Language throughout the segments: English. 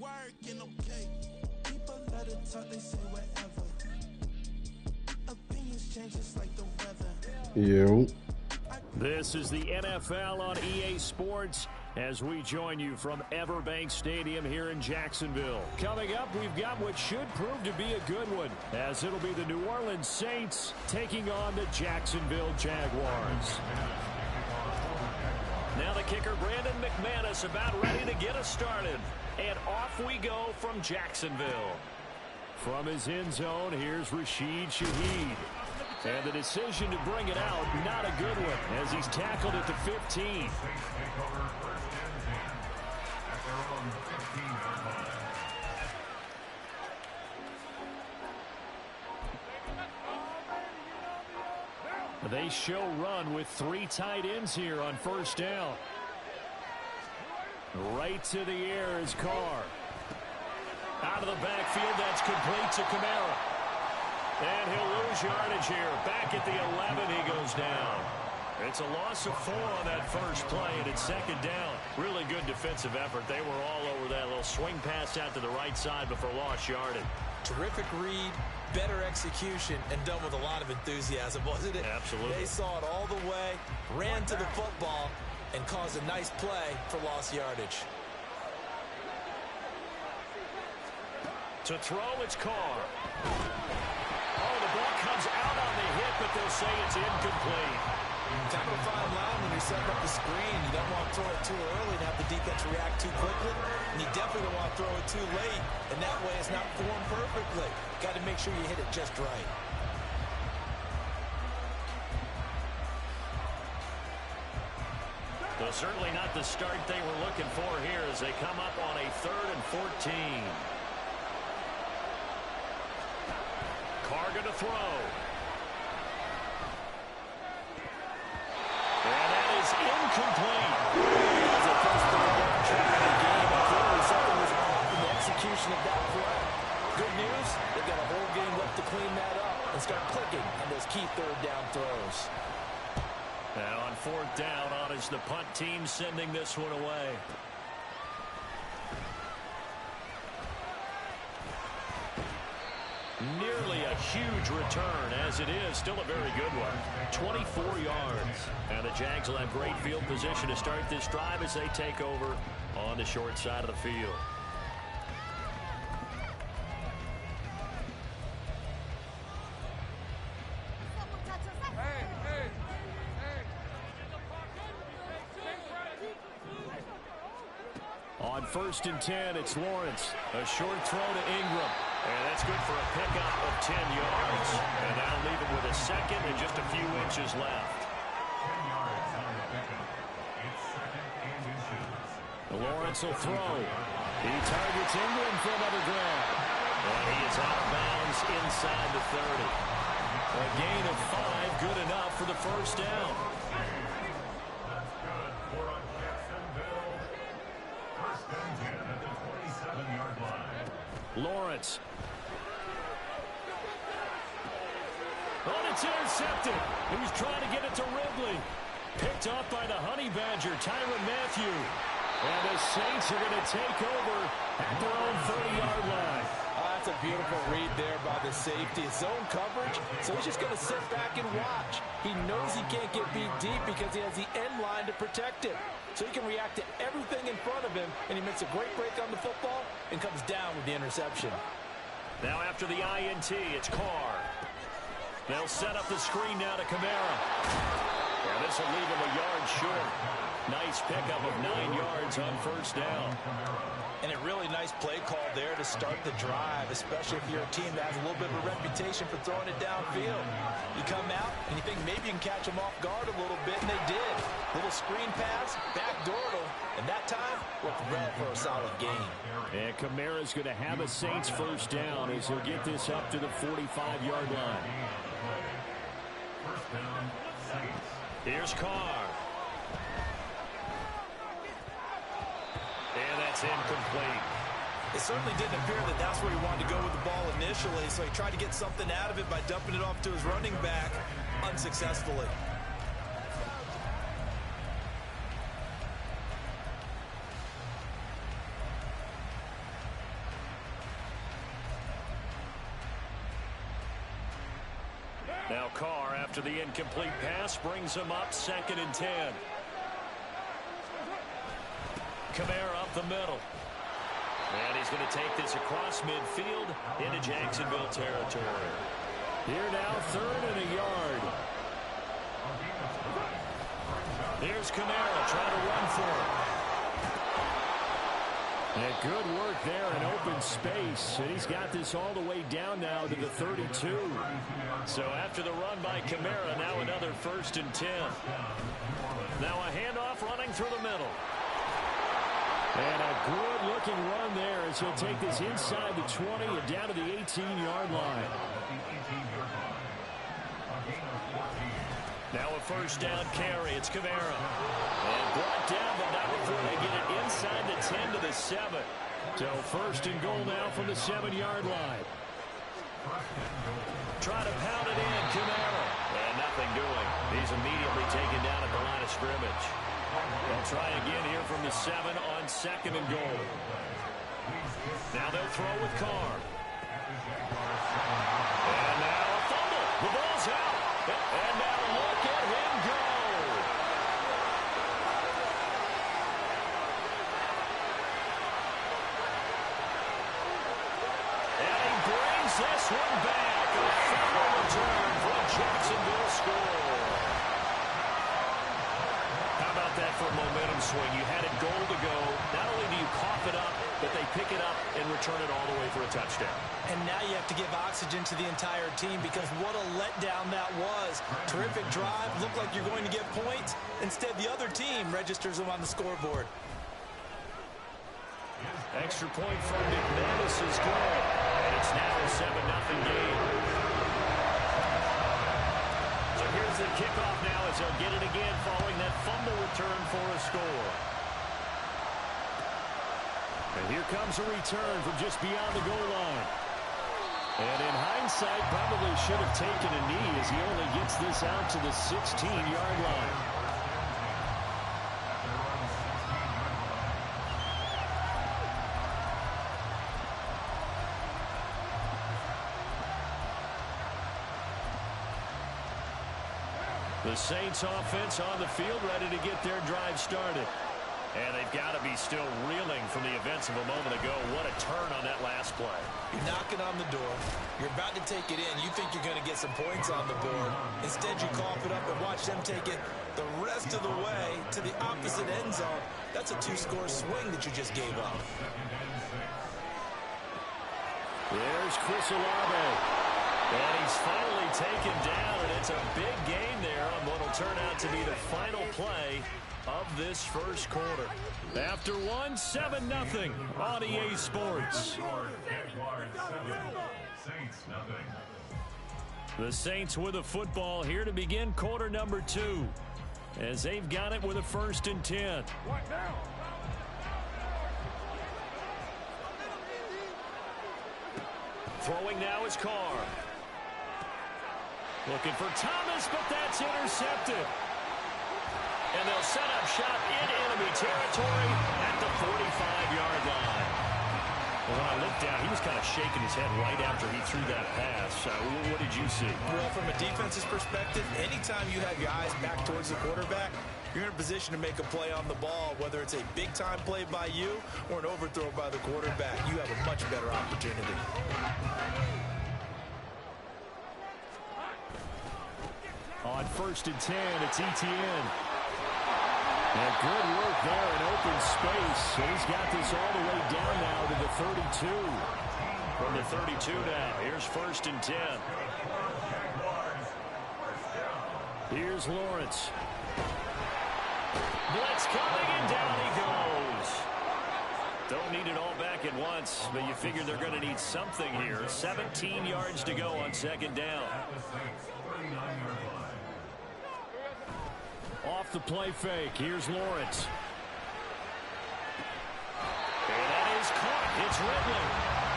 working, okay. People let it talk, they say whatever. Opinions change just like the weather. Yo. This is the NFL on EA Sports as we join you from Everbank Stadium here in Jacksonville. Coming up, we've got what should prove to be a good one, as it'll be the New Orleans Saints taking on the Jacksonville Jaguars. Now the kicker, Brandon McManus, about ready to get us started. And off we go from Jacksonville. From his end zone, here's Rashid Shaheed. And the decision to bring it out, not a good one, as he's tackled at the 15. They show run with 3 tight ends here on first down. Right to the air is Carr. Out of the backfield, that's complete to Kamara. And he'll lose yardage here. Back at the 11, he goes down. It's a loss of 4 on that first play, and it's second down. Really good defensive effort. They were all over that little swing pass out to the right side before lost yardage. Terrific read, better execution, and done with a lot of enthusiasm, wasn't it? Absolutely. They saw it all the way, ran to the football, and caused a nice play for lost yardage. To throw, it's Carr. Oh, the ball comes out on the hit, but they'll say it's incomplete. Kind of a fine line when you're setting up the screen. You don't want to throw it too early and have the defense react too quickly. And you definitely don't want to throw it too late. And that way it's not formed perfectly. Got to make sure you hit it just right. Well, certainly not the start they were looking for here as they come up on a 3rd and 14. Carr going to throw. And that is incomplete. It was a first down try in the game, and clearly something was off in the execution of that play. Good news, they've got a whole game left to clean that up and start clicking on those key 3rd down throws. And on 4th down, on is the punt team sending this one away. Nearly a huge return, as it is still a very good one. 24 yards. And the Jags will have great field position to start this drive as they take over on the short side of the field. On 1st and 10, it's Lawrence. A short throw to Ingram. And that's good for a pickup of 10 yards. And that'll leave him with a second and just a few inches left. Lawrence will throw. He targets Ingram for another grab. And he is out of bounds inside the 30. A gain of 5, good enough for the first down. Lawrence. Oh, it's intercepted. He was trying to get it to Ridley. Picked off by the Honey Badger, Tyrann Mathieu. And the Saints are going to take over at their own 30-yard line. That's a beautiful read there by the safety. Zone coverage, so he's just going to sit back and watch. He knows he can't get beat deep because he has the end line to protect him. So he can react to everything in front of him, and he makes a great break on the football and comes down with the interception. Now after the INT, it's Carr. They'll set up the screen now to Kamara. And this will leave him a yard short. Nice pickup of 9 yards on first down. And a really nice play call there to start the drive, especially if you're a team that has a little bit of a reputation for throwing it downfield. You come out and you think maybe you can catch them off guard a little bit, and they did. Little screen pass, backdoored them, and that time worked well for a solid gain. And Kamara's going to have a Saints first down as he'll get this up to the 45-yard line. Here's Carr. And that's incomplete. It certainly didn't appear that that's where he wanted to go with the ball initially, so he tried to get something out of it by dumping it off to his running back unsuccessfully. Carr after the incomplete pass brings him up 2nd and 10. Kamara up the middle. And he's going to take this across midfield into Jacksonville territory. Here now, 3rd and a yard. Here's Kamara trying to run for it. And good work there in open space. And he's got this all the way down now to the 32. So after the run by Kamara, now another 1st and 10. Now a handoff running through the middle. And a good-looking run there as he'll take this inside the 20 and down to the 18-yard line. Now a 1st down carry. It's Kamara. And brought down, but not before they get it inside the 10 to the 7. So 1st and goal now from the 7-yard line. Try to pound it in, Kamara. And nothing doing. He's immediately taken down at the line of scrimmage. They'll try again here from the 7 on 2nd and goal. Now they'll throw with Carr. And now a fumble. The ball's out. And now look at him go. And he brings this one back. A fumble return from Jacksonville score. How about that for a momentum swing? You had it goal to go. Not only do you cough it up, but they pick it up and return it all the way for a touchdown. And now you have to give oxygen to the entire team because what a letdown that was. Terrific drive. Looked like you're going to get points. Instead, the other team registers them on the scoreboard. Extra point from McManus is good. And it's now a 7-0 game. So here's the kickoff now as they'll get it again following that fumble return for a score. And here comes a return from just beyond the goal line. And in hindsight, probably should have taken a knee as he only gets this out to the 16-yard line. The Saints offense on the field ready to get their drive started. And they've got to be still reeling from the events of a moment ago. What a turn on that last play. You're knocking on the door. You're about to take it in. You think you're going to get some points on the board. Instead, you cough it up and watch them take it the rest of the way to the opposite end zone. That's a 2-score swing that you just gave up. There's Chris Olave. And he's finally taken down, and it's a big gain there on what will turn out to be the final play of this first quarter. After 7-0 on EA Sports. The Saints with the football here to begin quarter number 2. As they've got it with a 1st and 10. Throwing now is Carr. Looking for Thomas, but that's intercepted. And they'll set up shop in enemy territory at the 45-yard line. Well, when I looked down, he was kind of shaking his head right after he threw that pass. What did you see? Well, from a defense's perspective, anytime you have your eyes back towards the quarterback, you're in a position to make a play on the ball, whether it's a big-time play by you or an overthrow by the quarterback. You have a much better opportunity. On 1st and 10, it's Etienne. And good work there in open space. And he's got this all the way down now to the 32. From the 32 now, here's 1st and 10. Here's Lawrence. Blitz coming, and down he goes. Don't need it all back at once, but you figure they're going to need something here. 17 yards to go on 2nd down. Off the play fake. Here's Lawrence. And that is caught. It's Ridley.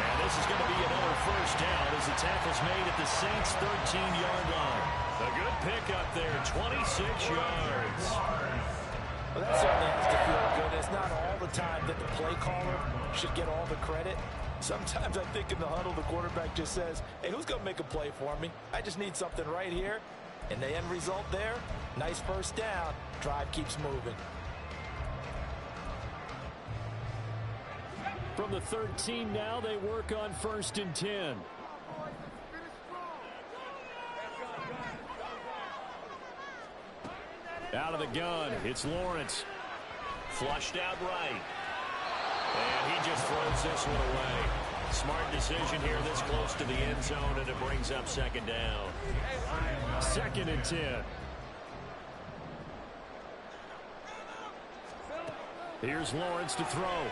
And this is going to be another 1st down as the tackle's made at the Saints' 13-yard line. A good pickup there, 26 yards. Well, that certainly has to feel good. It's not all the time that the play caller should get all the credit. Sometimes I think in the huddle, the quarterback just says, hey, who's going to make a play for me? I just need something right here. And the end result there, nice first down. Drive keeps moving. From the 13 now, they work on 1st and 10. Out of the gun, it's Lawrence. Flushed out right. And he just throws this one away. Smart decision here this close to the end zone, and it brings up 2nd down. 2nd and 10. Here's Lawrence to throw.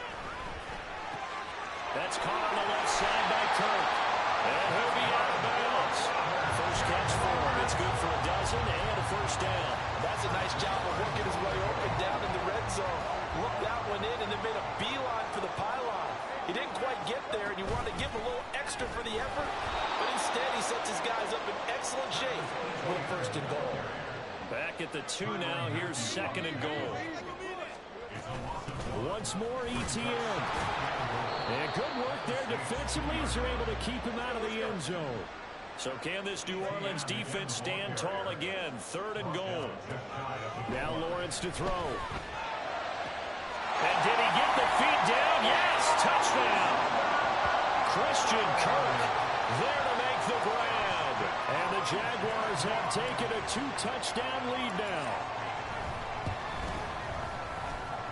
That's caught on the left side by Kirk. And he'll be out of bounds. First catch for him. It's good for a dozen and a 1st down. That's a nice job of working his way open down in the red zone. Looked that one in and then made a beeline for the pylon. He didn't quite get there, and you want to give him a little extra for the effort. But instead, he sets his guys up in excellent shape with 1st and goal. Back at the 2 now. Here's 2nd and goal. Once more, ETN. And good work there defensively as they're able to keep him out of the end zone. So can this New Orleans defense stand tall again? 3rd and goal. Now Lawrence to throw. And did he get the feet down? Yes, touchdown. Christian Kirk there to make the grab. And the Jaguars have taken a 2-touchdown lead now.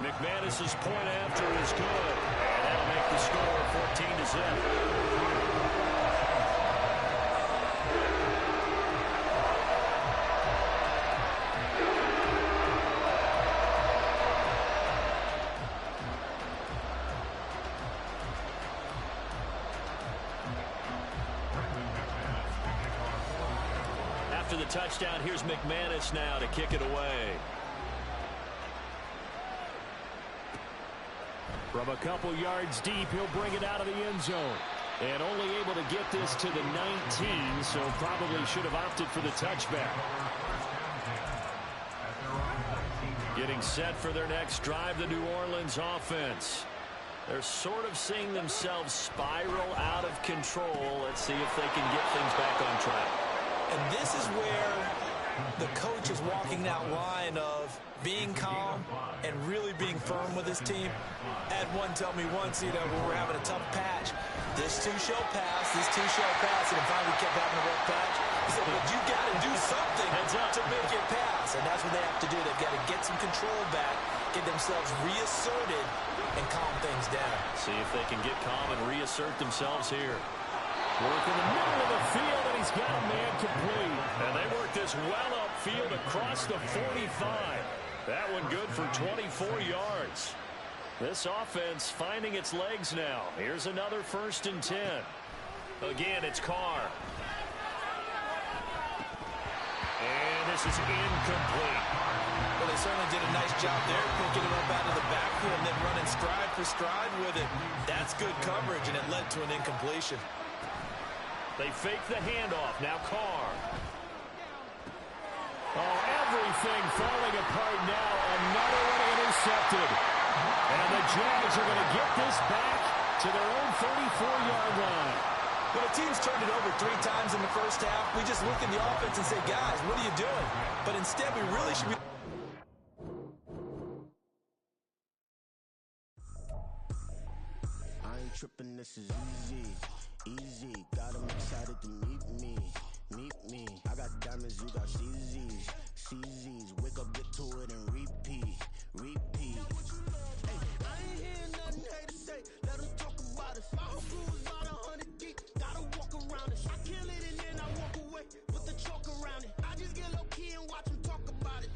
McManus's point after is good. And that'll make the score 14-0. After the touchdown, here's McManus now to kick it away. From a couple yards deep, he'll bring it out of the end zone. And only able to get this to the 19, so probably should have opted for the touchback. Getting set for their next drive, the New Orleans offense. They're sort of seeing themselves spiral out of control. Let's see if they can get things back on track. And this is where the coach is walking that line of being calm and really being firm with his team. Had one tell me once, when we're having a tough patch, this 2 shall pass, and if finally kept having a rough patch, he said, but you got to do something to make it pass. And that's what they have to do. They've got to get some control back, get themselves reasserted, and calm things down. See if they can get calm and reassert themselves here. Work in the middle of the field, and he's got a man complete. And they work this well upfield across the 45. That one good for 24 yards. This offense finding its legs now. Here's another 1st and 10. Again, it's Carr. And this is incomplete. Well, they certainly did a nice job there, picking it up out of the backfield and then running stride for stride with it. That's good coverage, and it led to an incompletion. They fake the handoff. Now Carr. Oh, everything falling apart now. Another one intercepted. And the Jags are going to get this back to their own 34-yard line. When a team's turned it over 3 times in the first half, we just look at the offense and say, guys, what are you doing? But instead, we really should be... I ain't tripping, this is easy. Easy, got them excited to meet me. I got diamonds, you got CZs. Wake up, get to it, and repeat. Hey, I ain't hearing nothing haters say. Let them talk about us. My whole crew is about 100 deep. Gotta walk around us. I kill it and then I walk away with the chalk around it. I just get low key and watch them talk about it.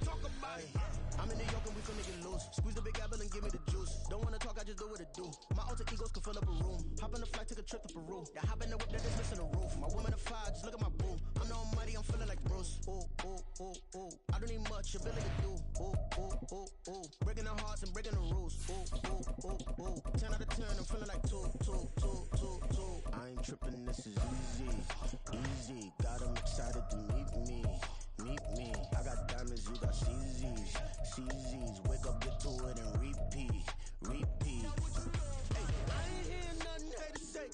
I'm in New York and we finna get loose. Squeeze the big apple and give me the juice. Don't wanna talk, I just do what it do. My alter egos can fill up a room. Hop on the flight, take a trip to Peru. Yeah, hop in the whip that is missing a roof. My woman a fire, just look at my boo. I'm no mighty, I'm feeling like Bruce. Ooh. I don't need much, ability to do. Ooh. Breaking the hearts and breaking the rules. Ooh. 10 out of 10, I'm feeling like 2. I ain't tripping, this is easy. Got them excited to meet me. I got diamonds, you got CZs. Wake up, get to it, and repeat. Hey, I ain't hearing nothing haters say.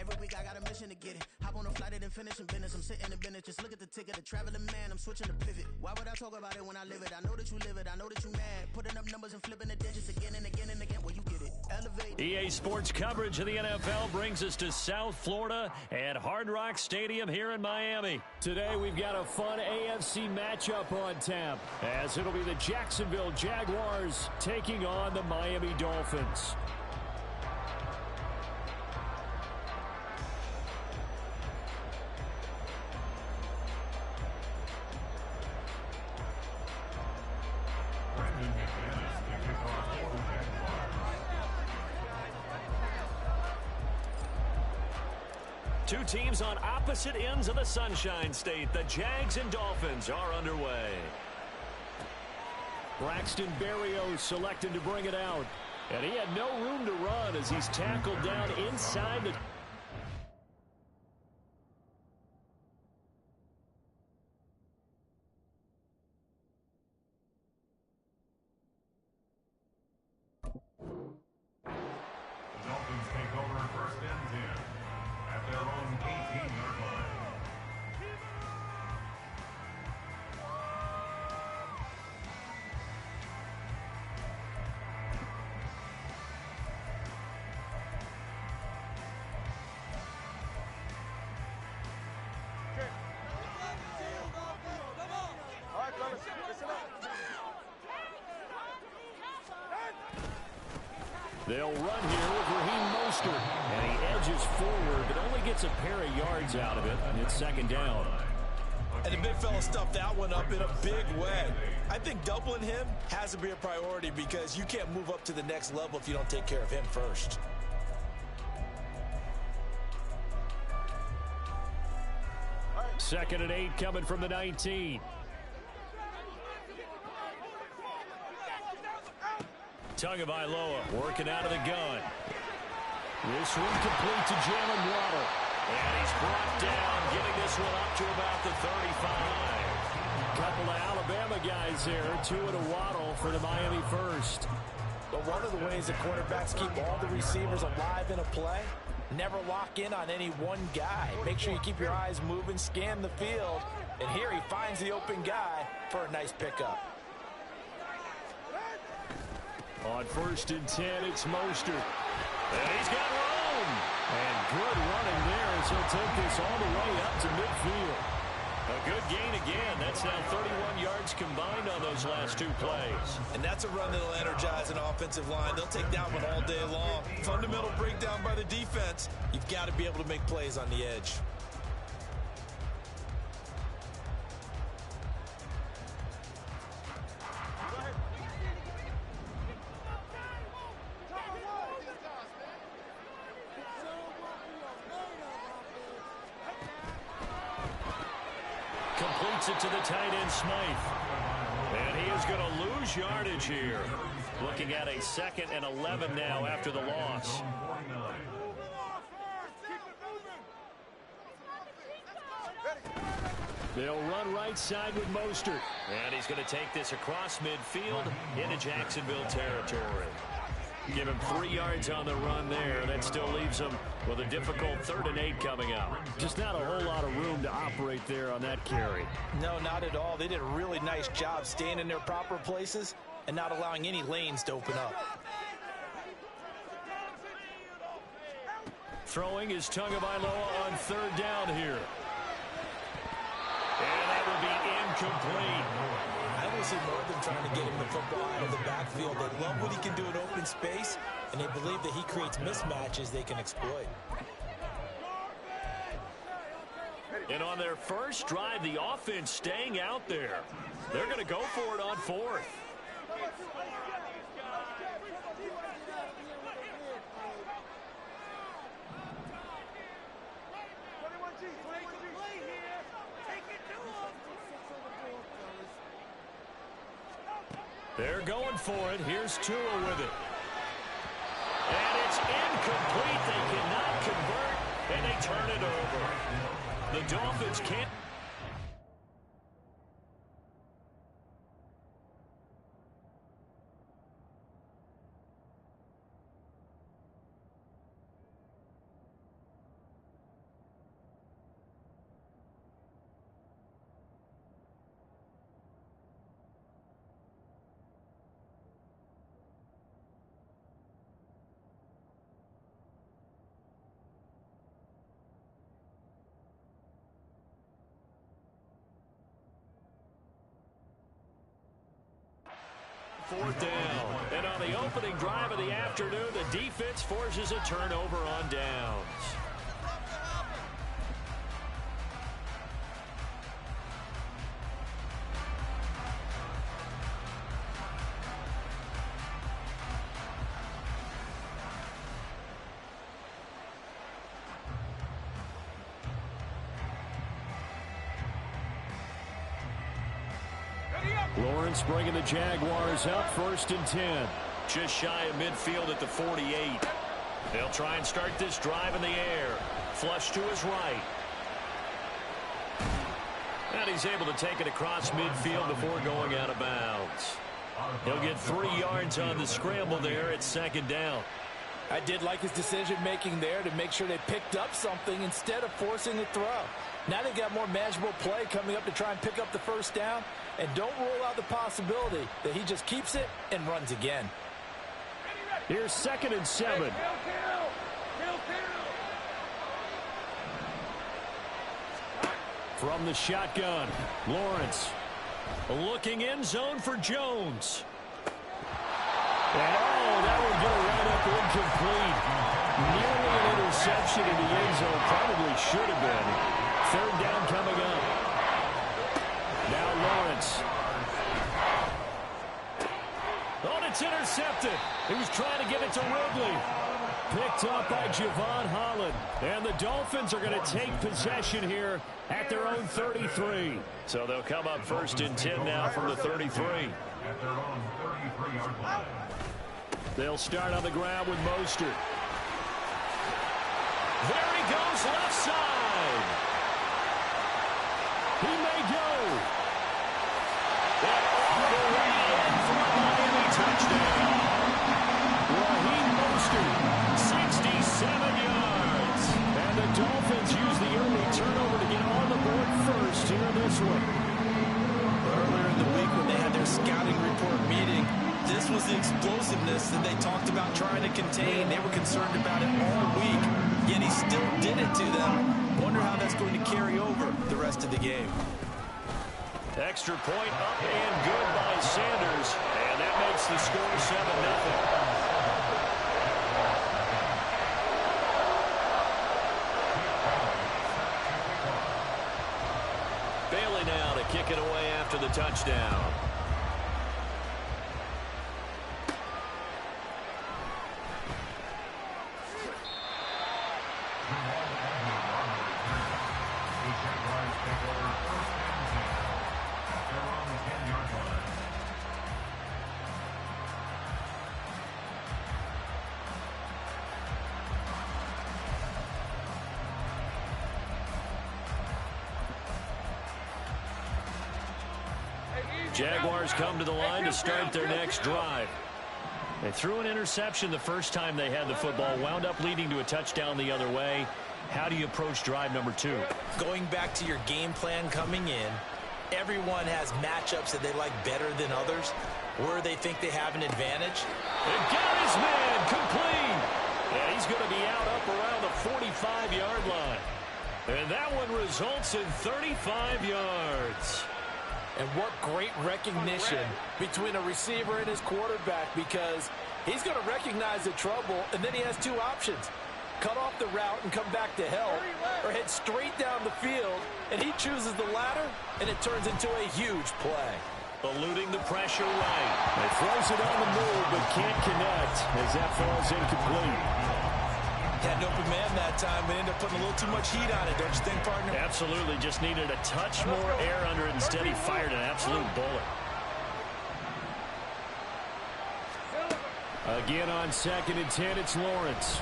every week I got a mission to get it. Hop on a flight and then finish in business. I'm sitting in business, just look at the ticket. A traveling man, I'm switching to pivot. Why would I talk about it when I live it? I know that you live it, I know that you mad. Putting up numbers and flipping the digits again and again and again. Well, you get it. Elevate. EA Sports coverage of the NFL brings us to South Florida at Hard Rock Stadium here in Miami. Today we've got a fun AFC matchup on tap, as it'll be the Jacksonville Jaguars taking on the Miami Dolphins. Two teams on opposite ends of the Sunshine State. The Jags and Dolphins are underway. Braxton Berrios selected to bring it out. And he had no room to run as he's tackled down inside the... Dolphins take over first and 10 at their own 18-yard line. They'll run here with Raheem Mostert. And he edges forward, but only gets a pair of yards out of it. And it's second down. And the big fella stuffed that one up in a big way. I think doubling him has to be a priority because you can't move up to the next level if you don't take care of him first. Second and 8 coming from the 19. Tagovailoa working out of the gun. This one complete to Jalen Waddle. And he's brought down, getting this one up to about the 35. Couple of Alabama guys there, two at a Waddle for the Miami first. But one of the ways that quarterbacks keep all the receivers alive in a play, never lock in on any one guy. Make sure you keep your eyes moving, scan the field. And here he finds the open guy for a nice pickup. On first and 10, it's Mostert. And he's got room. And good running there as he'll take this all the way up to midfield. A good gain again. That's now 31 yards combined on those last two plays. And that's a run that'll energize an offensive line. They'll take that one all day long. Fundamental breakdown by the defense. You've got to be able to make plays on the edge. Completes it to the tight end, Smythe. And he is going to lose yardage here. Looking at a second and 11 now after the loss. They'll run right side with Mostert. And he's going to take this across midfield into Jacksonville territory. Give him 3 yards on the run there. That still leaves him with a difficult 3rd and 8 coming up. Just not a whole lot of room to operate there on that carry. No, not at all. They did a really nice job staying in their proper places and not allowing any lanes to open up. Throwing is Tagovailoa on 3rd down here. And that will be incomplete. I don't see more than trying to get him the football out of the backfield. They love what he can do in open space, and they believe that he creates mismatches they can exploit. And on their first drive, the offense staying out there. They're going to go for it on 4th. They're going for it. Here's Tua with it. And it's incomplete. They cannot convert, and they turn it over. The Dolphins can't. fourth down. And on the opening drive of the afternoon, the defense forces a turnover on downs. Lawrence bringing the Jaguars up 1st and 10. Just shy of midfield at the 48. They'll try and start this drive in the air. Flush to his right. And he's able to take it across midfield before going out of bounds. He'll get 3 yards on the scramble there at 2nd down. I did like his decision-making there to make sure they picked up something instead of forcing the throw. Now they've got more manageable play coming up to try and pick up the 1st down. And don't rule out the possibility that he just keeps it and runs again. Here's 2nd and 7. From the shotgun, Lawrence looking end zone for Jones. And that one going to run up incomplete. Nearly an interception in the end zone. Probably should have been. 3rd down coming up. Now Lawrence. Oh, and it's intercepted. He was trying to get it to Ridley. Picked up by Javon Holland. And the Dolphins are going to take possession here at their own 33. So they'll come up 1st and 10 now from the 33. At their own 33-yard line. They'll start on the ground with Mostert. There he goes, left side. He may go. And all the way in for a Miami touchdown. Raheem Mostert, 67 yards. And the Dolphins use the early turnover to get on the board first here in this one. Earlier in the week when they had their scouting report meeting, this was the explosiveness that they talked about trying to contain. They were concerned about it all week, yet he still did it to them. Wonder how that's going to carry over the rest of the game. Extra point up and good by Sanders, and that makes the score 7-0. Bailey now to kick it away after the touchdown. Jaguars come to the line to start their next drive. They threw an interception the first time they had the football, wound up leading to a touchdown the other way. How do you approach drive number 2? Going back to your game plan coming in, everyone has matchups that they like better than others, where they think they have an advantage. And got his man complete. And he's going to be out up around the 45-yard line. And that one results in 35 yards. And what great recognition between a receiver and his quarterback, because he's going to recognize the trouble, and then he has 2 options. Cut off the route and come back to help, or head straight down the field, and he chooses the latter, and it turns into a huge play. Eluding the pressure right. He throws it on the move, but can't connect as that falls incomplete. Had an open man that time, but ended up putting a little too much heat on it, don't you think, partner? Absolutely. Just needed a touch more air under it. Instead, he fired an absolute bullet. Again on 2nd and 10, it's Lawrence.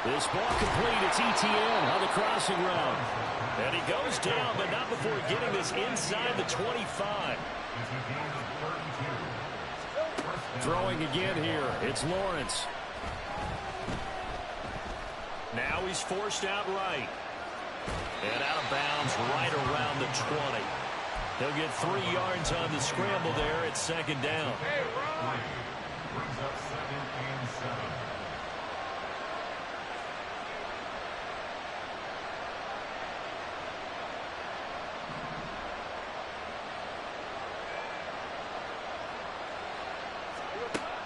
This ball complete. It's Etienne on the crossing route. And he goes down, but not before getting this inside the 25. Throwing again here. It's Lawrence. Now he's forced out right. And out of bounds right around the 20. He'll get 3 yards on the scramble there at 2nd down. Brings up 2nd and 7.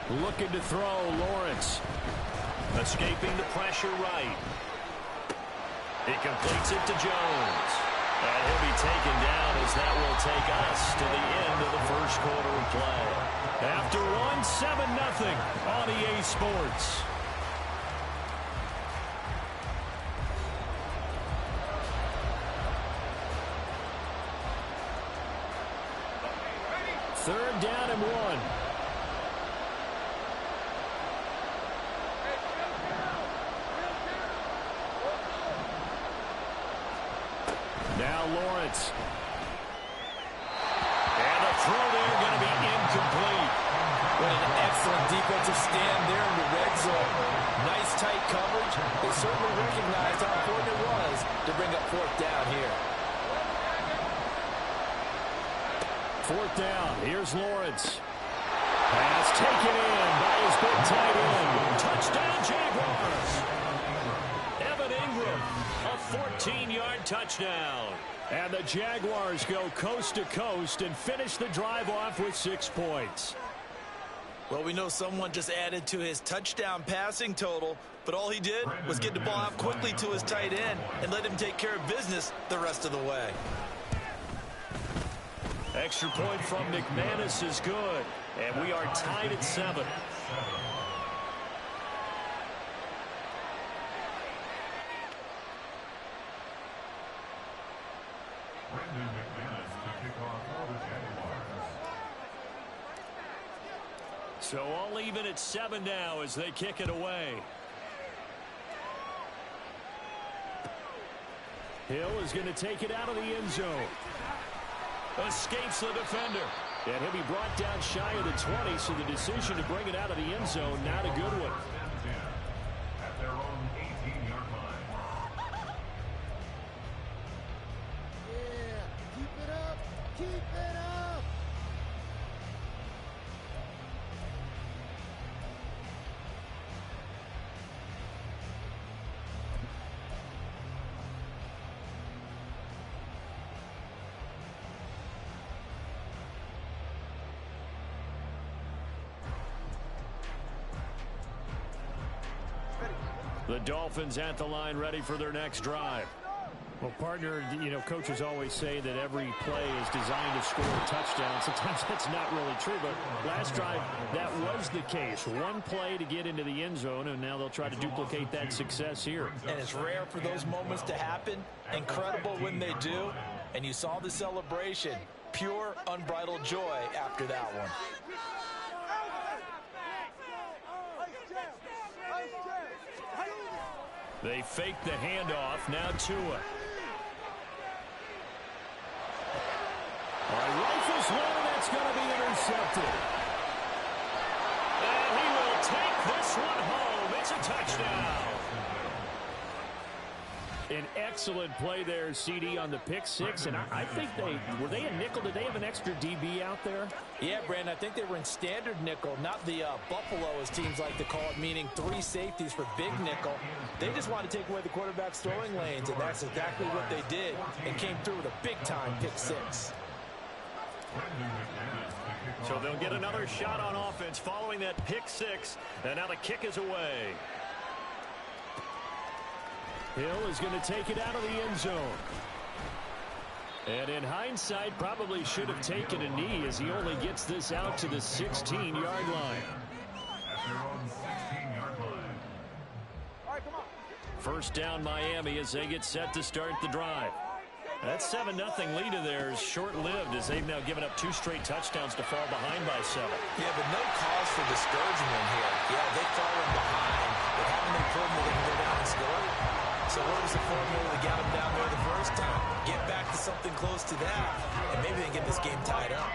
Looking to throw, Lawrence. Escaping the pressure right. He completes it to Jones. And he'll be taken down as that will take us to the end of the first quarter of play. After one, 7-0 on EA Sports. Third down and 1. Now Lawrence. And the throw there going to be incomplete. What an excellent defensive stand there in the red zone. Nice tight coverage. They certainly recognized how important it was to bring up fourth down here. Fourth down. Here's Lawrence. Pass taken in by his big tight end. Touchdown Jaguars. Evan Ingram, a 14-yard touchdown. And the Jaguars go coast to coast and finish the drive off with 6 points. Well, we know someone just added to his touchdown passing total, but all he did was get the ball out quickly to his tight end and let him take care of business the rest of the way. Extra point from McManus is good, and we are tied at 7. So all even at 7 now as they kick it away. Hill is going to take it out of the end zone. Escapes the defender. And he'll be brought down shy of the 20, so the decision to bring it out of the end zone, not a good one. At their own 18-yard line. Yeah, keep it up, keep it up. The Dolphins at the line ready for their next drive. Well, partner, you know, coaches always say that every play is designed to score a touchdown. Sometimes that's not really true, but last drive, that was the case. One play to get into the end zone, and now they'll try to duplicate that success here. And it's rare for those moments to happen. Incredible when they do. And you saw the celebration. Pure, unbridled joy after that one. They fake the handoff. Now Tua. All right, rifles low. That's going to be intercepted. And he will take this one home. It's a touchdown. An excellent play there, CD, on the pick six. And I think were they a nickel? Did they have an extra DB out there? Yeah, Brandon, I think they were in standard nickel, not the Buffalo, as teams like to call it, meaning 3 safeties for big nickel. They just wanted to take away the quarterback's throwing lanes, and that's exactly what they did, and came through with a big-time pick six. So they'll get another shot on offense following that pick six, and now the kick is away. Hill is going to take it out of the end zone. And in hindsight, probably should have taken a knee as he only gets this out to the 16-yard line. First down Miami as they get set to start the drive. That 7-0 lead of theirs short-lived as they've now given up 2 straight touchdowns to fall behind by 7. Yeah, but no cause for discouragement here. Yeah, they've fallen behind, but haven't they proven that they can go down and score? So what was the formula that got them down there the first time? Get back to something close to that, and maybe they get this game tied up.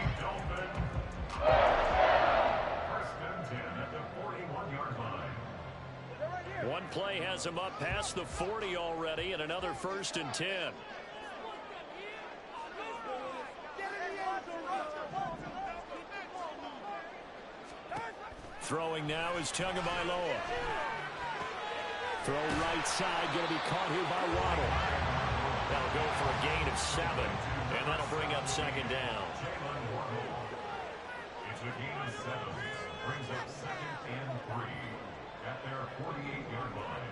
First and 10 at the 41-yard line. One play has him up past the 40 already, and another first and 10. Throwing now is Tagovailoa. Throw right side, going to be caught here by Waddle. That'll go for a gain of 7, and that'll bring up second down. It's a gain of 7. brings up 2nd and 3 at their 48-yard line.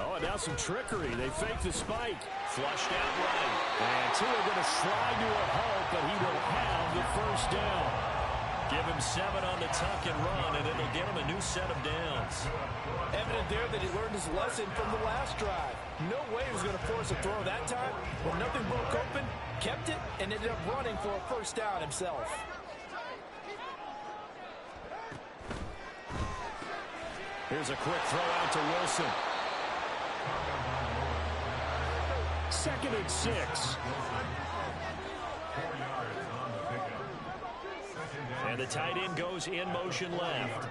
Oh, and now some trickery. They fake the spike. Flushed out right. And Tua going to slide to a halt, but he will have the first down. Give him 7 on the tuck and run, and it'll get him a new set of downs. Evident there that he learned his lesson from the last drive. No way he was going to force a throw that time. When nothing broke open, kept it, and ended up running for a first down himself. Here's a quick throw out to Wilson. 2nd and 6. And the tight end goes in motion left.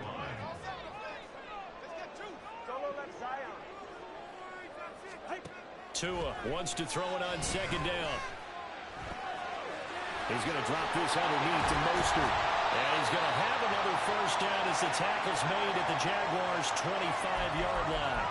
Tua wants to throw it on 2nd down. He's going to drop this underneath to Mostert. And he's going to have another first down as the tackle's made at the Jaguars' 25-yard line.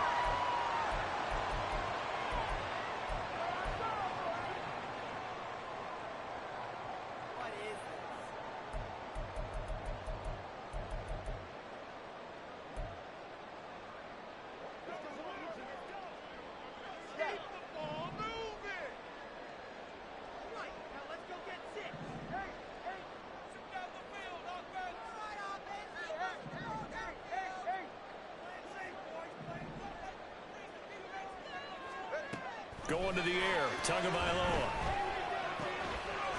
Going to the air, Tagovailoa.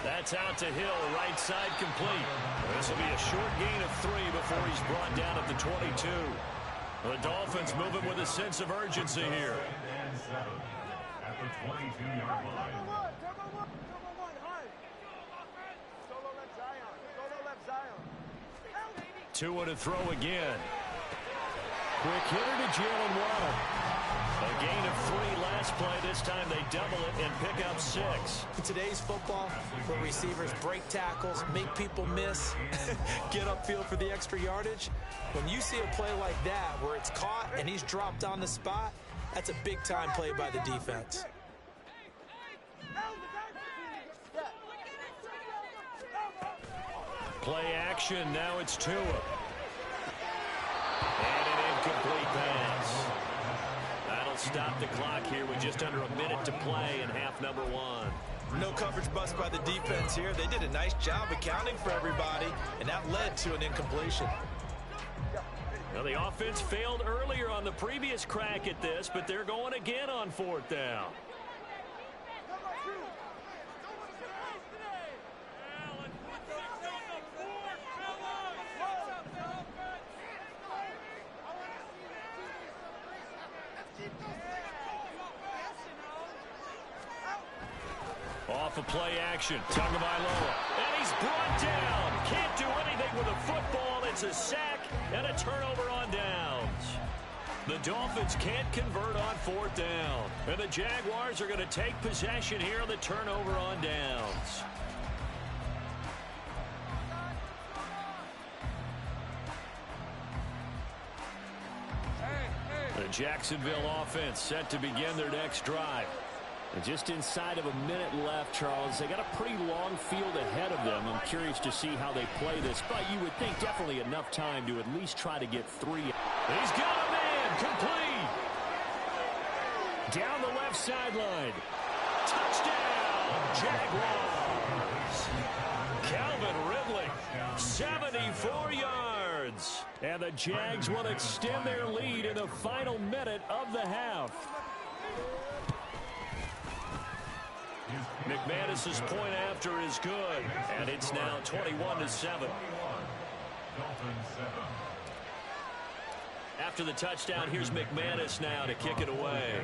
That's out to Hill, right side complete. This will be a short gain of 3 before he's brought down at the 22. The Dolphins moving with a sense of urgency here. And 7 at the 22-yard line. Tua to throw again. Quick hitter to Jalen Waddle. A gain of 3 last play. This time they double it and pick up 6. In today's football, where receivers break tackles, make people miss, get upfield for the extra yardage, when you see a play like that where it's caught and he's dropped on the spot, that's a big-time play by the defense. Play action. Now it's Tua. And an incomplete pass. That'll stop the clock here with just under a minute to play in half number 1. No coverage bust by the defense here. They did a nice job accounting for everybody, and that led to an incompletion. Now, the offense failed earlier on the previous crack at this, but they're going again on 4th down. Off of play action, Tagovailoa, and he's brought down. Can't do anything with a football. It's a sack and a turnover on downs. The Dolphins can't convert on 4th down, and the Jaguars are going to take possession here on the turnover on downs. The Jacksonville offense set to begin their next drive. And just inside of a minute left, Charles. They got a pretty long field ahead of them. I'm curious to see how they play this, but you would think definitely enough time to at least try to get 3. He's got a man, complete. Down the left sideline. Touchdown, Jaguars. Calvin Ridley, 74 yards. And the Jags will extend their lead in the final minute of the half. McManus's point after is good, and it's now 21-7. After the touchdown, here's McManus now to kick it away.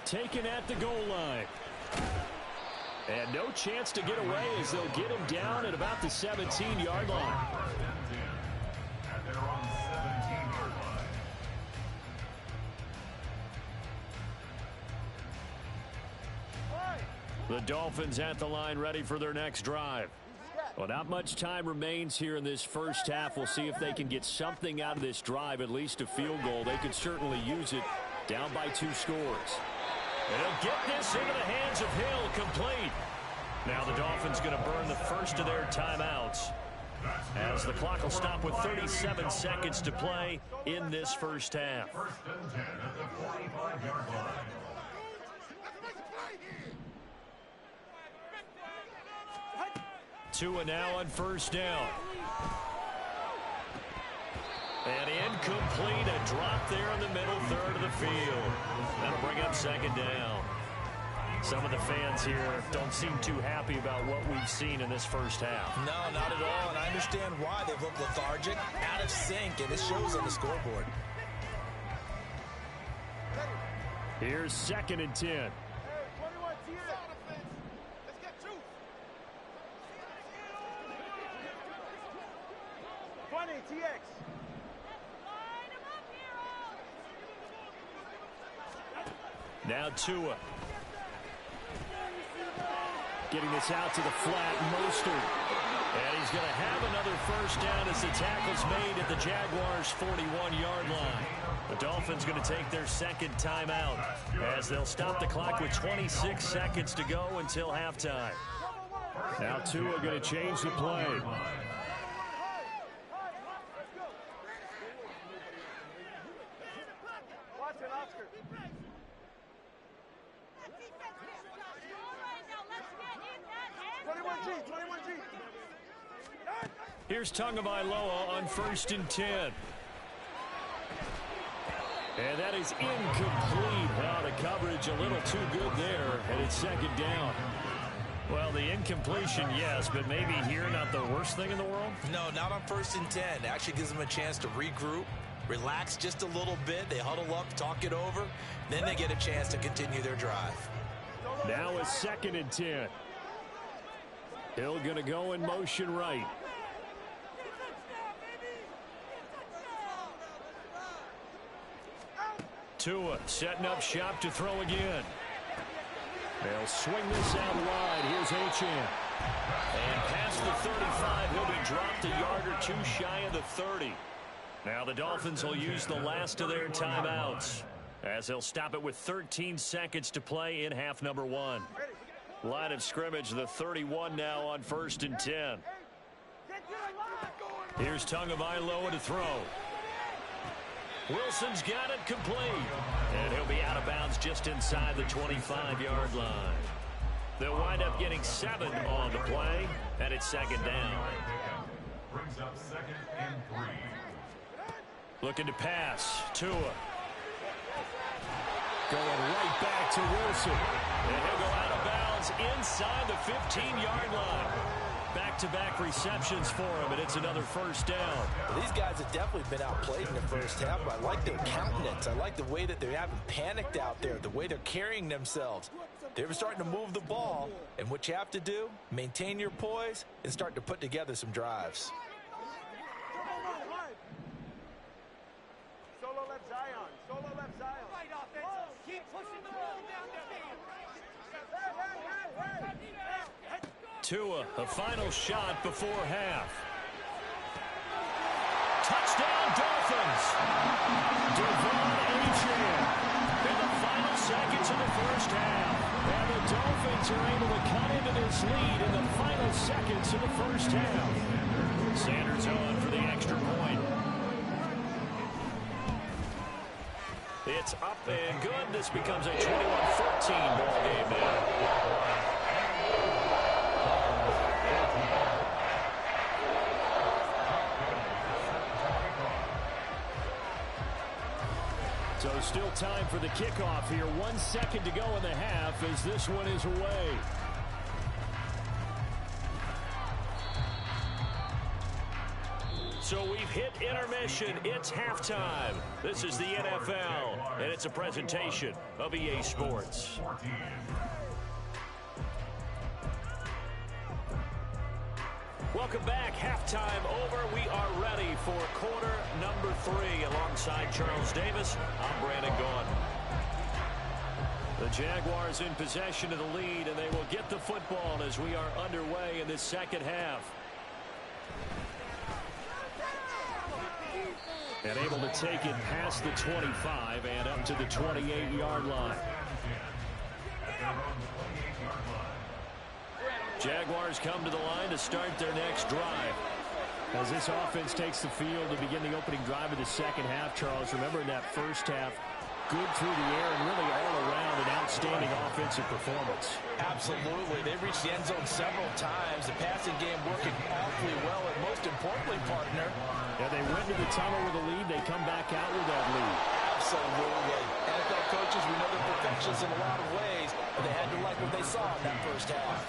Taken at the goal line. And no chance to get away as they'll get him down at about the 17-yard line. And they're on 17-yard line. The Dolphins at the line ready for their next drive. Well, not much time remains here in this first half. We'll see if they can get something out of this drive, at least a field goal. They could certainly use it down by 2 scores. They'll get this into the hands of Hill, complete. Now the Dolphins going to burn the first of their timeouts, as the clock will stop with 37 seconds to play in this first half. First and 10 at the 45-yard line. Tua now on first down. And incomplete, a drop there in the middle third of the field. That'll bring up second down. Some of the fans here don't seem too happy about what we've seen in this first half. No, not at all, and I understand why. They've looked lethargic, out of sync, and it shows on the scoreboard. Here's second and 10. 21 TX. Let's get two. 20 TX. Now Tua. Getting this out to the flat, Mostert. And he's going to have another first down as the tackle's made at the Jaguars' 41-yard line. The Dolphins going to take their second timeout as they'll stop the clock with 26 seconds to go until halftime. Now Tua going to change the play. Watch it, Oscar. Here's Tagovailoa on first and 10. And that is incomplete. Well, the coverage a little too good there, and it's second down. Well, the incompletion, yes, but maybe here not the worst thing in the world? No, not on first and 10. It actually gives them a chance to regroup, relax just a little bit. They huddle up, talk it over. Then they get a chance to continue their drive. Now a second and 10. Hill going to go in motion right. Tua setting up shop to throw again. They'll swing this out wide. Here's Achane. And past the 35, he'll be dropped a yard or two shy of the 30. Now the Dolphins will use the last of their timeouts, as they'll stop it with 13 seconds to play in half number one. Line of scrimmage, the 31 now on first and 10. Here's Tagovailoa to throw. Wilson's got it complete. And he'll be out of bounds just inside the 25-yard line. They'll wind up getting 7 on the play, and it's second down. Brings up second and 3. Looking to pass. Tua. Going right back to Wilson. And he'll go out of bounds inside the 15-yard line. Back-to-back receptions for him, and it's another first down. Well, these guys have definitely been outplayed in the first half, but I like their countenance. I like the way that they haven't panicked out there, the way they're carrying themselves. They're starting to move the ball, and what you have to do, maintain your poise and start to put together some drives. Solo left Zion. Solo left Zion. Right offense. Keep pushing the ball down the field. Tua, a final shot before half. Touchdown, Dolphins! Devon Achane in the final seconds of the first half. And the Dolphins are able to cut into this lead in the final seconds of the first half. Sanders on for the extra point. It's up and good. This becomes a 21-14 ball game now. So still time for the kickoff here. 1 second to go in the half as this one is away. So we've hit intermission. It's halftime. This is the NFL, and it's a presentation of EA Sports. Welcome back. Halftime over. We are ready for quarter number 3. Alongside Charles Davis, I'm Brandon Gaughan. The Jaguars in possession of the lead, and they will get the football as we are underway in this second half. And able to take it past the 25 and up to the 28-yard line. Jaguars come to the line to start their next drive. As this offense takes the field to begin the opening drive of the second half, Charles, remember in that first half, good through the air and really all around an outstanding offensive performance. Absolutely. They've reached the end zone several times. The passing game working awfully well, and most importantly, partner. Yeah, they went into the tunnel with a lead. They come back out with that lead. Absolutely. NFL coaches, we know they're perfectionists in a lot of ways, but they had to like what they saw in that first half.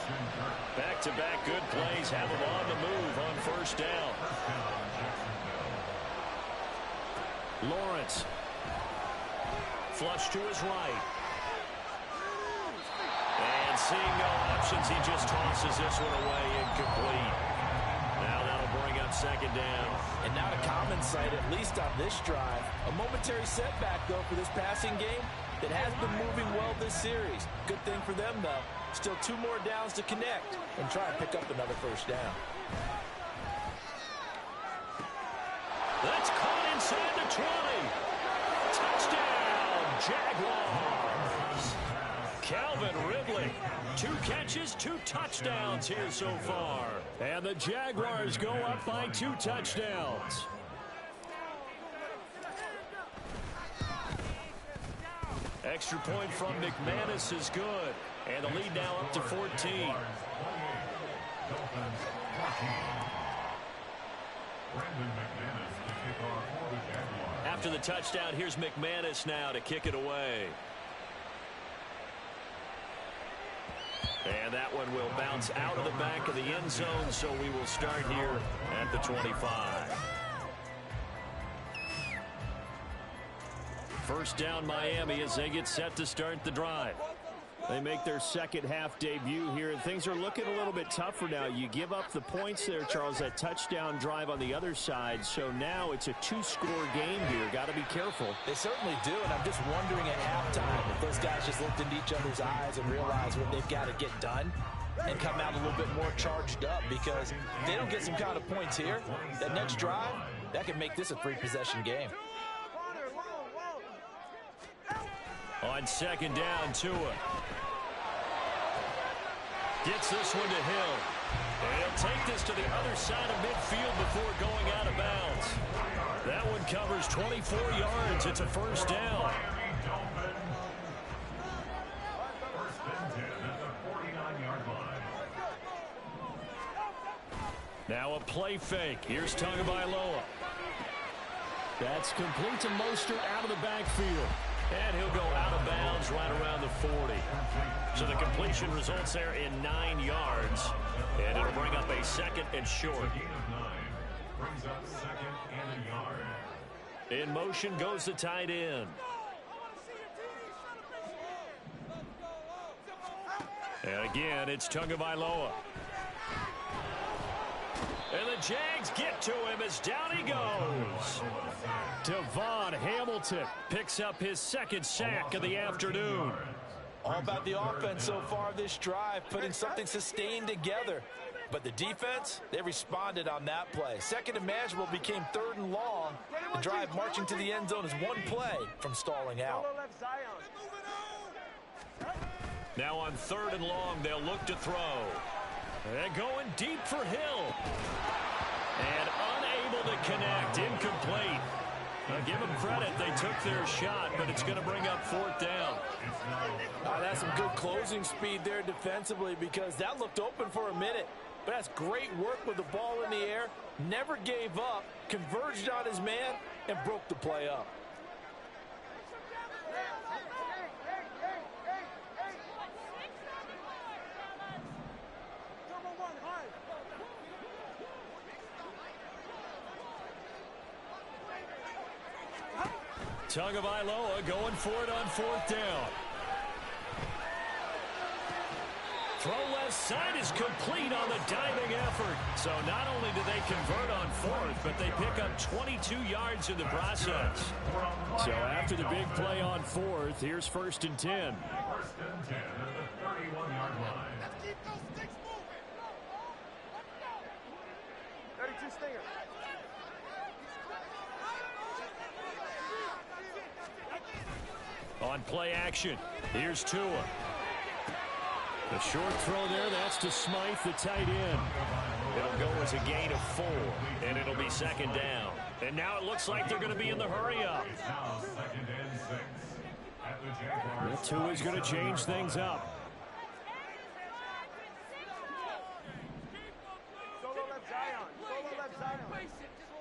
Back-to-back good plays have them on the move on first down. Lawrence. Flush to his right. And seeing no options, he just tosses this one away, incomplete. Now that'll bring up second down. And not a common sight, at least on this drive. A momentary setback, though, for this passing game that has been moving well this series. Good thing for them, though. Still 2 more downs to connect and try and pick up another first down. That's caught inside the 20. Touchdown, Jaguars. Calvin Ridley, 2 catches, 2 touchdowns here so far. And the Jaguars go up by 2 touchdowns. Extra point from McManus is good. And the lead now up to 14. After the touchdown, here's McManus now to kick it away. And that one will bounce out of the back of the end zone, so we will start here at the 25. First down, Miami, as they get set to start the drive. They make their second half debut here, and things are looking a little bit tougher now. You give up the points there, Charles, that touchdown drive on the other side. So now it's a 2-score game here. Got to be careful. They certainly do, and I'm just wondering at halftime if those guys just looked into each other's eyes and realized what they've got to get done and come out a little bit more charged up, because if they don't get some kind of points here, that next drive, that could make this a 3-possession game. On second down, Tua gets this one to Hill. And he'll take this to the other side of midfield before going out of bounds. That one covers 24 yards. It's a first down. Now a play fake. Here's Tagovailoa. That's complete to Mostert out of the backfield. And he'll go out of bounds right around the 40. So the completion results there in 9 yards. And it'll bring up a second and short. In motion goes the tight end. And again, it's Tagovailoa. And the Jags get to him as down he goes. Devon Hamilton picks up his second sack of the afternoon. All about the offense so far this drive, putting something sustained together. But the defense, they responded on that play. Second and manageable became 3rd and long. The drive marching to the end zone is 1 play from stalling out. Now on 3rd and long, they'll look to throw. And going deep for Hill. And unable to connect, incomplete. Give them credit, they took their shot, but it's going to bring up 4th down. That's some good closing speed there defensively, because that looked open for a minute. But that's great work with the ball in the air. Never gave up, converged on his man, and broke the play up. Tagovailoa going for it on 4th down. Throw left side is complete on the diving effort. So not only do they convert on 4th, but they pick up 22 yards in the process. So after the big play on 4th, here's 1st and 10. 1st and 10 at the 31-yard line. Let's keep those sticks moving. 32 Stinger. On play action, here's Tua. A short throw there. That's to Smythe, the tight end. It'll go as a gain of 4, and it'll be second down. And now it looks like they're going to be in the hurry-up. It's now 2nd and 6 at the Jaguars. Tua is going to change things up. Solo left Zion. Solo left Zion.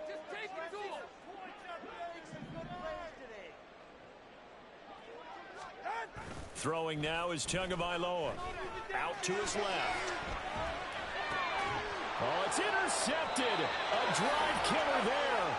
Just take it to him. Throwing now is Tagovailoa. Out to his left. Oh, it's intercepted. A drive killer there.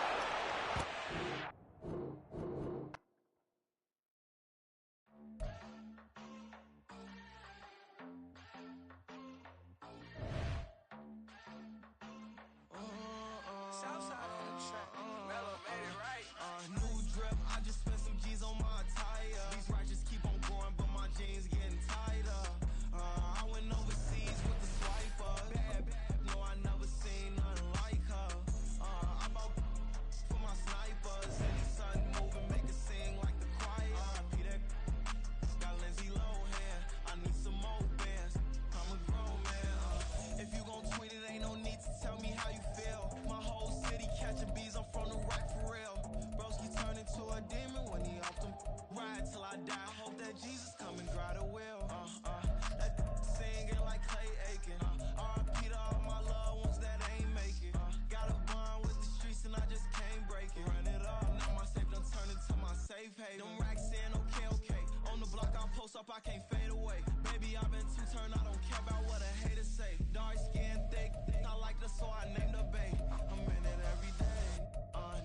I can't fade away. Baby, I've been too turned, I don't care about what a hater say. Dark skin, thick, I like the so I named the bay. I'm in it every day.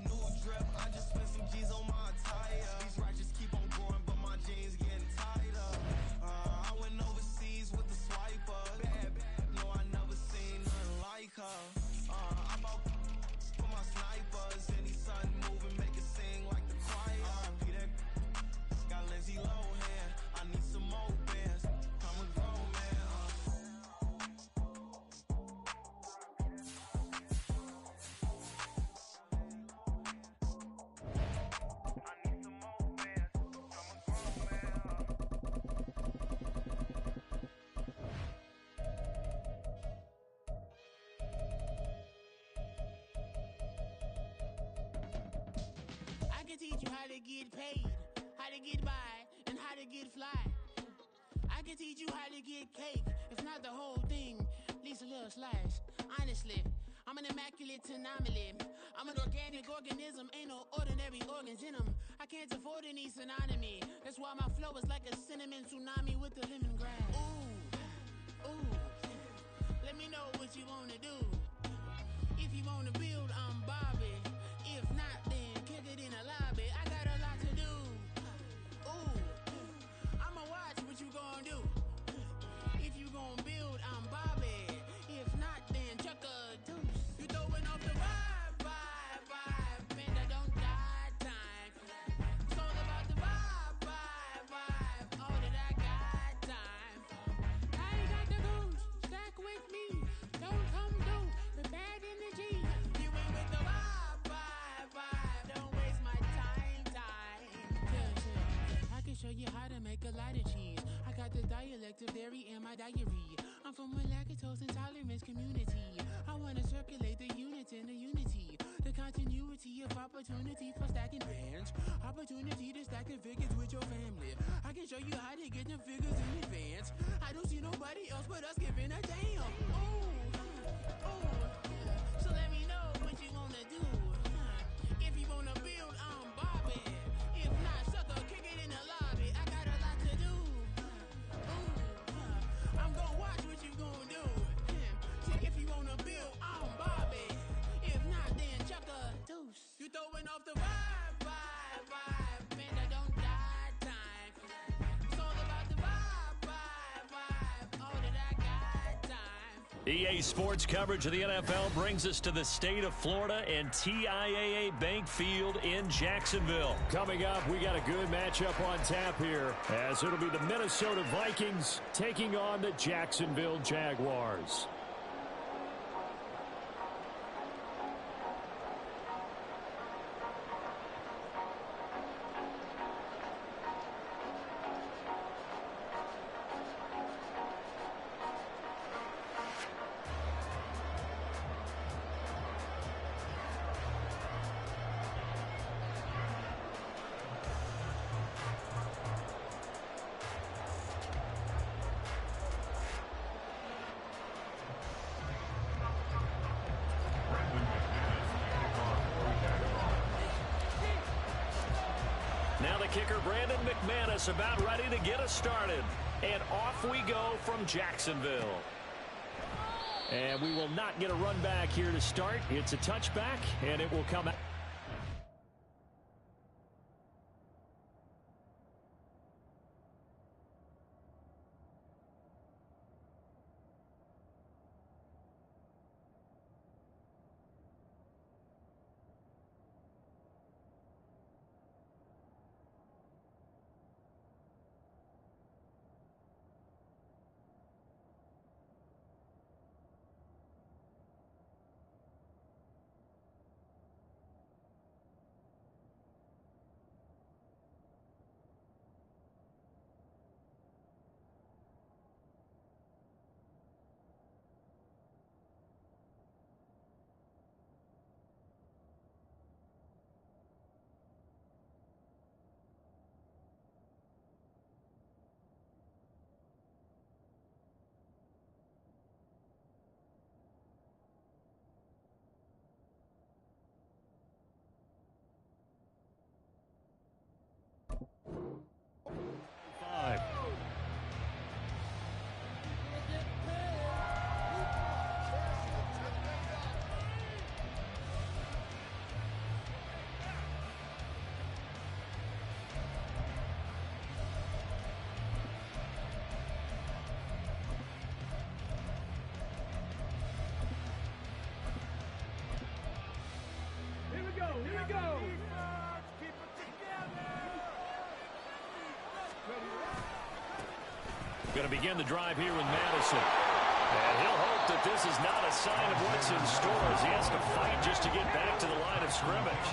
New drip, I just spent some G's on my attire. These ratchets keep on growing, but my jeans getting tighter. I went overseas with the swiper. Bad, no, I never seen nothing like her. I bought for my snipers. Any sun moving, make it sing like the choir. Peter got Lindsay Lohan. I need some more bands. I'm a grown man. I need some more bands. I'm a grown man. I can teach you how to get paid, how to get by, and how to get fly. I can teach you how to get cake, if not the whole thing, at least a little slice. Honestly, I'm an immaculate anomaly. I'm an organic organism, ain't no ordinary organs in them. I can't afford any synonymy. That's why my flow is like a cinnamon tsunami with the lemongrass. Ooh, ooh, let me know what you wanna do. If you wanna build, I'm Bobby. If not, then kick it in the lobby. I got a lot to do. Ooh, I'ma watch what you gon' do. If you gon' build, I'm Bobby. If not, then chuck a deuce. You throwing off the vibe, and I don't got time. It's all about the vibe, all that I got time. I ain't got the goose, stack with me. Don't come through the bad energy. You ain't with the vibe, don't waste my time. Yeah. I can show you how to make a lot of cheese. I got the dialect of dairy in my diary. I'm from a lactose intolerance community. I wanna circulate the units in the unity. The continuity of opportunity for stacking bands. Opportunity to stack the figures with your family. I can show you how to get them figures in advance. I don't see nobody else but us giving a damn. Ooh, so let me know what you wanna do. If you wanna build, I'm Bobby. If not, sucker, kick it in the lobby. I got a lot to do. Ooh, I'm gonna watch what you gonna do. If you wanna build, I'm Bobby. If not, then chuck a deuce. You throwing off the vibe, and I don't got time. It's all about the vibe, all that I got time. EA Sports coverage of the NFL brings us to the state of Florida and TIAA Bank Field in Jacksonville. Coming up, we got a good matchup on tap here, as it'll be the Minnesota Vikings taking on the Jacksonville Jaguars. Now the kicker, Brandon McManus, about ready to get us started. And off we go from Jacksonville. And we will not get a run back here to start. It's a touchback, and it will come out. Going to begin the drive here with Madison. And he'll hope that this is not a sign of what's in store as he has to fight just to get back to the line of scrimmage.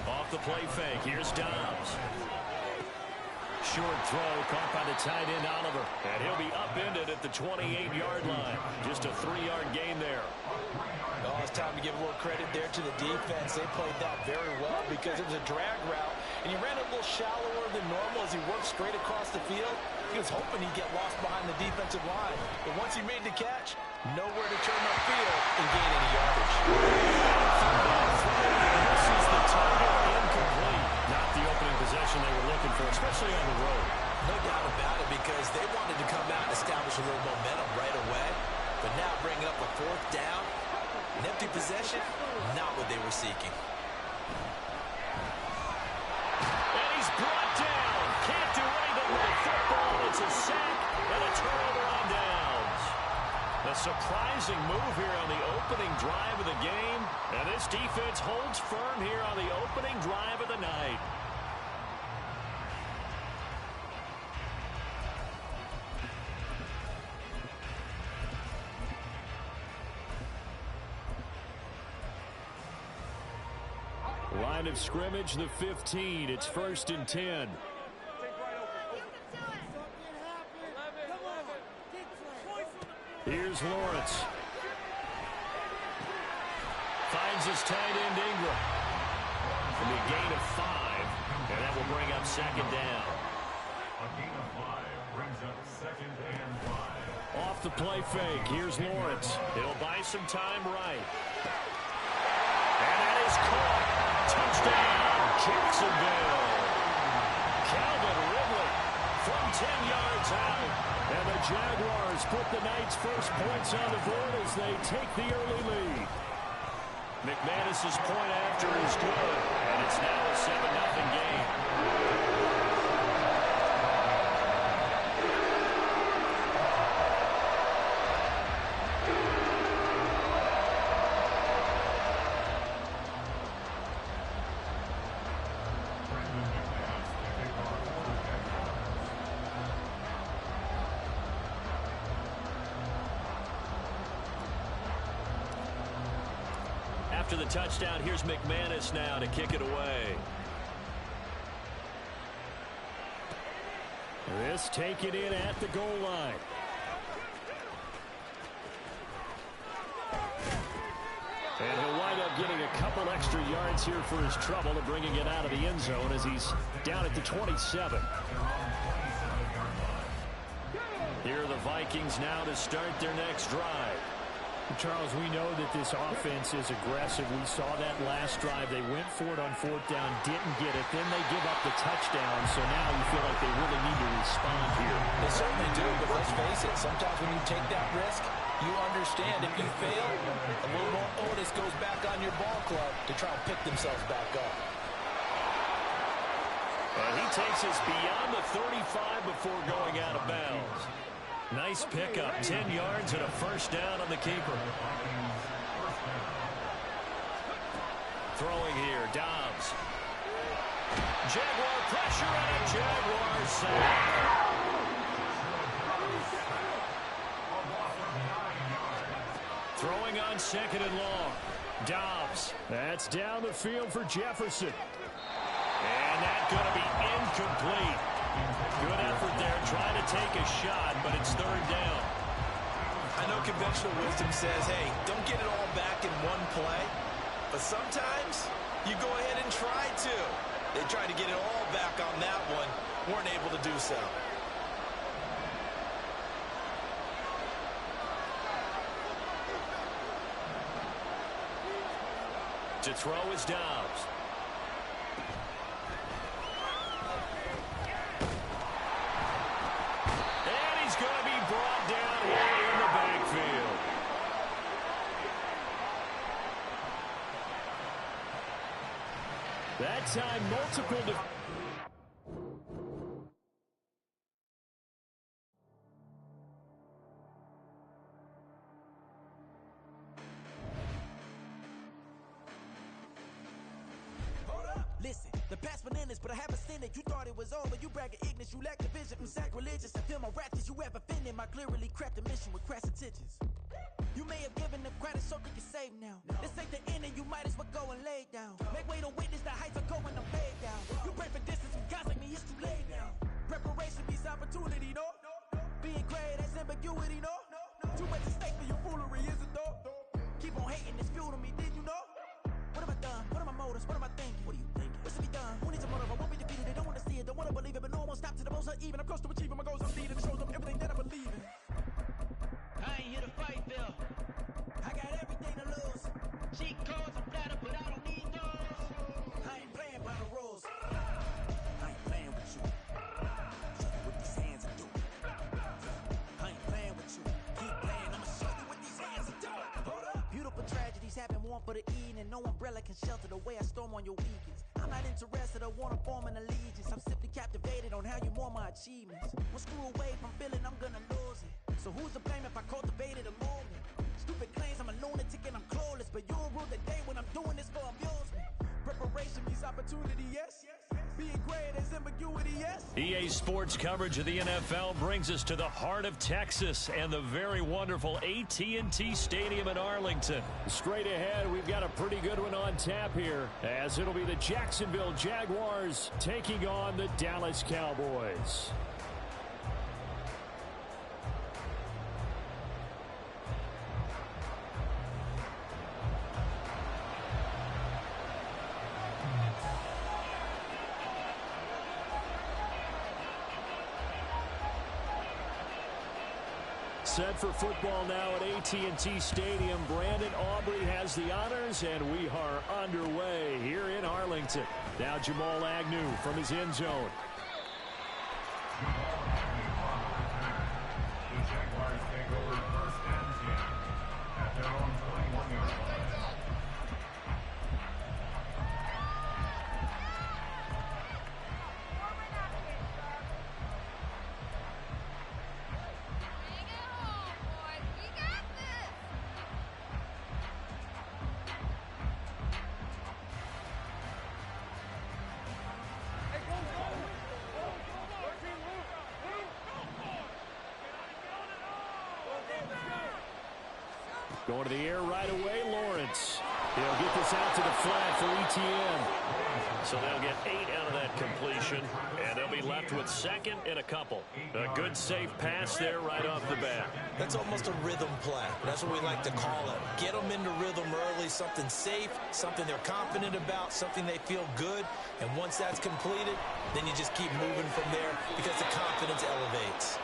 Off the play fake. Here's Dobbs. Short throw caught by the tight end Oliver. And he'll be upended at the 28-yard line. Just a 3-yard gain there. Oh, it's time to give a little credit there to the defense. They played that very well because it was a drag route, and he ran a little shallower than normal as he worked straight across the field. He was hoping he'd get lost behind the defensive line. But once he made the catch, nowhere to turn upfield and gain any yardage. This is the target incomplete. Not the opening possession they were looking for, especially on the road. No doubt about it, because they wanted to come out and establish a little momentum right away. But now bringing up a 4th down, an empty possession, not what they were seeking. And he's brought down. Can't do anything with the football. It's a sack and a turnover on downs. A surprising move here on the opening drive of the game. And this defense holds firm here on the opening drive of the night. Line of scrimmage, the 15. It's 1st and 10. Here's Lawrence. Finds his tight end Ingram. And a gain of 5. And that will bring up 2nd down. A gain of 5 brings up 2nd and 5. Off the play fake. Here's Lawrence. He'll buy some time right. And that is caught. Touchdown, Jacksonville. Calvin Ridley from 10 yards out. And the Jaguars put the night's first points on the board as they take the early lead. McManus's point after is good, and it's now a 7-0 game. After the touchdown, here's McManus now to kick it away. This taken in at the goal line. And he'll wind up getting a couple extra yards here for his trouble and bringing it out of the end zone as he's down at the 27. Here are the Vikings now to start their next drive. Charles, we know that this offense is aggressive. We saw that last drive. They went for it on 4th down, didn't get it. Then they give up the touchdown, so now you feel like they really need to respond here. They certainly do, but let's face it, sometimes when you take that risk, you understand if you fail, a little more onus goes back on your ball club to try and pick themselves back up. And he takes us beyond the 35 before going out of bounds. Nice pickup, 10 yards and a first down on the keeper. Throwing here, Dobbs. Jaguar pressure and a Jaguar sack. Throwing on 2nd and long. Dobbs. That's down the field for Jefferson. And that's going to be incomplete. Good effort there, trying to take a shot, but it's 3rd down. I know conventional wisdom says, hey, don't get it all back in one play. But sometimes you go ahead and try to. They tried to get it all back on that one. Weren't able to do so. To throw is Dobbs. And he's going to be brought down here in the backfield. That time, multiple Listen, the past bananas, but I haven't seen it. You thought it was over, you bragging ignorance, you lack the vision. I'm sacrilegious, I feel my ratchets, you have offended my clearly crafted mission with crass intentions. You may have given them credit so they can save now. This ain't the end and you might as well go and lay down. Make way to witness the heights are going, I'm laid down. You pray for distance with guys like me, it's too late now. Preparation means opportunity, no? Being great, that's ambiguity, no? Too much at stake for your foolery, is it though? Keep on hating, it's fuel to me, did you know? What have I done? What are my motives? What am I thinking? What are you thinking? What's to be done? Who needs a motive? I won't be defeated. They don't want to see it, don't want to believe it, but no one won't stop to the most uneven. I'm close to achieving my goals. I'm leading. It shows them everything that I believe in. I ain't here to fight, Phil. I got everything to lose. Cheat codes and flatter, but I don't need those. I ain't playing by the rules. I ain't playing with you. Show you what these hands are doing. I ain't playing with you. Keep playing. I'ma show you what these hands are doing. Hold up. Beautiful tragedies happen, one for the evening. No umbrella can shelter the way I storm on your weekends. I'm not interested, I wanna form an allegiance. I'm simply captivated on how you mourn my achievements. One screw away from feeling I'm gonna lose it. So who's to blame if I cultivated a movement? Stupid claims I'm a lunatic and I'm clueless, but you'll rule the day when I'm doing this for amusement. Preparation means opportunity, yes. Being great is ambiguity, yes. EA Sports coverage of the NFL brings us to the heart of Texas and the very wonderful AT&T Stadium in Arlington. Straight ahead, we've got a pretty good one on tap here, as it'll be the Jacksonville Jaguars taking on the Dallas Cowboys. Set for football now at AT&T Stadium. Brandon Aubrey has the honors, and we are underway here in Arlington. Now Jamal Agnew from his end zone. The Jaguars take over 1st and 10 at their own 21-yard line. Going to the air right away, Lawrence. He'll get this out to the flat for ETN. So they'll get 8 out of that completion, and they'll be left with 2nd and a couple. A good, safe pass there right off the bat. That's almost a rhythm play. That's what we like to call it. Get them into rhythm early, something safe, something they're confident about, something they feel good. And once that's completed, then you just keep moving from there because the confidence elevates.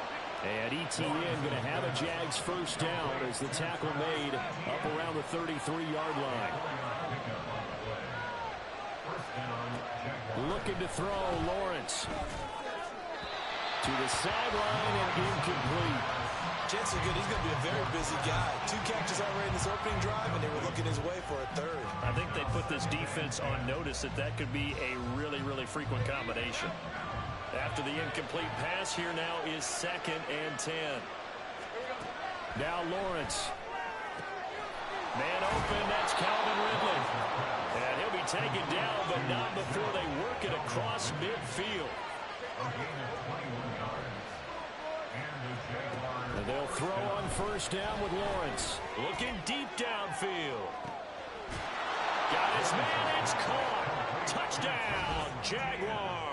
And And ETN going to have a Jags first down as the tackle made up around the 33-yard line. Looking to throw, Lawrence. To the sideline and incomplete. Chances are good he's going to be a very busy guy. 2 catches already in this opening drive, and they were looking his way for a third. I think they put this defense on notice that could be a really, really frequent combination. After the incomplete pass, here now is 2nd and 10. Now Lawrence. Man open, that's Calvin Ridley. And he'll be taken down, but not before they work it across midfield. And they'll throw on first down with Lawrence. Looking deep downfield. Got his man, it's caught. Touchdown, Jaguars.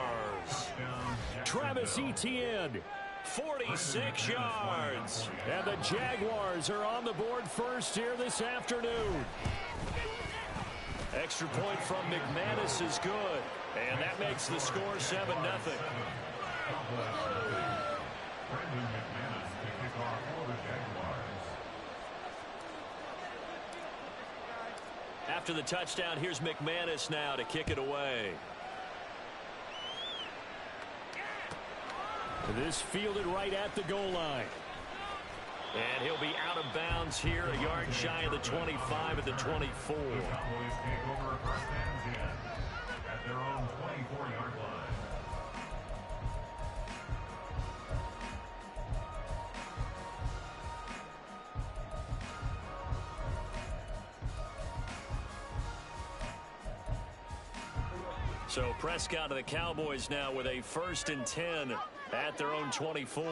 Travis Etienne, 46 yards. And the Jaguars are on the board first here this afternoon. Extra point from McManus is good. And that makes the score 7-0. After the touchdown, here's McManus now to kick it away. This fielded right at the goal line. And he'll be out of bounds here, a yard shy of the 25 at the 24. Cowboys take over 1st and 10 at their own 24-yard line. So Prescott of the Cowboys now with a 1st and 10 at their own 24.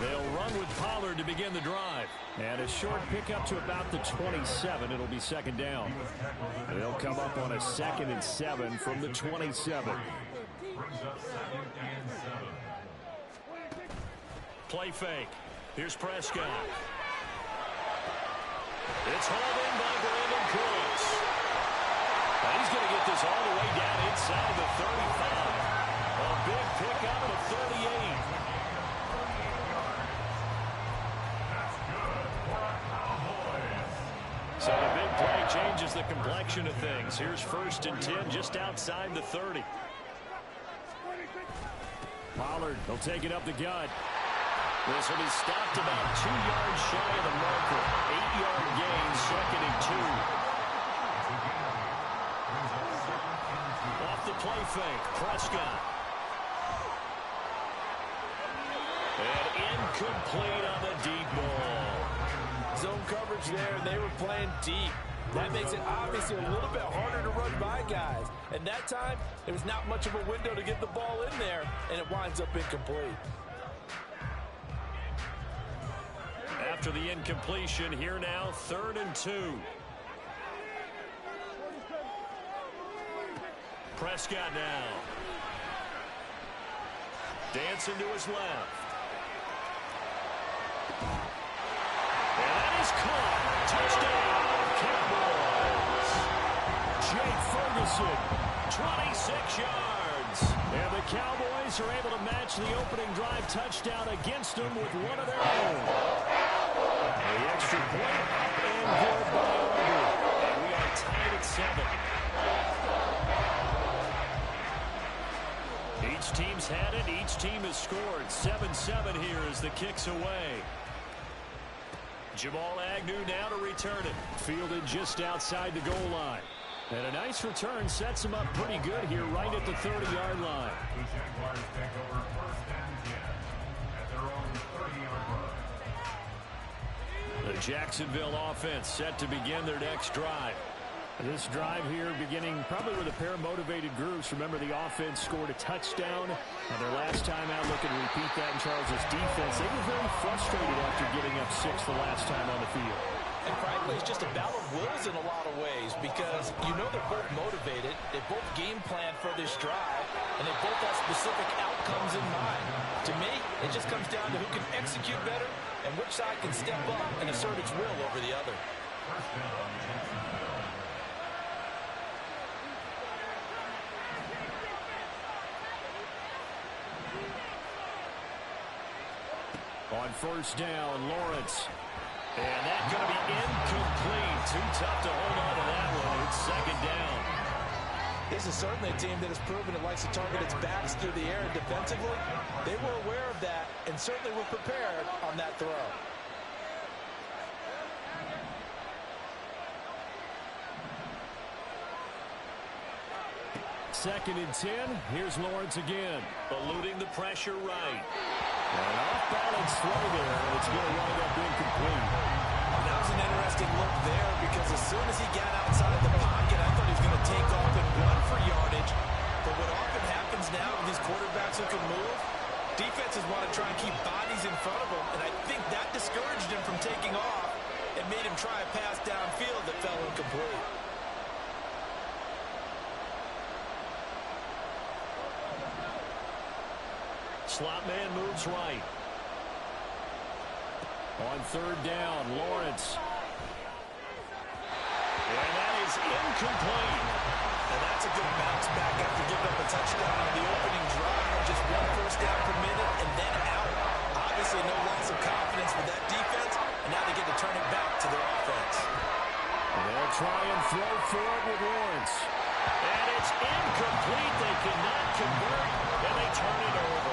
They'll run with Pollard to begin the drive. And a short pickup to about the 27. It'll be 2nd down. They'll come up on a 2nd and 7 from the 27. Brings up 2nd and 7. Play fake. Here's Prescott. It's hauled in by Brandon Cooks. Now he's going to get this all the way down inside the 35. A big pickup of 38. So the big play changes the complexion of things. Here's 1st and 10 just outside the 30. Pollard, he'll take it up the gut. This will be stopped about 2 yards shy of the marker. 8-yard gain, 2nd and 2. Off the play fake, Prescott. And incomplete on the deep ball. Zone coverage there, and they were playing deep. That makes it obviously a little bit harder to run by guys. And that time, there was not much of a window to get the ball in there, and it winds up incomplete. After the incompletion, here now, 3rd and 2. Prescott now. Dancing to his left. And that is caught. Touchdown, Cowboys. Jake Ferguson, 26 yards. and the Cowboys are able to match the opening drive touchdown against them with one of their own. The extra point up and good by Auburn. And we are tied at 7. Each team's had it. Each team has scored. 7-7 here as the kick's away. Jamal Agnew now to return it. Fielded just outside the goal line. And a nice return sets him up pretty good here right at the 30-yard line. The Jaguars take over 1st and 10 at their own 30-yard line. The Jacksonville offense set to begin their next drive. This drive here beginning probably with a pair of motivated groups. Remember, the offense scored a touchdown. And their last time out, looking to repeat that in Charles's defense. They were very frustrated after giving up 6 the last time on the field. And frankly, it's just a battle of wills in a lot of ways because you know they're both motivated. They both game plan for this drive, and they both have specific outcomes in mind. To me, it just comes down to who can execute better and which side can step up and assert its will over the other. First down, Jacksonville. On first down, Lawrence. And that's going to be incomplete. Too tough to hold on to that one. It's second down. This is certainly a team that has proven it likes to target its backs through the air. Defensively, they were aware of that and certainly were prepared on that throw. Second and 10. Here's Lawrence again. Eluding the pressure right. And off-balance throw there. It's going to wind up incomplete. That was an interesting look there because as soon as he got outside the pocket, I thought he was going to take off and run for yardage. But what often happens now with these quarterbacks who can move, defenses want to try and keep bodies in front of them. And I think that discouraged him from taking off and made him try a pass downfield that fell incomplete. Slot man moves right. On third down, Lawrence. And that is incomplete. And that's a good bounce back after giving up a touchdown on the opening drive. Just one first down per minute and then out. Obviously no loss of confidence with that defense. And now they get to turn it back to their offense. And they'll try and throw for it with Lawrence. And it's incomplete. They cannot convert. And they turn it over.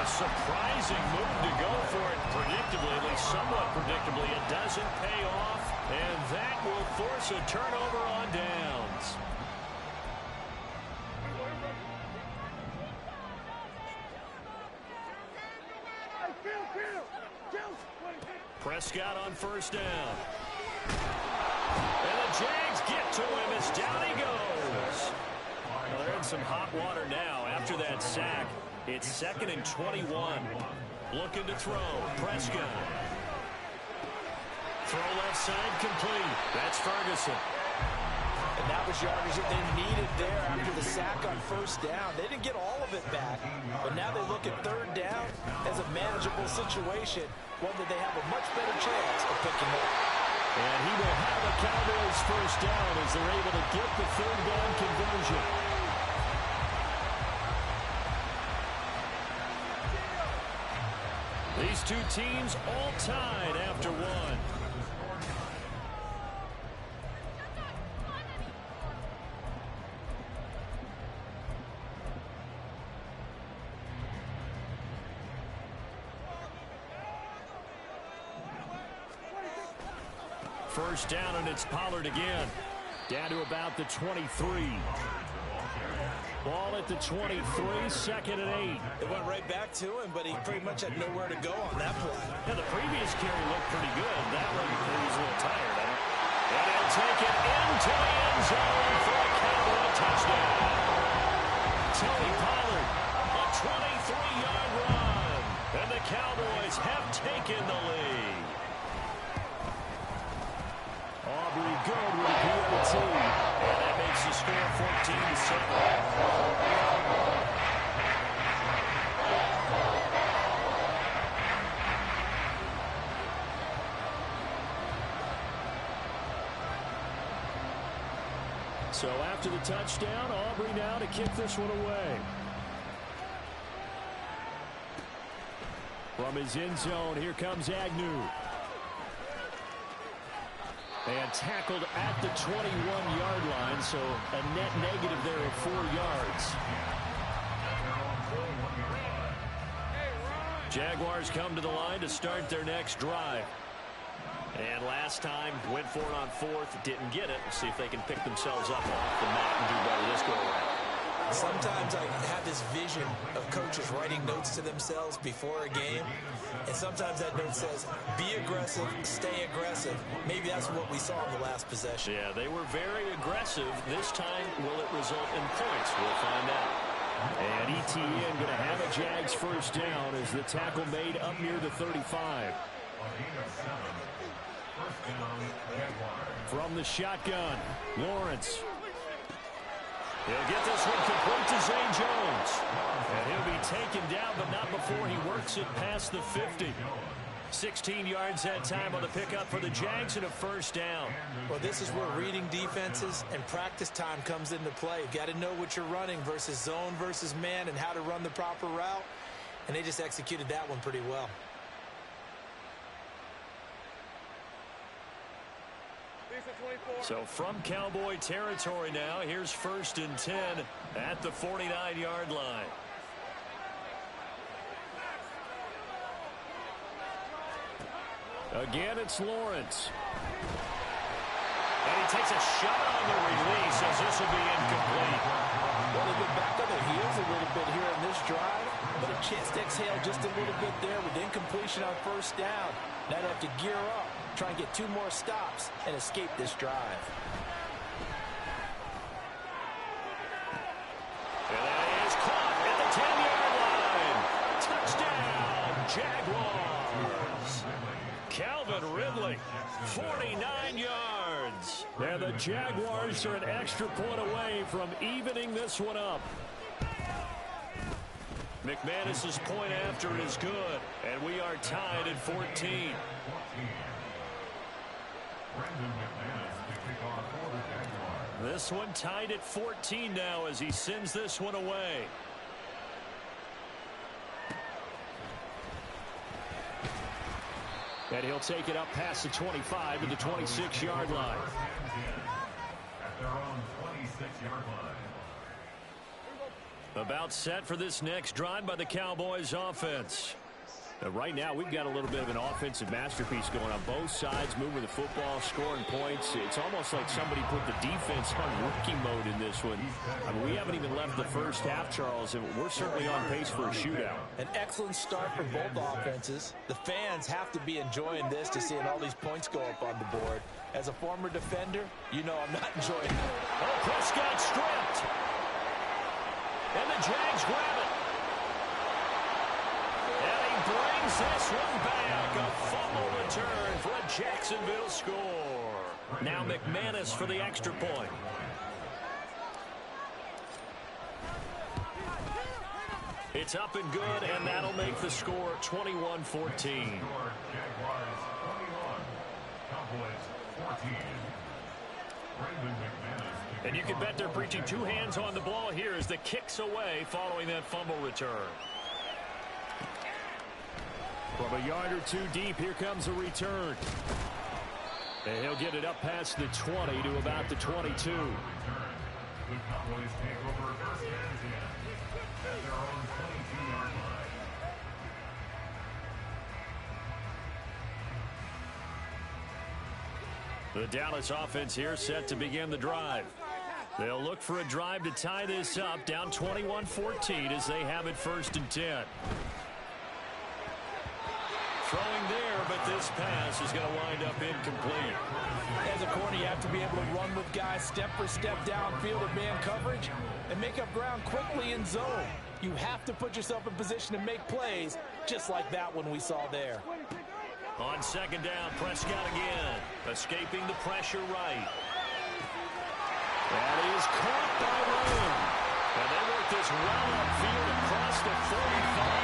A surprising move to go for it predictably, at least somewhat predictably. It doesn't pay off, and that will force a turnover on downs. Prescott on first down. And the Jags get to him as down he goes. Well, they're in some hot water now after that sack. It's second and 21. Looking to throw. Prescott. Throw left side complete. That's Ferguson. And that was yardage that they needed there after the sack on first down. They didn't get all of it back, but now they look at third down as a manageable situation, one that they have a much better chance of picking up. And he will have a Cowboys first down as they're able to get the third down conversion. These two teams all tied after one. First down, and it's Pollard again. Down to about the 23. Ball at the 23, second and 8. It went right back to him, but he pretty much had nowhere to go on that play. Yeah, the previous carry looked pretty good. That one, he was a little tired. And he'll take it into the end zone for a Cowboy touchdown. Tony Pollard, a 23-yard run. And the Cowboys have taken the lead. Aubrey good with a PAT. And that makes the score 14-7. So after the touchdown, Aubrey now to kick this one away. From his end zone, here comes Agnew. And tackled at the 21-yard line, so a net negative there of 4 yards. Jaguars come to the line to start their next drive. And last time, went for it on fourth, didn't get it. We'll see if they can pick themselves up off the mat and do better this go around. Sometimes I have this vision of coaches writing notes to themselves before a game, and sometimes that note says, be aggressive, stay aggressive. Maybe that's what we saw in the last possession. Yeah, they were very aggressive. This time, will it result in points? We'll find out. And ETN going to have a Jags first down as the tackle made up near the 35. From the shotgun, Lawrence. He'll get this one complete to Zay Jones. And he'll be taken down, but not before he works it past the 50. 16 yards that time on the pickup for the Jags and a first down. Well, this is where reading defenses and practice time comes into play. You've got to know what you're running versus zone versus man and how to run the proper route. And they just executed that one pretty well. So from Cowboy territory now, here's 1st and 10 at the 49-yard line. Again, it's Lawrence. And he takes a shot on the release as this will be incomplete. Well, they've been back on their heels a little bit here in this drive, but a chance to exhale just a little bit there with incompletion on 1st down. Now they have to gear up, try and get 2 more stops, and escape this drive. And that is caught at the 10-yard line. Touchdown, Jaguars. Calvin Ridley, 49 yards. And the Jaguars are an extra point away from evening this one up. McManus's point after is good, and we are tied at 14. This one tied at 14 now as he sends this one away. And he'll take it up past the 25 to the 26-yard line. At their own 26-yard line. About set for this next drive by the Cowboys offense. Right now, we've got a little bit of an offensive masterpiece going on both sides, moving the football, scoring points. It's almost like somebody put the defense on rookie mode in this one. I mean, we haven't even left the first half, Charles, and we're certainly on pace for a shootout. An excellent start for both offenses. The fans have to be enjoying this to seeing all these points go up on the board. As a former defender, you know I'm not enjoying it. Oh, Prescott stripped. And the Jags grab it. Brings this one back. A fumble return for a Jacksonville score. Now McManus for the extra point. It's up and good, and that'll make the score 21-14. Jaguars 21, Cowboys 14. And you can bet they're preaching 2 hands on the ball here as the kick's away following that fumble return. From a yard or 2 deep, here comes a return. And he'll get it up past the 20 to about the 22. The Cowboys take over 1st and 10 at their own 22-yard line. The Dallas offense here set to begin the drive. They'll look for a drive to tie this up, down 21-14 as they have it 1st and 10. Throwing there, but this pass is going to wind up incomplete. As a corner, you have to be able to run with guys step for step downfield of man coverage and make up ground quickly in zone. You have to put yourself in position to make plays, just like that one we saw there. On 2nd down, Prescott again, escaping the pressure right. That is caught by Lamb. And they work this well upfield across the 45.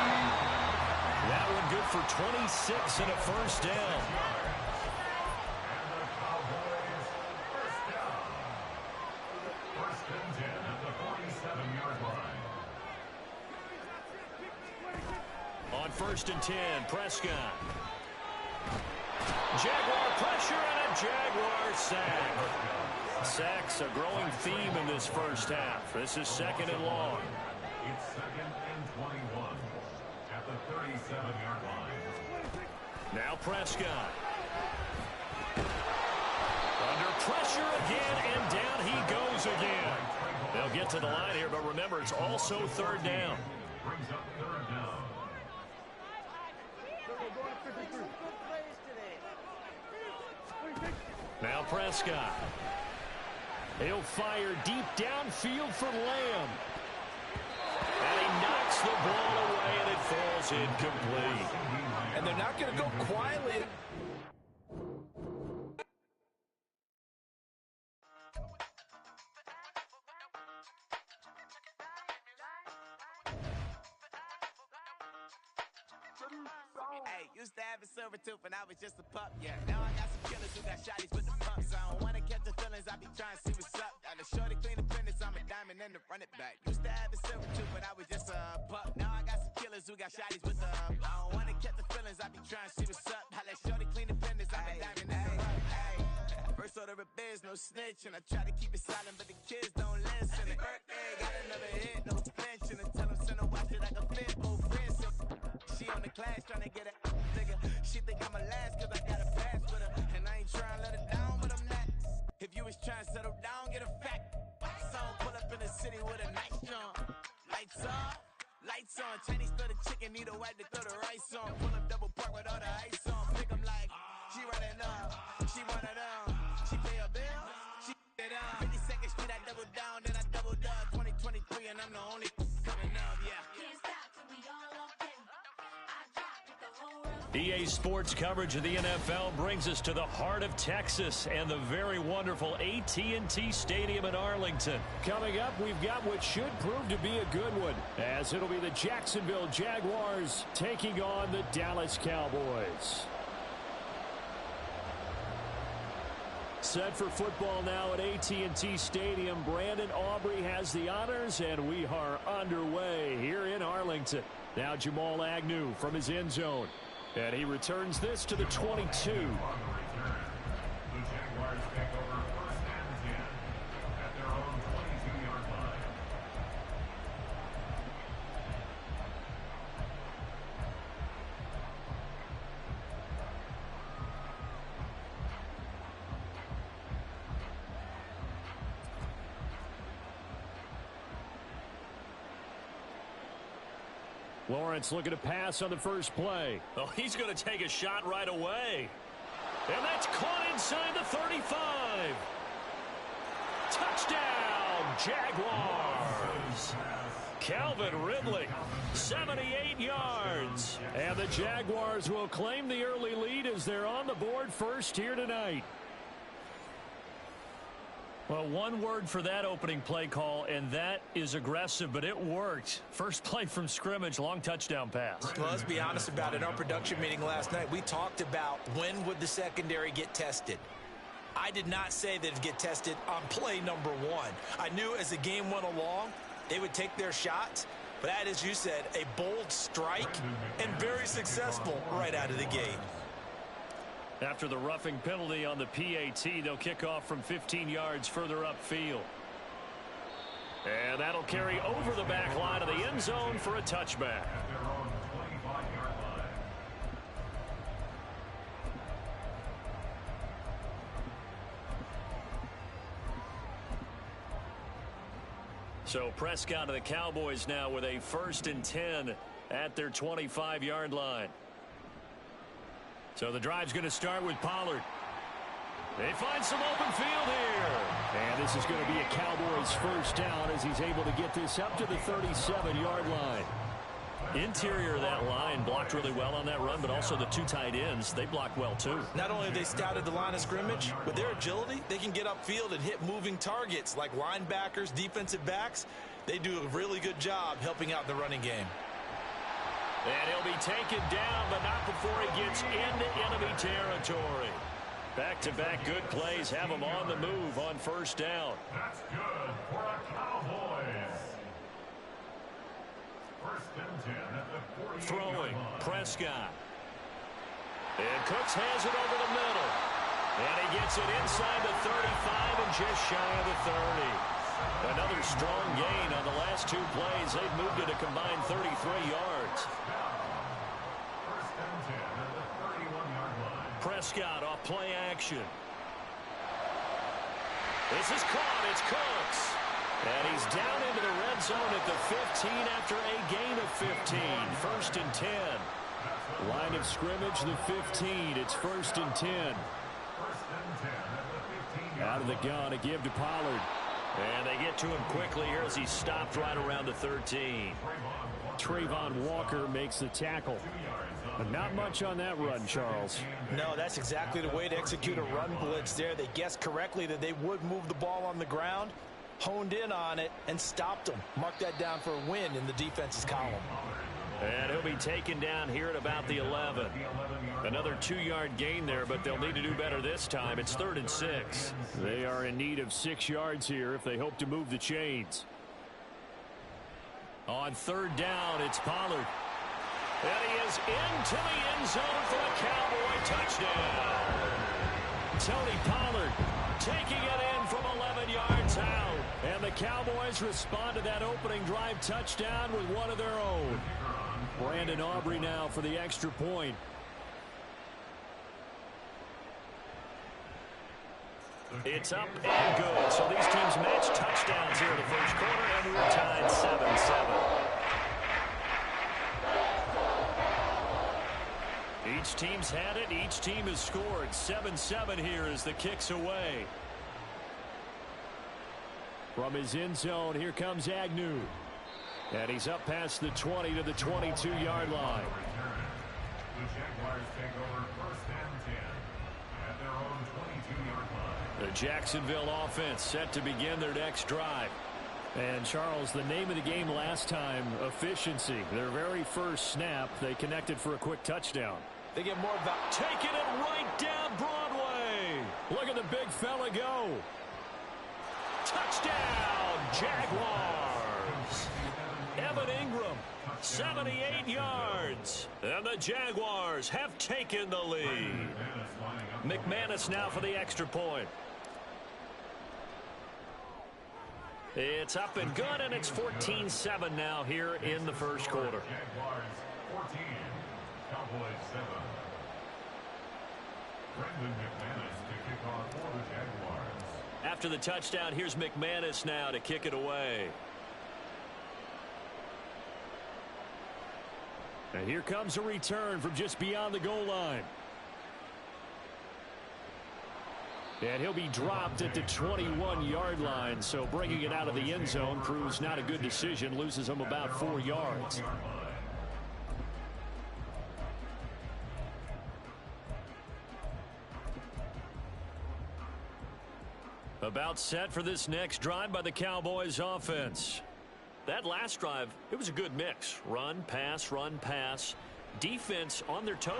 That one good for 26 and a 1st down. And the Cowboys 1st down. 1st and 10 at the 47-yard line. On 1st and 10, Prescott. Jaguar pressure and a Jaguar sack. Sacks a growing theme in this 1st half. This is 2nd and long. It's 2nd and 21 at the 37-yard line. Now Prescott. Under pressure again, and down he goes again. They'll get to the line here, but remember, it's also 3rd down. Brings up 3rd down. Now Prescott. He'll fire deep downfield for Lamb. And he knocks the ball away, and it falls incomplete. And they're not going to go quietly. Hey, used to have a silver tooth and I was just a pup, yeah. Now I got some killers who got shotties with the pumps. I don't wanna catch the feelings, I be trying to see what's up. Got a shorty clean the fitness, I'm a diamond and to run it back. Used to have a silver tooth, but I was just a pup. Now I got some killers who got shotties with the I don't wanna catch the feelings, I be trying to see what's up. I let shorty clean the fitness, I'm a diamond and to run it back. First order of biz, is no snitching. I try to keep it silent, but the kids don't listen. Birthday, got another hit, no flinching. And tell them send her watch it like a fit, both friends. She on the class trying to get it nigga. She think I'm a last cause I got a pass with her. And I ain't trying to let her down, but I'm not. If you was trying to settle down, get a fact. Song pull up in the city with a nice jump. Lights off, lights on. Chinese throw the chicken, need a wipe to throw the rice on. Pull up double park with all the ice on. Pick 'em like, she running up, she one of them. She pay her bill, she it up. 52nd Street, I double down, then I doubled up. 2023, and I'm the only coming up, yeah. Can't stop till we all up in. I drop it, the whole world. EA Sports coverage of the NFL brings us to the heart of Texas and the very wonderful AT&T Stadium in Arlington. Coming up, we've got what should prove to be a good one, as it'll be the Jacksonville Jaguars taking on the Dallas Cowboys. Set for football now at AT&T Stadium. Brandon Aubrey has the honors, and we are underway here in Arlington. Now Jamal Agnew from his end zone. And he returns this to the 22. The Jaguars take over first and 10 at their own 22-yard line. Lawrence looking to pass on the first play. Oh, he's going to take a shot right away. And that's caught inside the 35. Touchdown, Jaguars. Calvin Ridley, 78 yards. And the Jaguars will claim the early lead as they're on the board first here tonight. Well, one word for that opening play call, and that is aggressive, but it worked. First play from scrimmage, long touchdown pass. Well, let's be honest about it. In our production meeting last night, we talked about when would the secondary get tested. I did not say that it'd get tested on play number one. I knew as the game went along, they would take their shots, but that, as you said, a bold strike and very successful right out of the gate. After the roughing penalty on the PAT, they'll kick off from 15 yards further upfield. And that'll carry over the back line of the end zone for a touchback. At their own 25-yard line. So Prescott of the Cowboys now with a 1st and 10 at their 25-yard line. So the drive's going to start with Pollard. They find some open field here. And this is going to be a Cowboys first down as he's able to get this up to the 37-yard line. Interior of that line blocked really well on that run, but also the two tight ends, they blocked well too. Not only have they scouted the line of scrimmage, with their agility, they can get upfield and hit moving targets like linebackers, defensive backs. They do a really good job helping out the running game. And he'll be taken down, but not before he gets into enemy territory. Back-to-back good plays have him on the move on first down. That's good for a Cowboys. First and 10 at the 48-yard Throwing, line. Prescott. And Cooks has it over the middle. And he gets it inside the 35 and just shy of the 30. Another strong gain on the last two plays. They've moved it a combined 33 yards. First and 10 at the 31-yard line. Prescott off play action. This is caught. It's Cooks. And he's down into the red zone at the 15 after a gain of 15. 1st and 10. Line of scrimmage, the 15. It's 1st and 10. First and 10 at the 15-yard Out of the gun, a give to Pollard. And they get to him quickly here as he stopped right around the 13. Trayvon Walker makes the tackle. But not much on that run, Charles. No, that's exactly the way to execute a run blitz there. They guessed correctly that they would move the ball on the ground, honed in on it, and stopped them. Mark that down for a win in the defense's column. And he'll be taken down here at about the 11. Another 2-yard gain there, but they'll need to do better this time. It's 3rd and 6. They are in need of 6 yards here if they hope to move the chains. On 3rd down, it's Pollard. And he is into the end zone for a Cowboy touchdown. Tony Pollard taking it in from 11 yards out. And the Cowboys respond to that opening drive touchdown with one of their own. Brandon Aubrey now for the extra point. It's up and good. So these teams match touchdowns here in the first quarter, and we're tied 7-7. Each team's had it. Each team has scored. 7-7 here as the kick's away. From his end zone, here comes Agnew. And he's up past the 20 to the 22-yard line. The Jaguars take over first and 10 at their own 22-yard line. The Jacksonville offense set to begin their next drive. And, Charles, the name of the game last time, efficiency. Their very first snap, they connected for a quick touchdown. They get more about taking it right down Broadway. Look at the big fella go. Touchdown, Jaguars. Evan Ingram, 78 yards. And the Jaguars have taken the lead. McManus now for the extra point. It's up and good, and it's 14-7 now here in the first quarter. Jaguars 14, Cowboys 7. Brendan McManus to kick off for the Jaguars. After the touchdown, here's McManus now to kick it away. And here comes a return from just beyond the goal line. And he'll be dropped at the 21-yard line, so bringing it out of the end zone proves not a good decision, loses him about 4 yards. About set for this next drive by the Cowboys offense. That last drive, it was a good mix. Run, pass, defense on their toes.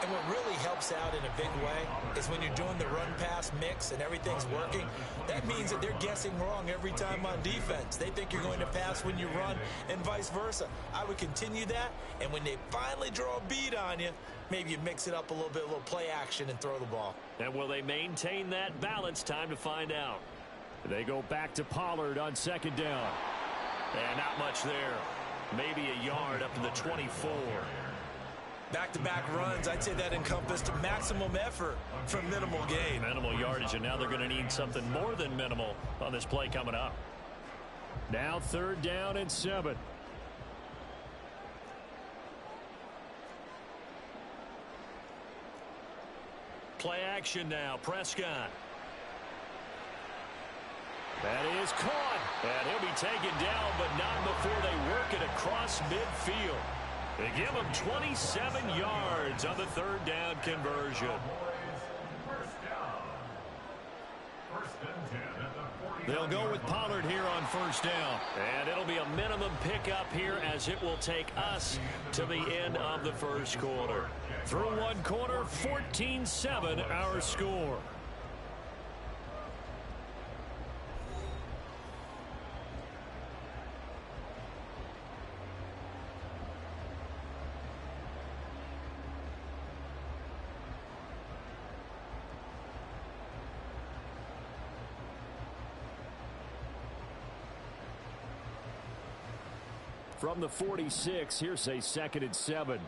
And what really helps out in a big way is when you're doing the run-pass mix and everything's working, that means that they're guessing wrong every time on defense. They think you're going to pass when you run and vice versa. I would continue that, and when they finally draw a bead on you, maybe you mix it up a little bit, a little play action, and throw the ball. And will they maintain that balance? Time to find out. They go back to Pollard on second down. And not much there. Maybe a yard up to the 24. Back-to-back runs, I'd say that encompassed maximum effort from minimal gain. Minimal yardage, and now they're going to need something more than minimal on this play coming up. Now 3rd down and 7. Play action now, Prescott. That is caught. And he'll be taken down, but not before they work it across midfield. They give him 27 yards on the 3rd down conversion. They'll go with Pollard here on 1st down. And it'll be a minimum pickup here as it will take us to the end of the first quarter. Through 1 quarter, 14-7 our score. From the 46, here's a 2nd and 7.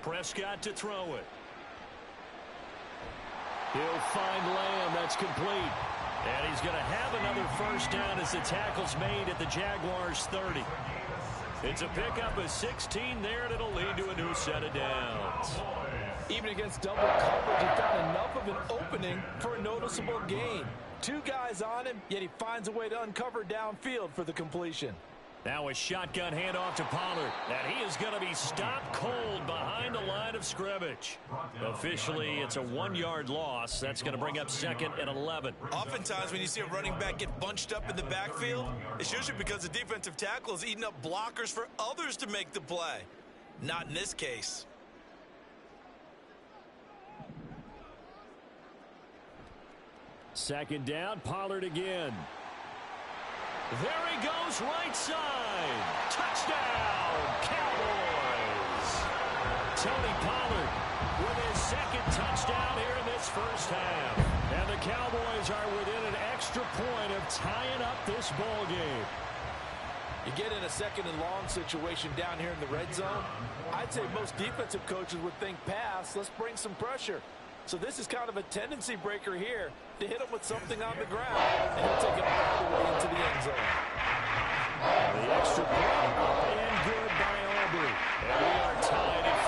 Prescott to throw it. He'll find Lamb. That's complete. And he's going to have another 1st down as the tackle's made at the Jaguars' 30. It's a pickup of 16 there, and it'll lead to a new set of downs. Even against double coverage, he found enough of an opening for a noticeable gain. 2 guys on him, yet he finds a way to uncover downfield for the completion. Now a shotgun handoff to Pollard. And he is going to be stopped cold behind the line of scrimmage. Officially, it's a 1-yard loss. That's going to bring up 2nd and 11. Oftentimes, when you see a running back get bunched up in the backfield, it's usually because the defensive tackle is eating up blockers for others to make the play. Not in this case. Second down, Pollard again. There he goes, right side. Touchdown, Cowboys. Tony Pollard with his second touchdown here in this first half. And the Cowboys are within an extra point of tying up this ball game. You get in a second and long situation down here in the red zone. I'd say most defensive coaches would think pass, let's bring some pressure. So this is kind of a tendency breaker here to hit him with something on the ground, and he'll take it all the way into the end zone. The extra point up and good by Aubrey. And we are tied at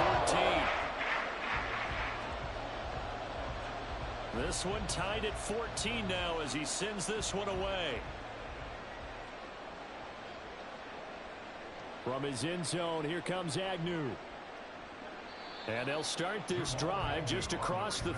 14. This one tied at 14 now as he sends this one away. From his end zone, here comes Agnew. And they'll start this drive just across the...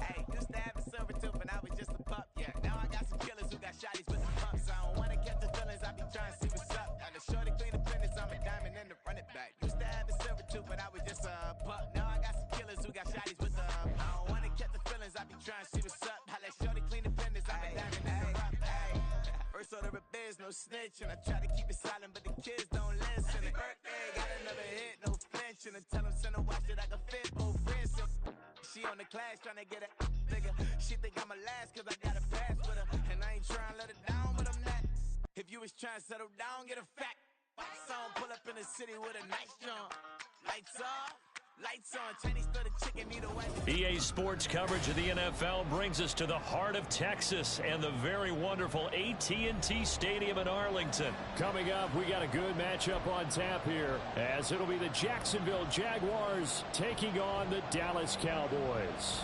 Hey, used to have a silver tooth when I was just a pup, yeah. Now I got some killers who got shotties with the pumps. I don't wanna catch the feelings, I be trying to see what's up. Got the shorty clean the fitness, I'm a diamond in the run it back. Used to have a silver tooth when I was just a pup. Now I got some killers who got shotties with the I don't wanna catch the feelings, I be trying to see what's up. I let shorty clean the fitness, I'm a diamond in the rough. First order of biz, no snitch, and I try to keep it silent, but the kids don't listen. And birthday, got another hit, no flinching. And tell them send a watch that I can fit both wrists. She on the class trying to get a bigger. She think I'm a last cause I got a pass with her. And I ain't trying to let her down, but I'm not. If you was trying to settle down, get a fact. Lights on, pull up in the city with a nice jump. Lights off, lights on. Chinese throw the chicken, need a white. EA Sports coverage of the NFL brings us to the heart of Texas and the very wonderful AT&T Stadium in Arlington. Coming up, we got a good matchup on tap here, as it'll be the Jacksonville Jaguars taking on the Dallas Cowboys.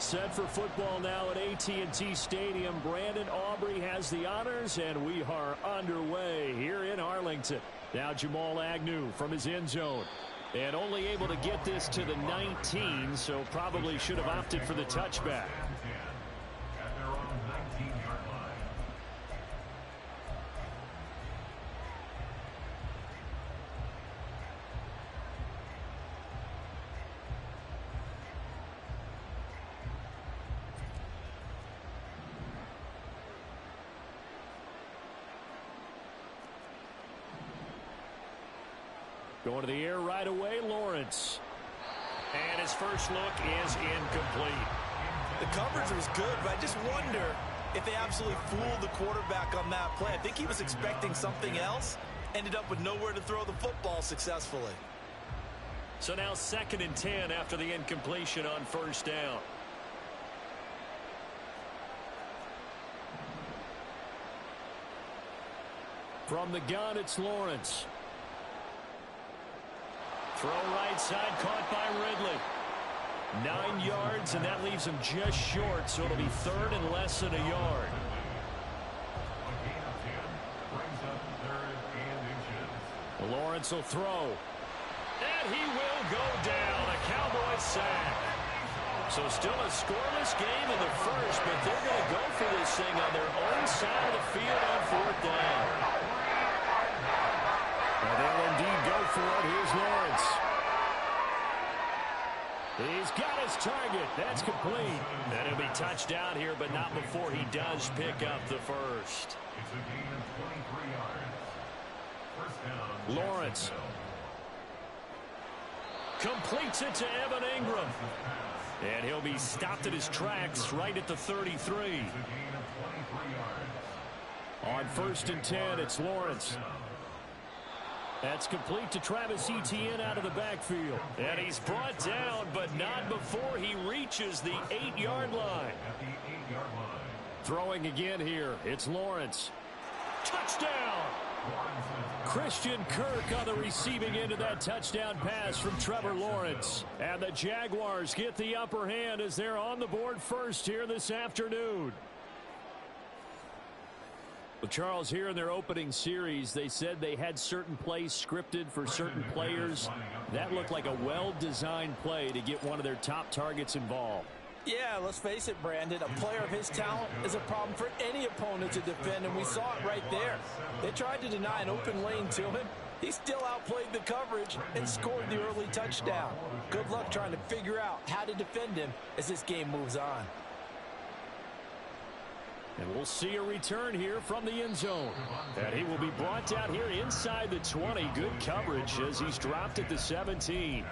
Set for football now at AT&T Stadium. Brandon Aubrey has the honors, and we are underway here in Arlington. Now Jamal Agnew from his end zone. And only able to get this to the 19, so probably should have opted for the touchback. At their own 19-yard line. Going to the air right away, Lawrence. And his first look is incomplete. The coverage was good, but I just wonder if they absolutely fooled the quarterback on that play. I think he was expecting something else, ended up with nowhere to throw the football successfully. So now 2nd and 10 after the incompletion on first down. From the gun, it's Lawrence. Throw right side, caught by Ridley. 9 yards, and that leaves him just short, so it'll be 3rd and less than a yard. A gain of 10 brings up 3rd and inches. Lawrence will throw. And he will go down. A Cowboys sack. So still a scoreless game in the first, but they're going to go for this thing on their own side of the field on 4th down. And they'll indeed go for it. Here's Lawrence. He's got his target. That's complete. And he'll be touched down here, but not before he does pick up the first. It's a gain of 23 yards. First down. Lawrence completes it to Evan Ingram. And he'll be stopped at his tracks right at the 33. It's a gain of 23 yards. On 1st and 10, it's Lawrence. That's complete to Travis Etienne out of the backfield. And he's brought down, but not before he reaches the 8-yard line. At the 8-yard line. Throwing again here, it's Lawrence. Touchdown! Christian Kirk on the receiving end of that touchdown pass from Trevor Lawrence. And the Jaguars get the upper hand as they're on the board first here this afternoon. Well, Charles, here in their opening series, they said they had certain plays scripted for certain players. That looked like a well-designed play to get one of their top targets involved. Yeah, let's face it, Brandon. A player of his talent is a problem for any opponent to defend, and we saw it right there. They tried to deny an open lane to him. He still outplayed the coverage and scored the early touchdown. Good luck trying to figure out how to defend him as this game moves on. And we'll see a return here from the end zone. And he will be brought out here inside the 20. Good coverage as he's dropped at the 17.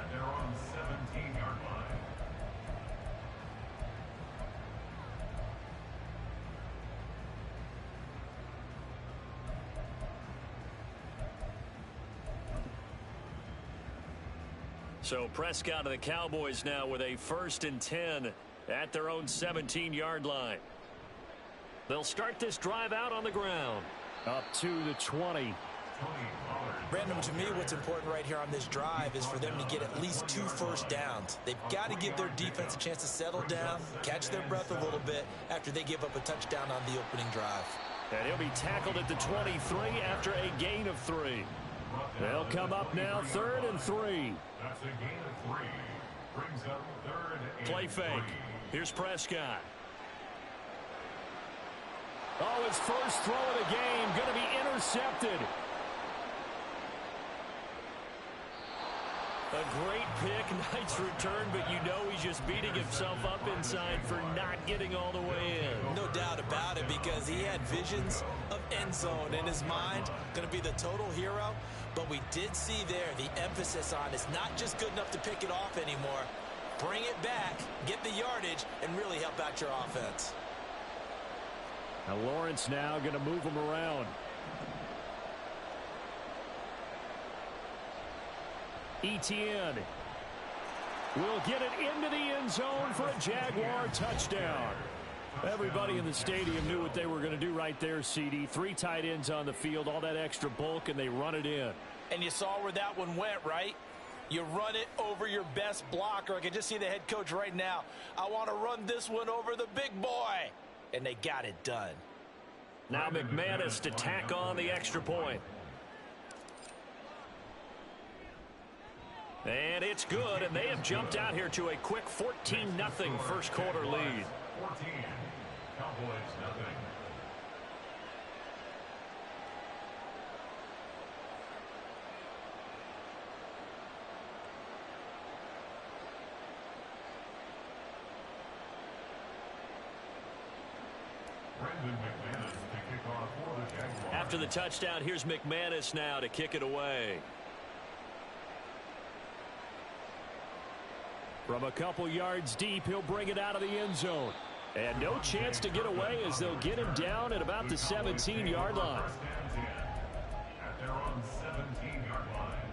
So Prescott and the Cowboys now with a 1st and 10 at their own 17-yard line. They'll start this drive out on the ground. Up to the 20. Brandon, to me, what's important right here on this drive is for them to get at least 2 first downs. They've got to give their defense a chance to settle down, catch their breath a little bit after they give up a touchdown on the opening drive. And he'll be tackled at the 23 after a gain of 3. They'll come up now 3rd and 3. That's a gain of 3. Brings up 3rd and Play fake. 3. Here's Prescott. Oh, his first throw of the game going to be intercepted. A great pick, nice return, but you know he's just beating himself up inside for not getting all the way in. No doubt about it, because he had visions of end zone in his mind, going to be the total hero. But we did see there the emphasis on it's not just good enough to pick it off anymore. Bring it back, get the yardage, and really help out your offense. Now Lawrence now going to move him around. Etienne will get it into the end zone for a Jaguar touchdown. Everybody in the stadium knew what they were going to do right there, CD. 3 tight ends on the field, all that extra bulk, and they run it in. And you saw where that one went, right? You run it over your best blocker. I can just see the head coach right now. I want to run this one over the big boy. And they got it done. Now McManus to tack on the extra point. And it's good, and they have jumped out here to a quick 14-0 first quarter lead. 14. Cowboys nothing. After the touchdown, here's McManus now to kick it away. From a couple yards deep, he'll bring it out of the end zone. And no chance to get away as they'll get him down at about the 17-yard line. At their own 17-yard line.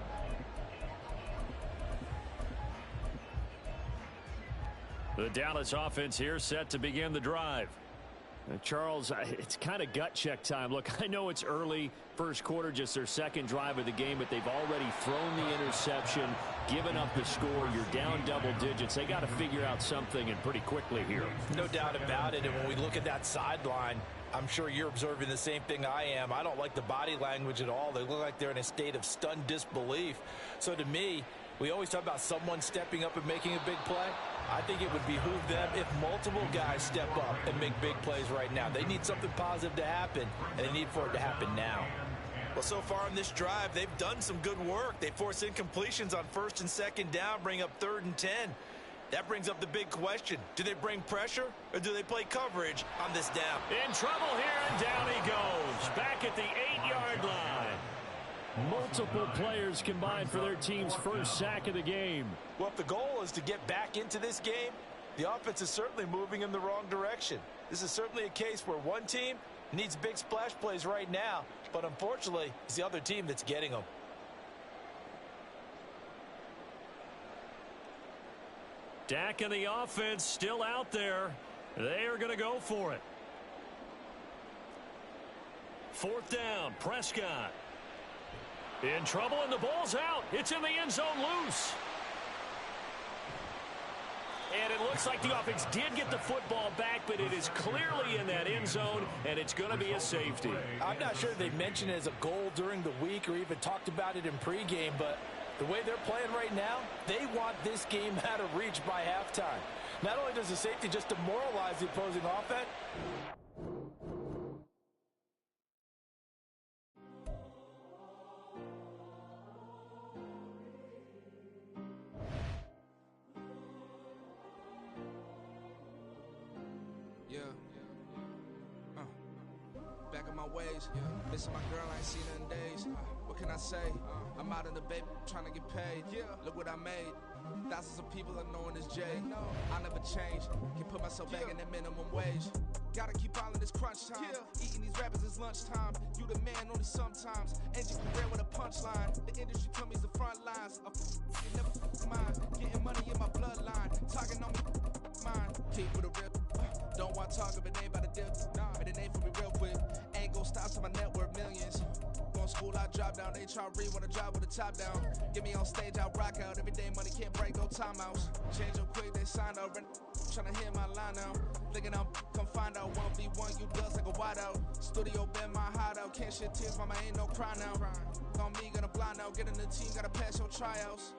The Dallas offense here set to begin the drive. Charles, it's kind of gut check time. Look, I know it's early, first quarter, just their second drive of the game, but they've already thrown the interception, given up the score. You're down double digits. They got to figure out something, and pretty quickly here. No doubt about it. And when we look at that sideline, I'm sure you're observing the same thing I am. I don't like the body language at all. They look like they're in a state of stunned disbelief. So to me, we always talk about someone stepping up and making a big play. I think it would behoove them if multiple guys step up and make big plays right now. They need something positive to happen, and they need for it to happen now. Well, so far in this drive, they've done some good work. They force incompletions on 1st and 2nd down, bring up 3rd and 10. That brings up the big question. Do they bring pressure, or do they play coverage on this down? In trouble here, and down he goes. Back at the 8-yard line. Multiple players combined for their team's first sack of the game. Well, if the goal is to get back into this game, the offense is certainly moving in the wrong direction. This is certainly a case where one team needs big splash plays right now, but unfortunately, it's the other team that's getting them. Dak and the offense still out there. They are going to go for it. 4th down, Prescott. In trouble, and the ball's out. It's in the end zone loose. And it looks like the offense did get the football back, but it is clearly in that end zone, and it's going to be a safety. I'm not sure they mentioned it as a goal during the week or even talked about it in pregame, but The way they're playing right now, they want this game out of reach by halftime. Not only does the safety just demoralize the opposing offense, back on my ways, missing my girl, I ain't seen her in days. What can I say? I'm out in the baby, trying to get paid. Look what I made. Thousands of people are knowing this Jay. I never change. Can put myself back in that minimum wage. Gotta keep all in this crunch time. Eating these rappers is lunchtime. You the man only sometimes. End your career with a punchline. The industry put me the front lines. I never mine. Getting money in my bloodline. Talking on me, mine. Keep with a real. Don't want to talk if it ain't about a deal. But it ain't for me real quick. Ain't gon' stop so my net worth millions. Going school, I drop down. They try to read when I drive with the top down. Get me on stage, I rock out. Every day money can't break, no timeouts. Change them quick, they signed up. Tryna hit my line now. Thinking I'm come find out 1v1, you does like a wideout. Studio been my hideout. Can't shed tears, mama ain't no cry now. On me, gonna blind out. Get in the team, gotta pass your tryouts.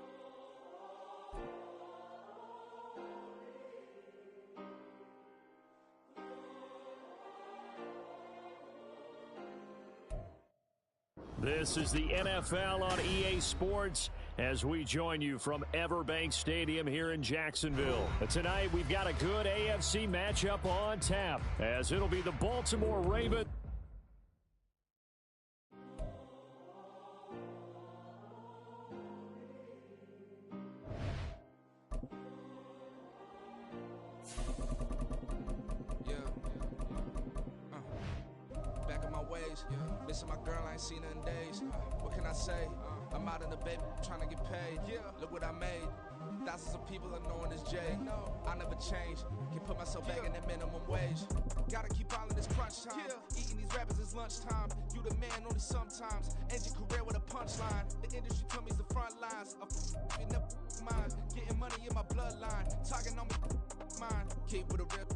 This is the NFL on EA Sports as we join you from Everbank Stadium here in Jacksonville. Tonight we've got a good AFC matchup on tap as it'll be the Baltimore Ravens. Back on my ways, missing my girl, I ain't seen her in days. What can I say? I'm out in the baby, trying to get paid. Look what I made. Thousands of people are knowing this Jay. I never change. Can put myself back in that minimum wage. Gotta keep all in this crunch time. Eating these rappers is lunchtime. You the man only sometimes. End your career with a punchline. The industry put me the front lines. You never mind. Getting money in my bloodline. Talking on me, mine. Keep with a rip.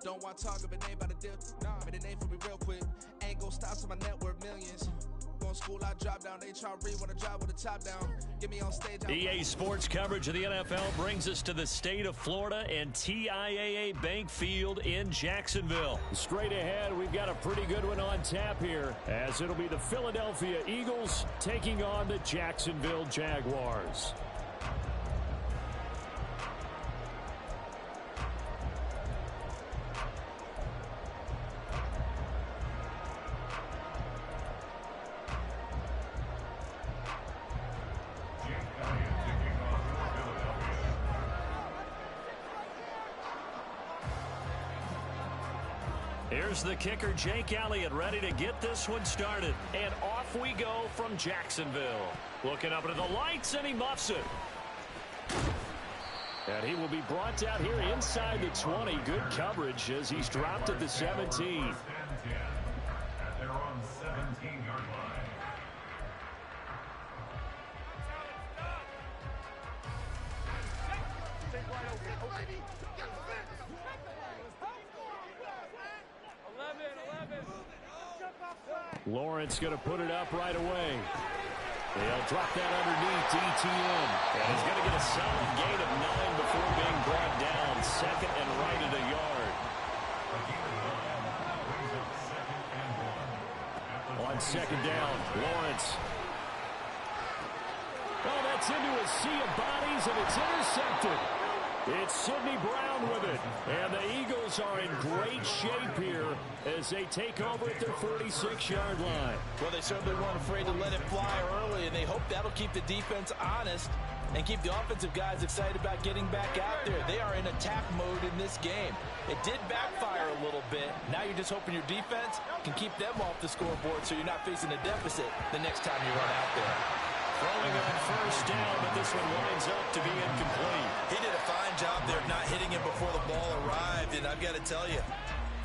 Don't want to talk if it ain't about a deal. But it ain't for me real quick. Ain't gon' stop so my net worth millions. Going school, I drop down. They try to read when I drive with the top down. Get me on stage. EA Sports coverage of the NFL brings us to the state of Florida and TIAA Bank Field in Jacksonville. Straight ahead, we've got a pretty good one on tap here as it'll be the Philadelphia Eagles taking on the Jacksonville Jaguars. Here's the kicker, Jake Elliott, ready to get this one started. And off we go from Jacksonville. Looking up into the lights, and he muffs it. And he will be brought down here inside the 20. Good coverage as he's dropped at the 17. At their own 17-yard line. Lawrence going to put it up right away. They'll drop that underneath ETN. And he's going to get a solid gain of 9 before being brought down. Second and right at a yard. On second down, Lawrence. Oh, that's into a sea of bodies, and it's intercepted. It's Sidney Brown with it. And the Eagles are in great shape here as they take over at their 46-yard line. Well, they certainly weren't afraid to let it fly early, and they hope that'll keep the defense honest and keep the offensive guys excited about getting back out there. They are in attack mode in this game. It did backfire a little bit. Now you're just hoping your defense can keep them off the scoreboard so you're not facing a deficit the next time you run out there. Throwing on first down, but this one winds up to be incomplete. He did a fine job there of not hitting it before the ball arrived, and I've got to tell you,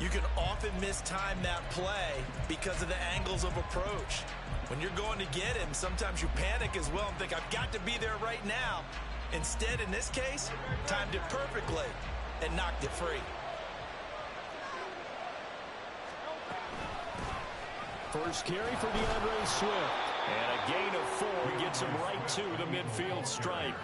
you can often mistime that play because of the angles of approach. When you're going to get him, sometimes you panic as well and think, I've got to be there right now. Instead, in this case, timed it perfectly and knocked it free. First carry for DeAndre Swift. And a gain of 4 gets him right to the midfield stripe.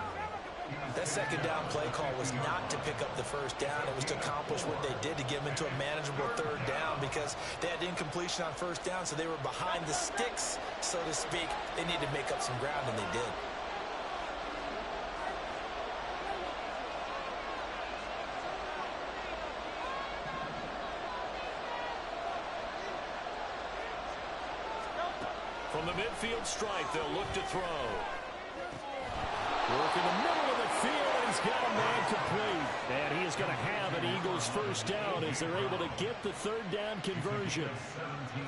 That second down play call was not to pick up the first down. It was to accomplish what they did, to get them into a manageable third down, because they had incompletion on first down, so they were behind the sticks, so to speak. They needed to make up some ground, and they did. From the midfield stripe, they'll look to throw. Work in the middle of the field, and he's got a man complete. And he is going to have an Eagles first down as they're able to get the third down conversion.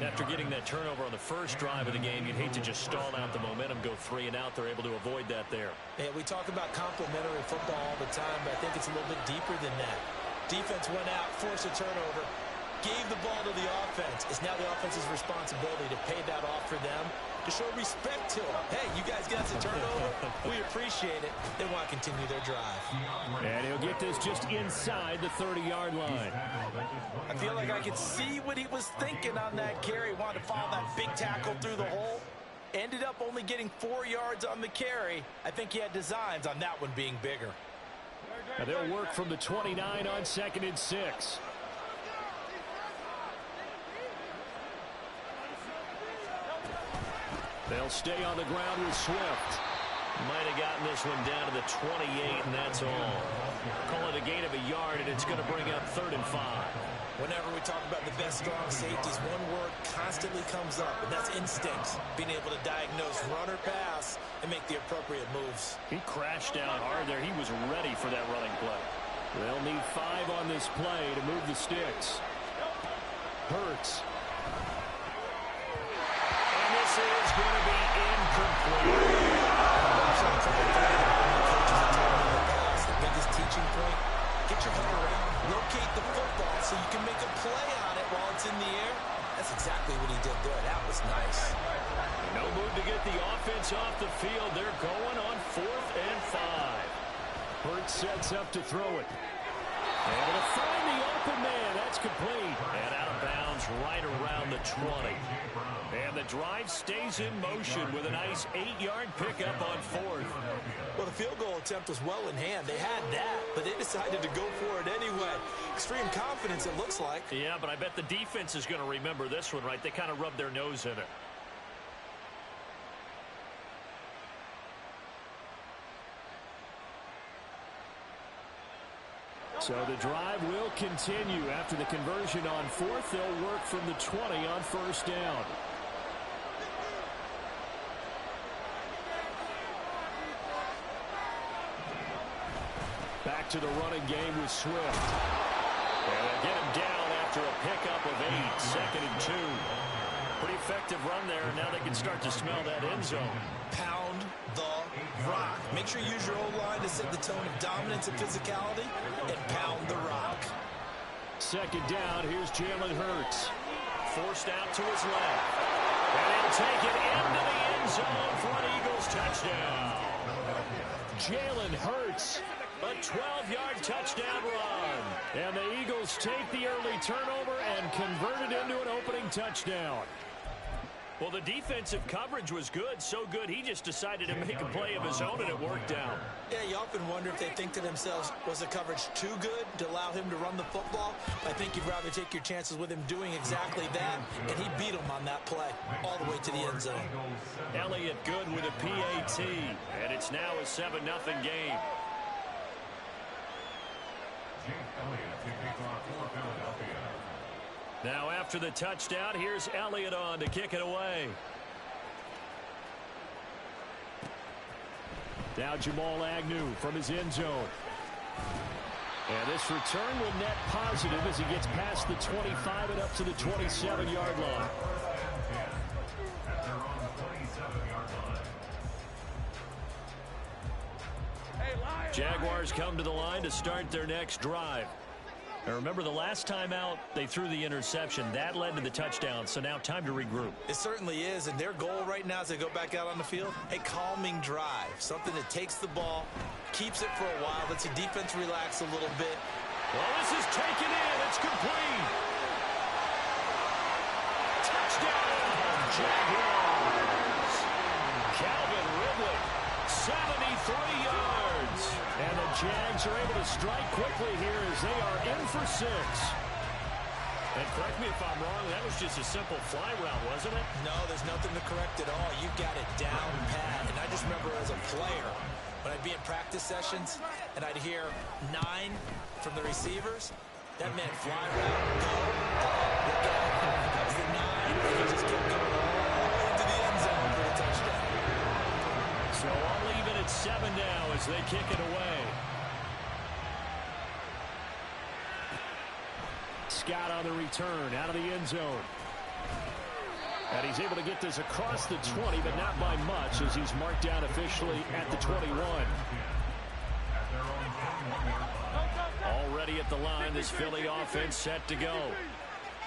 After getting that turnover on the first drive of the game, you'd hate to just stall out the momentum, go 3 and out. They're able to avoid that there. Yeah, we talk about complementary football all the time, but I think it's a little bit deeper than that. Defense went out, forced a turnover, gave the ball to the offense. It's now the offense's responsibility to pay that off for them, to show respect to them. Hey, you guys got the turnover. We appreciate it. They want to continue their drive. And he'll get this just inside the 30-yard line. I feel like I could see what he was thinking on that carry. Wanted to follow that big tackle through the hole. Ended up only getting 4 yards on the carry. I think he had designs on that one being bigger. Now they'll work from the 29 on 2nd and 6. They'll stay on the ground with Swift. Might have gotten this one down to the 28, and that's all. Call it a gain of a yard, and it's going to bring up 3rd and 5. Whenever we talk about the best strong safeties, one word constantly comes up, and that's instincts. Being able to diagnose run or pass and make the appropriate moves. He crashed down hard there. He was ready for that running play. They'll need 5 on this play to move the sticks. Hurts. And this is going to be incomplete. The biggest teaching point, get your head around, locate the football so you can make a play on it while it's in the air. That's exactly what he did there. That was nice. No move to get the offense off the field. They're going on 4th and 5. Hurts sets up to throw it. Able to find the open man. That's complete. And out of bounds right around the 20. And the drive stays in motion with a nice 8-yard pickup on 4th. Well, the field goal attempt was well in hand. They had that, but they decided to go for it anyway. Extreme confidence, it looks like. Yeah, but I bet the defense is going to remember this one, right? They kind of rubbed their nose in it. So the drive will continue. After the conversion on 4th, they'll work from the 20 on 1st down. Back to the running game with Swift. And they'll get him down after a pickup of 8. 2nd and 2. Pretty effective run there. Now they can start to smell that end zone. Pound the rock. Make sure you use your O-line to set the tone of dominance and physicality, and pound the rock. 2nd down. Here's Jalen Hurts. Forced out to his left. And he'll take it into the end zone for an Eagles touchdown. Jalen Hurts. A 12-yard touchdown run. And the Eagles take the early turnover and convert it into an opening touchdown. Well, the defensive coverage was good, so good he just decided to make a play of his own, and it worked out. Yeah, you often wonder if they think to themselves, was the coverage too good to allow him to run the football? I think you'd rather take your chances with him doing exactly that, and he beat him on that play all the way to the end zone. Elliott good with a PAT, and it's now a 7-0 game. Now after the touchdown, here's Elliott on to kick it away. Now Jamal Agnew from his end zone. And this return will net positive as he gets past the 25 and up to the 27-yard line. Jaguars come to the line to start their next drive. Now remember, the last time out, they threw the interception. That led to the touchdown, so now time to regroup. It certainly is, and their goal right now as they go back out on the field, a calming drive. Something that takes the ball, keeps it for a while, lets the defense relax a little bit. Well, this is taken in. It's complete. Touchdown, Jaguars. Calvin Ridley, 73 yards. And the Jags are able to strike quickly here as they are in for 6. And correct me if I'm wrong, that was just a simple fly route, wasn't it? No, there's nothing to correct at all. You've got it down pat. And I just remember as a player, when I'd be in practice sessions and I'd hear 9 from the receivers, that meant fly route, go, look out. That was the 9, and he just kept going all the way into the end zone for the touchdown. So all even at 7 now as they kick it away. Scott on the return out of the end zone. And he's able to get this across the 20, but not by much as he's marked down officially at the 21. Already at the line, this Philly offense set to go.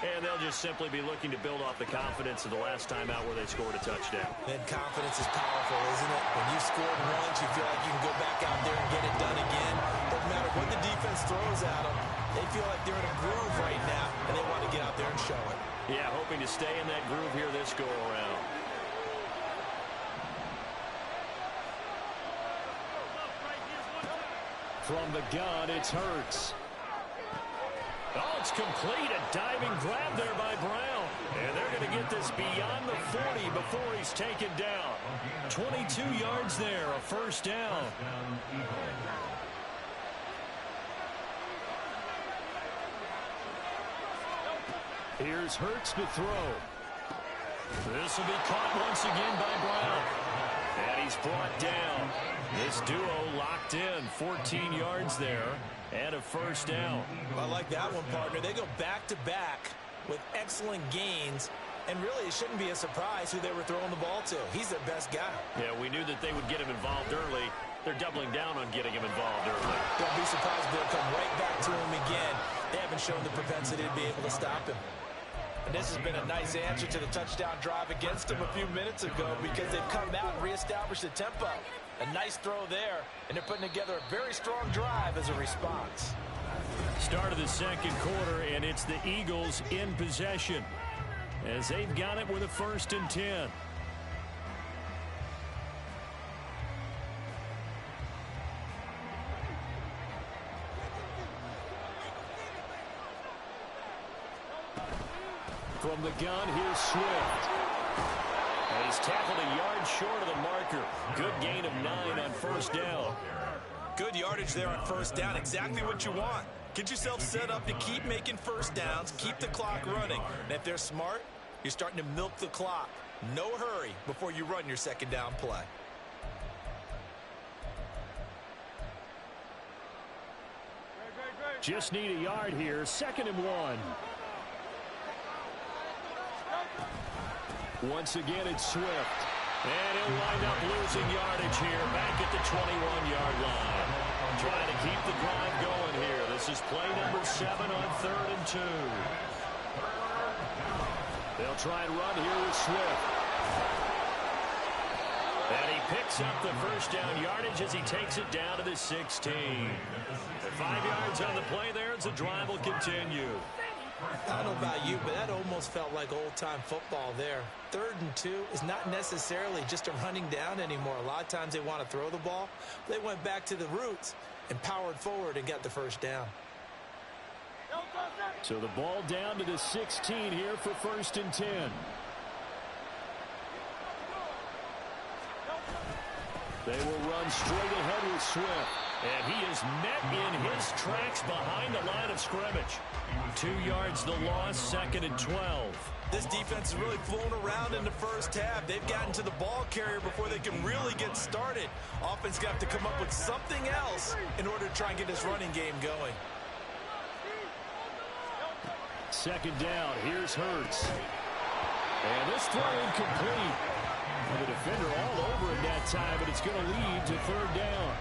And they'll just simply be looking to build off the confidence of the last time out where they scored a touchdown. And confidence is powerful, isn't it? When you scored once, you feel like you can go back out there and get it done again. Doesn't matter what the defense throws at them. They feel like they're in a groove right now, and they want to get out there and show it. Yeah, hoping to stay in that groove here this go-around. From the gun, it's Hurts. Oh, it's complete. A diving grab there by Brown. And they're going to get this beyond the 40 before he's taken down. 22 yards there, a first down. Here's Hurts to throw. This will be caught once again by Brown. And he's brought down. This duo locked in. 14 yards there and a first down. I like that one, partner. They go back-to-back with excellent gains. And really, it shouldn't be a surprise who they were throwing the ball to. He's their best guy. Yeah, we knew that they would get him involved early. They're doubling down on getting him involved early. Don't be surprised they'll come right back to him again. They haven't shown the propensity to be able to stop him. And this has been a nice answer to the touchdown drive against them a few minutes ago because they've come out and reestablished the tempo. A nice throw there, and they're putting together a very strong drive as a response. Start of the second quarter, and it's the Eagles in possession as they've got it with a 1st and 10. From the gun, here's Swift. And he's tackled a yard short of the marker. Good gain of 9 on first down. Good yardage there on first down. Exactly what you want. Get yourself set up to keep making first downs, keep the clock running. And if they're smart, you're starting to milk the clock. No hurry before you run your second down play. Just need a yard here. 2nd and 1. Once again, it's Swift. And he'll wind up losing yardage here back at the 21-yard line. Trying to keep the drive going here. This is play number 7 on 3rd and 2. They'll try and run here with Swift. And he picks up the first down yardage as he takes it down to the 16. 5 yards on the play there as the drive will continue. I don't know about you, but that almost felt like old-time football there. 3rd and 2 is not necessarily just a running down anymore. A lot of times they want to throw the ball. They went back to the roots and powered forward and got the first down. So the ball down to the 16 here for 1st and 10. They will run straight ahead with Swift. And he is met in his tracks behind the line of scrimmage. 2 yards the loss, 2nd and 12. This defense has really flown around in the first half. They've gotten to the ball carrier before they can really get started. Offense got to come up with something else in order to try and get this running game going. 2nd down, here's Hurts. And this throw incomplete. The defender all over it that time, but it's going to lead to 3rd down.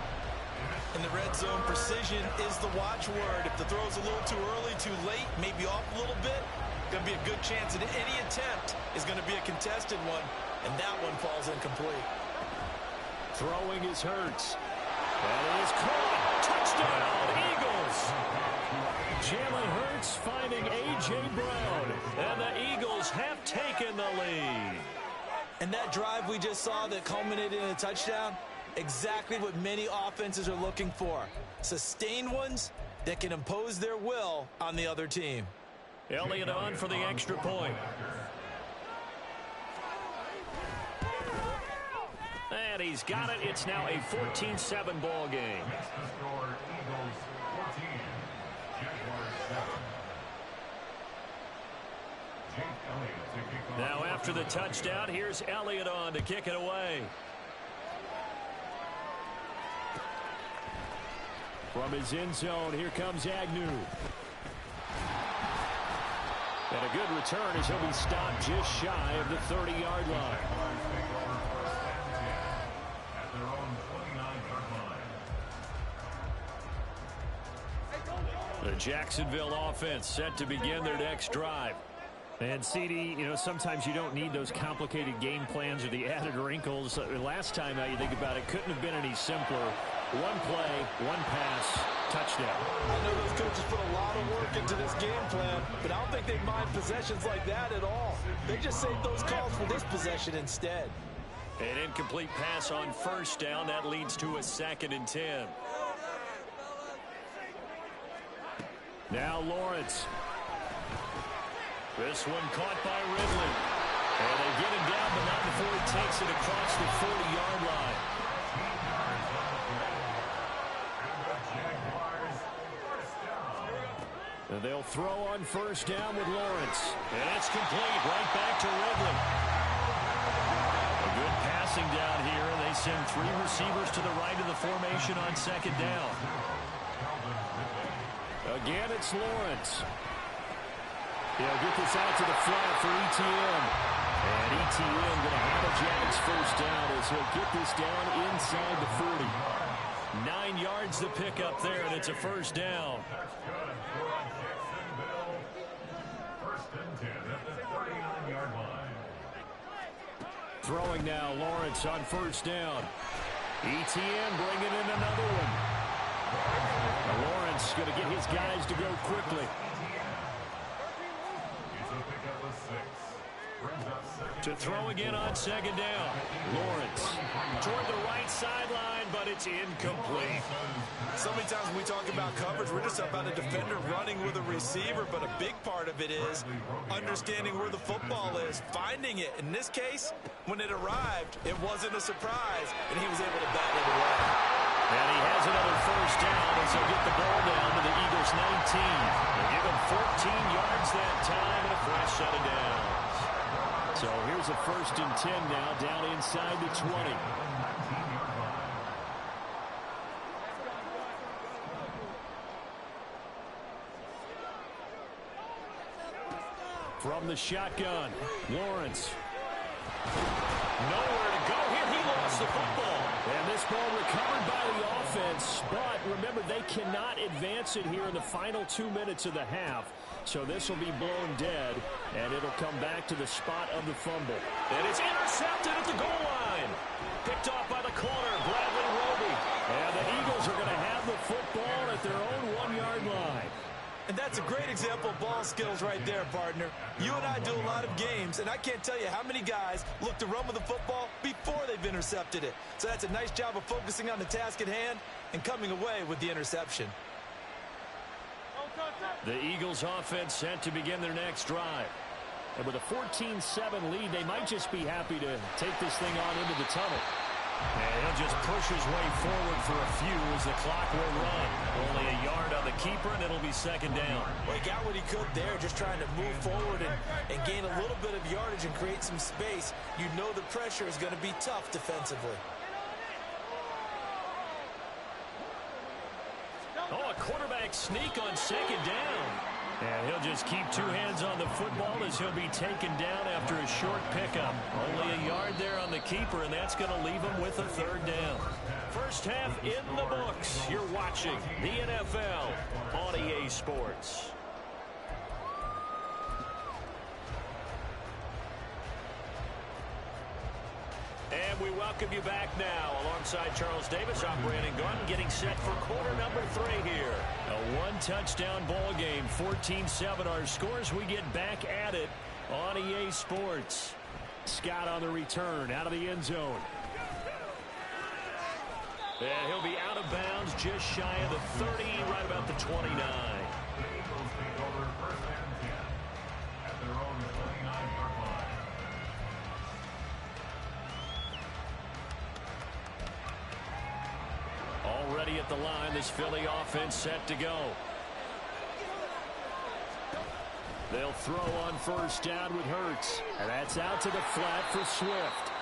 In the red zone, precision is the watchword. If the throw's a little too early, too late, maybe off a little bit, going to be a good chance that any attempt is going to be a contested one, and that one falls incomplete. Throwing is Hurts. And it is caught. Touchdown, Eagles. Jalen Hurts finding A.J. Brown, and the Eagles have taken the lead. And that drive we just saw that culminated in a touchdown, exactly what many offenses are looking for. Sustained ones that can impose their will on the other team. Elliott on for the extra point. And he's got it. It's now a 14-7 ball game. Makes the score Eagles 14, Jaguars 7. Jake Elliott to kick off. Now after the touchdown, here's Elliott on to kick it away. From his end zone, here comes Agnew. And a good return as he'll be stopped just shy of the 30-yard line. At their own 29-yard line. The Jacksonville offense set to begin their next drive. And CD, you know, sometimes you don't need those complicated game plans or the added wrinkles. Last time, now you think about it, couldn't have been any simpler. One play, one pass, touchdown. I know those coaches put a lot of work into this game plan, but I don't think they mind possessions like that at all. They just save those calls for this possession instead. An incomplete pass on first down. That leads to a 2nd and 10. Now Lawrence. This one caught by Ridley. And they get him down, but not before he takes it across the 40-yard line. And they'll throw on first down with Lawrence. And it's complete. Right back to Ridley. A good passing down here. They send 3 receivers to the right of the formation on 2nd down. Again, it's Lawrence. He'll get this out to the flat for ETN. And ETN going to have a Jags first down as he'll get this down inside the 40. 9 yards to pick up there, and it's a first down. That's good for Jacksonville. First and 10 at the 39-yard line. Throwing now, Lawrence on first down. ETN bringing in another one. Now Lawrence going to get his guys to go quickly. It's a pickup of 6. Brings up second. To throw again on 2nd down. Lawrence Toward the right sideline, but it's incomplete. So many times when we talk about coverage, we're just about a defender running with a receiver, but a big part of it is understanding where the football is, finding it. In this case, when it arrived, it wasn't a surprise, and he was able to bat it away. And he has another first down as he'll get the ball down to the Eagles' 19. They give him 14 yards that time and a fresh set of downs. So here's a 1st and 10 now, down inside the 20. From the shotgun, Lawrence. Nowhere to go here. He lost the football. And this ball recovered by the offense, but remember, they cannot advance it here in the final 2 minutes of the half. So this will be blown dead, and it'll come back to the spot of the fumble. And it's intercepted at the goal line. Picked off by the corner, Bradley Roby. And the Eagles are going to have the football at their own 1-yard line. And that's a great example of ball skills right there, partner. You and I do a lot of games, and I can't tell you how many guys look to run with the football before they've intercepted it. So that's a nice job of focusing on the task at hand and coming away with the interception. The Eagles offense set to begin their next drive. And with a 14-7 lead, they might just be happy to take this thing on into the tunnel. And he'll just push his way forward for a few as the clock will run. Only a yard on the keeper, and it'll be 2nd down. Well, he got what he could there, just trying to move forward and gain a little bit of yardage and create some space. You know the pressure is going to be tough defensively. Oh, a quarterback sneak on 2nd down. And he'll just keep 2 hands on the football as he'll be taken down after a short pickup. Only a yard there on the keeper, and that's going to leave him with a 3rd down. First half in the books. You're watching the NFL on EA Sports. And we welcome you back now. Alongside Charles Davis, I'm Brandon Gordon, getting set for quarter number 3 here. A 1-touchdown ball game, 14-7 our scores. We get back at it on EA Sports. Scott on the return out of the end zone. And he'll be out of bounds just shy of the 30, right about the 29. The Eagles take over first and 10 at their own 29-yard line. Already at the line, this Philly offense set to go. They'll throw on first down with Hurts. And that's out to the flat for Swift.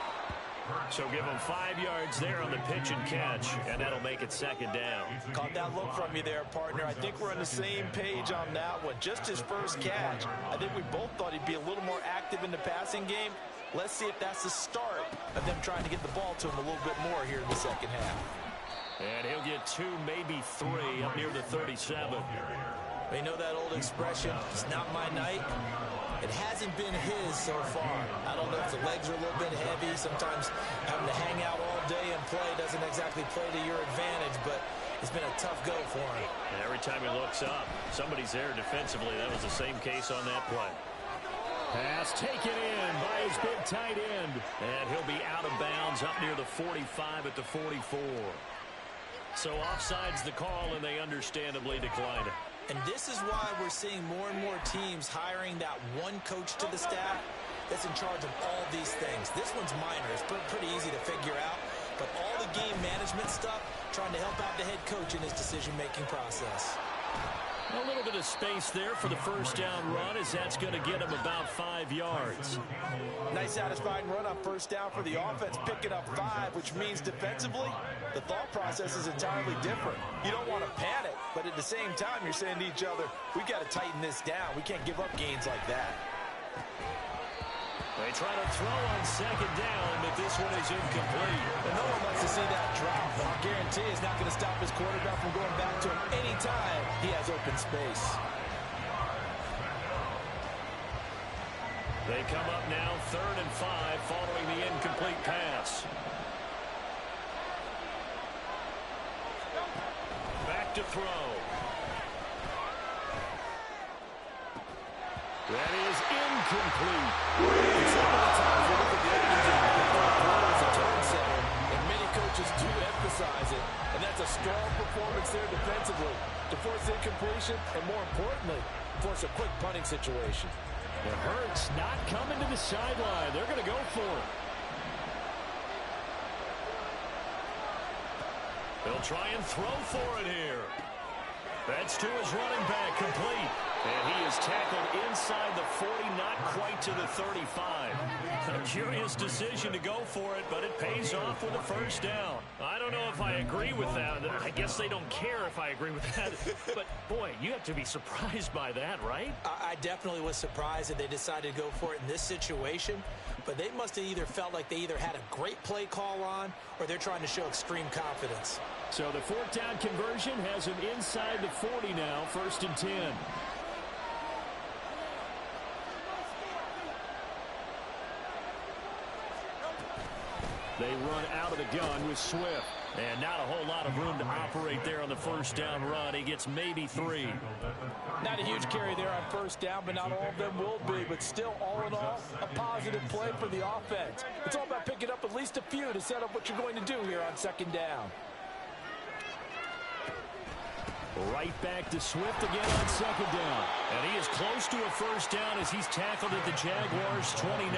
So give him 5 yards there on the pitch and catch, and that'll make it second down. Caught that look from you there, partner. I think we're on the same page on that one. Just his first catch. I think we both thought he'd be a little more active in the passing game. Let's see if that's the start of them trying to get the ball to him a little bit more here in the second half. And he'll get 2, maybe 3 up near the 37. They know that old expression, it's not my night. It hasn't been his so far. I don't know if the legs are a little bit heavy. Sometimes having to hang out all day and play doesn't exactly play to your advantage, but it's been a tough go for him. And every time he looks up, somebody's there defensively. That was the same case on that play. Pass taken in by his big tight end. And he'll be out of bounds up near the 45 at the 44. So offside's the call, and they understandably declined it. And this is why we're seeing more and more teams hiring that one coach to the staff that's in charge of all these things. This one's minor. It's pretty easy to figure out. But all the game management stuff, trying to help out the head coach in his decision-making process. A little bit of space there for the first down run, as that's going to get him about 5 yards. Nice satisfying run on first down for the offense, picking up 5, which means defensively, the thought process is entirely different. You don't want to panic, but at the same time, you're saying to each other, we've got to tighten this down. We can't give up gains like that. They try to throw on second down, but this one is incomplete. And no one likes to see that drop. I guarantee it's not going to stop his quarterback from going back to him anytime he has open space. They come up now 3rd and 5 following the incomplete pass. Back to throw. That is incomplete. So many times we look at the evidence in the third quarter as a turn center, and many coaches do emphasize it, and that's a strong performance there defensively to force incompletion and, more importantly, force a quick punting situation. It hurts not coming to the sideline. They're going to go for it. They'll try and throw for it here. That's to his running back, complete. And he is tackled inside the 40, not quite to the 35. A curious decision to go for it, but it pays off with a first down. I don't know if I agree with that. I guess they don't care if I agree with that. But, boy, you have to be surprised by that, right? I definitely was surprised that they decided to go for it in this situation. But they must have either felt like they either had a great play call on or they're trying to show extreme confidence. So the 4th down conversion has him inside the 40 now, 1st and 10. They run out of the gun with Swift. And not a whole lot of room to operate there on the first down run. He gets maybe 3. Not a huge carry there on first down, but not all of them will be. But still, all in all, a positive play for the offense. It's all about picking up at least a few to set up what you're going to do here on second down. Right back to Swift again on second down. And he is close to a first down as he's tackled at the Jaguars' 29.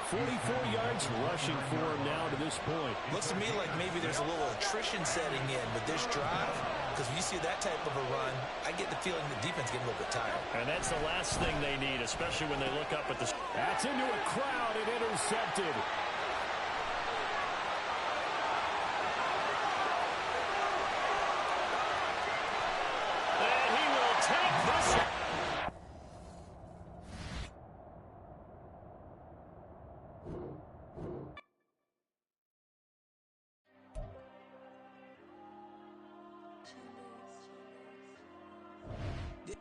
44 yards rushing for him now to this point. Looks to me like maybe there's a little attrition setting in with this drive, because when you see that type of a run, I get the feeling the defense getting a little bit tired. And that's the last thing they need, especially when they look up at the... That's into a crowd and intercepted. And he will take this...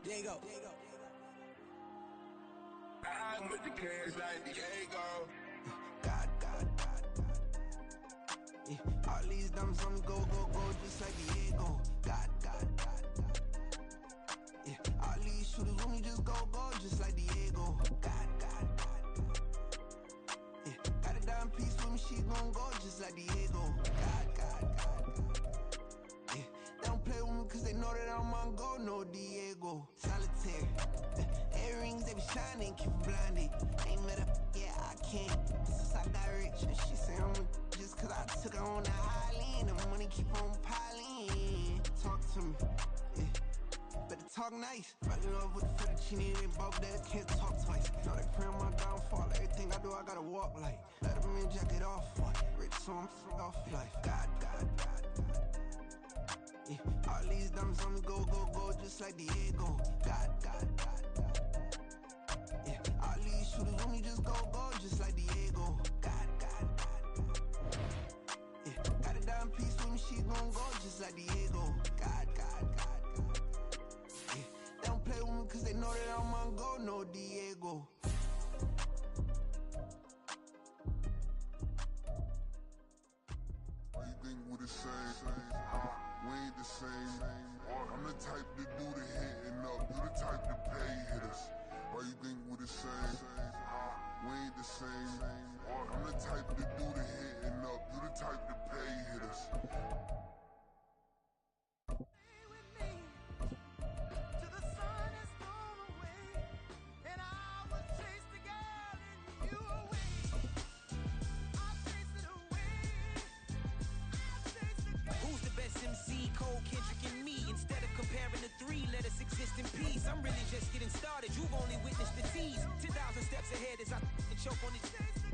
Diego. I'm with the cash like Diego. God. Yeah, all these dumps on go, just like Diego. God. Yeah, all these shooters on me just go, just like Diego. God. on go, no Diego. Solitaire. Earrings, they be shining, keep blinded. Ain't met up, yeah, I can't. Since I got rich, and she say I'm just cause I took her on that Highland. The money keep on piling. Talk to me, yeah. Better talk nice. Running off with the fettuccine and bob that can't talk twice. Now they pray on my downfall. Everything I do, I gotta walk like. Let them in, jacket off. Rich, so I'm off life. God. Yeah. All these diamonds on me go, just like Diego. God. Yeah. All these shooters on me just go, just like Diego. God. Yeah. Got a dime piece with me, she gon' go just like Diego. God. Yeah. They don't play with me cause they know that I'm on go, no Diego. Why you think we the same? We ain't the same. I'm the type to do the hitting up. You the type to pay hitters. Why you think we the same? We ain't the same. I'm the type to do the hitting up. You the type to pay hitters. Exist in peace. I'm really just getting started. You've only witnessed the tease. 10,000 steps ahead as I choke on it.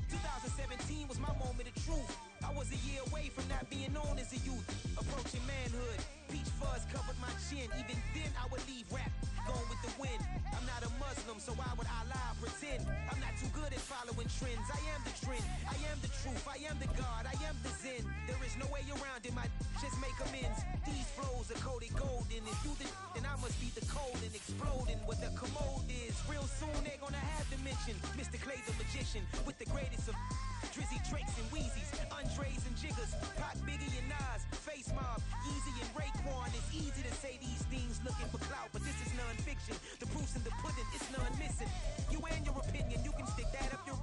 2017 was my moment of truth. I was a year away from not being known as a youth. Approaching manhood. Peach fuzz covered my chin. Even then I would leave rap going with the wind. I'm not a Muslim, so why would I lie or pretend? I'm not too good at following trends. I am the trend. I am the truth. I am the God. I am the Zen. There is no way around it. My just make amends. These flows are coated golden. If you the then I must be the cold and exploding. What the commode is. Real soon they're gonna have to mention Mr. Clay the magician with the greatest of Drizzy, Drakes, and Wheezies, Andres and Jiggers, Pac, Biggie, and Nas, Face Mob, Easy and Raekwon. It's easy to say these things looking for clout, but this is non-fiction. The proof's in the pudding, it's none missing. You and your opinion, you can stick that up your...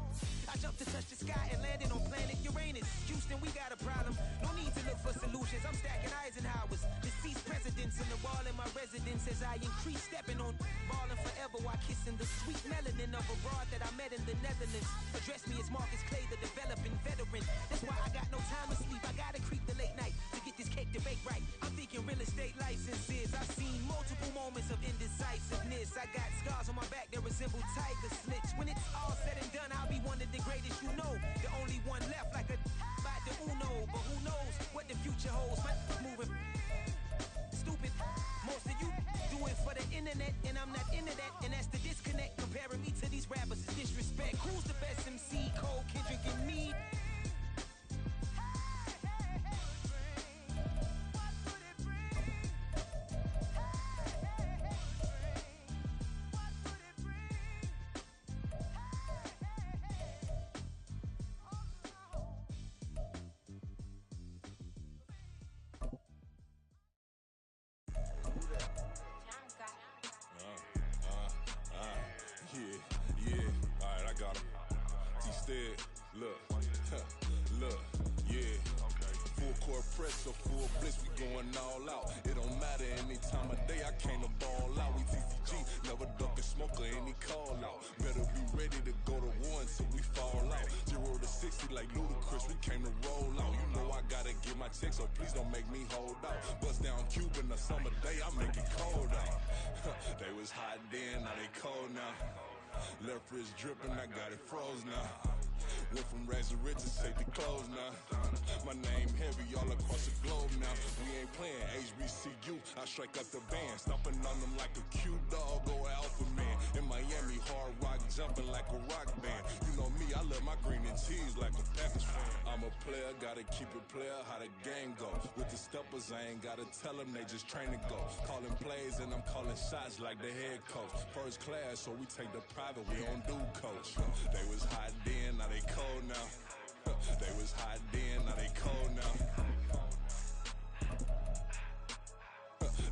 I jumped to touch the sky and landed on planet Uranus. Houston, we got a problem. No need to look for solutions. I'm stacking Eisenhowers. Deceased presidents in the wall in my residence as I increase stepping on balling forever while kissing the sweet melanin of a broad that I met in the Netherlands. Address me as Marcus Clay, the developing veteran. That's why I got no time to sleep. I gotta creep the late night to get this cake to bake right. I'm thinking real estate licenses. I've seen multiple moments of indecisiveness. I got scars on my back that resemble tiger slits. When it's all said and done, I'll be one of the greatest you know. The only one left like a by the Uno. But who knows what the future holds? My moving stupid. Most of you do it for the internet, and I'm not into that. And that's the disconnect. Comparing me to these rappers is disrespect. Who's the best MC? Cole, Kendrick, and me? Yeah. Alright, I got him. T-Stead, look, yeah. Full court press, so full blitz, we going all out. It don't matter any time of day, I came to ball out. We TCG, never duck a smoker, any call out. Better be ready to go to war until we fall out. 0 to 60 like Ludacris, we came to roll out. You know I gotta get my check, so please don't make me hold out. Bust down Cuban a summer day, I make it cold out. They was hot then, now they cold now. Left wrist dripping, I got it froze now. Went from rags to riches, take the clothes now. My name heavy all across the globe now. We ain't playing HBCU, I strike up the band. Stomping on them like a cute dog or alpha man. In Miami, hard rock jumping like a rock band. You know me, I love my green and cheese like a Packers fan. I'm a player, gotta keep it player, how the game go. With the steppers, I ain't gotta tell them, they just train to go. Calling plays and I'm calling shots like the head coach. First class, so we take the private, we don't do coach. They was hot then, now they cold now. They was hot then, now they cold now.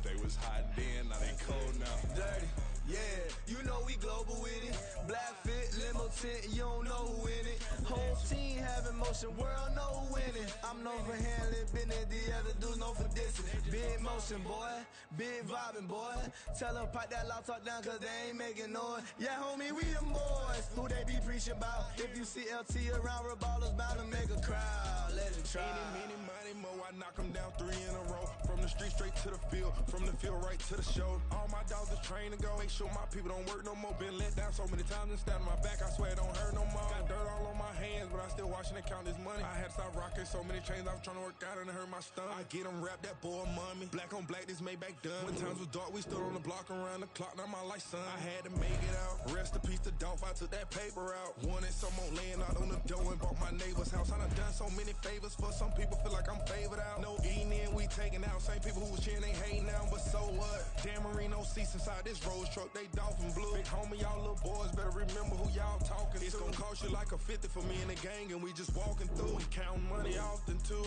They was hot then, now they cold now. Dirty, Yeah, you know we global with it. Black fit, limo tint, you don't know who in it. Whole team having motion, world know winning. I'm known for handling business, the other dudes known for dissing. Big motion, boy, big vibing, boy. Tell them pipe that loud talk down, cause they ain't making noise. Yeah, homie, we them boys, who they be preaching about. If you see LT around, Reballers bound to make a crowd. Let it try. Any, money, mo, I knock them down 3 in a row. From the street straight to the field, from the field right to the show. All my dogs is trained to go. Make sure my people don't work no more. Been let down so many times and stabbed my back. I swear it don't hurt no more. Got dirt all on my hands, but I still watching and count this money. I had to stop rocking so many chains. I was trying to work out and it hurt my stomach. I get them wrapped, that boy mommy. Black on black, this Maybach done. When times was dark, we stood on the block around the clock. Now my life, son. I had to make it out. Rest in peace to Dolph. I took that paper out. Wanted some more laying out on the dough and bought my neighbor's house. I done done so many favors for some people. Feel like I'm favored out. No eating in, we taking out. Same people who was cheering, they hating now, but so what? Dan Marino seats inside this Rolls truck, they dolphin blue. Big homie, y'all little boys better remember who y'all talking to. It's gonna cost you like a 50 for me and the gang, and we just walking through. We counting money often too.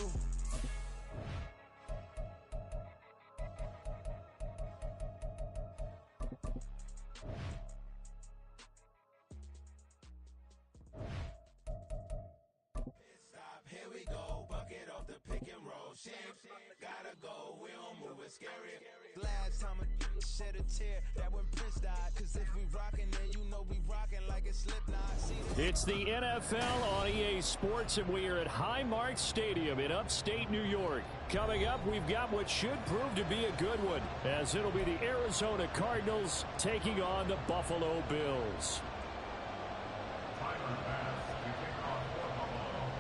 Here we go, bucket off the pick and roll. Shit, gotta go, we don't move it scary. Last time a shed a tear, that when Prince died. Cause if we rockin', then you know we rockin' like a Slipknot. It's the NFL on EA Sports, and we are at Highmark Stadium in upstate New York. Coming up, we've got what should prove to be a good one, as it'll be the Arizona Cardinals taking on the Buffalo Bills.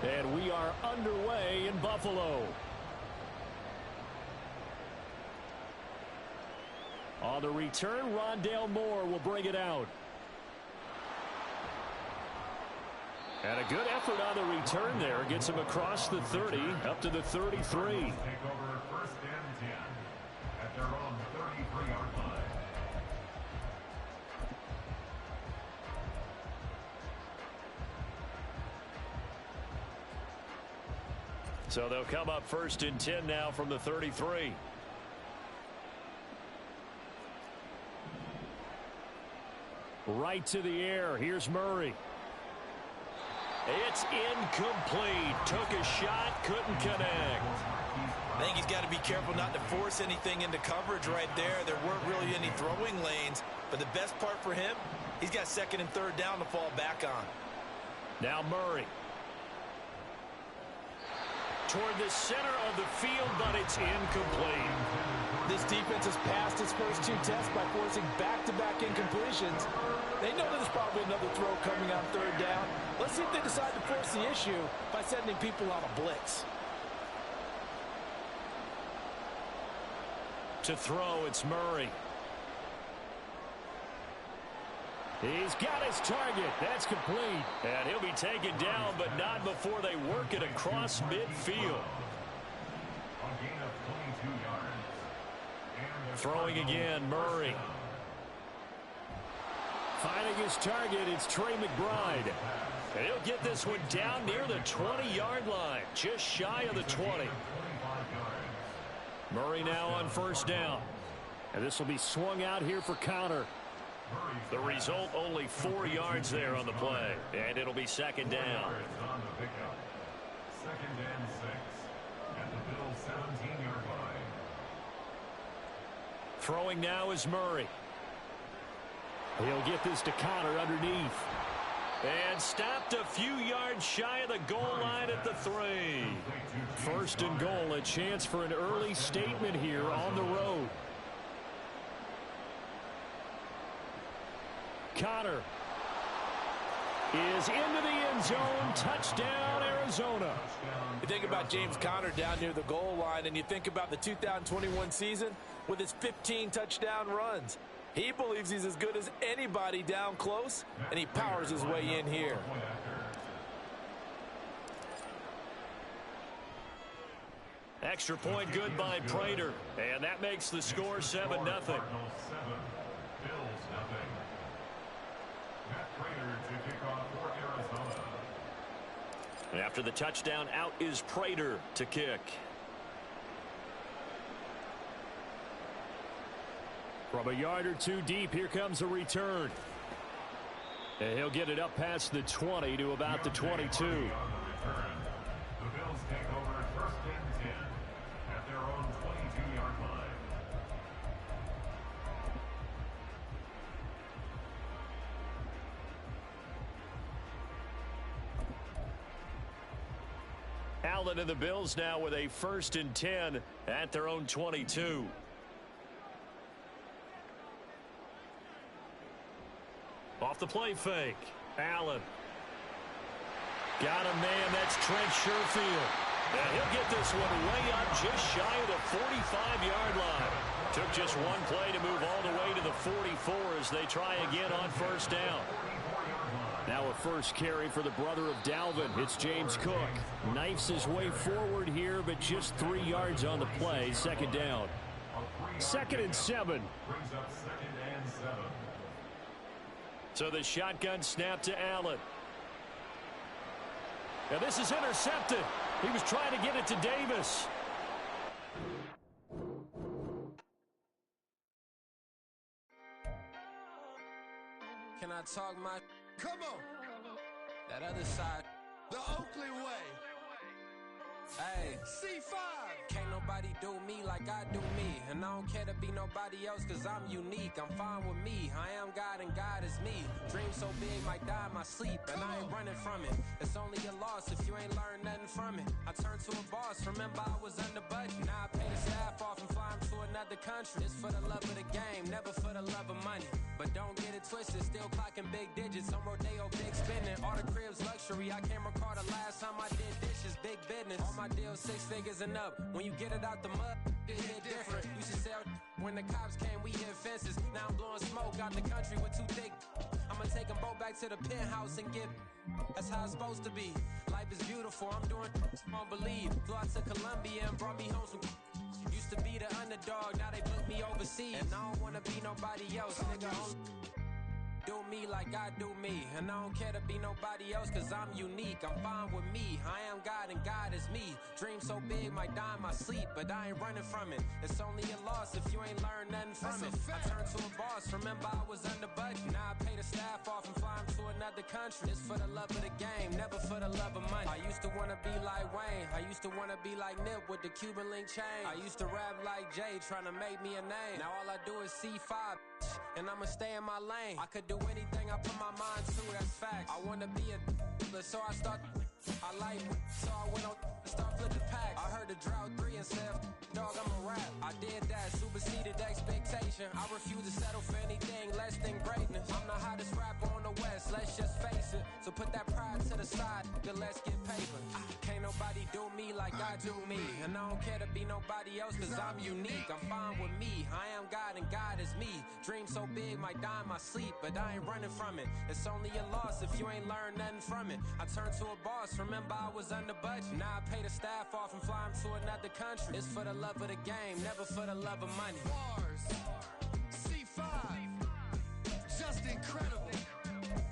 And we are underway in Buffalo. On the return, Rondale Moore will bring it out. And a good effort on the return there. Gets him across the 30, up to the 33. Take over 1st and 10 at their own 33-yard line. So they'll come up 1st and 10 now from the 33. Right to the air. Here's Murray. It's incomplete. Took a shot, couldn't connect. I think he's got to be careful not to force anything into coverage right there. There weren't really any throwing lanes, but the best part for him, he's got 2nd and 3rd down to fall back on. Now Murray. Toward the center of the field, but it's incomplete. This defense has passed its first 2 tests by forcing back-to-back incompletions. They know there's probably another throw coming on 3rd down. Let's see if they decide to force the issue by sending people on a blitz. To throw, it's Murray. He's got his target. That's complete. And he'll be taken down, but not before they work it across midfield. Throwing again, Murray. Finding his target, it's Trey McBride. And he'll get this one down near the 20-yard line, just shy of the 20. Murray now on 1st down. And this will be swung out here for counter. The result, only 4 yards there on the play. And it'll be 2nd down. 2nd and 6 at the Bills' 17-yard line. Throwing now is Murray. He'll get this to counter underneath. And stopped a few yards shy of the goal line at the 3. 1st and goal, a chance for an early statement here on the road. Conner is into the end zone. Touchdown, Arizona. You think about James Conner down near the goal line, and you think about the 2021 season with his 15 touchdown runs. He believes he's as good as anybody down close, and he powers his way in here. Extra point good by Prater, and that makes the score 7-0. After the touchdown, out is Prater to kick. From a yard or two deep, here comes a return. And he'll get it up past the 20 to about the 22. The Bills take over first and 10 at their own 22-yard line. Allen and the Bills now with a first and 10 at their own 22. Off the play fake. Allen. Got a man. That's Trent Sherfield. And he'll get this one way up just shy of the 45-yard line. Took just one play to move all the way to the 44 as they try again on first down. Now a first carry for the brother of Dalvin. It's James Cook. Knifes his way forward here, but just 3 yards on the play. Second down. 2nd and 7. Brings up 2nd and 7. So the shotgun snap to Allen. Now this is intercepted. He was trying to get it to Davis. Can I talk my... Come on. That other side. The Oakland way. Hey. C5. Can't nobody do me like I do me. And I don't care to be nobody else cause I'm unique. I'm fine with me. I am God and God is me. Dream so big might die in my sleep. And I ain't running from it. It's only a loss if you ain't learned nothing from it. I turned to a boss. Remember I was under budget. Now I pay the staff off and fly him to another country. It's for the love of the game. Never for the love of money. But don't get it twisted. Still clocking big digits. On Rodeo big spending. All the cribs luxury. I can't recall the last time I did dishes. Big business. All my deals 6 figures and up. When you get it out the mud, it hit different. Used to sell when the cops came, we hit fences. Now I'm blowing smoke out the country with 2 thick. I'ma take them both back to the penthouse and get. That's how it's supposed to be. Life is beautiful. I'm doing won't believe. Flew out to Colombia and brought me home some. Used to be the underdog, now they book me overseas. And I don't wanna be nobody else, nigga. Do me like I do me. And I don't care to be nobody else cause I'm unique. I'm fine with me. I am God and God is me. Dream so big might die in my sleep. But I ain't running from it. It's only a loss if you ain't learned nothing from it. I turned to a boss. Remember I was under budget. Now I pay the staff off and fly him to another country. It's for the love of the game. Never for the love of money. I used to wanna be like Wayne. I used to wanna be like Nip with the Cuban link chain. I used to rap like Jay trying to make me a name. Now all I do is C5 and I'ma stay in my lane. I could do anything I put my mind to, that's facts. I wanna be a so I start. I like so I went on start flipping packs. I heard the drought 3 and said, dog, I'm a rap. I did that, superseded expectation. I refuse to settle for anything less than greatness. I'm the hottest rapper on the West, let's just face it. So put that pride to the side, then let's get paper. Can't nobody do me like I do me. And I don't care to be nobody else cause I'm unique. I'm fine with me. I am God and God is me. Dream so big might die in my sleep, but I ain't running from it. It's only a loss if you ain't learned nothing from it. I turned to a boss, remember I was under budget. Now I pay the staff off and fly him to another country. It's for the love of the game, never for the love of money. Bars, C5, just incredible.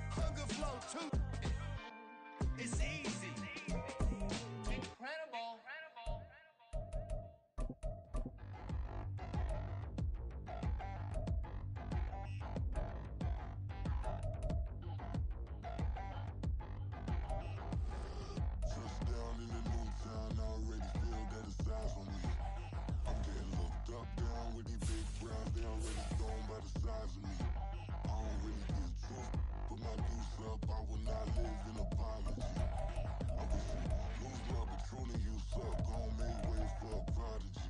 Hunger flow too. It's easy. Incredible. Touchdown in the new town, I already feel that it's eyes on me. I'm getting looked up, down with these big browns, they already gone by the size of me. I don't really get too put my deuce up, I will not live in apology. I wish you lose love, but truly you suck, gon' make way for a prodigy.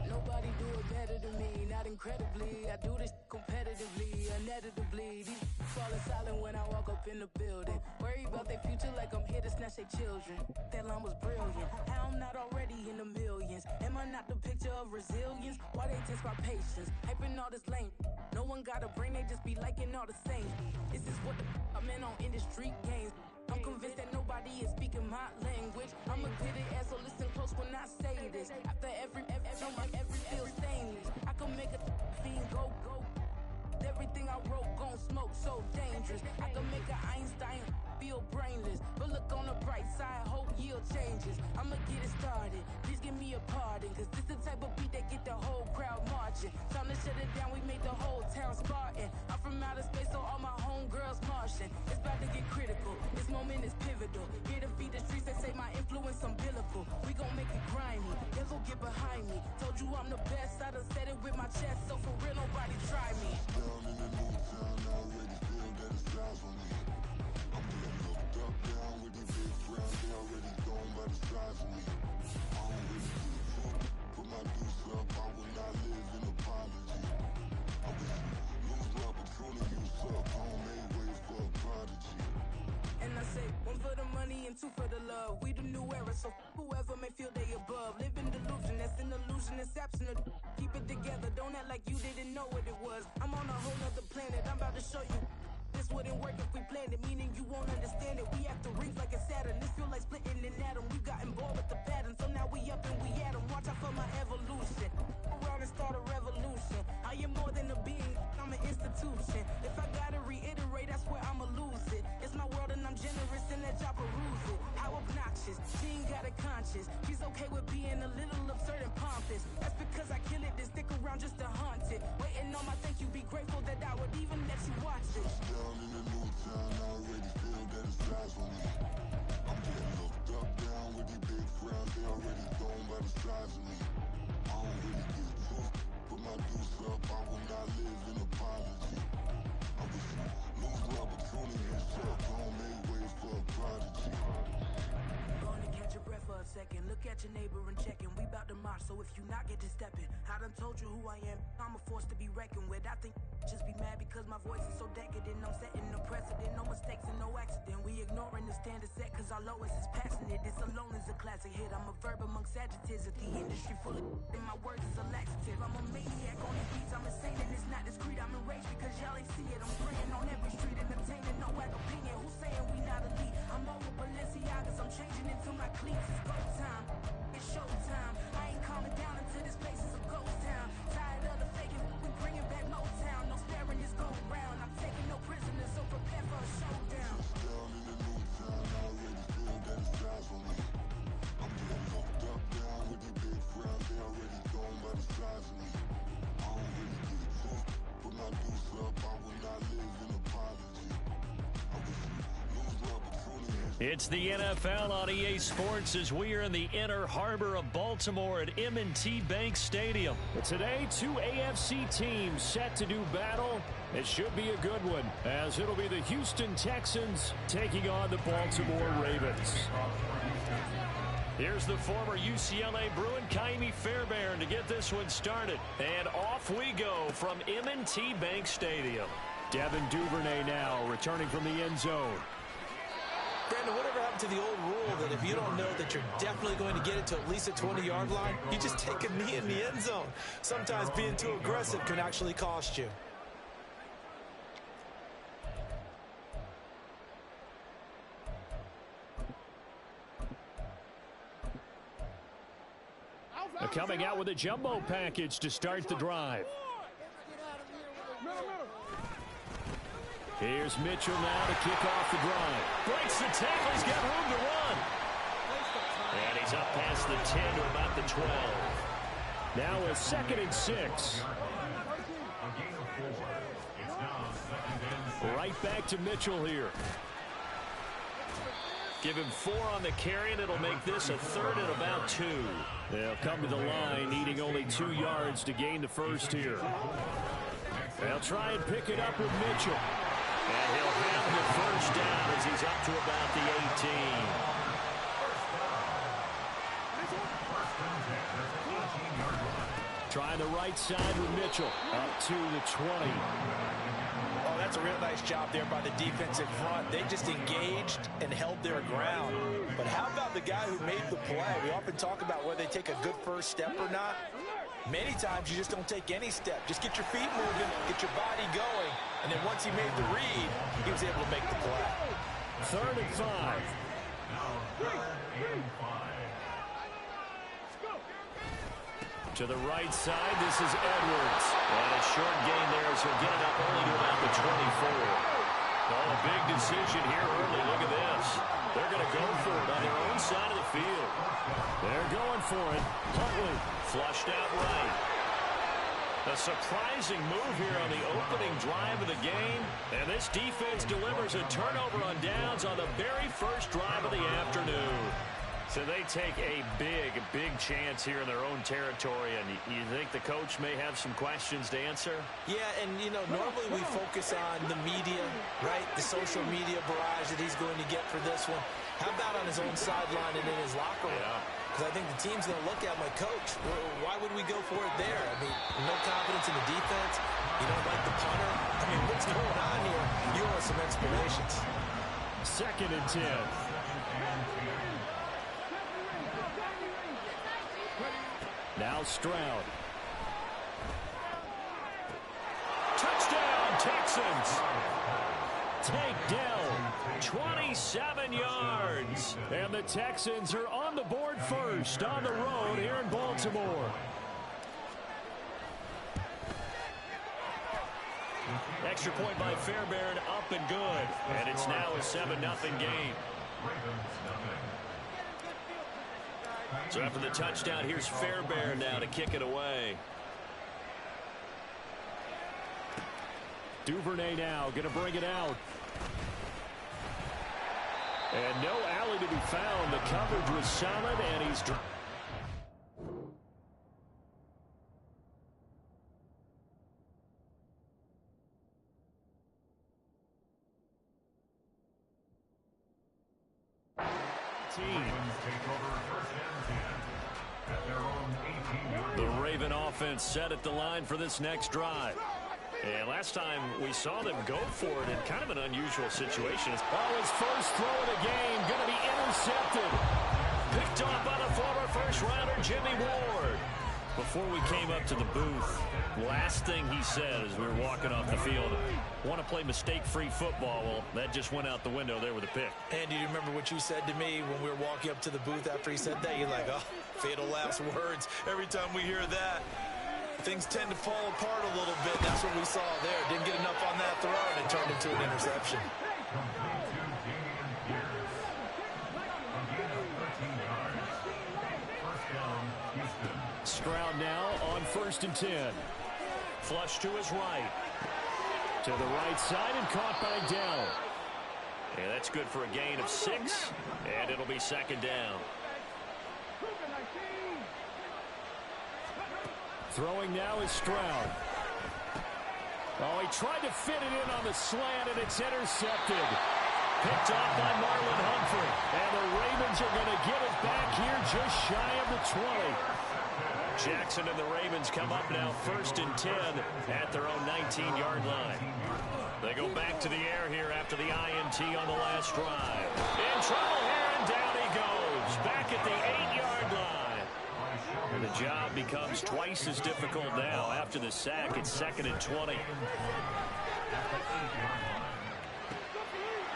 Nobody do it better than me, not incredibly. I do this competitively, inevitably. These falling silent when I walk up in the building. Worry about their future like I'm here to snatch their children. That line was brilliant. How I'm not already in the millions? Am I not the picture of resilience? Why they test my patience? Hyping all this lame. No one got a brain, they just be liking all the same. This is what the I'm in on industry games. I'm convinced that nobody is speaking my language. I'm a good ass, so listen close when I say this. After every feel stainless. I can make a fiend go. Everything I wrote gon' smoke, so dangerous. I can make an Einstein feel brainless. But look on the bright side, hope yield changes. I'ma get it started, please give me a pardon. Cause this the type of beat that get the whole crowd marching. Time to shut it down, we made the whole evolution. It's about to get critical. This moment is pivotal. Here to feed the streets, they say my influence umbilical. We gon' make it grimy. Never get behind me. Told you I'm the best. I done said it with my chest. So for real, nobody try me. Down in the new town, I already feel that it's eyes on me. I'm getting looked up, down with these big crowds. They already gone by the size of me. I don't really give a fuck. Put my deuce up, I will not live in apology. I wish you lose the opportunity, you suck. I don't make way for a prodigy. And I say, one for the money and two for the love. We the new era, so whoever may feel they above. Live in delusion, that's an illusion, it's absent of. Keep it together, don't act like you didn't know what it was. I'm on a whole nother planet, I'm about to show you. This wouldn't work if we planned it, meaning you won't understand it. We have to rings like a Saturn, this feel like splitting an atom. We got involved with the pattern, so now we up and we at 'em. Watch out for my evolution. Around and start a revolution. I am more than a being, I'm an institution. If I gotta reiterate, that's where I'ma lose it. It's my world and I'm generous and let y'all peruse it. How obnoxious, she ain't got a conscience. She's okay with being a little absurd and pompous. That's because I kill it, then stick around just to haunt it. Waiting on my thank you, be grateful that I would even let you watch it. Down in the new town, I already feel that it's eyes on me. I'm getting looked up, down with these big crowds. They already gone by the size of me. I don't really give a fuck. Put my deuce up, I will not live in apology. I wish you lose the opportunity, you suck. I don't make way for a prodigy. Gonna catch your breath for a second. Look at your neighbor and check in. We bout to march, so if you not get to stepping. I done told you who I am. I'm a force to be reckoned with. I think just be mad because my voice is so decadent. I'm setting the precedent. No mistakes and no accident. We ignoring the standard set cause our lowest is passionate. This alone is a classic hit. I'm a verb amongst adjectives. If the industry full of and my words is a laxative. I'm a maniac on these beats. I'm insane and it's not discreet. I'm enraged because y'all ain't see it. I'm praying on every street, entertaining no whack opinion. Who's saying we not elite? I'm over Balenciagas. I'm changing into my cleats. It's go time. It's showtime. I ain't calming down until this place is a ghost town. Tired of the faking. We bringing back Motown. No sparing this go round. I'm taking no prisoners, so prepare for a showdown. Down in the new town, I already feel that it's eyes on me. I'm getting locked up, down with these big crowds. They already gone by the size of me. I don't really give a fuck. Put my deuce up, I will not live in apology. I wish you lose the opportunity. It's the NFL on EA Sports as we are in the inner harbor of Baltimore at M&T Bank Stadium. But today, two AFC teams set to do battle. It should be a good one, as it'll be the Houston Texans taking on the Baltimore Ravens. Here's the former UCLA Bruin, Kaimi Fairbairn, to get this one started. And off we go from M&T Bank Stadium. Devin Duvernay now returning from the end zone. Brandon, whatever happened to the old rule that if you don't know that you're definitely going to get it to at least a 20-yard line, you just take a knee in the end zone. Sometimes being too aggressive can actually cost you. Coming out with a jumbo package to start the drive. Here's Mitchell now to kick off the drive. Breaks the tackle. He's got room to run. And he's up past the 10 to about the 12. Now a 2nd and 6. Right back to Mitchell here. Give him 4 on the carry, and it'll make this a 3rd and about 2. They'll come to the line, needing only 2 yards to gain the first here. They'll try and pick it up with Mitchell. And he'll have the first down as he's up to about the 18. Try the right side with Mitchell. Up to the 20. Oh, that's a real nice job there by the defensive front. They just engaged and held their ground. But how about the guy who made the play? We often talk about whether they take a good first step or not. Many times you just don't take any step. Just get your feet moving, get your body going, and then once he made the read, he was able to make the play. 3rd and 5. To the right side, this is Edwards. And a short gain there as he'll get it up only to about the 24. Oh, a big decision here early. Look at this. They're going to go for it on their own side of the field. They're going for it. Huntley flushed out right. A surprising move here on the opening drive of the game. And this defense delivers a turnover on downs on the very first drive of the afternoon. So they take a big chance here in their own territory. And you think the coach may have some questions to answer? Yeah, and, you know, normally we focus on the media, right? The social media barrage that he's going to get for this one. How about on his own sideline and in his locker room? Because I think the team's going to look at my coach. Why would we go for it there? I mean, no confidence in the defense. You don't like the punter. I mean, what's going on here? You want some explanations. 2nd and 10. Now Stroud. Touchdown, Texans. Takedown, 27 yards. And the Texans are on the board first on the road here in Baltimore. Extra point by Fairbairn, up and good. And it's now a 7-0 game. So after the touchdown, here's Fairbairn now to kick it away. Duvernay now going to bring it out. And no alley to be found. The coverage was solid, and he's... The Raven offense set at the line for this next drive. And last time we saw them go for it in kind of an unusual situation. Oh, his first throw of the game going to be intercepted. Picked off by the former first-rounder Jimmy Ward. Before we came up to the booth, last thing he said as we were walking off the field, want to play mistake-free football. Well, that just went out the window there with a pick. And do you remember what you said to me when we were walking up to the booth after he said that? You're like, oh, fatal last words. Every time we hear that, things tend to fall apart a little bit. That's what we saw there. Didn't get enough on that throw, and it turned into an interception. Stroud now on 1st and 10. Flush to his right. To the right side and caught by Dell. And that's good for a gain of 6. And it'll be 2nd down. Throwing now is Stroud. Oh, he tried to fit it in on the slant, and it's intercepted. Picked off by Marlon Humphrey. And the Ravens are going to get it back here just shy of the 20. Jackson and the Ravens come up now 1st and 10 at their own 19-yard line. They go back to the air here after the INT on the last drive. In trouble here, and down he goes. Back at the 8-yard line. And the job becomes twice as difficult now after the sack. It's 2nd and 20.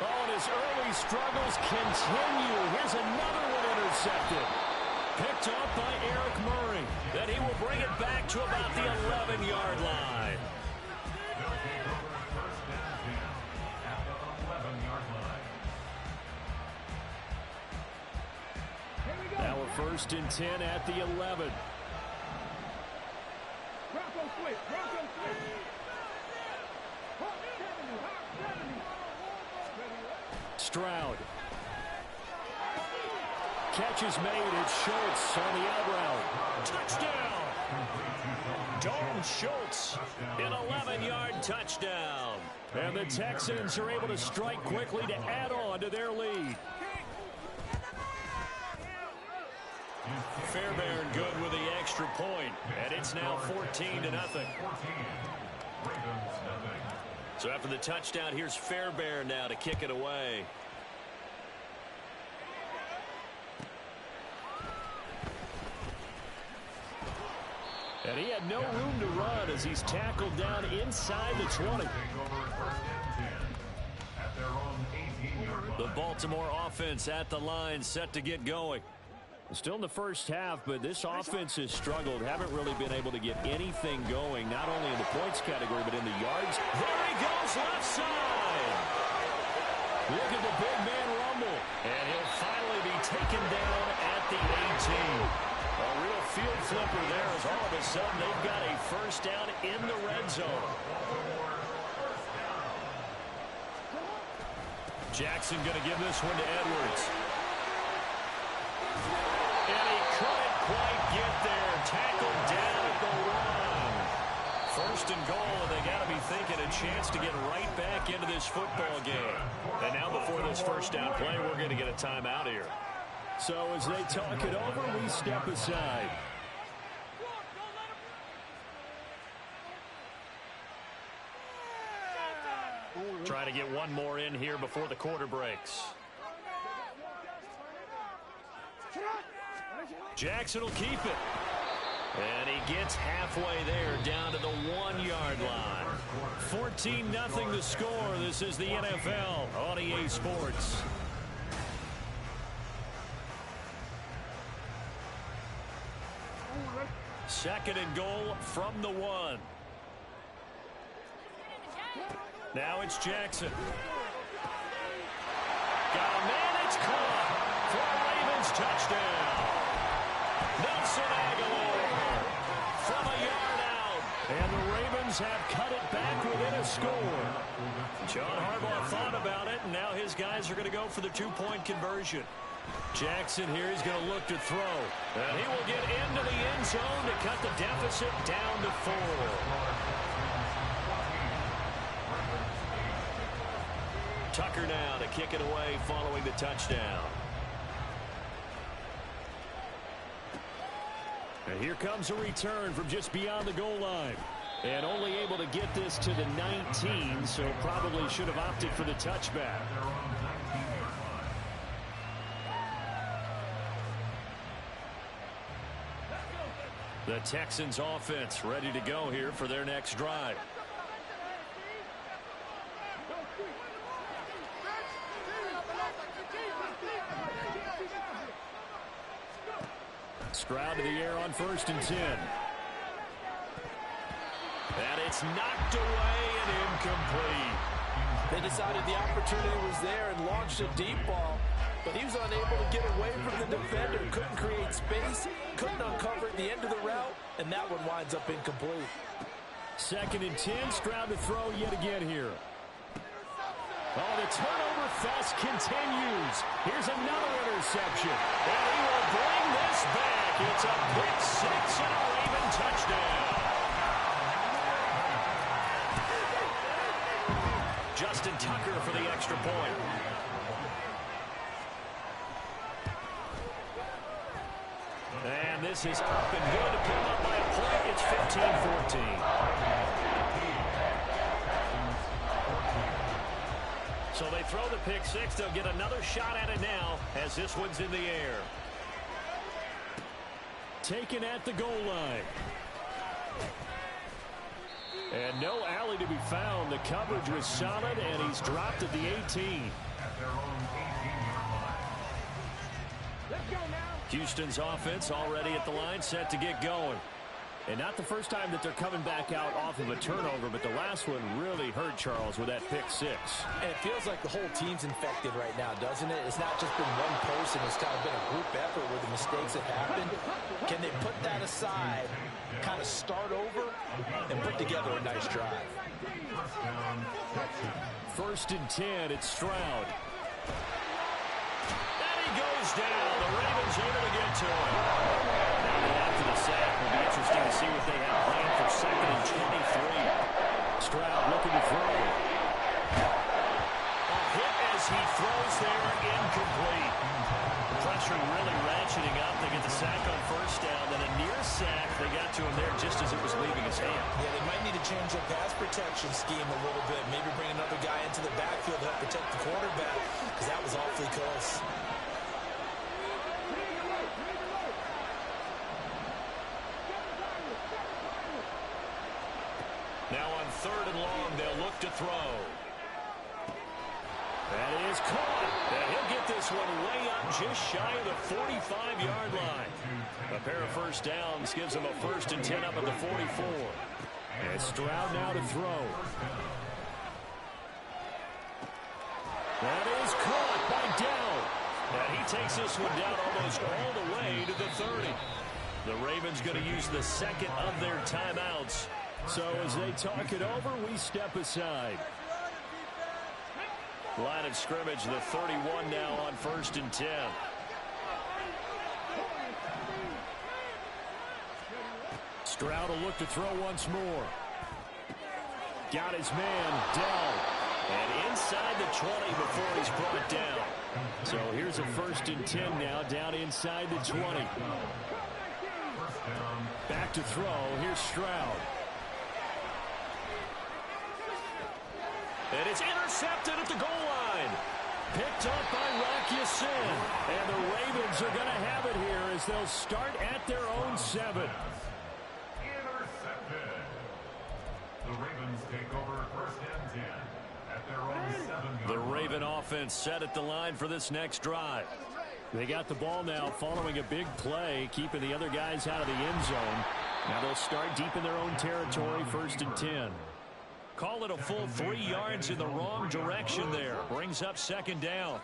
Oh, and his early struggles continue. Here's another one intercepted. Picked off by Eric Murray. Then he will bring it back to about the 11-yard line. Now a 1st and 10 at the 11. Stroud. Catch is made. It's Schultz on the out route. Touchdown! Dalton Schultz, an 11-yard touchdown. And the Texans are able to strike quickly to add on to their lead. Fairbairn good with the extra point, and it's now 14-0. So after the touchdown, here's Fairbairn now to kick it away. And he had no room to run as he's tackled down inside the 20. The Baltimore offense at the line, set to get going. Still in the first half, but this offense has struggled. Haven't really been able to get anything going, not only in the points category, but in the yards. There he goes, left side. Look at the big man rumble. And he'll finally be taken down at the 18. A real field flipper there as all of a sudden they've got a first down in the red zone. Jackson going to give this one to Edwards. And he couldn't quite get there. Tackled down at the 1. First and goal, and they got to be thinking a chance to get right back into this football game. And now before this first down play, we're going to get a timeout here. So as they talk it over, we step aside. Trying to get one more in here before the quarter breaks. Jackson will keep it. And he gets halfway there down to the 1-yard line. 14-0 the score. This is the NFL on EA Sports. Second and goal from the 1. Now it's Jackson. Got a man, it's caught for a Ravens touchdown. Nelson Aguilar from a yard out. And the Ravens have cut it back within a score. John Harbaugh thought about it, and now his guys are going to go for the 2-point conversion. Jackson here is going to look to throw. And he will get into the end zone to cut the deficit down to 4. Tucker now to kick it away following the touchdown. And here comes a return from just beyond the goal line. And only able to get this to the 19, so probably should have opted for the touchback. The Texans offense ready to go here for their next drive. Stroud to the air on 1st and 10. And it's knocked away and incomplete. They decided the opportunity was there and launched a deep ball, but he was unable to get away from the defender, couldn't create space, couldn't uncover at the end of the route, and that one winds up incomplete. 2nd and 10, Stroud to throw yet again here. Oh, the turnover fest continues. Here's another interception. And he will bring this back. It's a pick 6 and a Raven touchdown. Justin Tucker for the extra point. And this is up and good to put him up by a point. It's 15-14. So they throw the pick 6. They'll get another shot at it now as this one's in the air. Taken at the goal line. And no alley to be found. The coverage was solid, and he's dropped at the 18. Houston's offense already at the line, set to get going. And not the first time that they're coming back out off of a turnover, but the last one really hurt Charles with that pick 6. And it feels like the whole team's infected right now, doesn't it? It's not just been one person. It's kind of been a group effort where the mistakes have happened. Can they put that aside, kind of start over, and put together a nice drive? 1st and 10, it's Stroud. And he goes down. The Ravens able to get to him. After the sack, will be interesting to see what they have planned for 2nd and 23. Stroud looking to throw. A hit as he throws there, incomplete. Pressure really ratcheting up. They get the sack on 1st down, then a near sack. They got to him there just as it was leaving his hand. Yeah, they might need to change their pass protection scheme a little bit. Maybe bring another guy into the backfield to help protect the quarterback, because that was awfully close. Now on 3rd and long, they'll look to throw. That is caught. And he'll get this one way up just shy of the 45-yard line. A pair of 1st downs gives him a 1st and 10 up at the 44. And Stroud now to throw. That is caught by Dell. And he takes this one down almost all the way to the 30. The Ravens going to use the second of their timeouts. So as they talk it over, we step aside. Line of scrimmage, the 31 now on 1st and 10. Stroud will look to throw once more. Got his man, Dell. And inside the 20 before he's brought down. So here's a 1st and 10 now, down inside the 20. Back to throw. Here's Stroud. And it's intercepted at the goal line. Picked up by Rocky Sin. And the Ravens are going to have it here as they'll start at their own 7. Intercepted. The Ravens take over 1st and 10 at their own 7. The Raven offense set at the line for this next drive. They got the ball now following a big play, keeping the other guys out of the end zone. Now they'll start deep in their own territory, 1st and 10. Call it a full 3 yards in the wrong direction there. Brings up 2nd down.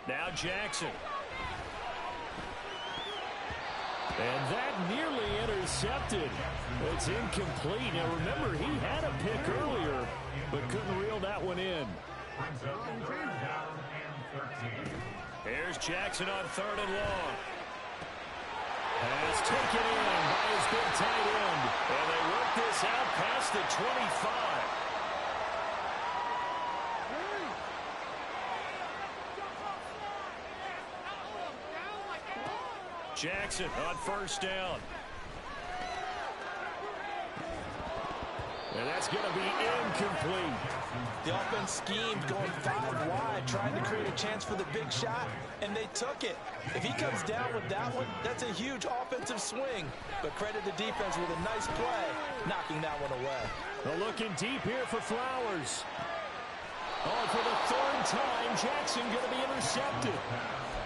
Now Jackson. And that nearly intercepted. It's incomplete. Now remember, he had a pick earlier, but couldn't reel that one in. Here's Jackson on 3rd and long. Pass taken in by his big tight end. And they work this out past the 25. Jackson on 1st down. And that's going to be incomplete. The offense schemed going 5 wide, trying to create a chance for the big shot, and they took it. If he comes down with that one, that's a huge offensive swing. But credit the defense with a nice play, knocking that one away. They're looking deep here for Flowers. Oh, for the 3rd time, Jackson going to be intercepted.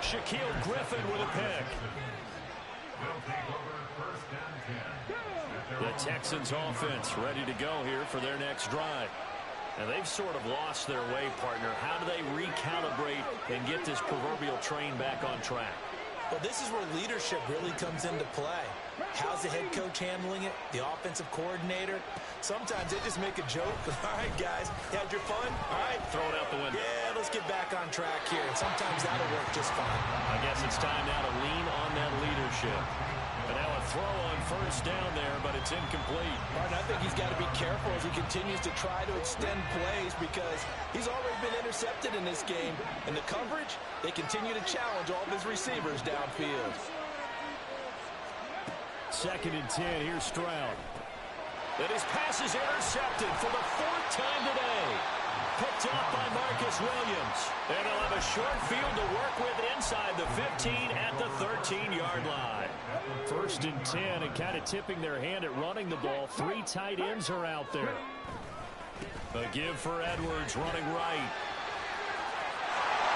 Shaquille Griffin with a pick. The Texans offense ready to go here for their next drive. And they've sort of lost their way, partner. How do they recalibrate and get this proverbial train back on track? Well, this is where leadership really comes into play. How's the head coach handling it? The offensive coordinator? Sometimes they just make a joke. All right, guys, you had your fun? All right. Throw it out the window. Yeah, let's get back on track here. And sometimes that'll work just fine. I guess it's time now to lean on that leadership. And now a throw on 1st down there, but it's incomplete. Martin, I think he's got to be careful as he continues to try to extend plays because he's already been intercepted in this game. And the coverage, they continue to challenge all of his receivers downfield. 2nd and 10, here's Stroud. And his pass is intercepted for the 4th time today. Picked off by Marcus Williams. And he'll have a short field to work with inside the 15 at the 13-yard line. 1st and 10, and kind of tipping their hand at running the ball. 3 tight ends are out there. A give for Edwards running right.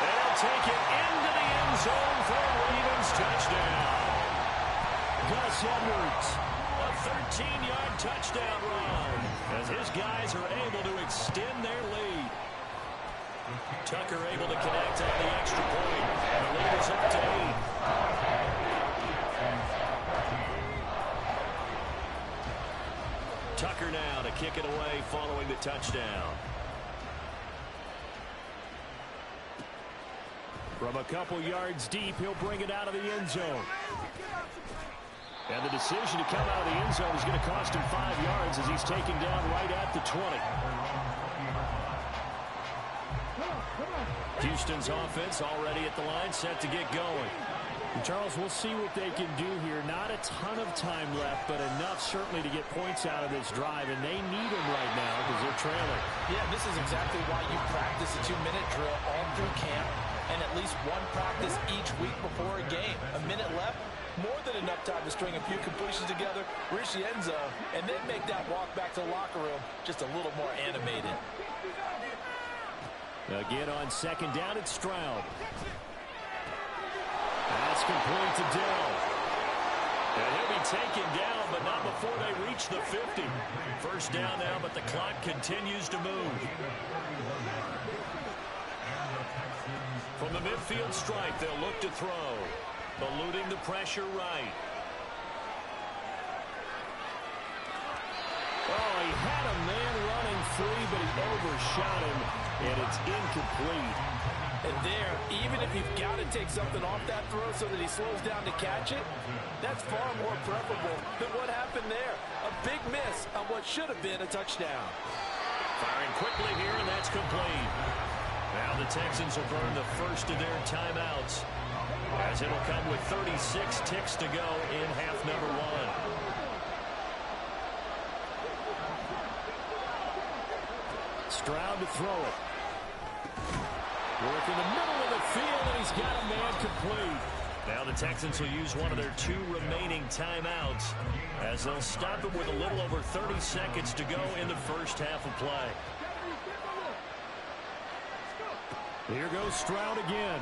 And he'll take it into the end zone for a Ravens touchdown. Gus Edwards. A 13-yard touchdown run as his guys are able to extend their lead. Tucker able to connect on the extra point. The lead is up to 8. Tucker now to kick it away following the touchdown. From a couple yards deep, he'll bring it out of the end zone. And the decision to come out of the end zone is going to cost him 5 yards as he's taken down right at the 20. Houston's offense already at the line, set to get going. And Charles, we'll see what they can do here. Not a ton of time left, but enough certainly to get points out of this drive, and they need them right now because they're trailing. Yeah, this is exactly why you practice a 2-minute drill all through camp and at least one practice each week before a game. A minute left, more than enough time to string a few completions together, reach the end zone, and then make that walk back to the locker room just a little more animated. Again on 2nd down, it's Stroud. That's complete to Dell. And he'll be taken down, but not before they reach the 50. 1st down now, but the clock continues to move. From the midfield stripe, they'll look to throw. Eluding the pressure right. Oh, he had a man running free, but he overshot him, and it's incomplete. And there, even if you've got to take something off that throw so that he slows down to catch it, that's far more preferable than what happened there. A big miss on what should have been a touchdown. Firing quickly here, and that's complete. Now the Texans will burn the first of their timeouts, as it'll come with 36 ticks to go in half number one. Stroud to throw it. Work in the middle of the field, and he's got a man complete. Now the Texans will use one of their 2 remaining timeouts, as they'll stop it with a little over 30 seconds to go in the first half of play. Here goes Stroud again.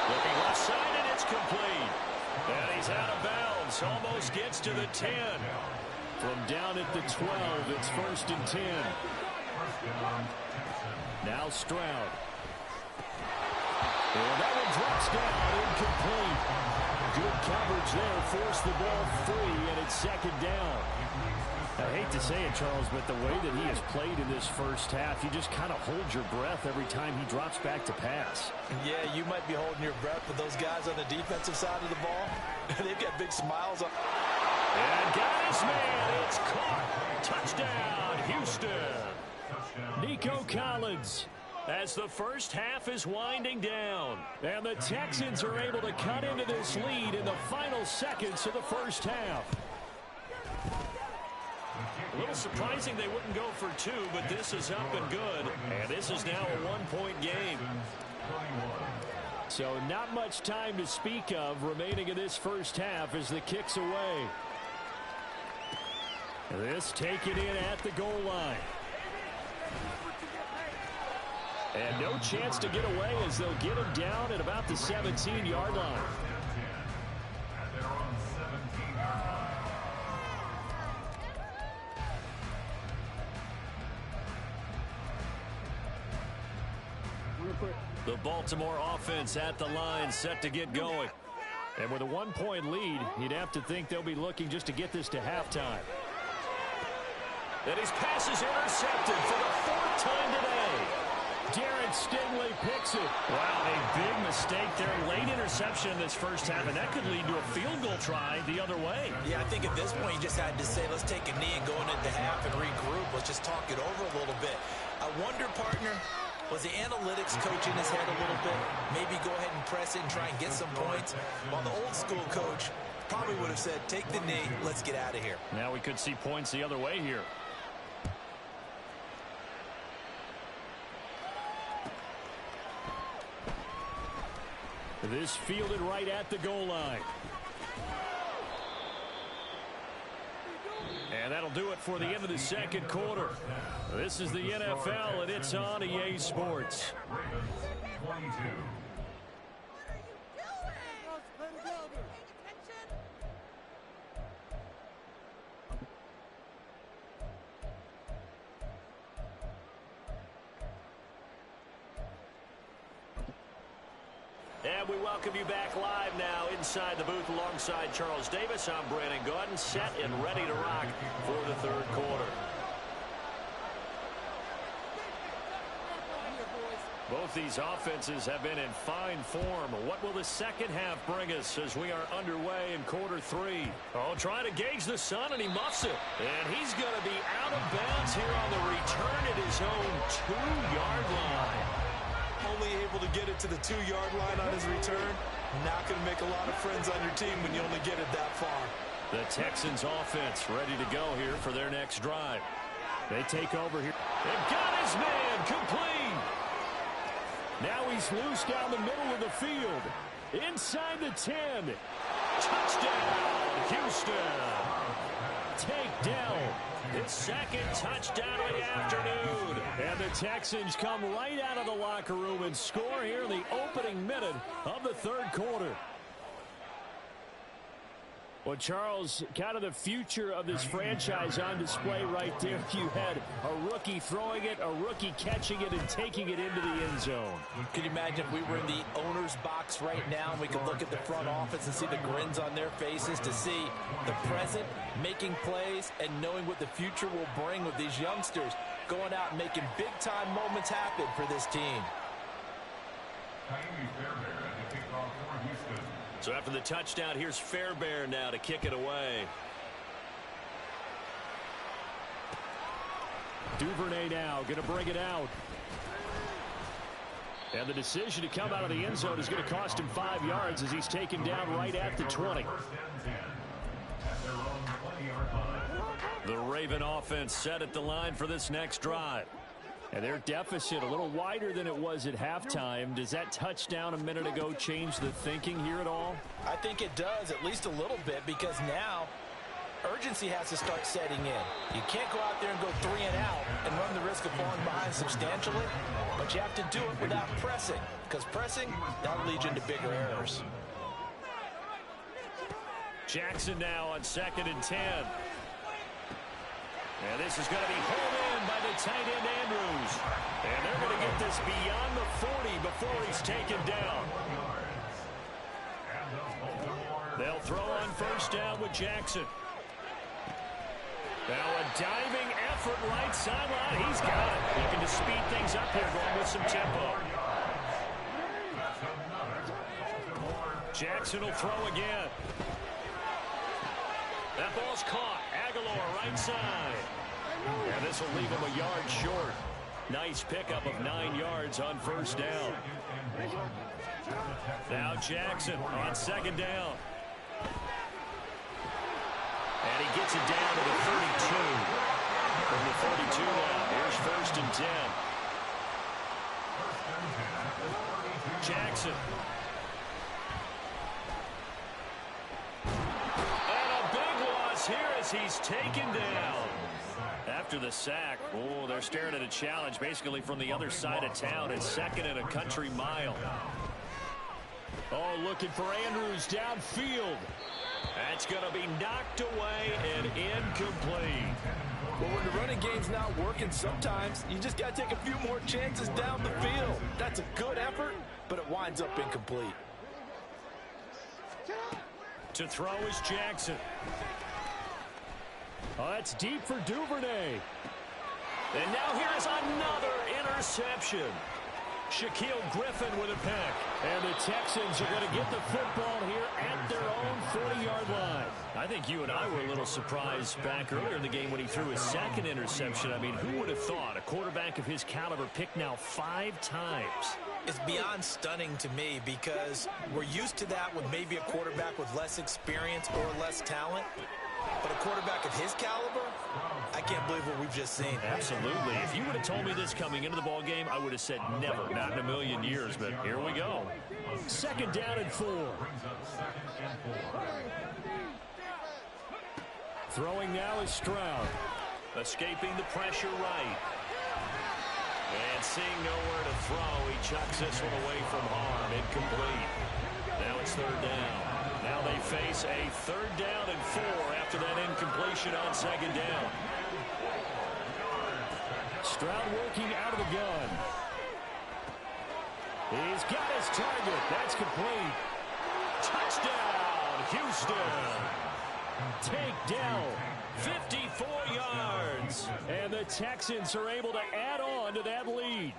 Looking left side, and it's complete. And he's out of bounds. Almost gets to the 10. From down at the 12, it's 1st and 10. Now Stroud. And that one drops down, incomplete. Good coverage there, forced the ball free, and it's 2nd down. I hate to say it, Charles, but the way that he has played in this first half, you just kind of hold your breath every time he drops back to pass. Yeah, you might be holding your breath, but those guys on the defensive side of the ball, they've got big smiles on. And got his man. It's caught. Touchdown, Houston. Nico Collins. As the first half is winding down. And the Texans are able to cut into this lead in the final seconds of the first half. A little surprising they wouldn't go for 2, but this is up and good. And this is now a 1-point game. So not much time to speak of remaining in this first half as the kick's away. This taken in at the goal line. And no chance to get away as they'll get him down at about the 17-yard line. The Baltimore offense at the line, set to get going. And with a 1-point lead, you'd have to think they'll be looking just to get this to halftime. And his pass is intercepted for the 4th time today. Darren Stingley picks it. Wow, a big mistake there. Late interception in this first half, and that could lead to a field goal try the other way. Yeah, I think at this point you just had to say, let's take a knee and go into half and regroup. Let's just talk it over a little bit. I wonder, partner, was the analytics coach in his head a little bit? Maybe go ahead and press it and try and get some points. While the old school coach probably would have said, take the knee, let's get out of here. Now we could see points the other way here. This fielded right at the goal line. And that'll do it for the end of the second quarter. This is the NFL, and it's on EA Sports. And we welcome you back live now inside the booth alongside Charles Davis. I'm Brandon Gaudin, set and ready to rock for the third quarter. Both these offenses have been in fine form. What will the second half bring us as we are underway in quarter 3? Oh, trying to gauge the sun, and he muffs it. And he's going to be out of bounds here on the return at his own 2-yard line. Only able to get it to the 2-yard line on his return. Not going to make a lot of friends on your team when you only get it that far. The Texans offense ready to go here for their next drive. They take over here. They've got his man complete. Now he's loose down the middle of the field. Inside the 10. Touchdown, Houston. Takedown. His second touchdown of the afternoon. And the Texans come right out of the locker room and score here in the opening minute of the third quarter. Well, Charles, kind of the future of this franchise on display right there. You had a rookie throwing it, a rookie catching it, and taking it into the end zone. Can you imagine if we were in the owner's box right now and we could look at the front office and see the grins on their faces, to see the present making plays and knowing what the future will bring with these youngsters going out and making big-time moments happen for this team. So after the touchdown, here's Fairbairn now to kick it away. Duvernay now going to bring it out. And the decision to come out of the end zone is going to cost him 5 yards as he's taken down right at the 20. The Raven offense set at the line for this next drive. And their deficit a little wider than it was at halftime. Does that touchdown a minute ago change the thinking here at all? I think it does, at least a little bit, because now urgency has to start setting in. You can't go out there and go 3 and out and run the risk of falling behind substantially, but you have to do it without pressing, because pressing, that'll lead you into bigger errors. Jackson now on 2nd and 10. And this is going to be hauled in by the tight end Andrews. And they're going to get this beyond the 40 before he's taken down. They'll throw on 1st down with Jackson. Now a diving effort right sideline. He's got it. Looking to speed things up here, going with some tempo. Jackson will throw again. That ball's caught. Aguilar right side. And this will leave him a yard short. Nice pickup of 9 yards on 1st down. Now Jackson on 2nd down. And he gets it down to the 32. From the 32 now, here's 1st and 10. Jackson. Here as he's taken down. After the sack, oh, they're staring at a challenge basically from the other side of town. It's 2nd and a country mile. Oh, looking for Andrews downfield. That's going to be knocked away and incomplete. Well, when the running game's not working, sometimes you just got to take a few more chances down the field. That's a good effort, but it winds up incomplete. To throw is Jackson. Oh, that's deep for Duvernay. And now here's another interception. Shaquille Griffin with a pick. And the Texans are going to get the football here at their own 40-yard line. I think you and I were a little surprised back earlier in the game when he threw his 2nd interception. I mean, who would have thought a quarterback of his caliber picked now 5 times? It's beyond stunning to me because we're used to that with maybe a quarterback with less experience or less talent. But a quarterback of his caliber, I can't believe what we've just seen. Absolutely. If you would have told me this coming into the ball game, I would have said never, not in a million years. But here we go. 2nd down and 4. Throwing now is Stroud. Escaping the pressure right. And seeing nowhere to throw, he chucks this one away from harm. Incomplete. Now it's 3rd down. Now they face a 3rd down and 4 after that incompletion on 2nd down. Stroud working out of the gun. He's got his target. That's complete. Touchdown, Houston. Takedown. 54 yards. And the Texans are able to add on to that lead.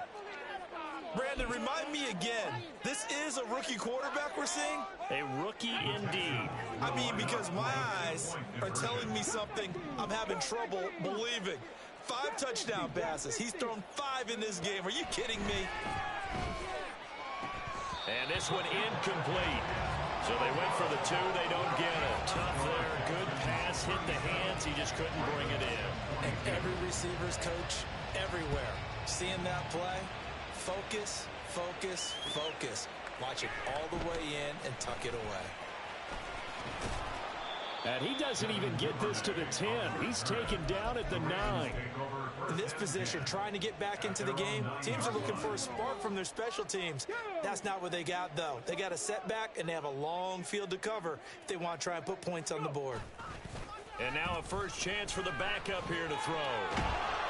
Brandon, remind me again, this is a rookie quarterback we're seeing? A rookie indeed. I mean, because my eyes are telling me something I'm having trouble believing. 5 touchdown passes. He's thrown 5 in this game. Are you kidding me? And this one incomplete. So they went for the 2. They don't get it. Tough there. Good pass. Hit the hands. He just couldn't bring it in. And every receiver's coach everywhere seeing that play. Focus, focus, focus. Watch it all the way in and tuck it away. And he doesn't even get this to the 10. He's taken down at the 9. In this position, trying to get back into the game, teams are looking for a spark from their special teams. That's not what they got, though. They got a setback, and they have a long field to cover if they want to try and put points on the board. And now a first chance for the backup here to throw.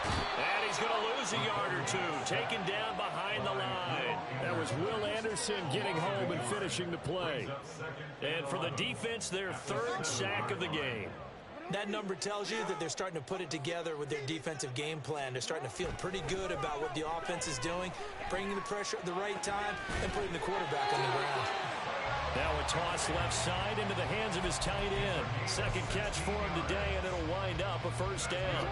And he's going to lose a yard or two, taken down behind the line. That was Will Anderson getting home and finishing the play. And for the defense, their third sack of the game. That number tells you that they're starting to put it together with their defensive game plan. They're starting to feel pretty good about what the offense is doing, bringing the pressure at the right time, and putting the quarterback on the ground. Now a toss left side into the hands of his tight end. Second catch for him today, and it'll wind up a first down.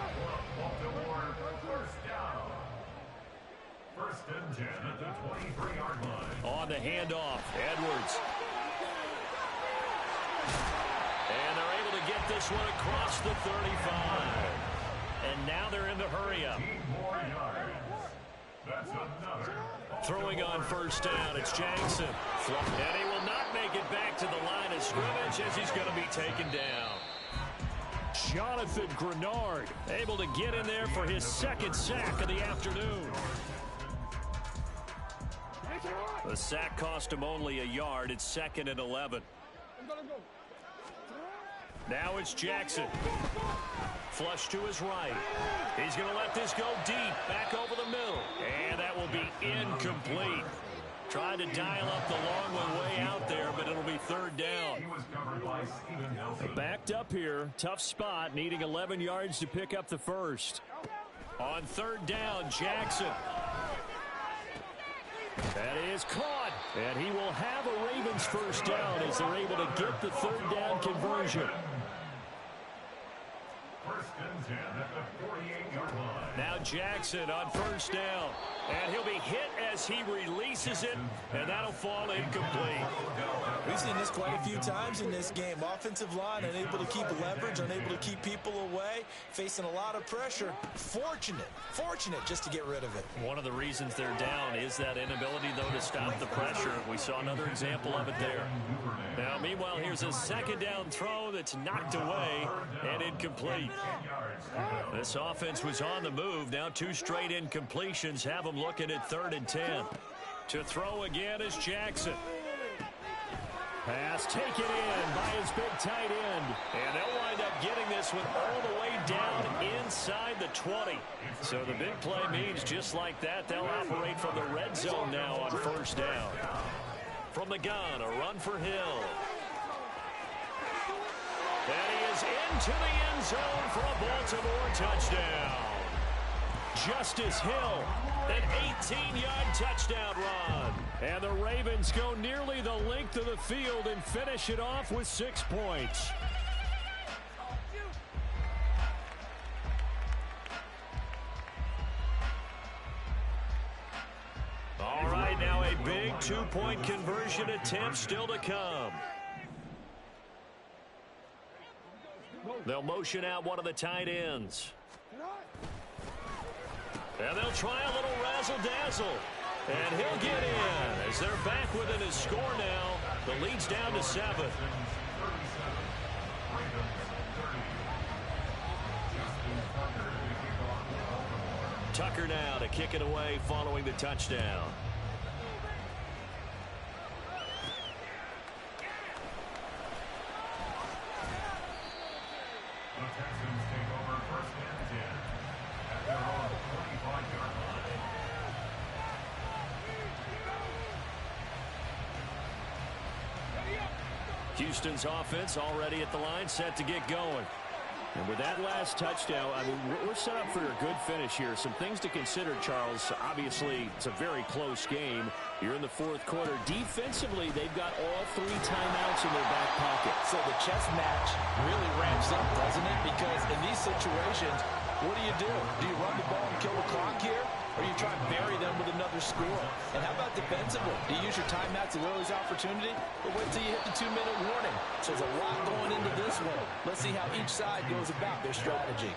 First and 10 at the 23-yard line. On the handoff, Edwards. And they're able to get this one across the 35. And now they're in the hurry-up. 15 more yards. That's another. Throwing on first down, it's Jackson. And he will not make it back to the line of scrimmage as he's going to be taken down. Jonathan Grenard able to get in there for his second sack of the afternoon. The sack cost him only a yard. It's 2nd and 11. Now it's Jackson. Flush to his right. He's going to let this go deep, back over the middle. And that will be incomplete. Trying to dial up the long one way out there, but it'll be third down. Backed up here. Tough spot, needing 11 yards to pick up the first. On third down, Jackson. That is caught. And he will have a Ravens first down as they're able to get the third down conversion. First and 10 at the 48-yard line. Now Jackson on first down. And he'll be hit as he releases it, and that'll fall incomplete. We've seen this quite a few times in this game. Offensive line unable to keep leverage, unable to keep people away, facing a lot of pressure. Fortunate just to get rid of it. One of the reasons they're down is that inability, though, to stop the pressure. We saw another example of it there. Now, meanwhile, here's a second down throw that's knocked away and incomplete. This offense was on the move. Now 2 straight incompletions have them looking at 3rd and 10. To throw again is Jackson. Pass taken in by his big tight end. And they'll wind up getting this one all the way down inside the 20. So the big play means just like that, they'll operate from the red zone now on first down. From the gun, a run for Hill. And he is into the end zone for a Baltimore touchdown. Justice Hill, an 18-yard touchdown run. And the Ravens go nearly the length of the field and finish it off with 6 points. All right, now a big 2-point conversion attempt still to come. They'll motion out one of the tight ends. And they'll try a little razzle-dazzle. And he'll get in as they're back within his score now. The lead's down to 7. Tucker now to kick it away following the touchdown. The Texans take over first and 10 at their own 25-yard line. Houston's offense already at the line, set to get going. And with that last touchdown, I mean, we're set up for a good finish here. Some things to consider, Charles. Obviously, it's a very close game. You're in the 4th quarter. Defensively, they've got all 3 timeouts in their back pocket. So the chess match really ramps up, doesn't it? Because in these situations, what do? Do you run the ball and kill the clock here? Or you try and bury them with another score? And how about defensively? Do you use your timeouts at early's opportunity? Or wait till you hit the 2-minute warning? So there's a lot going into this one. Let's see how each side goes about their strategy.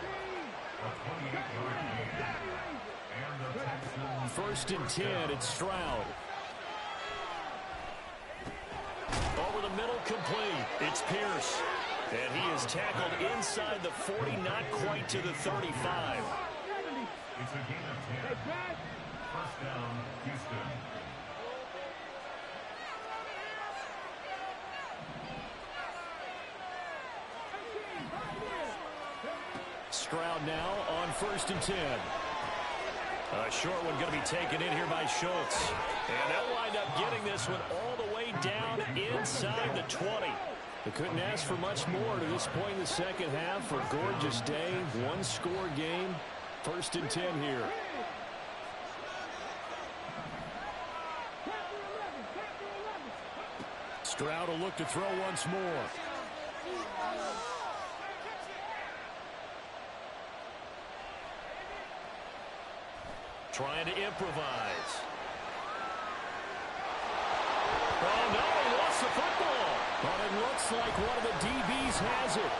First and 10, it's Stroud. Over the middle, complete. It's Pierce. And he is tackled inside the 40, not quite to the 35. It's a gain of 10. First down, Houston. Stroud now on 1st and 10. A short one going to be taken in here by Schultz. And they'll wind up getting this one all the way down inside the 20. They couldn't ask for much more to this point in the second half. A gorgeous day, one-score game. 1st and 10 here. Stroud will look to throw once more. Trying to improvise. Oh, no, he lost the football. But it looks like one of the DBs has it.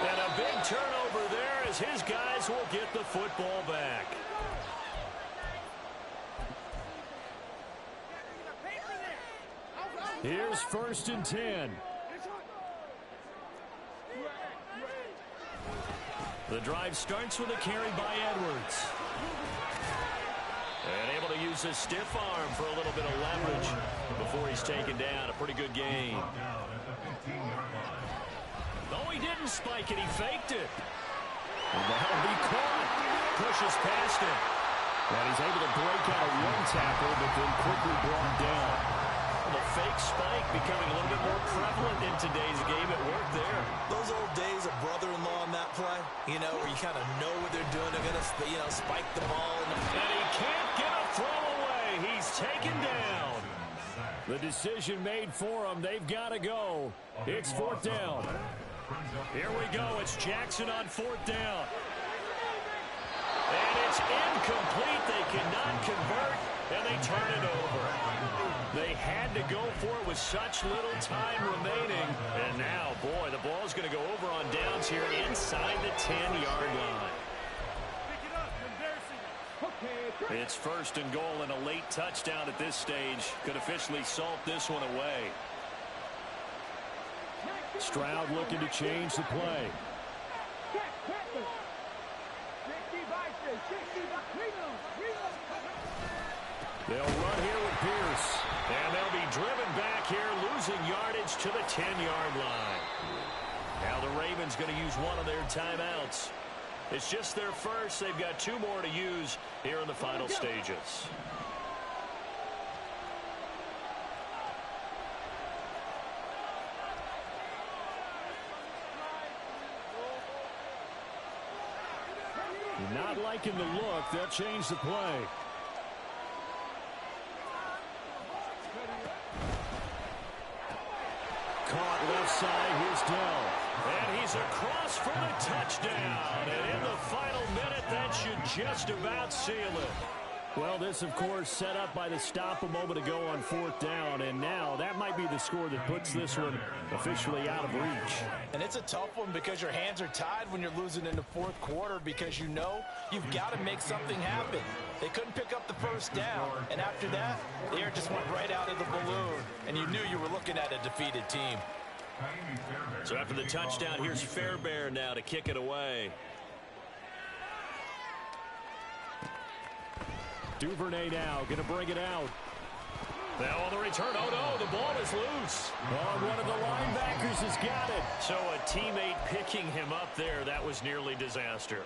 And a big turnover there as his guys will get the football back. Here's 1st and 10. The drive starts with a carry by Edwards. And able to use his stiff arm for a little bit of leverage before he's taken down. A pretty good game. Oh, he didn't spike it. He faked it. And that'll be caught. Pushes past him. And he's able to break out of one tackle, but then quickly brought down. The fake spike becoming a little bit more prevalent in today's game. It worked there. Those old days of brother-in-law on that play, you know, where you kind of know what they're doing. They're going to, you know, spike the ball. And he can't get a throw away. He's taken down. The decision made for him. They've got to go. It's 4th down. Here we go. It's Jackson on 4th down. And it's incomplete. They cannot convert, and they turn it over. They had to go for it with such little time remaining. And now, boy, the ball's going to go over on downs here inside the 10-yard line. It's 1st and goal, and a late touchdown at this stage could officially salt this one away. Stroud looking to change the play. They'll run here with Pierce. And they'll be driven back here, losing yardage to the 10-yard line. Now the Ravens going to use one of their timeouts. It's just their first. They've got 2 more to use here in the final stages. Not liking the look. They'll change the play. Caught left side. Here's Dell. And he's across for the touchdown. And in the final minute, that should just about seal it. Well, this, of course, set up by the stop a moment ago on 4th down. And now that might be the score that puts this one officially out of reach. And it's a tough one because your hands are tied when you're losing in the 4th quarter because you know you've got to make something happen. They couldn't pick up the first down. And after that, the air just went right out of the balloon. And you knew you were looking at a defeated team. So after the touchdown, here's Fairbairn now to kick it away. Duvernay now going to bring it out. Now on the return, oh no, the ball is loose. Oh, one of the linebackers has got it. So a teammate picking him up there, that was nearly disaster.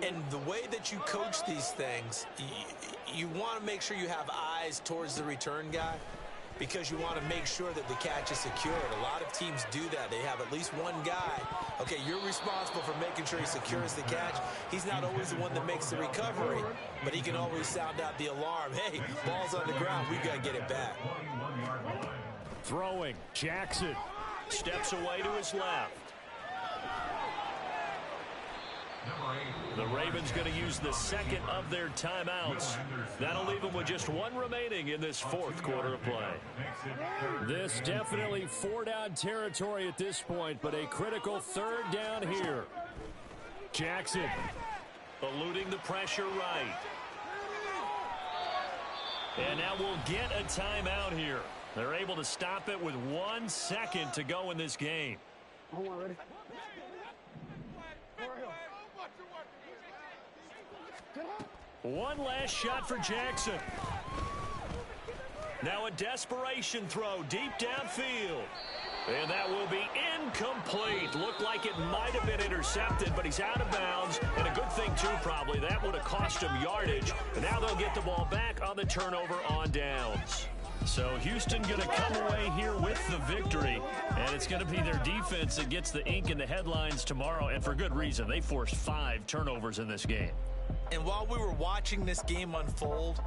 And the way that you coach these things, you want to make sure you have eyes towards the return guy because you want to make sure that the catch is secured. A lot of teams do that. They have at least one guy. Okay, you're responsible for making sure he secures the catch. He's not always the one that makes the recovery, but he can always sound out the alarm. Hey, ball's on the ground. We got to get it back. Throwing. Jackson steps away to his left. The Ravens going to use the second of their timeouts. That'll leave them with just 1 remaining in this 4th quarter of play. This definitely 4-down territory at this point, but a critical 3rd down here. Jackson eluding the pressure right. And now we'll get a timeout here. They're able to stop it with 1 second to go in this game. Hold on, ready? One last shot for Jackson. Now a desperation throw deep downfield. And that will be incomplete. Looked like it might have been intercepted, but he's out of bounds. And a good thing, too, probably. That would have cost him yardage. And now they'll get the ball back on the turnover on downs. So Houston going to come away here with the victory. And it's going to be their defense that gets the ink in the headlines tomorrow. And for good reason. They forced 5 turnovers in this game. And while we were watching this game unfold,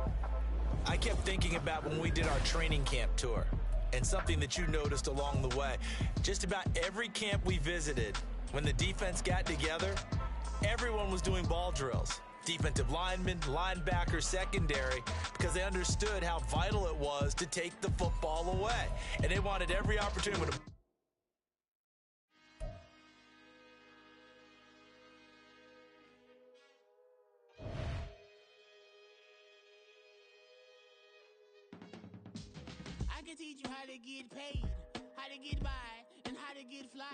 I kept thinking about when we did our training camp tour. And something that you noticed along the way. Just about every camp we visited, when the defense got together, everyone was doing ball drills. Defensive linemen, linebackers, secondary, because they understood how vital it was to take the football away. And they wanted every opportunity to... I can teach you how to get paid, how to get by, and how to get fly.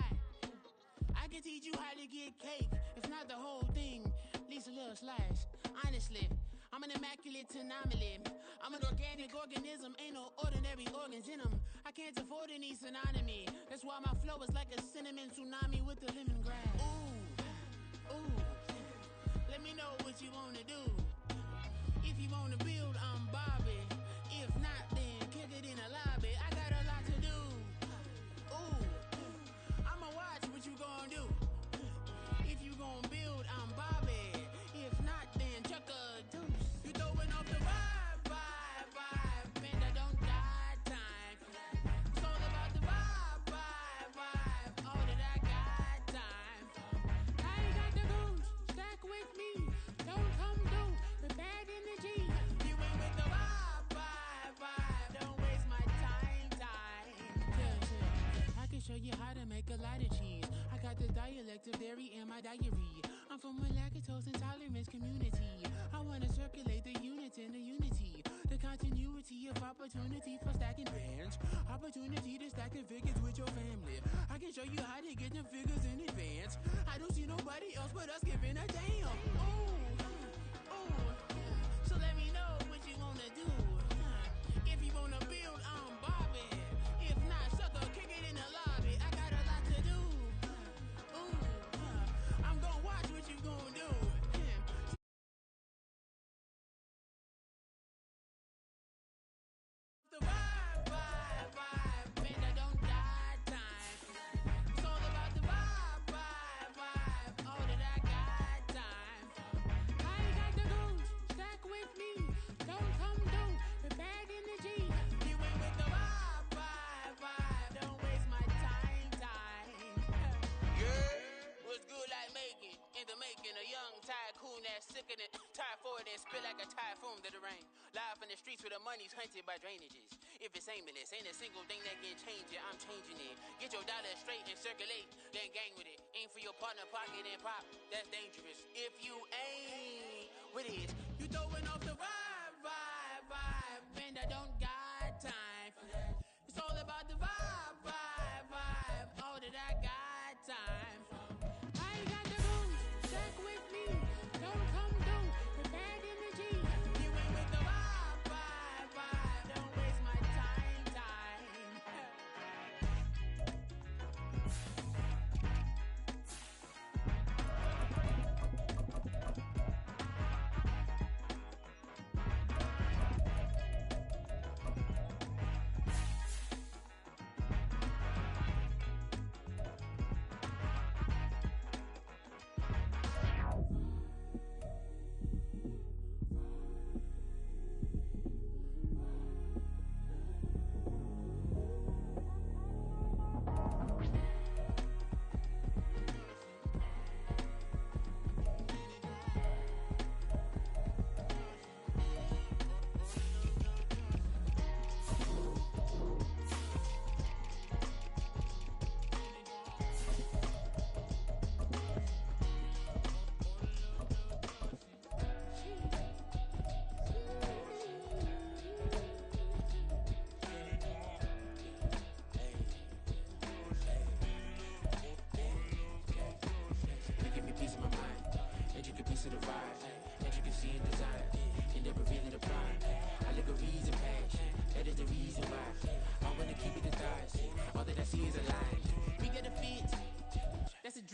I can teach you how to get cake, if not the whole thing, at least a little slice. Honestly, I'm an immaculate anomaly. I'm an organic organism, ain't no ordinary organs in them. I can't afford any synonymy. That's why my flow is like a cinnamon tsunami with the lemongrass. Ooh, ooh, let me know what you wanna do. If you wanna build, I'm Bobby. If not, then kick it in the lobby. I got a lot to do. Ooh, I'ma watch what you gon' do. If you gon' build, I'm Bobby. If not, then chuck a deuce. You throwing off the vibe, vibe, vibe. Man, I don't got time. It's all about the vibe, vibe, vibe. All that I got time. I ain't got the goose. Stack with me. Don't come through with bad energy. You ain't with the vibe, vibe, vibe. Don't waste my time. I can show you how to make a lot of cheese. I got the dialect of dairy in my diary. I'm from a lactose intolerance community. I wanna circulate the units in the unity. The continuity of opportunity for stacking bands. Opportunity to stack the figures with your family. I can show you how to get them figures in advance. I don't see nobody else but us giving a damn. Ooh, ooh. So let me know what you wanna do. If you wanna build, I'm Bobby. If not, sucker, kick it in the lobby. I got a lot to do. Ooh, I'm gonna watch what you gonna do. The vibe, vibe, vibe. Man, I don't got time. It's all about the vibe, vibe, vibe. All that I got time. I ain't got the goose. Stack with me. Don't come through with bad energy. You ain't with the vibe, vibe, vibe. Don't waste my time. Yeah, what's good like making? In the making, a young tycoon that's sick of it. Tired for it and spit like a typhoon to the rain. Live in the streets where the money's hunted by drainages. If it's aimless, ain't a single thing that can change it. I'm changing it. Get your dollar straight and circulate, then gang with it. Aim for your partner, pocket and pop. That's dangerous. If you ain't with it, you throwing off the vibe, vibe, vibe. Man, I don't got time for that. It's all about the vibe, vibe, vibe. All that I got time for. I ain't got the goose. Stack with me. Don't come through with bad energy. You ain't with the vibe, vibe, vibe. Don't waste my time.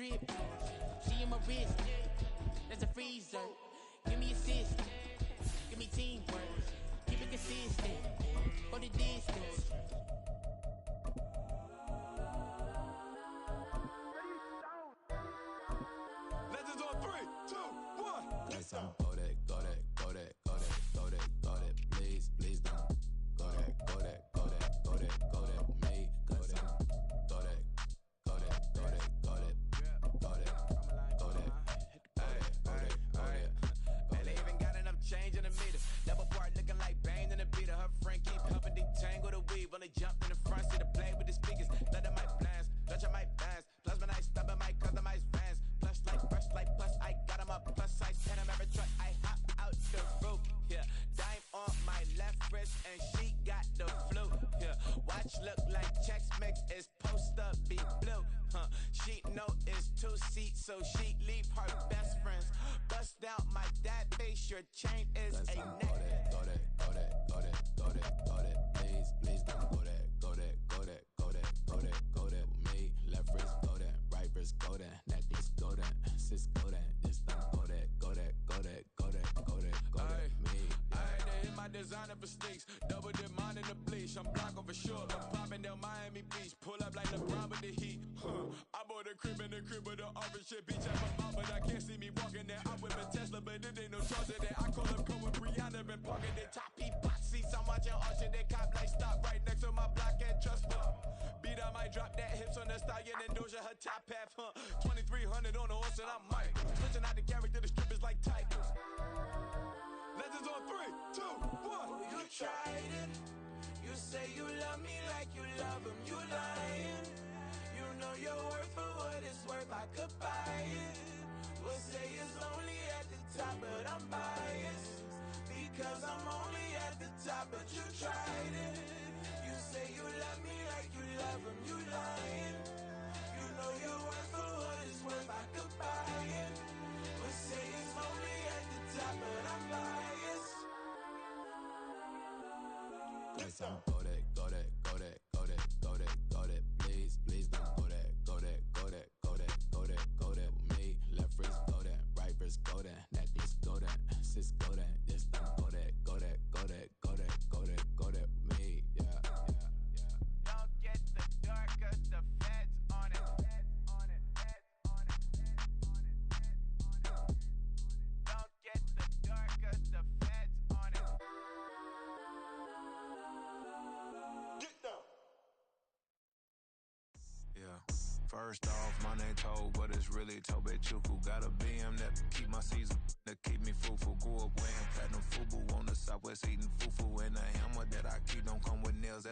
drip. She in my wrist, that's a freezer. Give me assist, give me teamwork. Keep it consistent, go the distance. Legends on 3, 2, 1. Let's go that, go that, go that, go that, go that, go that. Please, please don't. Go that, go that, go that, go that, go that. Me, go that, go that, go that, go that, go that, go that, go that. And they even got enough change in the meter. Double part looking like Bane in the beater. Her friend keep helping deep tangle the weave. Only jumped in the front seat to play with the speakers. Let them mic blast, touch my bands. Plus when I stop at my customized fans. Plus like brush like plus I got them up plus size. And I'm every truck I hop out the roof. Yeah, dime on my left wrist and she got the flu. Yeah, watch look like Chex Mix is post up be blue. She know it's 2 seats so she leave her best friends. Bust out my dad face, your chain is a neck. Go that, go that, go that, go that, go that. Please, please don't go that, go that, go that, go that, go that, go that. Me, left wrist go that, right wrist go that, necklace go that, sis go that, this don't go that, go that, go that, go that, go that, go that. Me. I had to hit my designer for sneaks. Double dip mine in the bleach. I'm blocking for sure. I'm popping down Miami Beach. Pull up like LeBron with the heat. I bought a crib in the crib with the orange shit. Beach at my mouth, but I can't see me walking there. I'm with a Tesla, but it ain't no charge of that. I call up Cole with Brianna, been parking the top box seats. I'm watching Archer, they cop like stop right next to my block and trust me. Beat, I might drop that hips on the stallion and Doja her top half. 2300 on the horse and I'm Mike. Switching out the character, the strippers like Tigers. Legends on 3, 2, 1. You tried it. You say you love me like you love him. You lying. You know your worth for what it's worth. I could buy it. We'll say it's only at the top, but I'm biased because I'm only at the top. But you tried it. You say you love me like you love him. You lying. You know your worth for what it's worth. I could buy it. We'll say it's only at the top, but I'm biased. Let's go that, go that, go that, go that, go that, go that. Please, please don't go that, go that, go that, go that, go that, go that. Me, left wrist go that, right wrist go that, necklace go that, sis go that, this don't go that, go that, go that, go that, go that, go that. Me, yeah, yeah, yeah. Don't get the dark 'cause the feds on it. Don't get the dark 'cause the feds on it. First off, my name Toad, but it's really Pt2. Got a BM that keep my season, that keep me fruitful. Grew up wearing platinum FUBU on the Southwest eating fufu. And a hammer that I keep don't come with nails.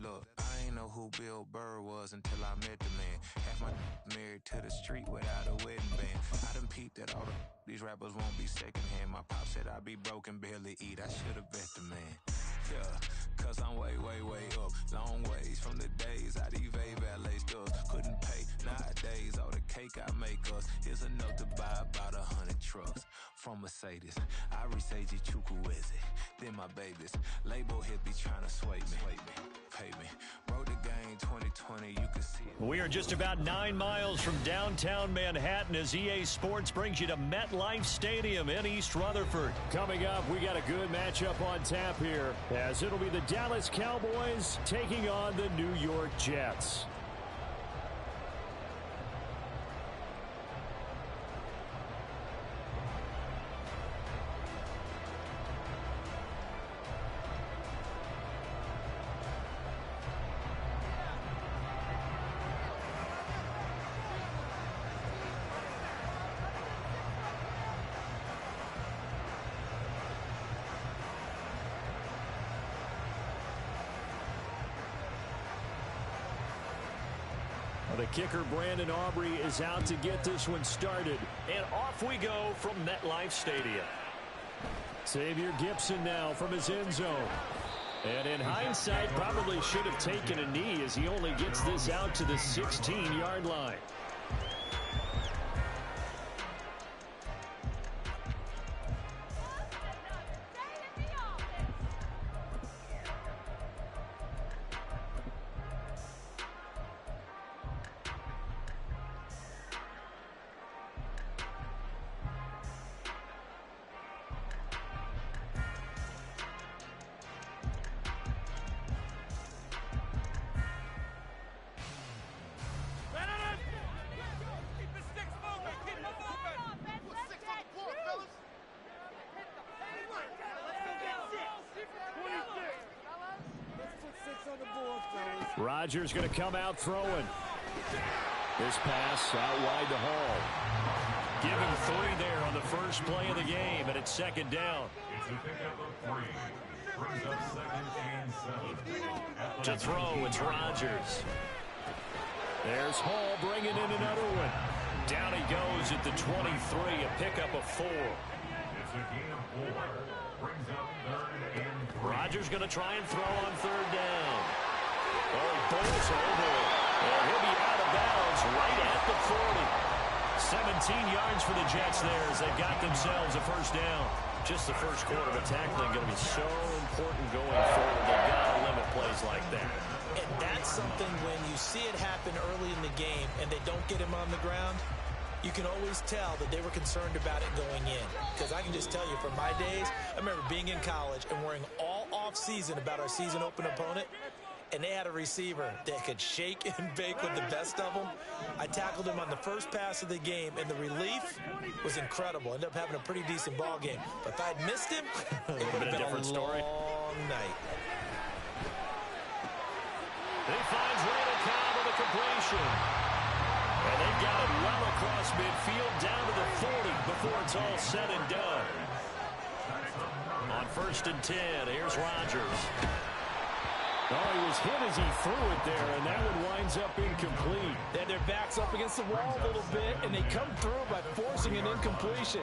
Look, I ain't know who Bill Burr was until I met the man. Half my married to the street without a wedding band. I done peeped that all these rappers won't be secondhand. My pop said I'd be broken, barely eat. I should've bet the man. Yeah, cause I'm way, way, way up. Long ways from the days I evade valet stores. Couldn't pay nowadays. All the cake I make us is enough to buy about 100 trucks. From Mercedes, I resage Chukwueze. Then my babies, label hit be trying to sway me. Pay me. Wrote the game 2020, you can see it. We are just about 9 miles from downtown Manhattan as EA Sports brings you to MetLife Stadium in East Rutherford. Coming up, we got a good matchup on tap here, as it'll be the Dallas Cowboys taking on the New York Jets. The kicker, Brandon Aubrey, is out to get this one started. And off we go from MetLife Stadium. Xavier Gipson now from his end zone. And in hindsight, probably should have taken a knee as he only gets this out to the 16-yard line. Rodgers going to come out throwing. This pass out wide to Hall. Give him 3 there on the first play of the game, and it's second down. It's a pickup of 3. Brings up 2nd and 7. To throw, it's Rodgers. There's Hall bringing in another one. Down he goes at the 23, a pickup of 4. It's a gain of 4. Brings up 3rd and 3. Rodgers going to try and throw on 3rd down. Oh, he bowls over it. And he'll be out of bounds right at the 40. 17 yards for the Jets there as they've got themselves a first down. Just the first quarter of tackling going to be so important going forward. They've got to limit plays like that. And that's something when you see it happen early in the game and they don't get him on the ground, you can always tell that they were concerned about it going in. Because I can just tell you from my days, I remember being in college and worrying all off-season about our season open opponent, and they had a receiver that could shake and bake with the best of them. I tackled him on the first pass of the game, and the relief was incredible. Ended up having a pretty decent ball game. But if I had missed him, it would have been a long night. He finds Randall Cobb with a completion. And they've got it well across midfield down to the 40 before it's all said and done. On 1st and 10, here's Rodgers. Oh, he was hit as he threw it there, and that one winds up incomplete. Then their backs up against the wall a little bit, and they come through by forcing an incompletion.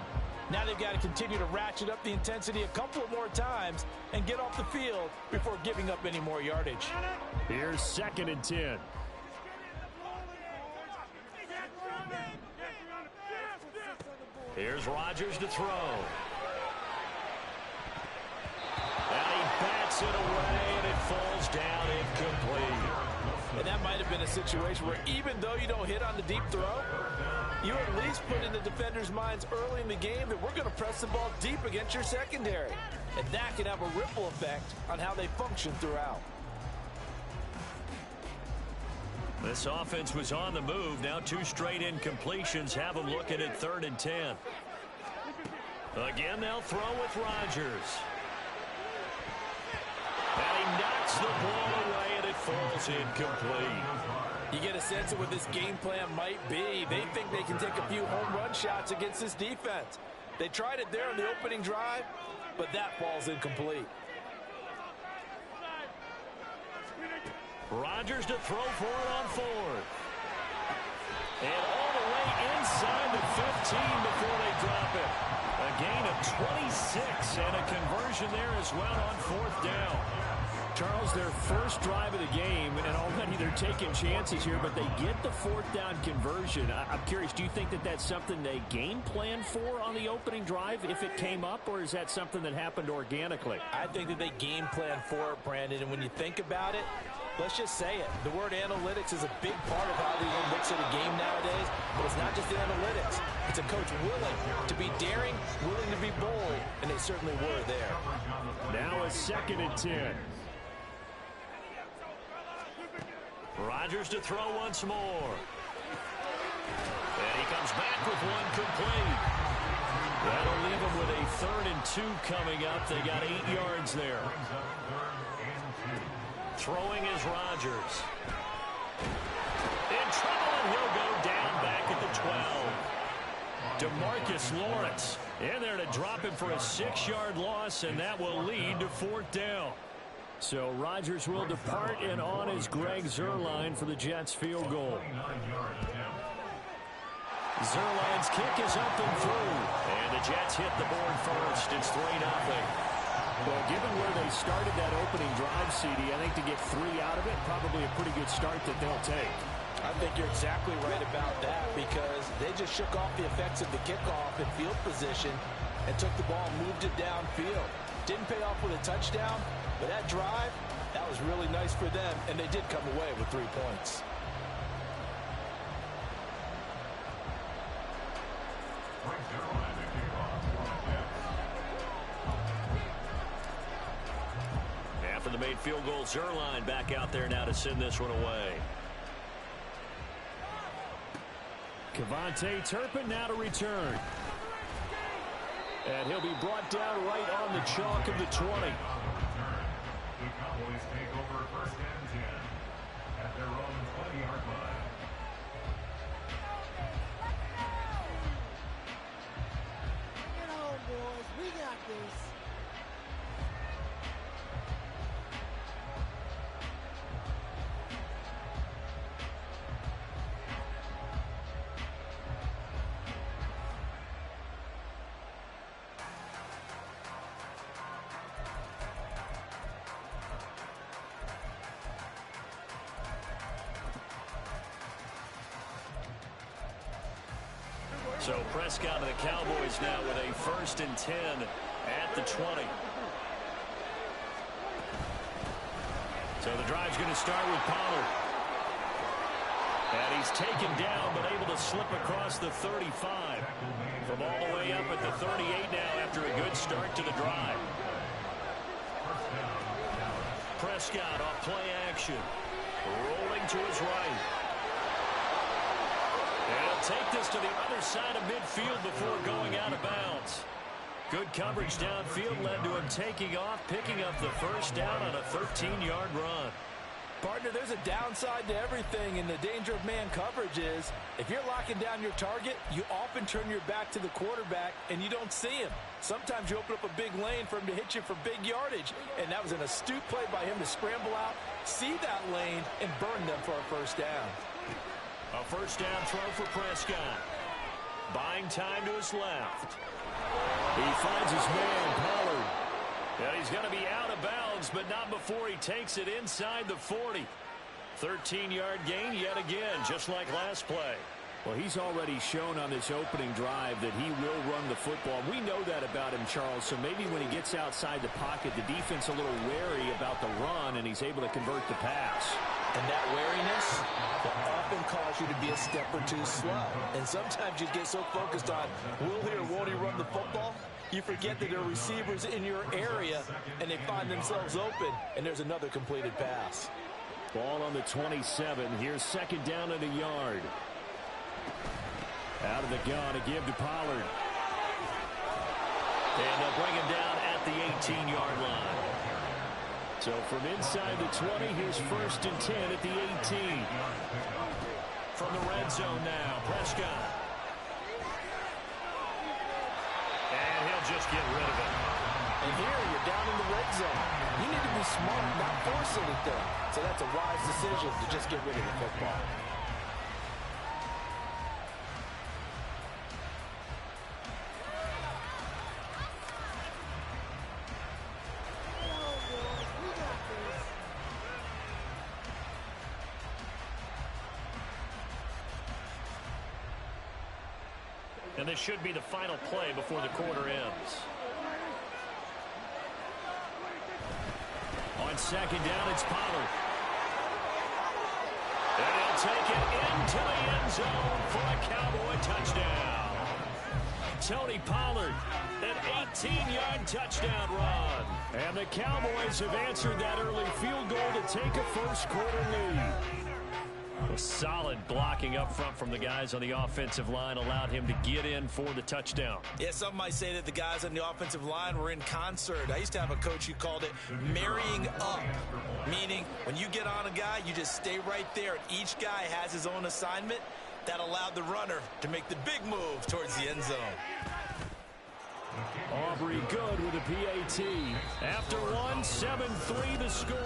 Now they've got to continue to ratchet up the intensity a couple of more times and get off the field before giving up any more yardage. Here's 2nd and 10. Here's Rodgers to throw. And he bats it away, and it falls down incomplete. And that might have been a situation where even though you don't hit on the deep throw, you at least put in the defenders' minds early in the game that we're going to press the ball deep against your secondary. And that can have a ripple effect on how they function throughout. This offense was on the move. Now 2 straight incompletions have them looking at 3rd and 10. Again, they'll throw with Rodgers. And he knocks the ball away, and it falls incomplete. You get a sense of what this game plan might be. They think they can take a few home run shots against this defense. They tried it there in the opening drive, but that falls incomplete. Rodgers to throw for it on 4th. And all the way inside the 15 before they drop it. A gain of 26 and a conversion there as well on 4th down. Charles, their first drive of the game, and already they're taking chances here, but they get the 4th down conversion. I'm curious, do you think that that's something they game plan for on the opening drive if it came up, or is that something that happened organically? I think that they game plan for it, Brandon, and when you think about it, let's just say it. The word analytics is a big part of how the game looks at a game nowadays, but it's not just the analytics. It's a coach willing to be daring, willing to be bold, and they certainly were there. Now a 2nd and 10. Rodgers to throw once more. And he comes back with one complete. That'll leave him with a 3rd and 2 coming up. They got 8 yards there. Throwing is Rodgers. In trouble, and he'll go down back at the 12. DeMarcus Lawrence in there to drop him for a 6-yard loss, and that will lead to 4th down. So Rodgers will depart, and on is Greg Zuerlein for the Jets field goal. Zuerlein's kick is up and through, and the Jets hit the board first. It's 3-0. Well, given where they started that opening drive, CD, I think to get 3 out of it, probably a pretty good start that they'll take. I think you're exactly right about that because they just shook off the effects of the kickoff and field position and took the ball and moved it downfield. Didn't pay off with a touchdown, but that drive, that was really nice for them, and they did come away with 3 points. After the made field goal, Zuerlein back out there now to send this one away. Kevontae Turpin now to return. And he'll be brought down right on the chalk of the 20. The Cowboys take over 1st and 10. So Prescott and the Cowboys now with a 1st and 10 at the 20. So the drive's going to start with Pollard. And he's taken down but able to slip across the 35. From all the way up at the 38 now after a good start to the drive. Prescott off play action. Rolling to his right. And he'll take this to the other side of midfield before going out of bounds. Good coverage downfield led to him taking off, picking up the 1st down on a 13-yard run. Partner, there's a downside to everything, and the danger of man coverage is if you're locking down your target, you often turn your back to the quarterback and you don't see him. Sometimes you open up a big lane for him to hit you for big yardage, and that was an astute play by him to scramble out, see that lane, and burn them for a 1st down. A 1st down throw for Prescott. Buying time to his left. He finds his man, Pollard. And he's going to be out of bounds, but not before he takes it inside the 40. 13-yard gain yet again, just like last play. Well, he's already shown on this opening drive that he will run the football. We know that about him, Charles, so maybe when he gets outside the pocket, the defense a little wary about the run, and he's able to convert the pass. And that wariness will often cause you to be a step or two slow. And sometimes you get so focused on will he or won't he run the football, you forget that there are receivers in your area, and they find themselves open, and there's another completed pass. Ball on the 27. Here's 2nd down and a yard. Out of the gun to give to Pollard. And they'll bring him down at the 18-yard line. So from inside the 20, here's 1st and 10 at the 18. From the red zone now, Prescott. And he'll just get rid of it. And here you're down in the red zone. You need to be smart, not force anything. So that's a wise decision to just get rid of the football. And this should be the final play before the quarter ends. On 2nd down, it's Pollard. And he'll take it into the end zone for a Cowboy touchdown. Tony Pollard, an 18-yard touchdown run. And the Cowboys have answered that early field goal to take a 1st quarter lead. A solid blocking up front from the guys on the offensive line allowed him to get in for the touchdown. Yeah, some might say that the guys on the offensive line were in concert. I used to have a coach who called it marrying up, meaning when you get on a guy, you just stay right there, and each guy has his own assignment. That allowed the runner to make the big move towards the end zone. Aubrey good with a PAT. After one, 7-3 the score.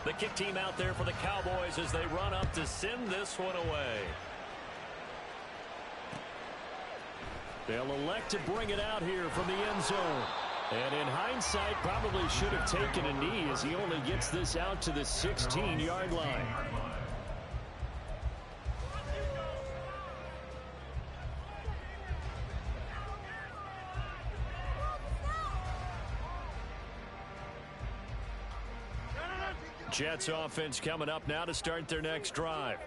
The kick team out there for the Cowboys as they run up to send this one away. They'll elect to bring it out here from the end zone. And in hindsight, probably should have taken a knee as he only gets this out to the 16-yard line. Jets offense coming up now to start their next drive.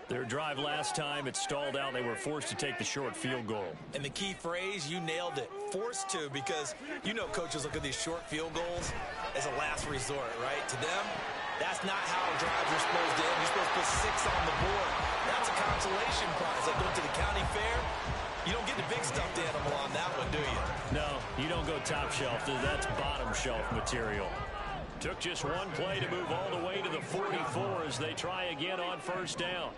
Their drive last time, it stalled out. They were forced to take the short field goal. And the key phrase, you nailed it, forced to, because you know coaches look at these short field goals as a last resort, right? To them, that's not how drives are supposed to end. You're supposed to put 6 on the board. That's a consolation prize. Like going to the county fair, you don't get the big stuffed animal on that one, do you? No, you don't go top shelf. That's bottom shelf material. Took just one play to move all the way to the 44 as they try again on 1st down.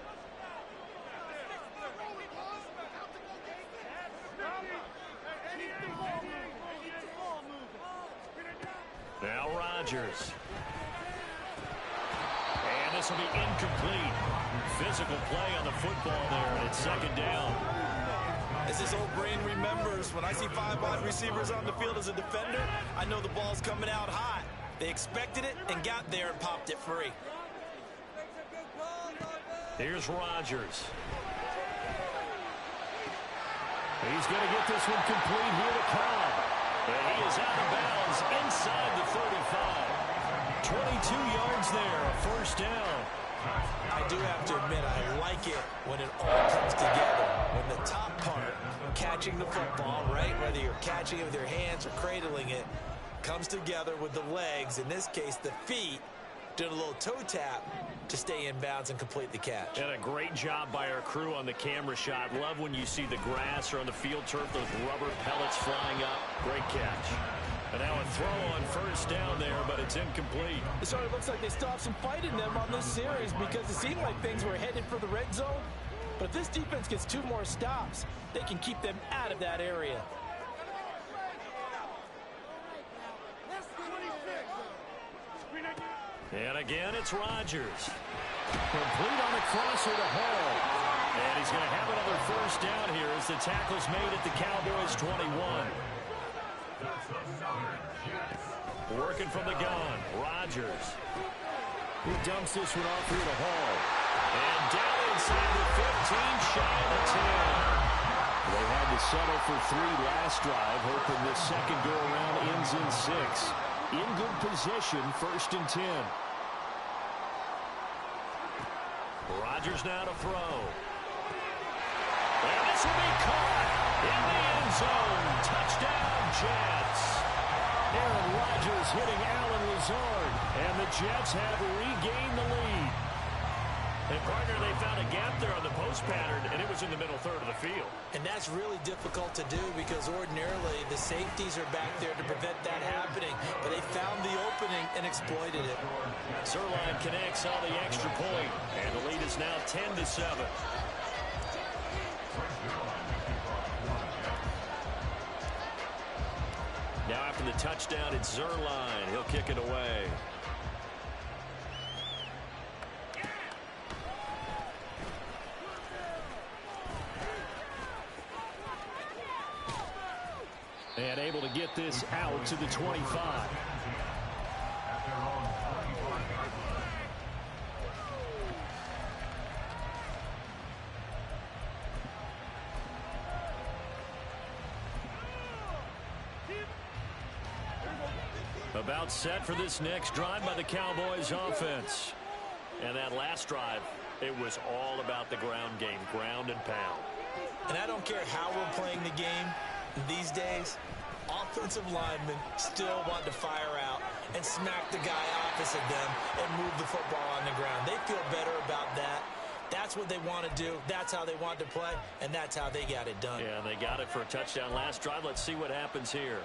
Now Rodgers. And And this will be incomplete. Physical play on the football there, and it's second down. As this old brain remembers, when I see 5 wide receivers on the field as a defender, I know the ball's coming out hot. They expected it and got there and popped it free. Here's Rodgers. He's going to get this one complete here to Cobb. And he is out of bounds inside the 35. 22 yards there, a first down. I do have to admit, I like it when it all comes together. When the top part, catching the football, right, whether you're catching it with your hands or cradling it, comes together with the legs, in this case the feet, doing a little toe tap to stay in bounds and complete the catch. And a great job by our crew on the camera shot. Love when you see the grass or on the field turf, those rubber pellets flying up. Great catch. And now a throw on first down there, but it's incomplete. It sort of looks like they still have some fight in them on this series because it seemed like things were headed for the red zone. But if this defense gets 2 more stops, they can keep them out of that area. And again, it's Rodgers. Complete on the crosser to Hall. And he's going to have another first down here as the tackle's made at the Cowboys' 21. Working from the gun, Rodgers. He dumps this one off here to Hall. And down inside the 15, shy of the 10. They had to settle for 3 last drive, hoping this second go-around ends in 6. In good position, 1st and 10. Rodgers now to throw. And this will be caught in the end zone. Touchdown, Jets. Aaron Rodgers hitting Allen Lazard. And the Jets have regained the lead. And, partner, they found a gap there on the post pattern, and it was in the middle third of the field. And that's really difficult to do because ordinarily the safeties are back there to prevent that happening. But they found the opening and exploited it. Zerline connects on the extra point, and the lead is now 10-7. Now after the touchdown, it's Zerline. He'll kick it away. And able to get this out to the 25. About set for this next drive by the Cowboys offense. And that last drive, it was all about the ground game, ground and pound. And I don't care how we're playing the game these days, offensive linemen still want to fire out and smack the guy opposite them and move the football on the ground. They feel better about that. That's what they want to do. That's how they want to play, and that's how they got it done. Yeah, they got it for a touchdown last drive. Let's see what happens here.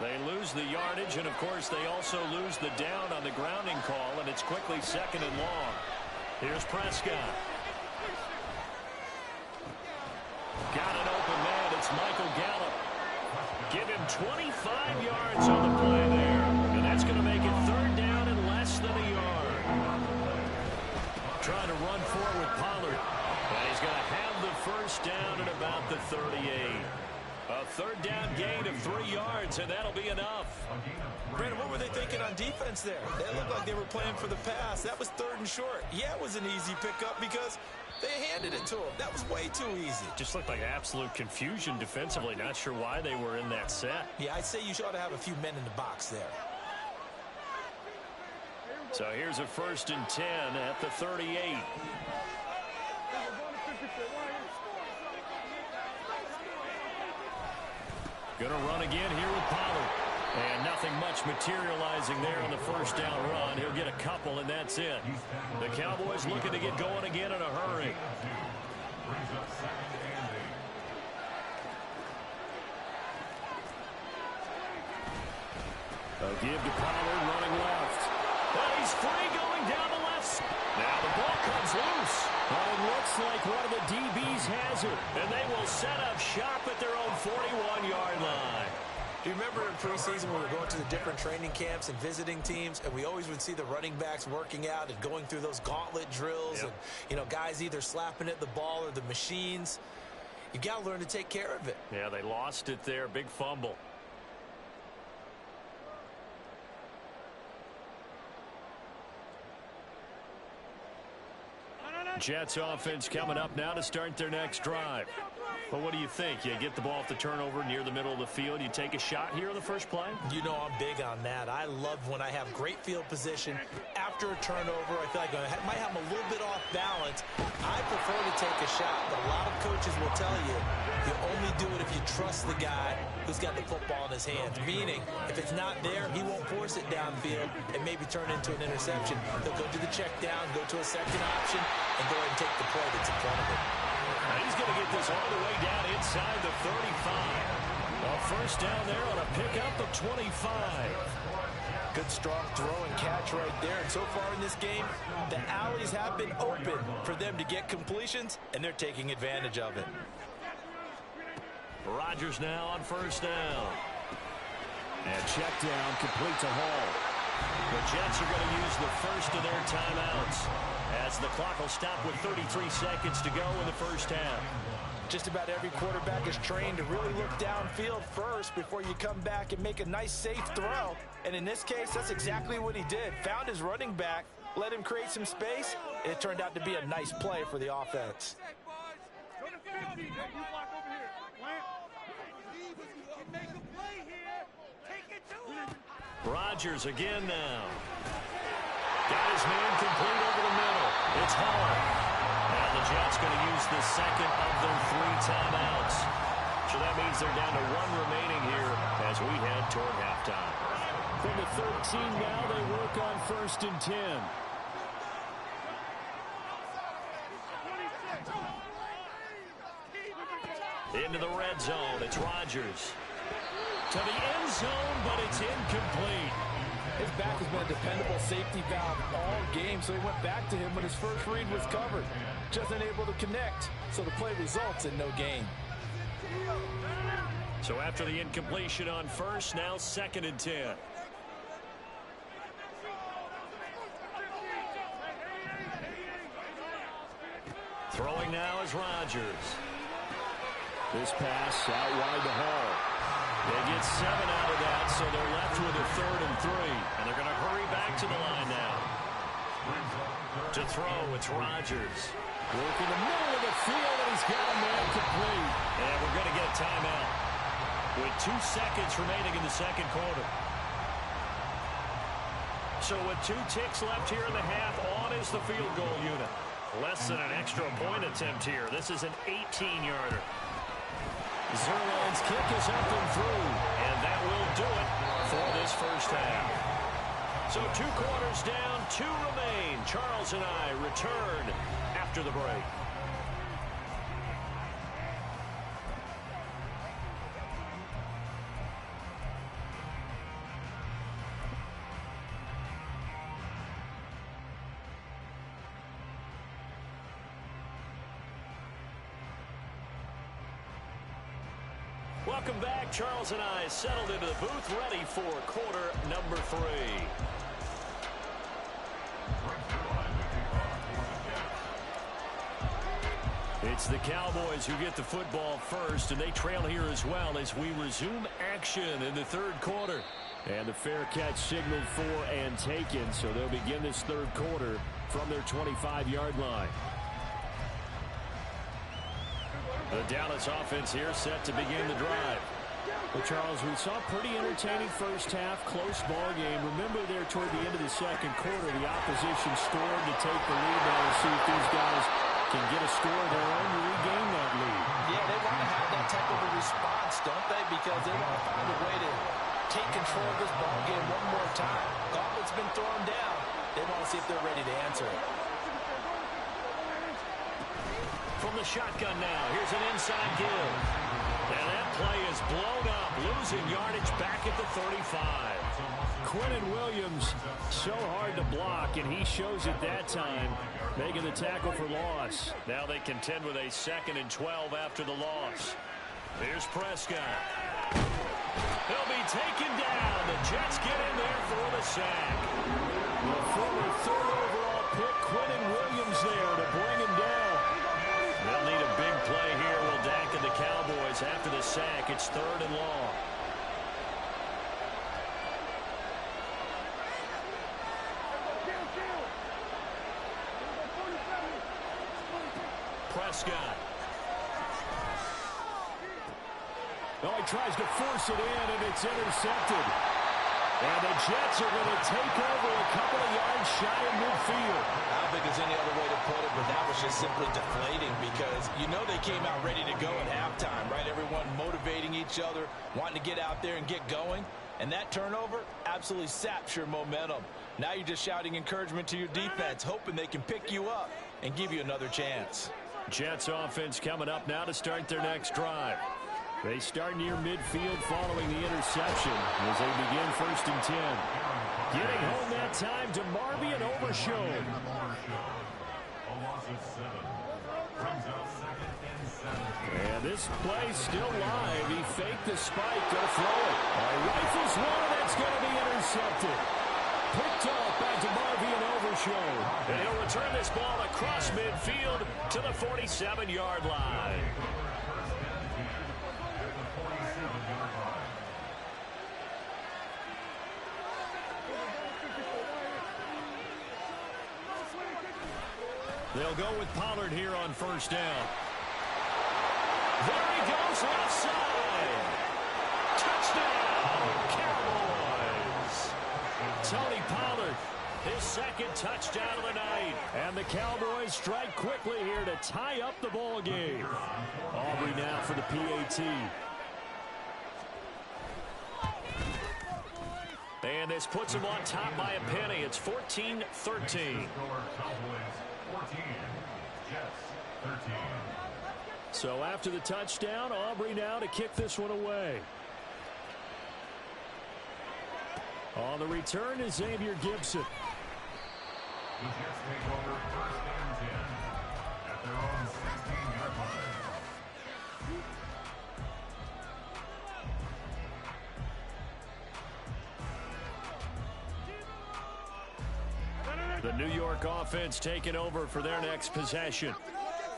They lose the yardage, and, of course, they also lose the down on the grounding call, and it's quickly 2nd and long. Here's Prescott. Got an open man. It's Michael Gallup. Give him 25 yards on the play there. And that's going to make it 3rd down and less than a yard. Trying to run forward with Pollard. And he's going to have the first down at about the 38. A 3rd down gain of 3 yards, and that'll be enough. Brandon, what were they thinking on defense there? They looked like they were playing for the pass. That was 3rd and short. Yeah, it was an easy pickup because they handed it to him. That was way too easy. Just looked like absolute confusion defensively. Not sure why they were in that set. Yeah, I'd say you ought to have a few men in the box there. So here's a 1st and 10 at the 38. Going to run again here with Pollard. And nothing much materializing there on the first down run. He'll get a couple, and that's it. The Cowboys looking to get going again in a hurry. A give to Pollard running left. And he's free going down the left. Now the ball comes loose. But it looks like one of the DBs has it. And they will set up shop at their own 41-yard line. Do you remember remember in preseason when we were going to the different training camps and visiting teams, and we always would see the running backs working out and going through those gauntlet drills, and, you know, guys either slapping at the ball or the machines. You got to learn to take care of it. Yeah, they lost it there. Big fumble. Jets offense coming up now to start their next drive. Well, what do you think? You get the ball off the turnover near the middle of the field. You take a shot here on the first play? You know I'm big on that. I love when I have great field position. After a turnover, I feel like I might have a little bit off balance. I prefer to take a shot, but a lot of coaches will tell you only do it if you trust the guy who's got the football in his hands. Meaning, if it's not there, he won't force it downfield and maybe turn into an interception. He'll go to the check down, go to a second option, and go ahead and take the play that's in front of him. He's going to get this all the way down inside the 35. A first down there on a pickup of 25. Good strong throw and catch right there. And so far in this game, the alleys have been open for them to get completions, and they're taking advantage of it. Rodgers now on first down. And check down complete to Hall. The Jets are going to use the first of their timeouts as the clock will stop with 33 seconds to go in the first half. Just about every quarterback is trained to really look downfield first before you come back and make a nice, safe throw. And in this case, that's exactly what he did. Found his running back, let him create some space, and it turned out to be a nice play for the offense. Rodgers again now. Got his man complete over the middle. It's Hall. And the Jets going to use the second of their 3 timeouts. So that means they're down to 1 remaining here as we head toward halftime. From the 13 now, they work on first and 10. Into the red zone. It's Rodgers. To the end zone, but it's incomplete. His back has been a dependable safety valve all game, so he went back to him when his first read was covered. Just unable to connect, so the play results in no gain. So after the incompletion on first, now second and 10. Throwing now is Rodgers. This pass out wide to Hall. They get 7 out of that, so they're left with a 3rd and 3. And they're going to hurry back to the line now. To throw, it's Rodgers. Work in the middle of the field, and he's got a man complete. And we're going to get a timeout with 2 seconds remaining in the second quarter. So with 2 ticks left here in the half, on is the field goal unit. Less than an extra point attempt here. This is an 18-yarder. Zerline's kick is up and through. And that will do it for this first half. So 2 quarters down, 2 remain. Charles and I return after the break. Welcome back. Charles and I settled into the booth, ready for quarter number 3. It's the Cowboys who get the football first, and they trail here as well as we resume action in the third quarter. And the fair catch signaled for and taken, so they'll begin this third quarter from their 25-yard line. The Dallas offense here set to begin the drive. Well, Charles, we saw a pretty entertaining first half, close ball game. Remember there toward the end of the second quarter, the opposition scored to take the lead. Now we'll see if these guys can get a score of their own to regain that lead. Yeah, they want to have that type of a response, don't they? Because they want to find a way to take control of this ball game one more time. Gauntlet's been thrown down. They want to see if they're ready to answer it. From the shotgun now, here's an inside give. And that play is blown up, losing yardage back at the 35. Quinnen Williams, so hard to block, and he shows it that time, making the tackle for loss. Now they contend with a 2nd and 12 after the loss. Here's Prescott. He'll be taken down. The Jets get in there for the sack. The former third overall pick, Quentin Williams, there to bring him down. They'll need a big play here. Will Dak and the Cowboys after the sack. It's 3rd and long. Prescott. Oh, he tries to force it in, and it's intercepted. And the Jets are going to take over a couple of yards shy of midfield. I don't think there's any other way to put it, but that was just simply deflating because you know they came out ready to go at halftime, right? Everyone motivating each other, wanting to get out there and get going. And that turnover absolutely saps your momentum. Now you're just shouting encouragement to your defense, hoping they can pick you up and give you another chance. Jets offense coming up now to start their next drive. They start near midfield following the interception as they begin 1st and 10. Getting home that time to Marvy and Overshown. And this play still live. He faked the spike, gonna throw it. Rifles one, and that's going to be intercepted. Picked off back to Marvy and Overshown. And he'll return this ball across midfield to the 47-yard line. They'll go with Pollard here on 1st down. There he goes, left side. Touchdown, Cowboys. Tony Pollard, his 2nd touchdown of the night. And the Cowboys strike quickly here to tie up the ball game. Aubrey now for the PAT. And this puts him on top by a penny. It's 14-13. 14, Jets 13. So after the touchdown, Aubrey now to kick this one away. On the return is Xavier Gibson. The Jets take over 1st and 10 at their own 16-yard line. The New York offense taking over for their next possession.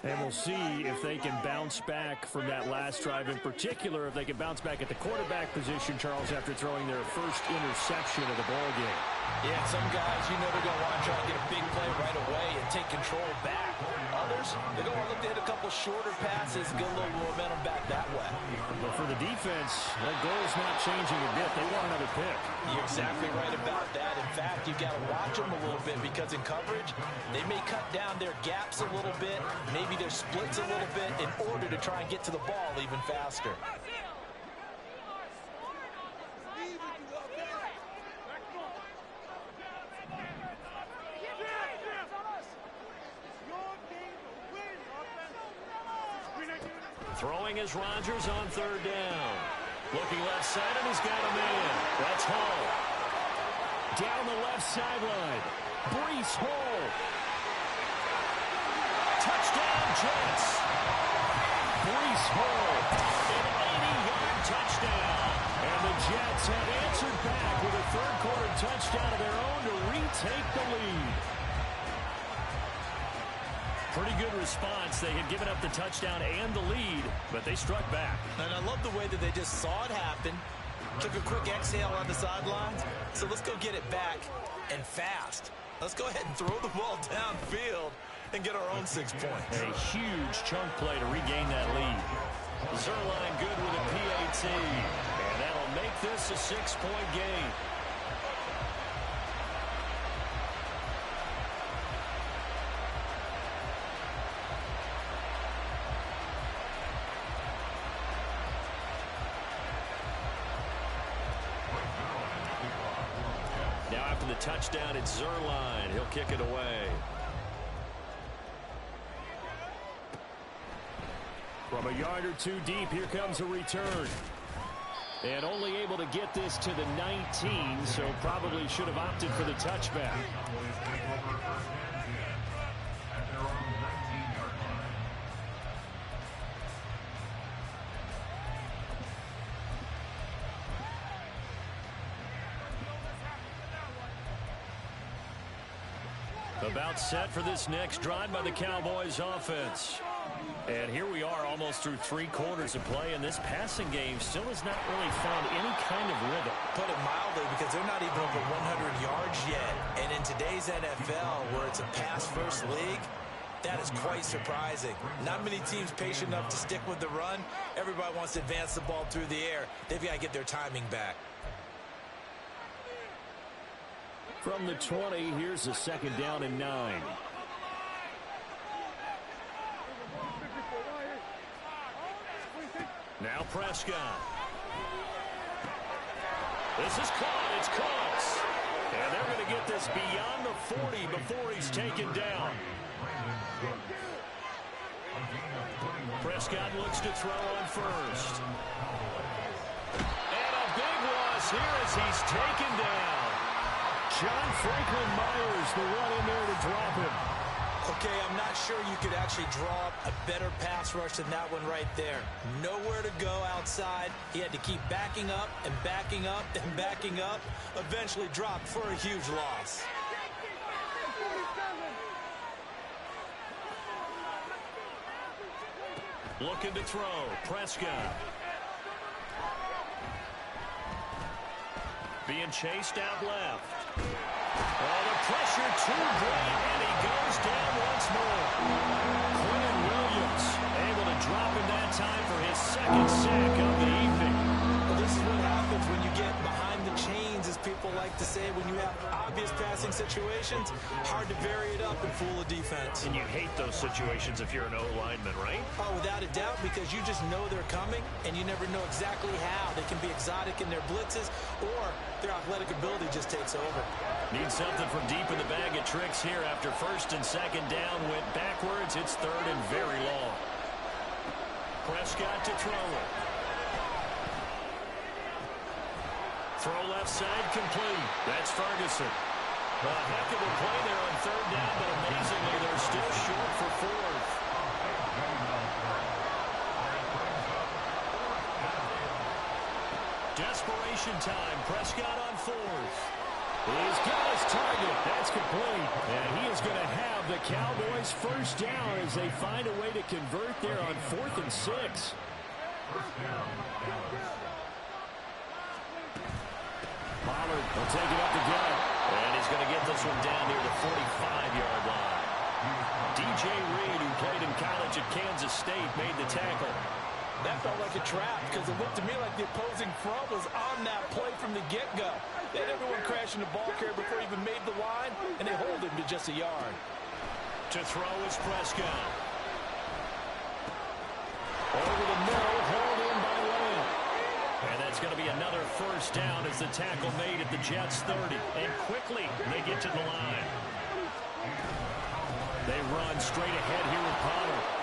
And we'll see if they can bounce back from that last drive. In particular, if they can bounce back at the quarterback position, Charles, after throwing their first interception of the ball game. Yeah, some guys, you know they're going to want to try to get a big play right away and take control back. Others, they're going to look to hit a couple shorter passes, get a little momentum back that way. But for the defense, that goal's not changing a bit. They want another pick. You're exactly right about that. In fact, you've got to watch them a little bit because in coverage, they may cut down their gaps a little bit, maybe their splits a little bit in order to try and get to the ball even faster. Throwing is Rodgers on 3rd down. Looking left side, and he's got a man. That's Hall. Down the left sideline. Breece Hall. Touchdown, Jets. Breece Hall. An 80-yard touchdown. And the Jets have answered back with a 3rd-quarter touchdown of their own to retake the lead. Pretty good response. They had given up the touchdown and the lead, but they struck back. And I love the way that they just saw it happen, took a quick exhale on the sidelines. So let's go get it back and fast. Let's go ahead and throw the ball downfield and get our own 6 points. A huge chunk play to regain that lead. Zerline good with a PAT, and that'll make this a 6-point game. The touchdown, it's Zerline. He'll kick it away. From a yard or two deep, here comes a return. And only able to get this to the 19, so probably should have opted for the touchback. About set for this next drive by the Cowboys offense. And here we are almost through 3 quarters of play, and this passing game still has not really found any kind of rhythm. Put it mildly, because they're not even over 100 yards yet. And in today's NFL, where it's a pass-first league, that is quite surprising. Not many teams patient enough to stick with the run. Everybody wants to advance the ball through the air. They've got to get their timing back. From the 20, here's a 2nd down and 9. Now Prescott. This is caught. It's close. And they're going to get this beyond the 40 before he's taken down. Prescott looks to throw on first. And a big loss here as he's taken down. John Franklin Myers, the one in there to drop him. Okay, I'm not sure you could actually draw up a better pass rush than that one right there. Nowhere to go outside. He had to keep backing up and backing up and backing up. Eventually dropped for a huge loss. Looking to throw. Prescott. Being chased out left. Oh, the pressure too great, and he goes down once more. Quinn Williams able to drop him that time for his 2nd sack of the evening. Well, this is what happens when you get behind the chains, as people like to say. When you have obvious passing situations, hard to vary it up and fool a defense. And you hate those situations if you're an O-lineman, right? Oh, without a doubt, because you just know they're coming, and you never know exactly how. They can be exotic in their blitzes, or their athletic ability just takes over. Need something from deep in the bag of tricks here after 1st and 2nd down. Went backwards. It's 3rd and very long. Prescott to throw it. Throw left side complete. That's Ferguson. A heck of a play there on 3rd down, but amazingly they're still short for 4th. Desperation time. Prescott on 4th. He's got his target. That's complete. And he is going to have the Cowboys 1st down as they find a way to convert there on 4th and 6. Pollard will take it up the gut. And he's going to get this one down near the 45-yard line. DJ Reed, who played in college at Kansas State, made the tackle. That felt like a trap because it looked to me like the opposing front was on that play from the get-go. They had everyone crashing the ball carrier before he even made the line, and they hold him to just a yard. To throw is Prescott. Over the middle, hauled in by Lamb. And that's going to be another 1st down as the tackle made at the Jets' 30. And quickly, they get to the line. They run straight ahead here with Pollard.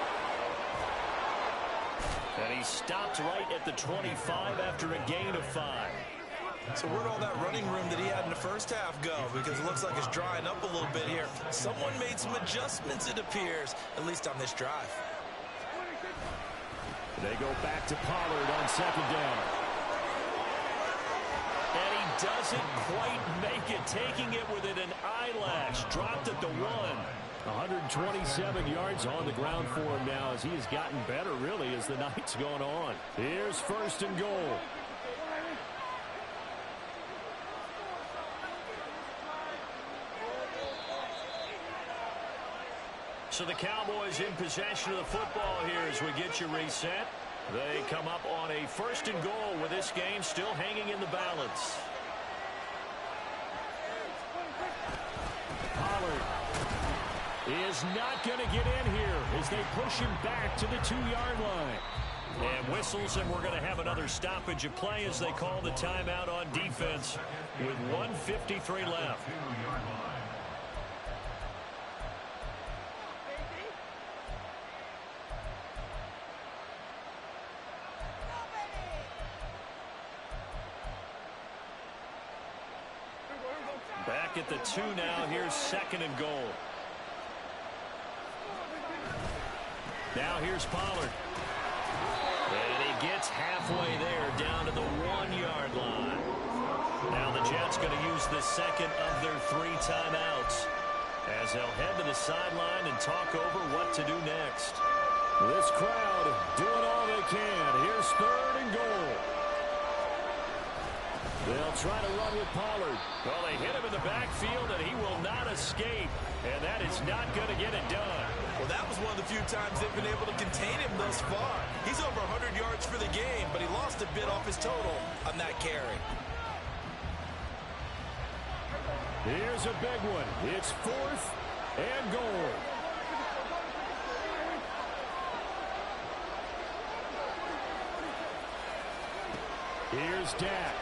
And he stopped right at the 25 after a gain of 5. So where'd all that running room that he had in the 1st half go? Because it looks like it's drying up a little bit here. Someone made some adjustments, it appears, at least on this drive. They go back to Pollard on 2nd down. And he doesn't quite make it, taking it within an eyelash. Dropped at the 1. 127 yards on the ground for him now as he has gotten better, really, as the night's going on. Here's 1st and goal. So the Cowboys in possession of the football here as we get you reset. They come up on a 1st and goal with this game still hanging in the balance. Pollard is not going to get in here as they push him back to the 2-yard line. And whistles, and we're going to have another stoppage of play as they call the timeout on defense with 1:53 left. Back at the 2 now. Here's 2nd and goal. Now here's Pollard. And he gets halfway there down to the 1-yard line. Now the Jets going to use the 2nd of their 3 timeouts. as they'll head to the sideline and talk over what to do next. This crowd doing all they can. Here's 3rd and goal. They'll try to run with Pollard. Well, they hit him in the backfield, and he will not escape. And that is not going to get it done. Well, that was one of the few times they've been able to contain him thus far. He's over 100 yards for the game, but he lost a bit off his total on that carry. Here's a big one. It's 4th and goal. Here's Dak.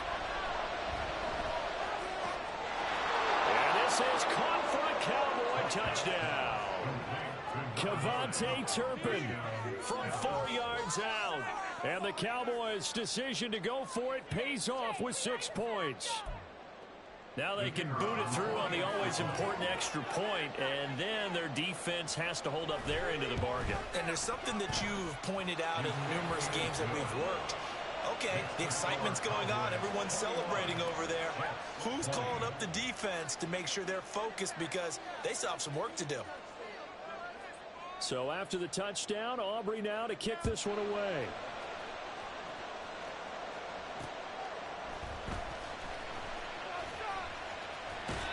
And this is caught for a Cowboy touchdown. Kevontae Turpin from 4 yards out. And the Cowboys' decision to go for it pays off with 6 points. Now they can boot it through on the always important extra point, and then their defense has to hold up their end of the bargain. And there's something that you've pointed out in numerous games that we've worked. Okay, the excitement's going on. Everyone's celebrating over there. Who's calling up the defense to make sure they're focused, because they still have some work to do? So after the touchdown, Aubrey now to kick this one away.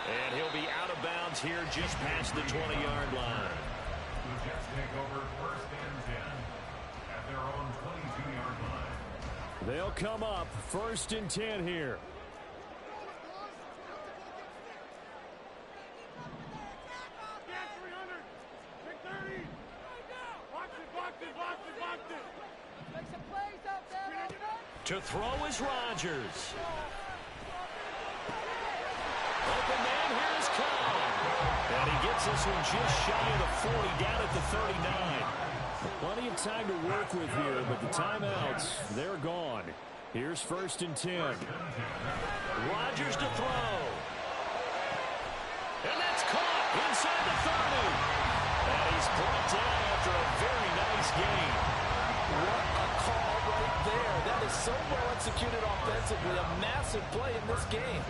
And he'll be out of bounds here just past the 20-yard line. The Jets take over 1st and 10 at their own 22-yard line. They'll come up 1st and 10 here. To throw is Rodgers. Open man, here's Cobb. And he gets this one just shy of the 40, down at the 39. Plenty of time to work with here, but the timeouts, they're gone. Here's 1st and 10. Rodgers to throw. And that's caught inside the 30. And he's brought down after a very nice game. What a call right there. That is so well executed offensively. A massive play in this game.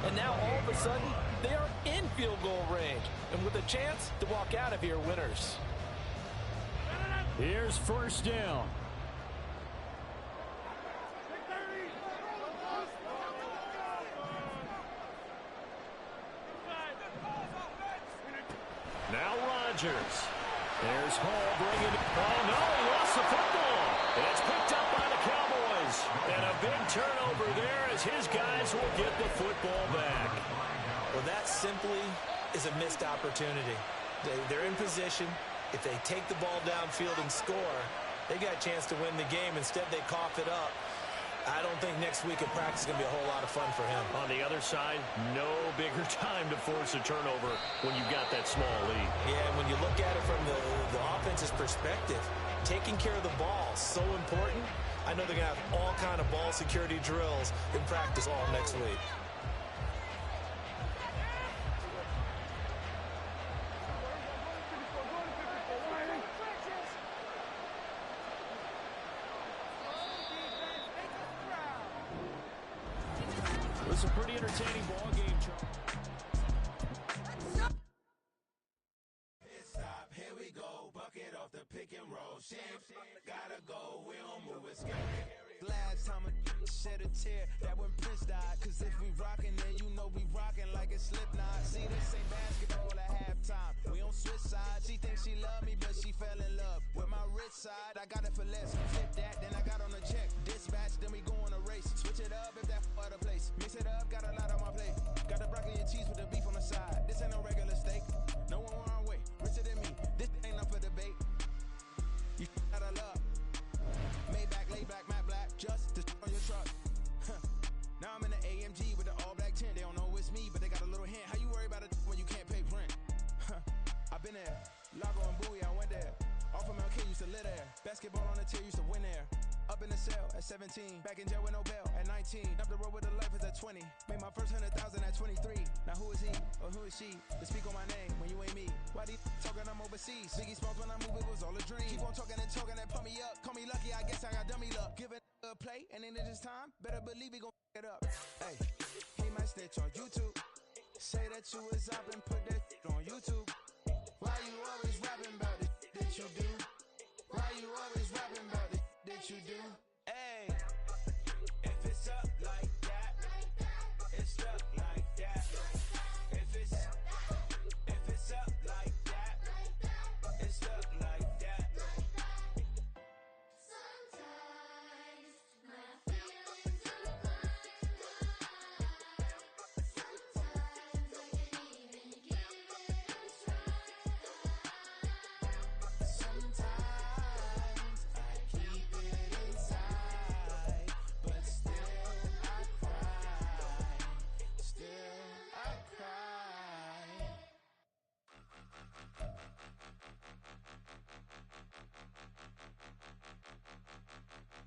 And now all of a sudden, they are in field goal range. And with a chance to walk out of here winners. Here's 1st down. Now Rodgers. There's Hall bringing it. Oh, no, he lost the football. It's picked up by the Cowboys. And a big turnover there as his guys will get the football back. Well, that simply is a missed opportunity. They're in position. If they take the ball downfield and score, they got a chance to win the game. Instead, they cough it up. I don't think next week at practice is going to be a whole lot of fun for him. On the other side, no bigger time to force a turnover when you've got that small lead. Yeah, and when you look at it from the offense's perspective, taking care of the ball is so important. I know they're going to have all kind of ball security drills in practice all next week. It's a pretty entertaining ball game, Charles. Stop, here we go, bucket off the pick and roll. Sham, gotta go, we don't move it scary. Last time I shed a tear, that when Prince died. Cause if we rockin', then you know we rockin' like a Slipknot. See, this ain't basketball at halftime. We on switch sides. She thinks she love me, but she fell in love with my rich side. I got it for less. Flip that, then I got on a check. Dispatch, then we go on a race. Switch it up if that other place. Mix it up, got a lot on my plate. Got the broccoli and cheese with the beef on the side. This ain't no regular steak. No one wrong way. Richer than me. This ain't up for debate. You out of luck. Maybach, lay back, matte black. Just to on your truck. Now I'm in the AMG with the all black tint. They don't know it's me, but they got a little hint. How you worry about it when you can't pay rent? I've been there. Lago and Bowie, I went there. Off of MLK, used to live there. Basketball on the tier, used to win there. Up in the cell at 17. Back in jail with no bail at 19. Up the road with the life is at 20. Made my first 100,000 at 23. Now who is he or who is she to speak on my name when you ain't me? Why they talking I'm overseas? Biggie Smalls when I move, it was all a dream. Keep on talking and pump me up. Call me lucky, I guess I got dummy luck. Give it a play, and then it is time. Better believe we gon' it up. Hey, he might snitch on YouTube. Say that you was up and put that on YouTube. Why you always rapping about it that you do? Why you always rapping about it that you do? Hey, if it's up like that, it's stuck like that. If it's up like that, it's stuck like that. Sometimes my feelings are blind. Sometimes I can't even give it a try. Sometimes I keep it inside, but still I cry. Still I cry.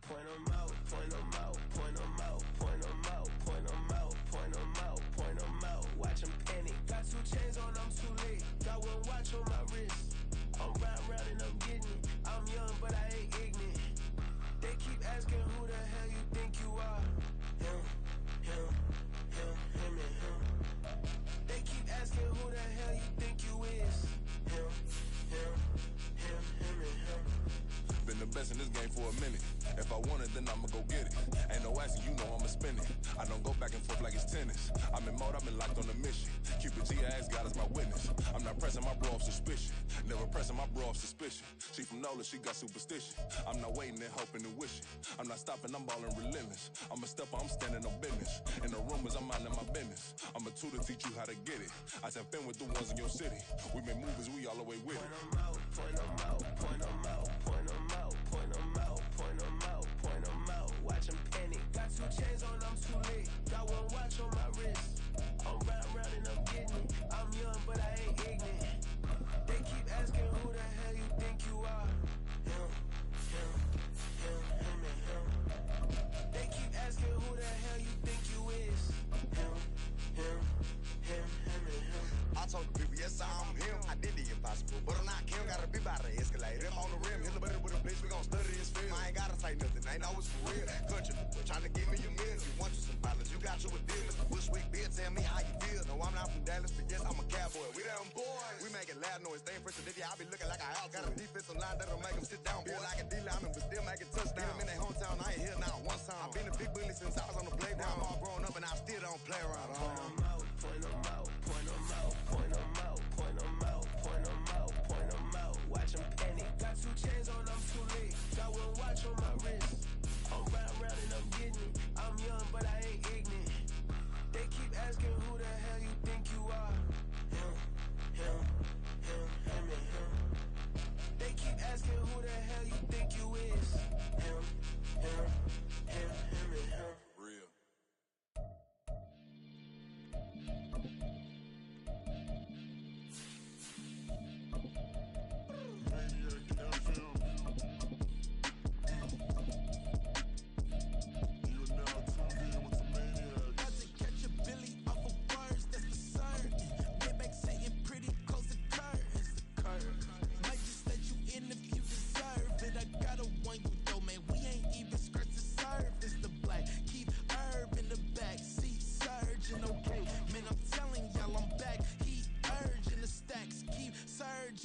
Point 'em out, point 'em out, point 'em out, point 'em out, point 'em out, point 'em out, point 'em out. Watch 'em panic. Got 2 chains on, I'm too late. Got 1 watch on my wrist. I'm round and I'm getting it. I'm young, but I ain't ignorant. They keep asking who the hell you think you are. Him, him, him, him, and him. They keep asking who the hell you think you is. Him, him, him, him, and him. Been the best in this game for a minute. If I want it, then I'ma go get it. Ain't no asking, you know I'ma spin it. I don't go back and forth like it's tennis. I'm in mode, I've been locked on a mission. Cupid G, I ask God as my witness. I'm not pressing my bro off suspicion. Never pressing my bro off suspicion. She from NOLA, she got superstition. I'm not waiting and hoping and wishing. I'm not stopping, I'm balling relentless. I'm a stepper, I'm standing on business. In the rumors, I'm minding my business. I'm a tutor, teach you how to get it. I tap in with the ones in your city. We been movers, we all the way with it. Point 'em out, point 'em out, point 'em out, point 'em out, point 'em out, point 'em out, point 'em out. Watch 'em panic. Got 2 chains on, I'm too late. Got 1 watch on my wrist. I'm round and I'm getting it. I'm young, but I ain't ignorant. They keep asking who the hell you think you are. Him, him, him, him, and him. They keep asking who the hell you think you is. Him, him, him, him, and him. I told the people, yes, I'm him. I did the impossible, but I'm not Kim. Gotta be by the escalator. Him on the rim, hit the butter with a bitch. We gon' study this film. I ain't gotta say nothing, ain't know it's for real. Country, trying to give me a meal. You want you some violence, you got you a deal. Mr. Bushwick, bitch, tell me how you feel. No, I'm not from Dallas, but yes, I'm a cowboy. We them boys. We making loud noise, staying fresh to Diddy. I be looking like a house. Got a defensive line that'll make them sit down. Feel like a dealer, I'm in, but still making touchdowns. Them in their hometown, I ain't here now one time. I've been a big bully since I was on the playground. I'm all grown up and I still don't play around. Point 'em out, point 'em out, point 'em out, point 'em out, point 'em out, point 'em out, point 'em out. Watch 'em panic. Got 2 chains on, I'm too late. Got 1 watch on my wrist. I'm round and I'm getting it. I'm young, but I ain't ignorant. They keep asking who the hell you think you are. Him, him, him, him, and him. They keep asking who the hell you think you is. Him, him, him, him, and him. Real.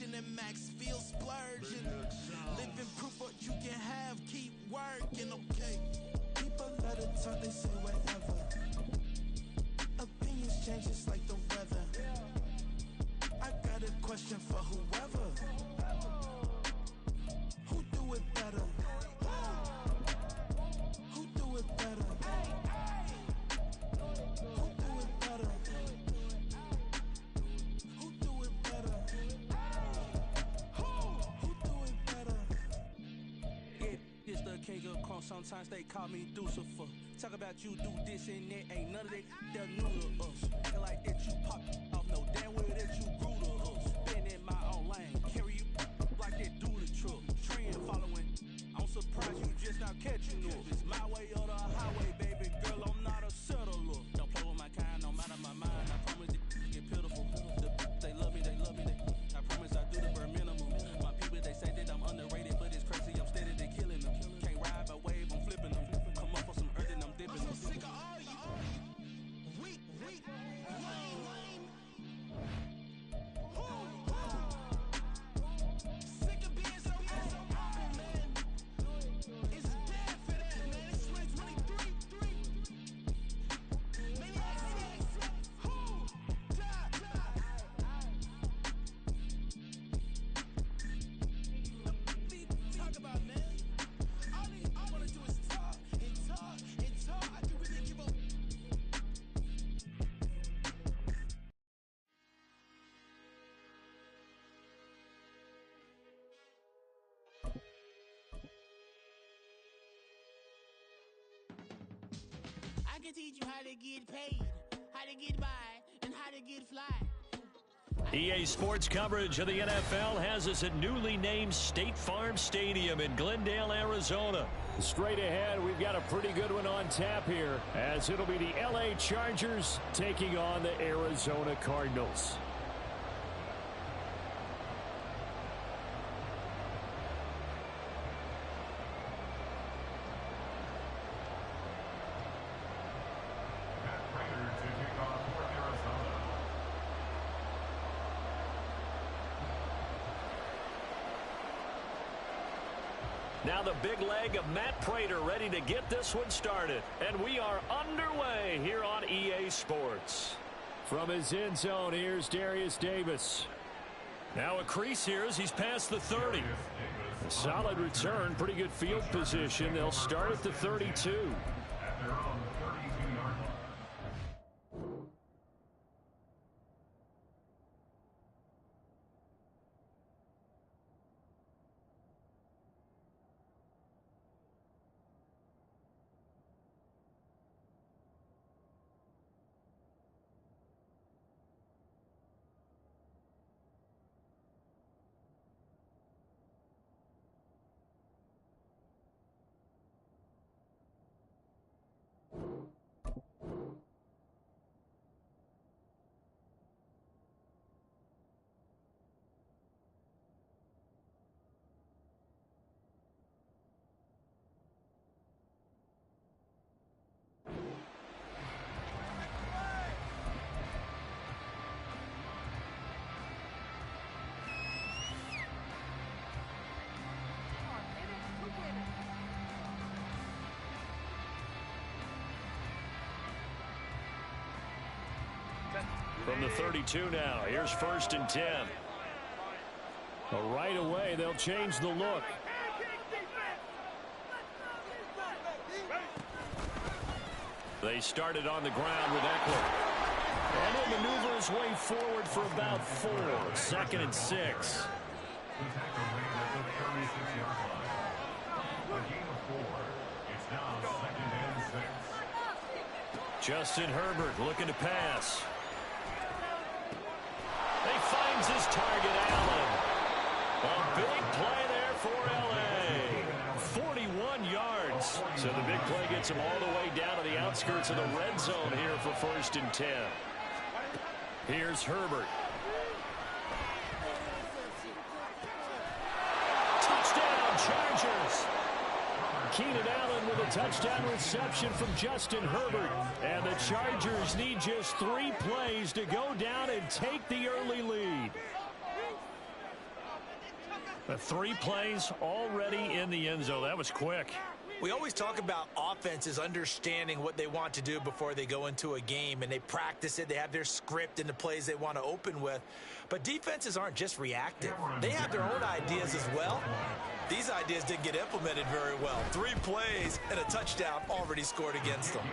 And max feel splurging. Living proof what you can have, keep working, okay? People let it talk, they say whatever. Opinions change just like the weather. I got a question for whoever. Who do it better? Who do it better? Who do it better? Who do it better? It's the king of crunk, sometimes they call me Lucifer. Talk about you do this and that, ain't none of that they're new to us. Acting like that you pop off, no damn well that you grew to us. Been in my own lane, carry you like that do the truck. Trend following, I'm surprised you just not catching up. It's my way or the highway, baby girl, I'm not a settler. Don't play with my kind, no matter my mind, I promise it get pitiful. They love me, I promise I do the bare minimum. My people, they say that I'm underrated, but it's crazy, I'm steady, they killing them. Can't ride my wave, I'm flipping them. Come up for some earth and I'm dipping them. I'm sick of all you weak, lame. can teach you how to get paid, how to get by, and how to get fly. EA Sports coverage of the NFL has us at newly named State Farm Stadium in Glendale, Arizona. Straight ahead, we've got a pretty good one on tap here, as it'll be the LA Chargers taking on the Arizona Cardinals. Now the big leg of Matt Prater ready to get this one started. And we are underway here on EA Sports. From his end zone, here's Darius Davis. Now a crease here as he's past the 30. A solid return, pretty good field position. They'll start at the 32. At their own 32-yard line. From the 32 now, here's 1st and 10. Well, right away, they'll change the look. They started on the ground with Eckler. And he'll maneuver his way forward for about 4. 2nd and 6. The tackle made at the 36-yard line. A gain of 4. It's now 2nd and 6. Justin Herbert looking to pass. He finds his target, Allen. A big play there for L.A. 41 yards. So the big play gets him all the way down to the outskirts of the red zone here for 1st and 10. Here's Herbert. Touchdown, Chargers. Keenan Allen with a touchdown reception from Justin Herbert. And the Chargers need just 3 plays to go down and take the early lead. The 3 plays already in the end zone. That was quick. We always talk about offenses understanding what they want to do before they go into a game, and they practice it. They have their script and the plays they want to open with. But defenses aren't just reactive. They have their own ideas as well. These ideas didn't get implemented very well. 3 plays and a touchdown already scored against them.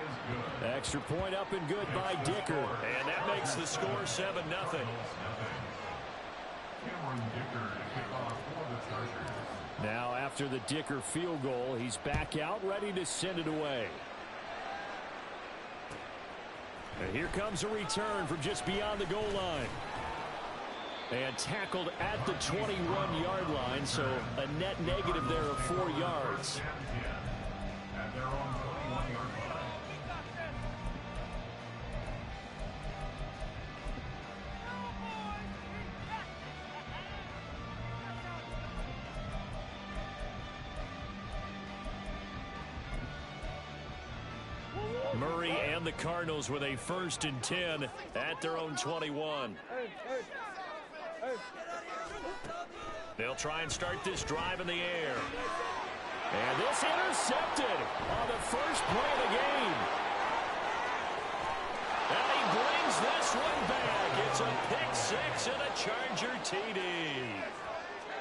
Extra point up and good by Dicker. And that makes the score 7-0. Now after the Dicker field goal, he's back out ready to send it away. And here comes a return from just beyond the goal line. And tackled at the 21-yard line, so a net negative there of 4 yards. At their own 21-yard line. Murray and the Cardinals with a 1st and 10 at their own 21. They'll try and start this drive in the air. And this intercepted on the first play of the game. And he brings this one back. It's a pick 6 and a Charger TD.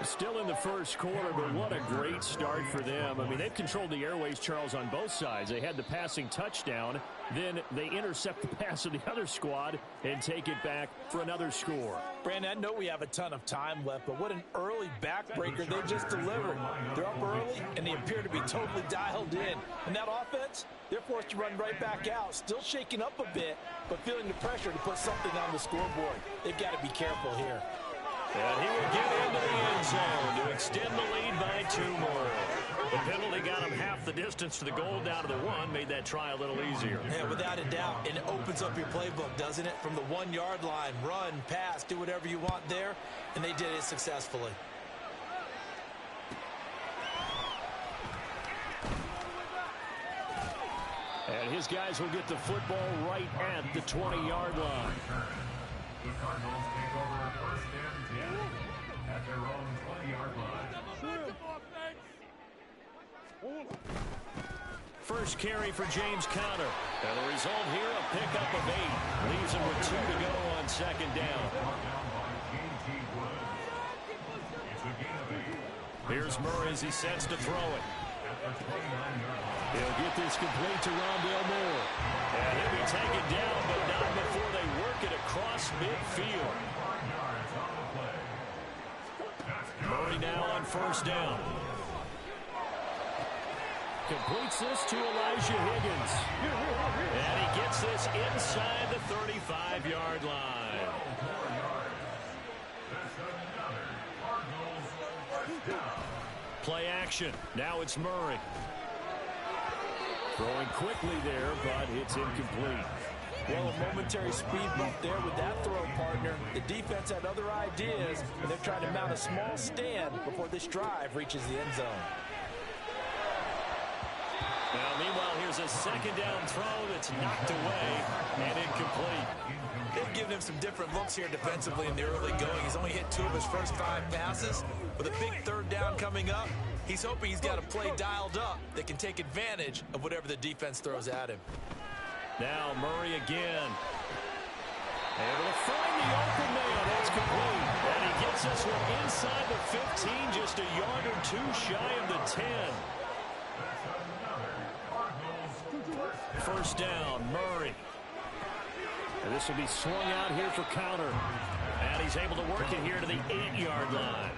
Still in the first quarter, but what a great start for them. I mean, they've controlled the airways, Charles, on both sides. They had the passing touchdown. Then they intercept the pass of the other squad and take it back for another score. Brandon, I know we have a ton of time left, but what an early backbreaker they just delivered. They're up early, and they appear to be totally dialed in. And that offense, they're forced to run right back out, still shaking up a bit, but feeling the pressure to put something on the scoreboard. They've got to be careful here. And he will get into the end zone to extend the lead by 2 more. The penalty got him half the distance to the goal down to the 1, made that try a little easier. Yeah, without a doubt. And it opens up your playbook, doesn't it? From the 1-yard line, run, pass, do whatever you want there. And they did it successfully. And his guys will get the football right at the 20-yard line. The Cardinals take over first and 10 at their own 20-yard line. First carry for James Conner. And the result here, a pickup of 8. Leaves him with 2 to go on second down. Here's Murray as he sets to throw it. He'll get this complete to Rondale Moore. And he'll be taken down, but not before they work it across midfield. Murray now on first down. Completes this to Elijah Higgins. And he gets this inside the 35-yard line. Play action. Now it's Murray. Throwing quickly there, but it's incomplete. Well, a momentary speed bump there with that throw, partner. The defense had other ideas, and they're trying to mount a small stand before this drive reaches the end zone. Now, meanwhile, here's a second down throw that's knocked away and incomplete. They've given him some different looks here defensively in the early going. He's only hit 2 of his first 5 passes. With a big third down coming up, he's hoping he's got a play dialed up that can take advantage of whatever the defense throws at him. Now Murray again. Able to find the open man. That's complete. And he gets this one inside the 15, just a yard or 2 shy of the 10. First down, Murray. And this will be swung out here for Conner. And he's able to work it here to the 8-yard line.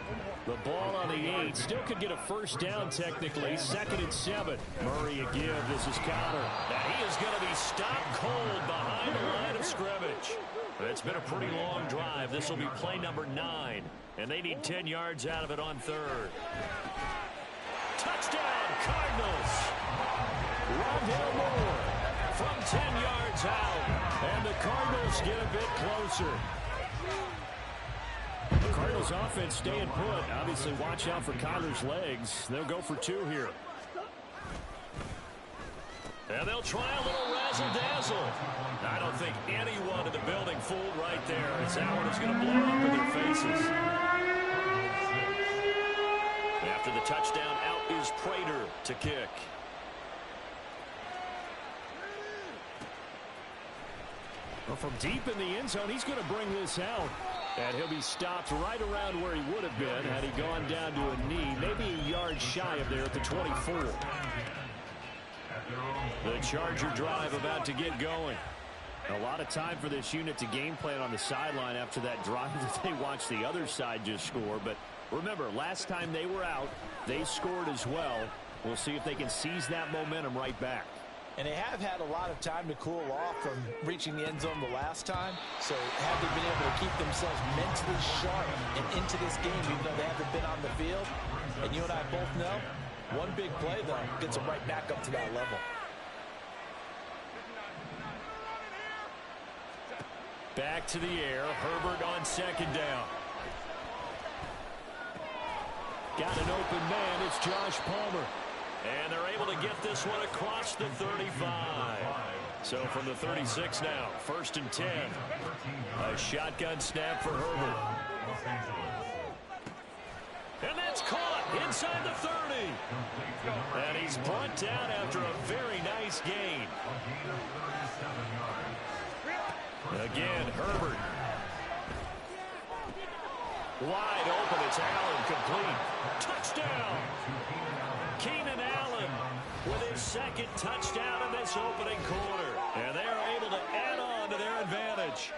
The ball on the 8. Still could get a first down technically. 2nd and 7. Murray again. This is Conner. And he is going to be stopped cold behind the line of scrimmage. It's been a pretty long drive. This will be play number 9. And they need 10 yards out of it on 3rd. Touchdown, Cardinals. Rondale Moore from 10 yards out. And the Cardinals get a bit closer. The Cardinals offense staying put. Obviously, watch out for Conner's legs. They'll go for 2 here. And they'll try a little razzle-dazzle. I don't think anyone in the building fooled right there, as that one is going to blow up in their faces. After the touchdown, out is Prater to kick. Well, from deep in the end zone, he's going to bring this out. And he'll be stopped right around where he would have been had he gone down to a knee, maybe a yard shy of there at the 24. The Charger drive about to get going. A lot of time for this unit to game plan on the sideline after that drive that they watched the other side just score. But remember, last time they were out, they scored as well. We'll see if they can seize that momentum right back. And they have had a lot of time to cool off from reaching the end zone the last time. So have they been able to keep themselves mentally sharp and into this game, even though they haven't been on the field? And you and I both know, one big play, though, gets them right back up to that level. Back to the air. Herbert on second down. Got an open man. It's Josh Palmer. And they're able to get this one across the 35. So from the 36 now, 1st and 10. A shotgun snap for Herbert. And that's caught inside the 30. And he's brought down after a very nice gain. Again, Herbert. Wide open. It's Allen complete. Touchdown! Keenan Allen with his second touchdown in this opening quarter. And they are able to add on to their advantage.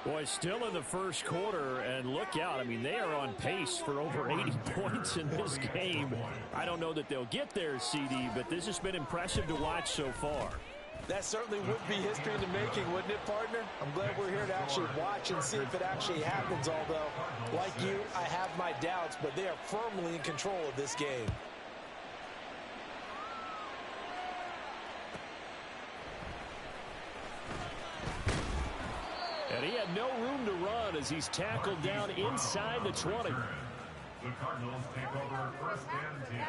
Boy, still in the first quarter, and look out. I mean, they are on pace for over 80 points in this game. I don't know that they'll get there, CD, but this has been impressive to watch so far. That certainly would be history in the making, wouldn't it, partner? I'm glad we're here to actually watch and see if it actually happens, although, like you, I have my doubts, but they are firmly in control of this game. And he had no room to run as he's tackled down inside the 20. The Cardinals take over first and 10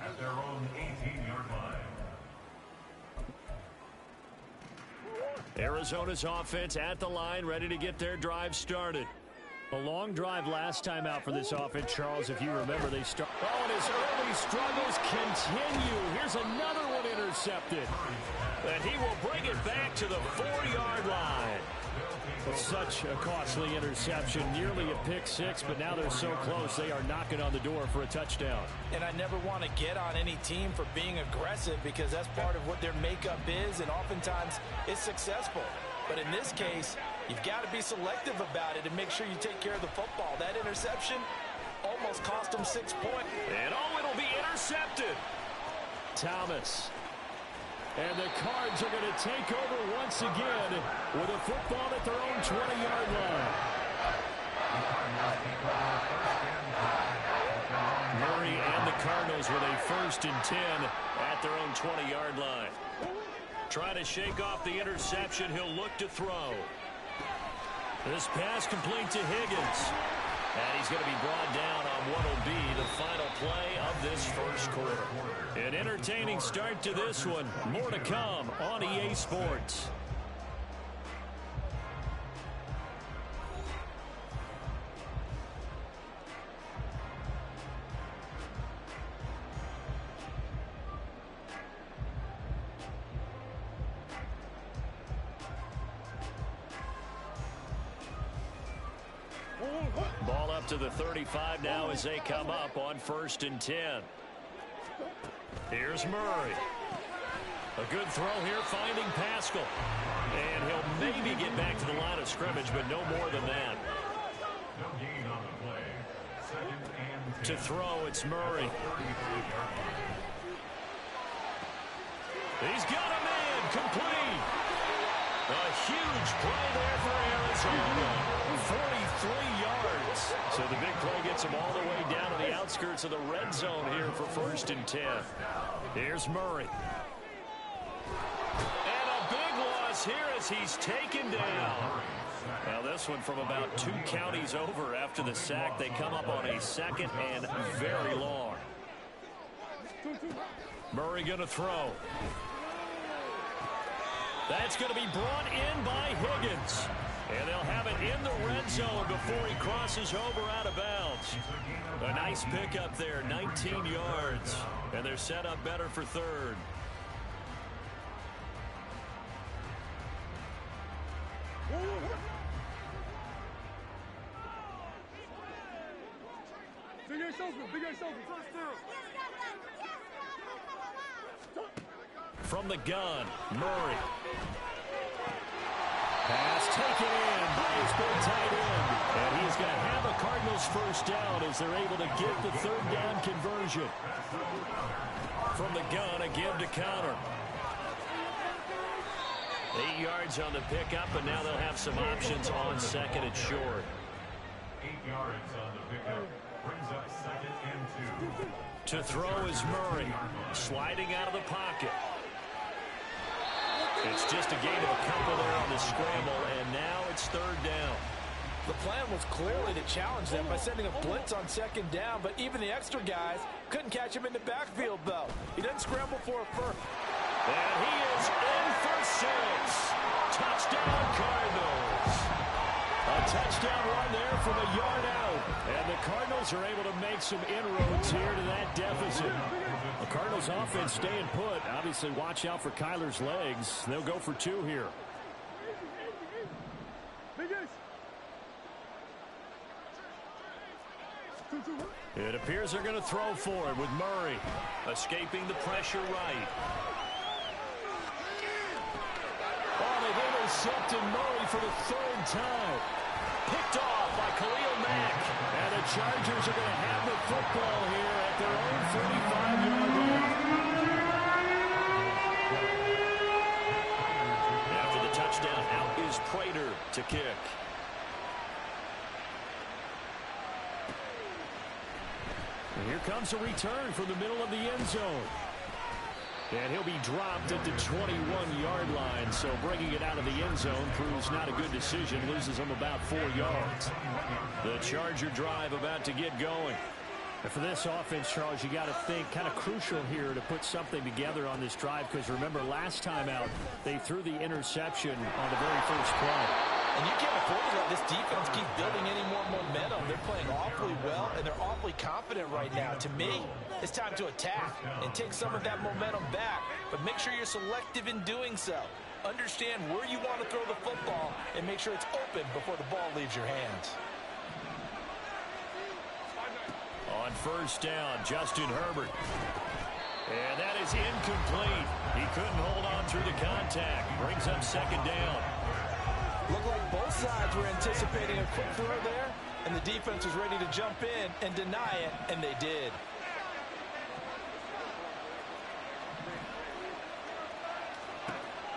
at their own 18-yard line. Arizona's offense at the line, ready to get their drive started. A long drive last time out for this offense, Charles. If you remember, they start. Oh, and his early struggles continue. Here's another one intercepted. And he will bring it back to the 4-yard line. It's such a costly interception, nearly a pick six, but now they're so close they are knocking on the door for a touchdown. And I never want to get on any team for being aggressive because that's part of what their makeup is, and oftentimes it's successful. But in this case, you've got to be selective about it and make sure you take care of the football. That interception almost cost them 6 points. And it'll be intercepted. Thomas. And the Cards are going to take over once again with a football at their own 20-yard line. Murray and the Cardinals with a 1st and 10 at their own 20-yard line. Trying to shake off the interception. He'll look to throw. This pass complete to Higgins. And he's going to be brought down on what will be the final play of this first quarter. An entertaining start to this one. More to come on EA Sports. Ball up to the 35 now as they come up on 1st and 10. Here's Murray. A good throw here, finding Pascal. And he'll maybe get back to the line of scrimmage, but no more than that. No gain on the play. 2nd and 10. To throw, it's Murray. He's got a man, complete. A huge play there for Arizona. 43 yards. So the big play gets him all the way down to the outskirts of the red zone here for 1st and 10. Here's Murray. And a big loss here as he's taken down. Now this one from about 2 counties over after the sack. They come up on a 2nd and very long. Murray going to throw. That's going to be brought in by Higgins. And they'll have it in the red zone before he crosses over out of bounds. A nice pickup there, 19 yards. And they're set up better for 3rd. From the gun, Murray. Pass taken in by his big tight end. And he's going to have a Cardinals 1st down as they're able to get the 3rd down conversion. From the gun, a give to counter. 8 yards on the pickup, and now they'll have some options on 2nd and short. 8 yards on the pickup. Brings up 2nd and 2. To throw is Murray. Sliding out of the pocket. It's just a gain of a couple there on the scramble, and now it's 3rd down. The plan was clearly to challenge them by sending a blitz on 2nd down, but even the extra guys couldn't catch him in the backfield, though. He doesn't scramble for a first. And he is in for 6. Touchdown, Cardinals. A touchdown run there from a yard out. And the Cardinals are able to make some inroads here to that deficit. The Cardinals offense staying put. Obviously, watch out for Kyler's legs. They'll go for 2 here. It appears they're going to throw for it with Murray escaping the pressure right. Oh, they've intercepted Murray for the third time. Picked off by Khalil Mack. And the Chargers are going to have the football here at their own 45-yard line. After the touchdown, out is Prater to kick. And here comes a return from the middle of the end zone. And he'll be dropped at the 21-yard line. So bringing it out of the end zone proves not a good decision. Loses him about 4 yards. The Charger drive about to get going. And for this offense, Charles, you got to think kind of crucial here to put something together on this drive. Because remember, last time out, they threw the interception on the very first play. And you can't afford to let this defense keep building any more momentum. They're playing awfully well, and they're awfully confident right now. To me, it's time to attack and take some of that momentum back. But make sure you're selective in doing so. Understand where you want to throw the football and make sure it's open before the ball leaves your hands. On first down, Justin Herbert. And that is incomplete. He couldn't hold on through the contact. Brings up second down. Looked like both sides were anticipating a quick throw there, and the defense was ready to jump in and deny it, and they did.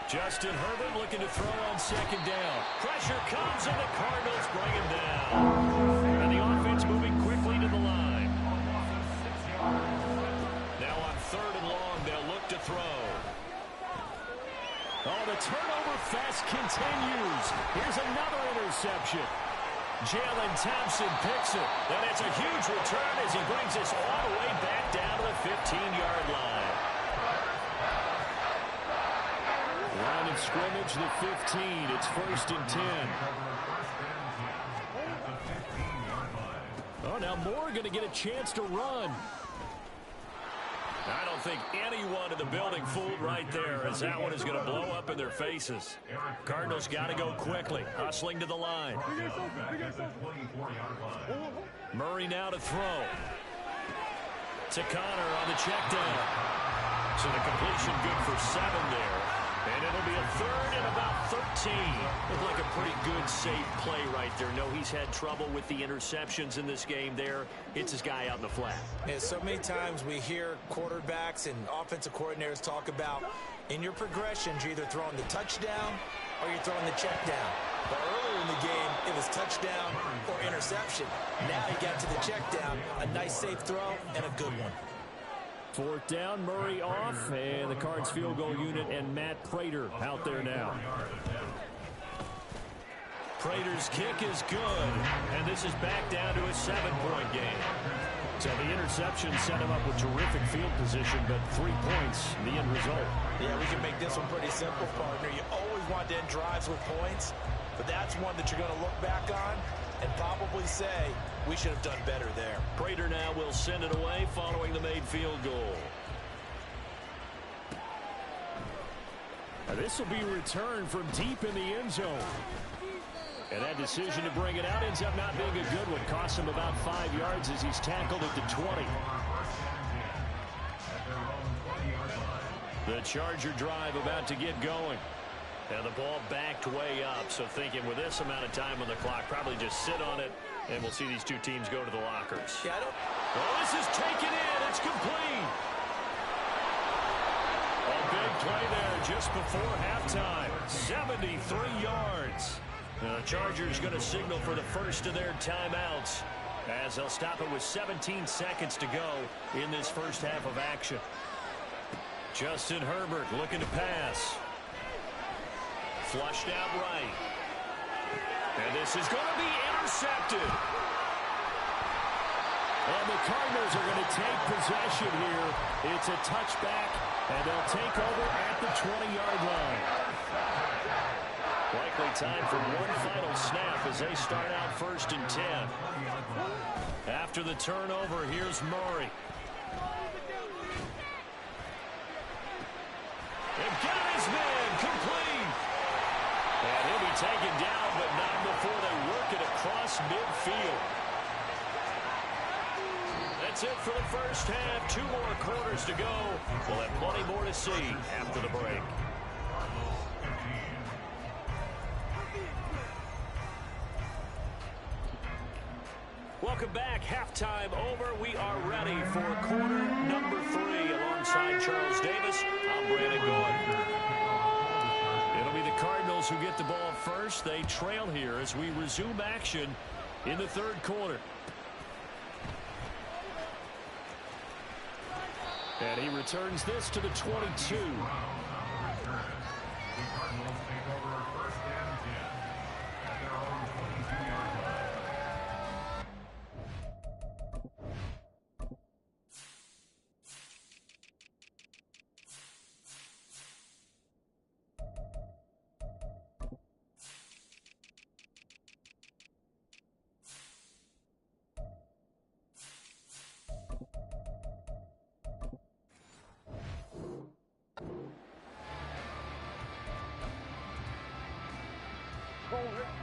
Justin Herbert looking to throw on second down. Pressure comes, and the Cardinals bring him down. And the offense moving quickly to the line. Now on third and long, they'll look to throw. Oh, the turnover fest continues. Here's another interception. Jalen Thompson picks it. And it's a huge return as he brings us all the way back down to the 15-yard line. Line of scrimmage, the 15. It's first and 10. Oh, now Moore going to get a chance to run. I don't think anyone in the building fooled right there, as that one is going to blow up in their faces. Cardinals got to go quickly, hustling to the line. Murray now to throw. To Connor on the check down. So the completion good for 7 there. And it'll be a third and about 13. Looked like a pretty good, safe play right there. No, he's had trouble with the interceptions in this game there. Hits his guy out in the flat. Yeah, so many times we hear quarterbacks and offensive coordinators talk about in your progressions, you're either throwing the touchdown or you're throwing the check down. But earlier in the game, it was touchdown or interception. Now he got to the check down, a nice safe throw, and a good one. Fourth down, Murray off, and the Cards field goal unit and Matt Prater out there now. Prater's kick is good, and this is back down to a 7-point game. So the interception set him up with terrific field position, but 3 points, the end result. Yeah, we can make this one pretty simple, partner. You always want to end drives with points, but that's one that you're going to look back on and probably say, we should have done better there. Prater now will send it away following the made field goal. Now this will be returned from deep in the end zone. And that decision to bring it out ends up not being a good one. Costs him about 5 yards as he's tackled at the 20. The Charger drive about to get going. And the ball backed way up, so thinking with this amount of time on the clock, probably just sit on it, and we'll see these two teams go to the lockers. Yeah, well, this is taken in. It's complete. A big play there just before halftime. 73 yards. The Chargers going to signal for the first of their timeouts as they'll stop it with 17 seconds to go in this first half of action. Justin Herbert looking to pass. Flushed out right. And this is going to be intercepted. And the Cardinals are going to take possession here. It's a touchback, and they'll take over at the 20-yard line. Likely time for one final snap as they start out first and 10. After the turnover, here's Murray. And got his man complete. And he'll be taken down, but not before they work it across midfield. That's it for the first half. 2 more quarters to go. We'll have plenty more to see after the break. Welcome back. Halftime over. We are ready for quarter number 3. Alongside Charles Davis, I'm Brandon Gordon. It'll be the Cardinals who get the ball first. They trail here as we resume action in the third quarter. And he returns this to the 22.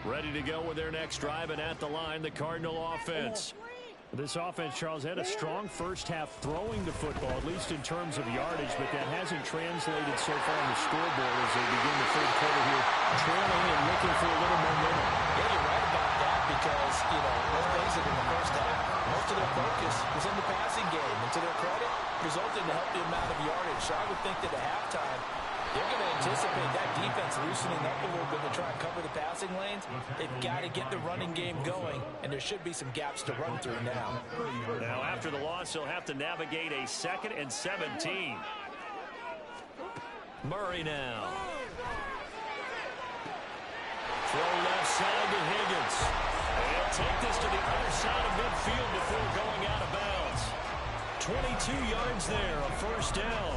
Ready to go with their next drive, and at the line, the Cardinal offense. This offense, Charles, had a strong first half throwing the football, at least in terms of yardage, but that hasn't translated so far on the scoreboard as they begin the third quarter here, trailing and looking for a little momentum. Yeah, you're right about that because, let's face it, in the first half, most of their focus was in the passing game, and to their credit, resulted in a healthy amount of yardage. So I would think that at halftime, they're going to anticipate that defense loosening up a little bit to try and cover the passing lanes. They've got to get the running game going, and there should be some gaps to run through now. Now, after the loss, he'll have to navigate a 2nd and 17. Murray now. Throw left side to Higgins. They'll take this to the other side of midfield before going out of bounds. 22 yards there, a first down.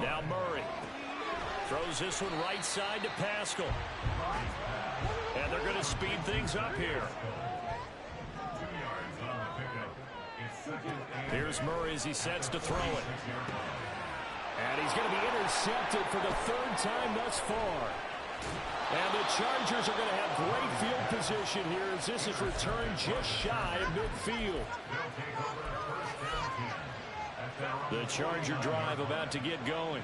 Now Murray throws this one right side to Pascal. And they're going to speed things up here. Here's Murray as he sets to throw it. And he's going to be intercepted for the 3rd time thus far. And the Chargers are going to have great field position here as this is returned just shy of midfield. The Charger drive about to get going.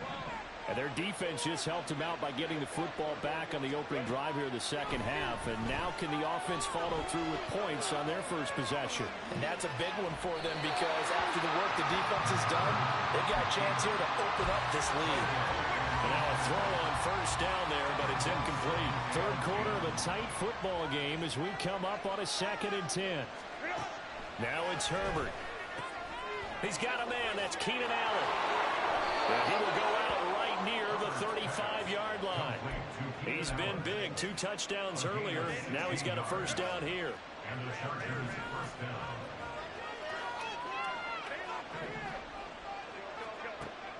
And their defense just helped them out by getting the football back on the opening drive here in the second half. And now can the offense follow through with points on their first possession? And that's a big one for them because after the work the defense has done, they've got a chance here to open up this lead. And now a throw on first down there, but it's incomplete. Third quarter of a tight football game as we come up on a 2nd and 10. Now it's Herbert. He's got a man. That's Keenan Allen. And he will go out right near the 35-yard line. He's been big. 2 touchdowns earlier. Now he's got a first down here.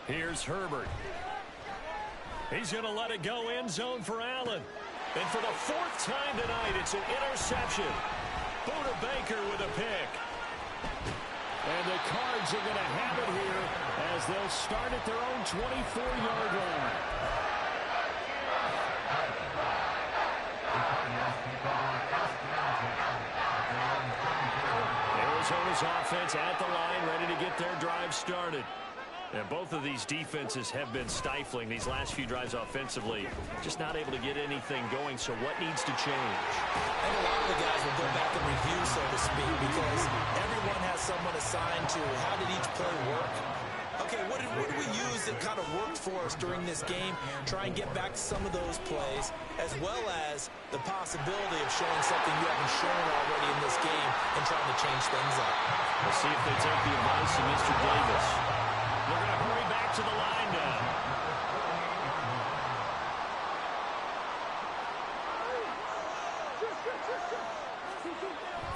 Here's Herbert. He's going to let it go end zone for Allen. And for the 4th time tonight, it's an interception. Buda Baker with a pick. And the Cards are going to have it here as they'll start at their own 24-yard line. Arizona's offense at the line, ready to get their drive started. And both of these defenses have been stifling these last few drives offensively. Just not able to get anything going, so what needs to change? And a lot of the guys will go back and review, so to speak, because everyone has someone assigned to how did each play work. Okay, what did we use that kind of worked for us during this game? Try and get back to some of those plays, as well as the possibility of showing something you haven't shown already in this game and trying to change things up. We'll see if they take the advice of Mr. Davis. They're going to hurry back to the line now.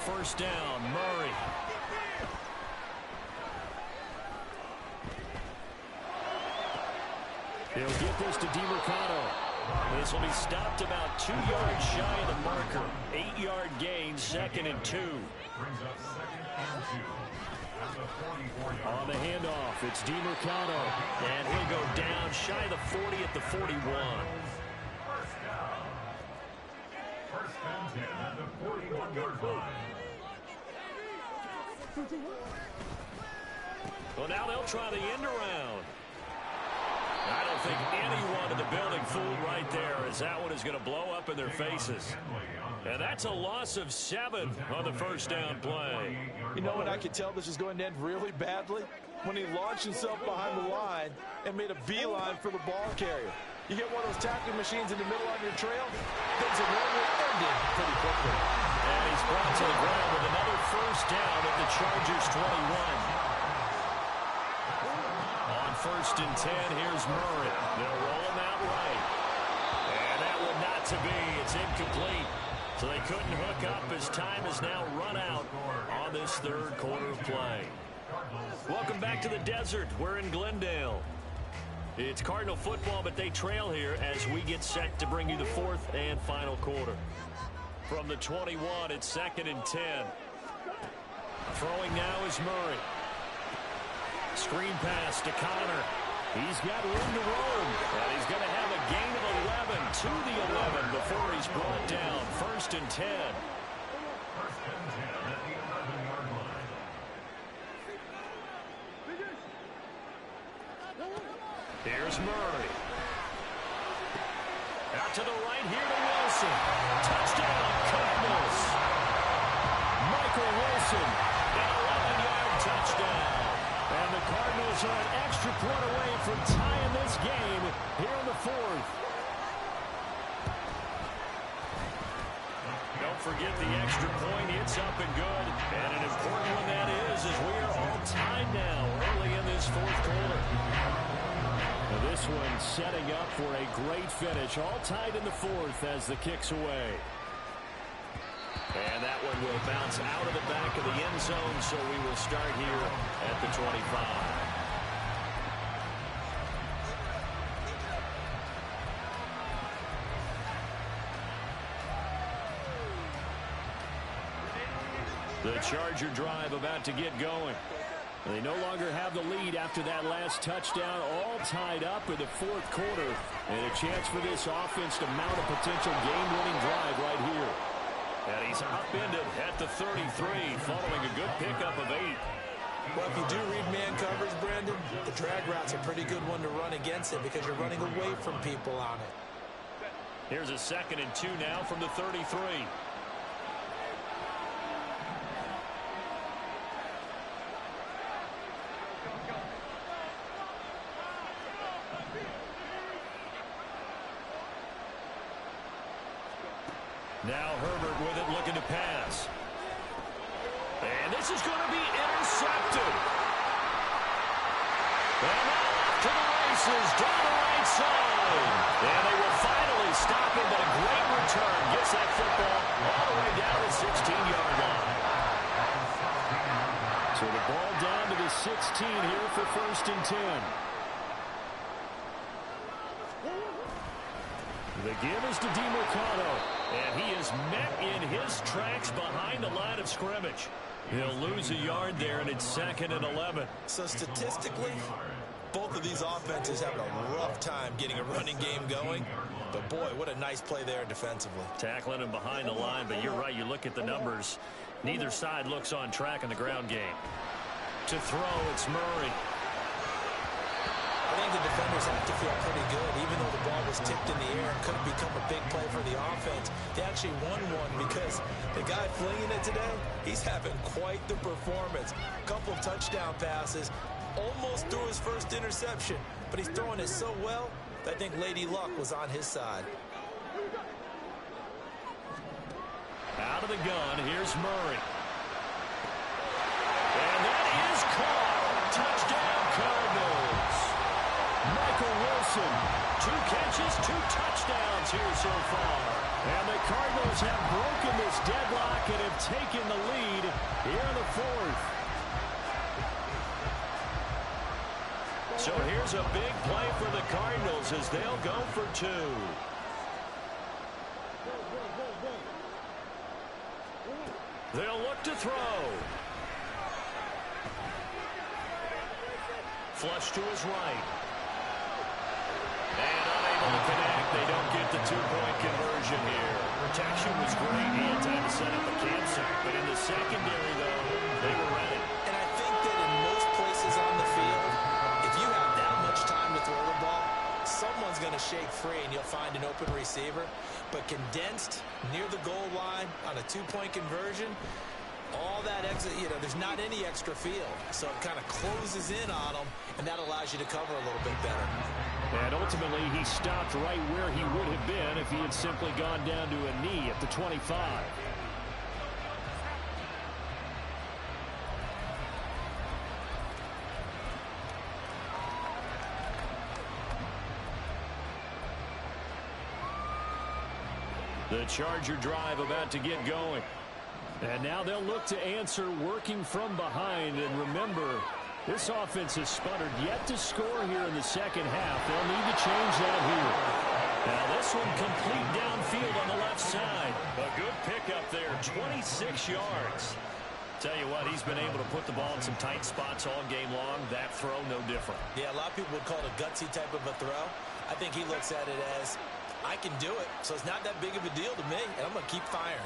First down, Murray. He'll get this to DiMercado. This will be stopped about 2 yards shy of the marker. 8-yard gain, 2nd and 2. On the handoff, it's DiMercado. And he'll go down shy of the 40 at the 41. First and 10 at the 41-yard line. Well, now they'll try the end around. I don't think anyone in the building fooled right there, as that one is going to blow up in their faces. And that's a loss of 7 on the first down play. You know when I could tell this was going to end really badly? When he launched himself behind the line and made a beeline for the ball carrier. You get one of those tackling machines in the middle on your trail, things are normally ending pretty quickly. And he's brought to the ground with another first down at the Chargers 21. On first and 10, here's Murray. They'll roll him out right. And that one not to be. It's incomplete. So they couldn't hook up as time has now run out on this third quarter of play. Welcome back to the desert. We're in Glendale. It's Cardinal football, but they trail here as we get set to bring you the fourth and final quarter. From the 21, it's 2nd and 10. Throwing now is Murray. Screen pass to Connor. He's got room to roam. And he's going to have a gain of 11 to the 11 before he's brought down. 1st and 10. First and 10 at the 11-yard line. Here's Murray. Out to the right here to Wilson. Touchdown, Cardinals. Michael Wilson, an 11-yard touchdown. And the Cardinals are an extra point away from tying this game here in the fourth. Don't forget the extra point. It's up and good. And an important one that is, as we are all tied now early in this fourth quarter. Now this one setting up for a great finish. All tied in the fourth as the kick's away. And that one will bounce out of the back of the end zone, so we will start here at the 25. The Charger drive about to get going. They no longer have the lead after that last touchdown, all tied up in the fourth quarter. And a chance for this offense to mount a potential game-winning drive right here. And he's upended at the 33 following a good pickup of 8. Well, if you do read man coverage, Brandon, the drag route's a pretty good one to run against it because you're running away from people on it. Here's a 2nd and 2 now from the 33. Now Herbert with it, looking to pass. And this is going to be intercepted. And now off to the races, down the right side. And they will finally stop him, but a great return. Gets that football all the way down the 16-yard line. So the ball down to the 16 here for 1st and 10. The give is to DiMercado, and he is met in his tracks behind the line of scrimmage. He'll lose a yard there, and it's 2nd and 11. So statistically, both of these offenses having a rough time getting a running game going. But, boy, what a nice play there defensively. Tackling him behind the line, but you're right. You look at the numbers. Neither side looks on track in the ground game. To throw, it's Murray. I think the defenders have to feel pretty good, even though the ball was tipped in the air and could have become a big play for the offense. They actually won one because the guy flinging it today, he's having quite the performance. A couple of touchdown passes, almost threw his first interception, but he's throwing it so well that I think Lady Luck was on his side. Out of the gun, here's Murray. And that is caught. Touchdown, Cardinals. Michael Wilson, 2 catches, 2 touchdowns here so far. And the Cardinals have broken this deadlock and have taken the lead here in the fourth. So here's a big play for the Cardinals as they'll go for 2. They'll look to throw. Flush to his right. And unable to connect. They don't get the 2-point conversion here. Protection formation was great. He had time to set up a campsite. But in the secondary, though, they were ready. And I think that in most places on the field, if you have that much time to throw the ball, someone's going to shake free and you'll find an open receiver. But condensed near the goal line on a two-point conversion, all that exit, there's not any extra field. So it kind of closes in on them, and that allows you to cover a little bit better. And ultimately, he stopped right where he would have been if he had simply gone down to a knee at the 25. The Charger drive about to get going. And now they'll look to answer working from behind. And remember, this offense has sputtered yet to score here in the second half. They'll need to change that here. Now this one complete downfield on the left side. A good pickup there, 26 yards. Tell you what, he's been able to put the ball in some tight spots all game long. That throw, no different. Yeah, a lot of people would call it a gutsy type of a throw. I think he looks at it as, I can do it, so it's not that big of a deal to me, and I'm going to keep firing.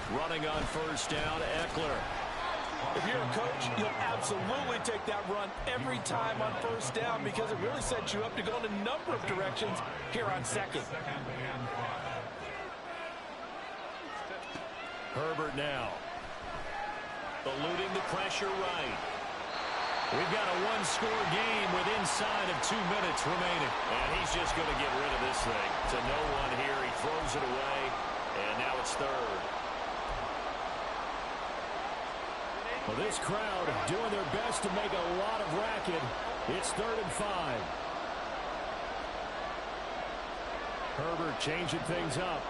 Running on first down, Eckler. If you're a coach, you'll absolutely take that run every time on first down because it really sets you up to go in a number of directions here on second. Herbert now. Eluding the pressure right. We've got a one-score game with inside of 2 minutes remaining. And he's just going to get rid of this thing. To no one here. He throws it away. And now it's third. Well, this crowd doing their best to make a lot of racket. It's 3rd and 5. Herbert changing things up.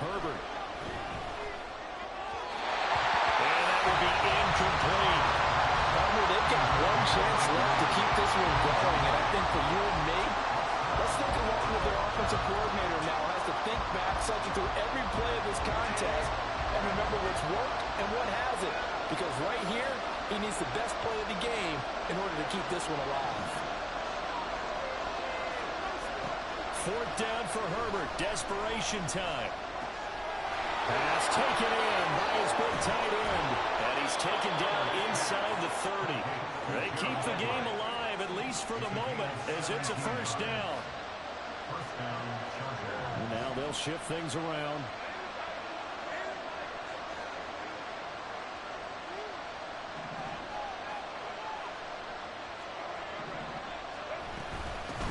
Herbert. And that will be incomplete. They've got one chance left to keep this one going. And I think for you and me, let's think along with their offensive coordinator now. Has to think back, cycle through every play of this contest, and remember what's worked and what hasn't. Because right here, he needs the best play of the game in order to keep this one alive. 4th down for Herbert. Desperation time. Pass taken in by his big tight end. And he's taken down inside the 30. They keep the game alive, at least for the moment, as it's a first down. And now they'll shift things around.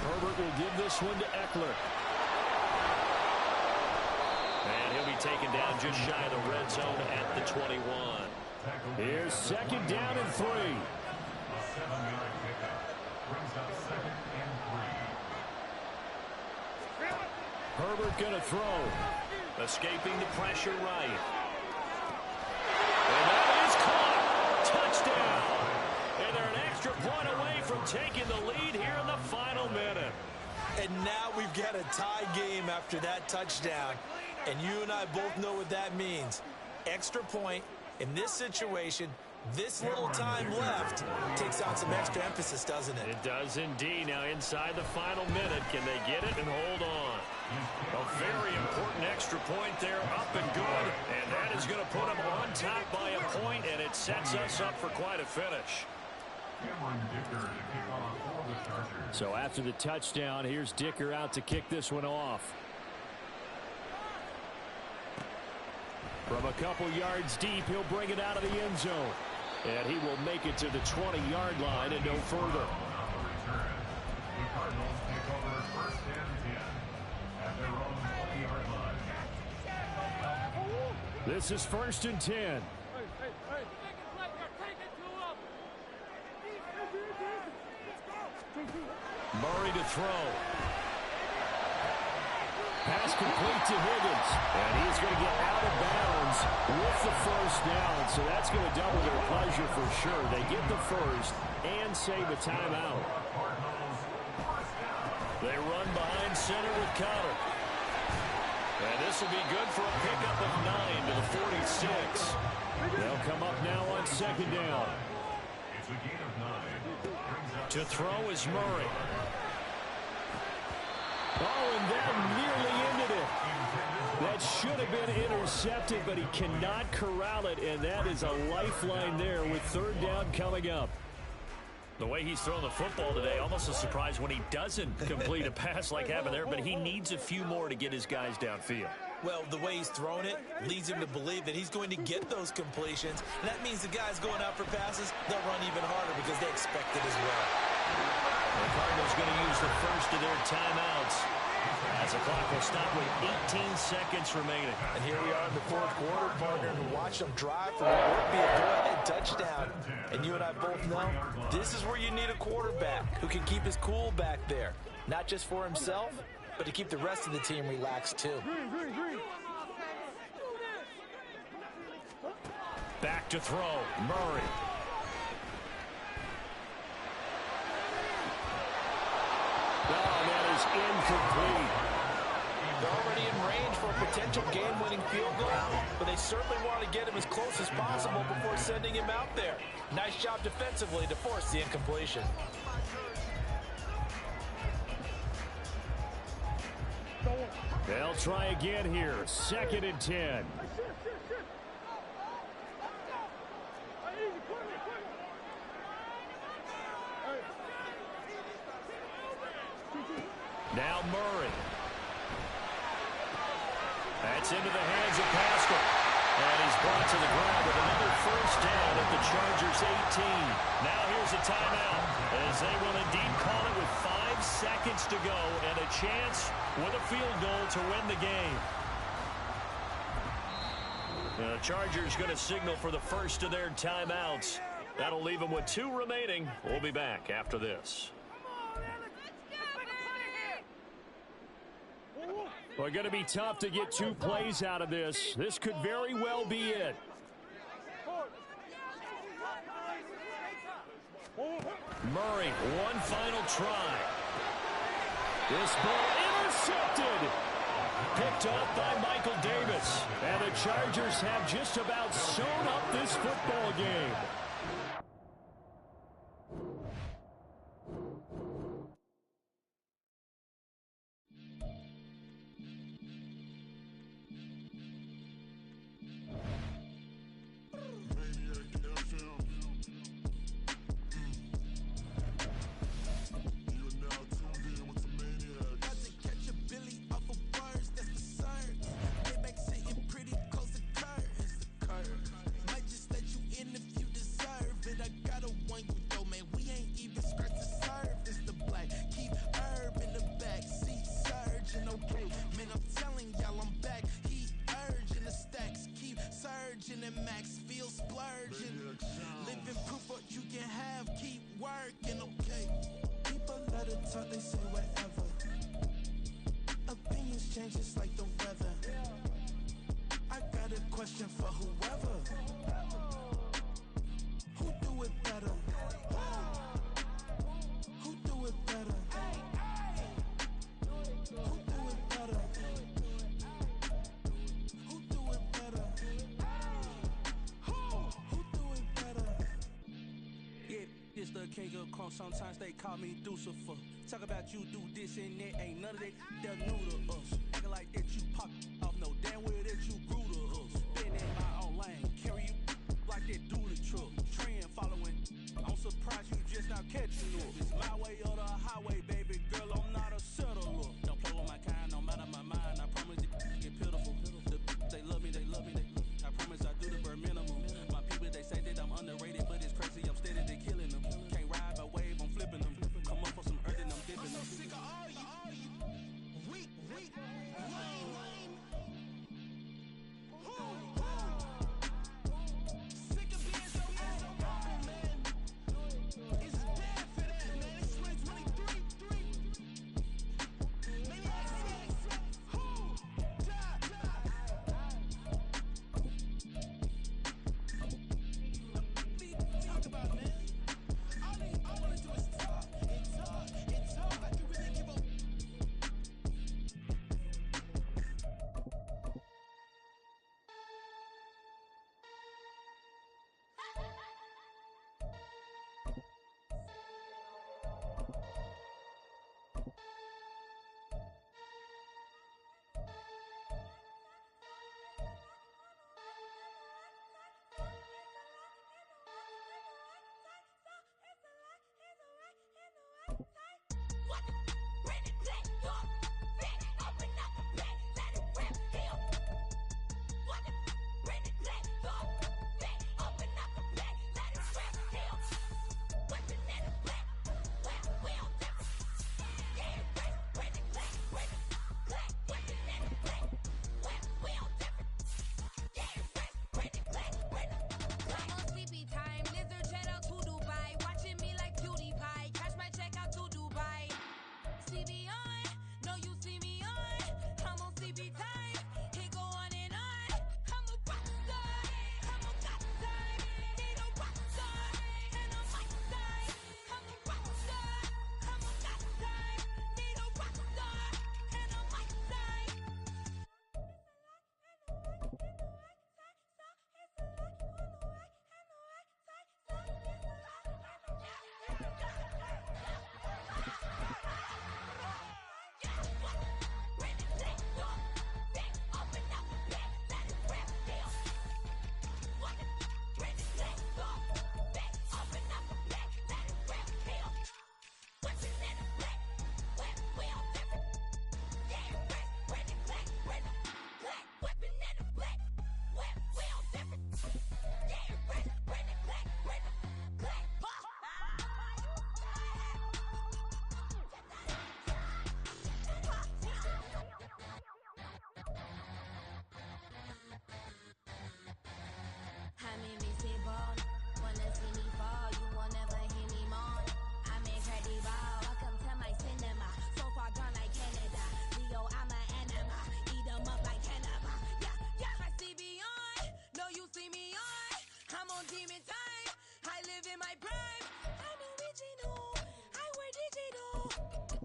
Herbert will give this one to Eckler. And he'll be taken down just shy of the red zone at the 21. Here's 2nd down and 3. A 7-yard pickup brings up 2nd and 3. Herbert going to throw. Escaping the pressure right. And that is caught. Touchdown. And they're an extra point away from taking the lead here in the final minute. And now we've got a tie game after that touchdown. And you and I both know what that means. Extra point in this situation, this little time left takes on some extra emphasis, doesn't it? It does indeed. Now inside the final minute, can they get it and hold on? A very important extra point there, up and good. And that is going to put them on top by a point, and it sets us up for quite a finish. So after the touchdown, here's Dicker out to kick this one off. From a couple yards deep, he'll bring it out of the end zone. And he will make it to the 20-yard line and no further. This is 1st and 10. Murray to throw. Pass complete to Higgins. And he's going to get out of bounds with the first down. So that's going to double their pleasure for sure. They get the first and save a timeout. They run behind center with Cotter. And this will be good for a pickup of 9 to the 46. They'll come up now on 2nd down. It's a gain of 9. To throw is Murray. Oh, and that nearly ended it. That should have been intercepted, but he cannot corral it, and that is a lifeline there with third down coming up. The way he's thrown the football today, almost a surprise when he doesn't complete a pass like happened there, but he needs a few more to get his guys downfield. Well, the way he's thrown it leads him to believe that he's going to get those completions. And that means the guys going out for passes, they'll run even harder because they expect it as well. The Cardinals going to use the first of their timeouts as the clock will stop with 18 seconds remaining. And here we are in the fourth quarter, partner, and watch them drive for what would be a go-ahead touchdown. And you and I both know this is where you need a quarterback who can keep his cool back there. Not just for himself, but to keep the rest of the team relaxed too. Back to throw, Murray. Oh, that is incomplete. They're already in range for a potential game-winning field goal, but they certainly want to get him as close as possible before sending him out there. Nice job defensively to force the incompletion. They'll try again here. 2nd and 10. Now Murray. That's into the hands of Pascal. And he's brought to the ground with another first down at the Chargers 18. Now here's a timeout as they will indeed call it with 5 seconds to go and a chance with a field goal to win the game. The Chargers going to signal for the first of their timeouts. That'll leave them with 2 remaining. We'll be back after this. Well, going to be tough to get 2 plays out of this. This could very well be it. Murray, one final try. This ball intercepted. Picked off by Michael Davis. And the Chargers have just about sewn up this football game. They say whatever. Opinions change just like the weather. I got a question for whoever. Who do it better? Who do it better? Who do it better? Who do it better? Who do it better? Yeah, it's the king of crunk. Sometimes they call me Lucifer. Talk about you do this and that, ain't none of that, they're new to us. Acting like that you pop off, no damn well that you grew to us. Been in my own lane, carry you like that do the truck. Trend following, I'm surprised you just not catching up. It's my way or the highway, baby girl, I'm not a settler. Don't play with my kind, no matter my mind, I promise it get pitiful. They love me, they love me, I promise I do the bare minimum. My people, they say that I'm underrated, but it's crazy, I'm steady, they killing them. Can't ride a wave, I'm flipping them. Come up for some earth and I'm dipping them. Sick of all you weak, lame. Sick of being so man. It's bad.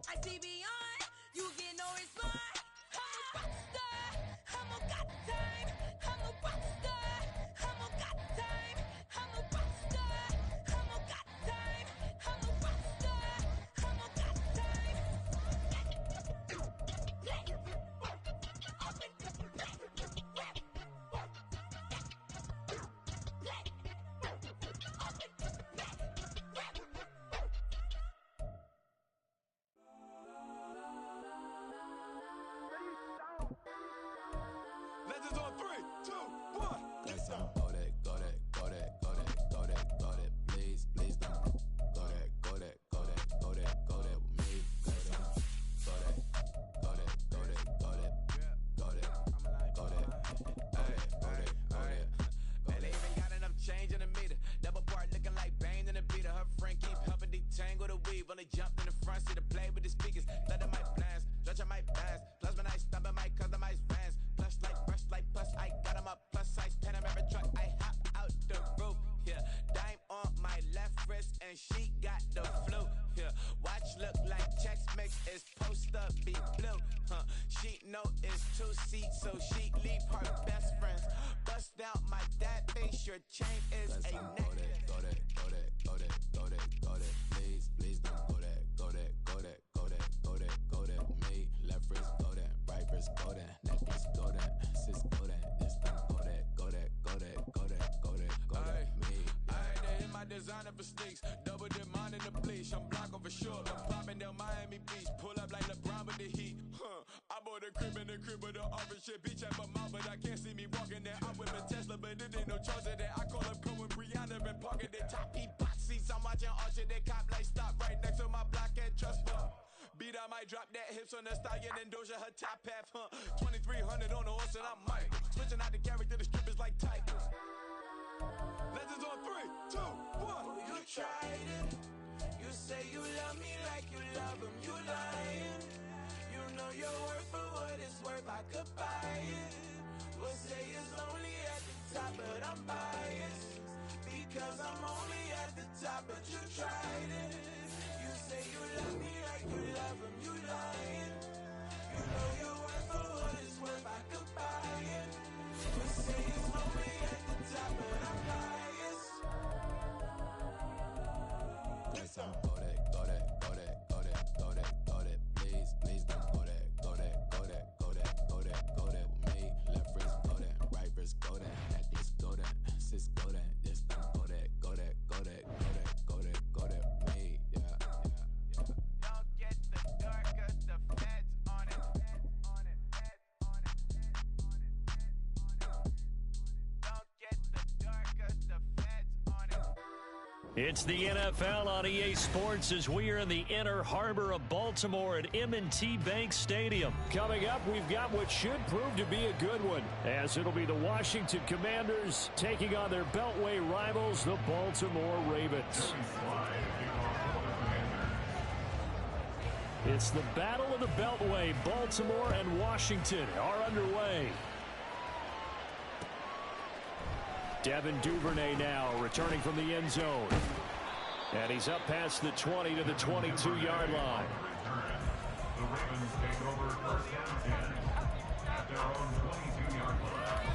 I see beyond, you get no response. I'm a rock star, I'm a got time. I'm a rock star, I'm a got time. I'm a rock star, I'm a got time. I'm a rock star, I'm a got time. Legends on 3, 2, 1. Got some. Go that, go that, go that, go that, go that, go that. Please, please don't. Go that, go that, go that, go that, go that with me. Got some. Go that, go that, go that, go that, go that, go that. Hey, go that, go that. And they even got enough change in the meter. Double part looking like Bane in the beater. Her friend keep helping detangle the weave. Only jumped in the front seat to play with the speakers. Let them mic blast, stretch I might pass. Plus when I stop at my customized fans. Plus like brush like plus I got them up. Plus size Panamera truck. I hop out the roof. Yeah, dime on my left wrist and she got the flu. Yeah, watch look like Chex Mix is supposed to be blue. She know it's 2 seats, so she leave her best friends. Bust out my dad face. Your chain is a necklace. Go that, go that, go that, go that, go that. Please, please don't go that, go that, go that, go that, go that, go that with me. Left wrist go that, right wrist go that, necklace go that, sis go that, this don't go that, go that, go that, go that, go that, go that with me. I had to hit my designer for sneaks. Double dip mine in the bleach. I'm Blanco for sure. I'm popping down Miami Beach. Pull up like LeBron with the heat. I bought a crib in the crib with the orange shit. Beach at my mouth, but I can't see me walking there. I'm with a Tesla, but it ain't no charge of that. I call up Cohen, Brianna, and pocket the top heat box seats. I'm watching Archer, they cop like stop right next to my block at Trust Fund. Beat, I might drop that hips on the stallion and Doja her top half, 2300 on the horse and I'm Mike. Switching out the character, the strippers like Tigers. Legends on 3, 2, 1. You tried it. You say you love me like you love him. You lying. You know your worth for what it's worth. I could buy it. We'll say it's only at the top, but I'm biased because I'm only at the top. But you tried it. You say you love me like you love him. You lying. You know your worth for what it's worth. I could buy it. We'll say it's only at the top, but I'm biased. Got some. Go that, go that, go that, go that, go that, go that. Please, please don't go that, go that, go that, go that, go that, go that with me. Left wrist go that, right wrist go that, necklace go that, sis go that, this don't go that, go that, go that, go that, go that, go that with me. Yeah, yeah, yeah. Don't get the door 'cause the feds on it. Feds on it. Feds on it. Feds on it. Feds on it. Don't get the door 'cause the feds on it. It's the NFL on EA Sports as we are in the inner harbor of Baltimore at M&T Bank Stadium. Coming up, we've got what should prove to be a good one, as it'll be the Washington Commanders taking on their Beltway rivals, the Baltimore Ravens. It's the Battle of the Beltway. Baltimore and Washington are underway. Devin Duvernay now returning from the end zone. And he's up past the 20 to the 22-yard line. The Ravens take over first down 10 at their own 22-yard line.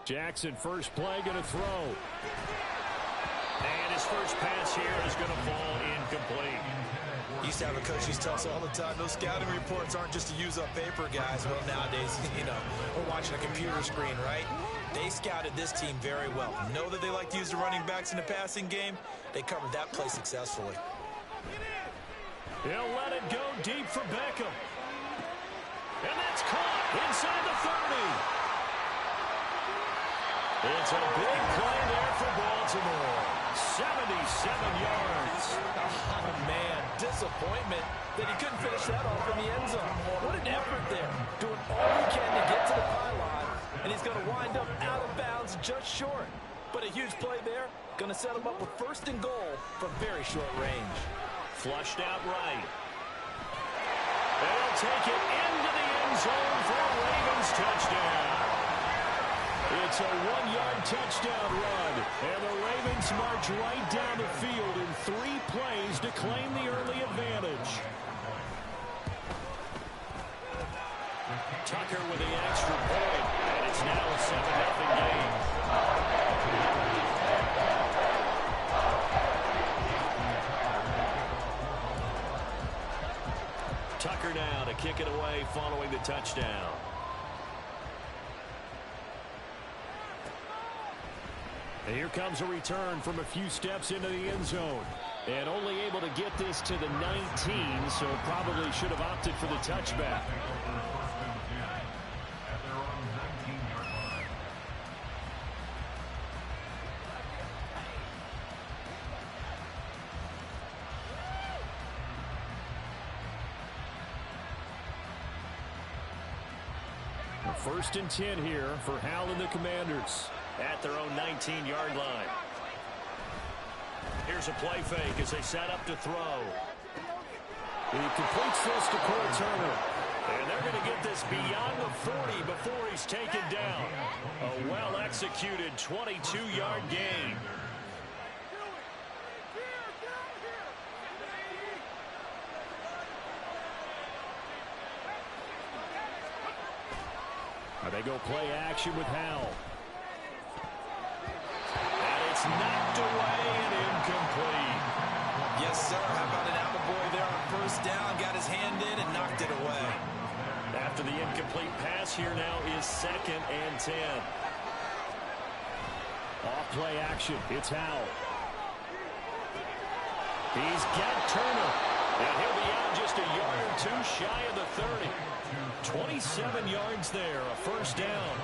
Jackson, first play, going to throw. And his first pass here is going to fall incomplete. Used to have a coach used to tell us all the time, those scouting reports aren't just to use up paper, guys. Well, nowadays, we're watching a computer screen, right? They scouted this team very well. Know that they like to use the running backs in the passing game. They covered that play successfully. He'll let it go deep for Beckham. And that's caught inside the 30. It's a big play there for Baltimore. 77 yards. Oh, man, disappointment that he couldn't finish that off in the end zone. What an effort there. Doing all he can to get to the pylon, and he's going to wind up out of bounds just short. But a huge play there. Going to set him up with first and goal from very short range. Flushed out right. They'll take it into the end zone for a Ravens touchdown. It's a 1-yard touchdown run, and the Ravens march right down the field in 3 plays to claim the early advantage. Tucker with the extra point, and it's now a 7-0 game. Tucker now to kick it away following the touchdown. And here comes a return from a few steps into the end zone. And only able to get this to the 19, so probably should have opted for the touchback. First and 10 here for Hal and the Commanders at their own 19-yard line. Here's a play fake as they set up to throw. He completes this to Cole Turner. And they're going to get this beyond the 40 before he's taken down. A well-executed 22-yard gain. They go play action with Howell. And it's knocked away and incomplete. Yes, sir. How about an attaboy there on first down? Got his hand in and knocked it away. After the incomplete pass, here now is 2nd and 10. Off play action. It's Howell. He's got Turner. And he'll be out just a yard or 2 shy of the 30. 27 yards there, a first down.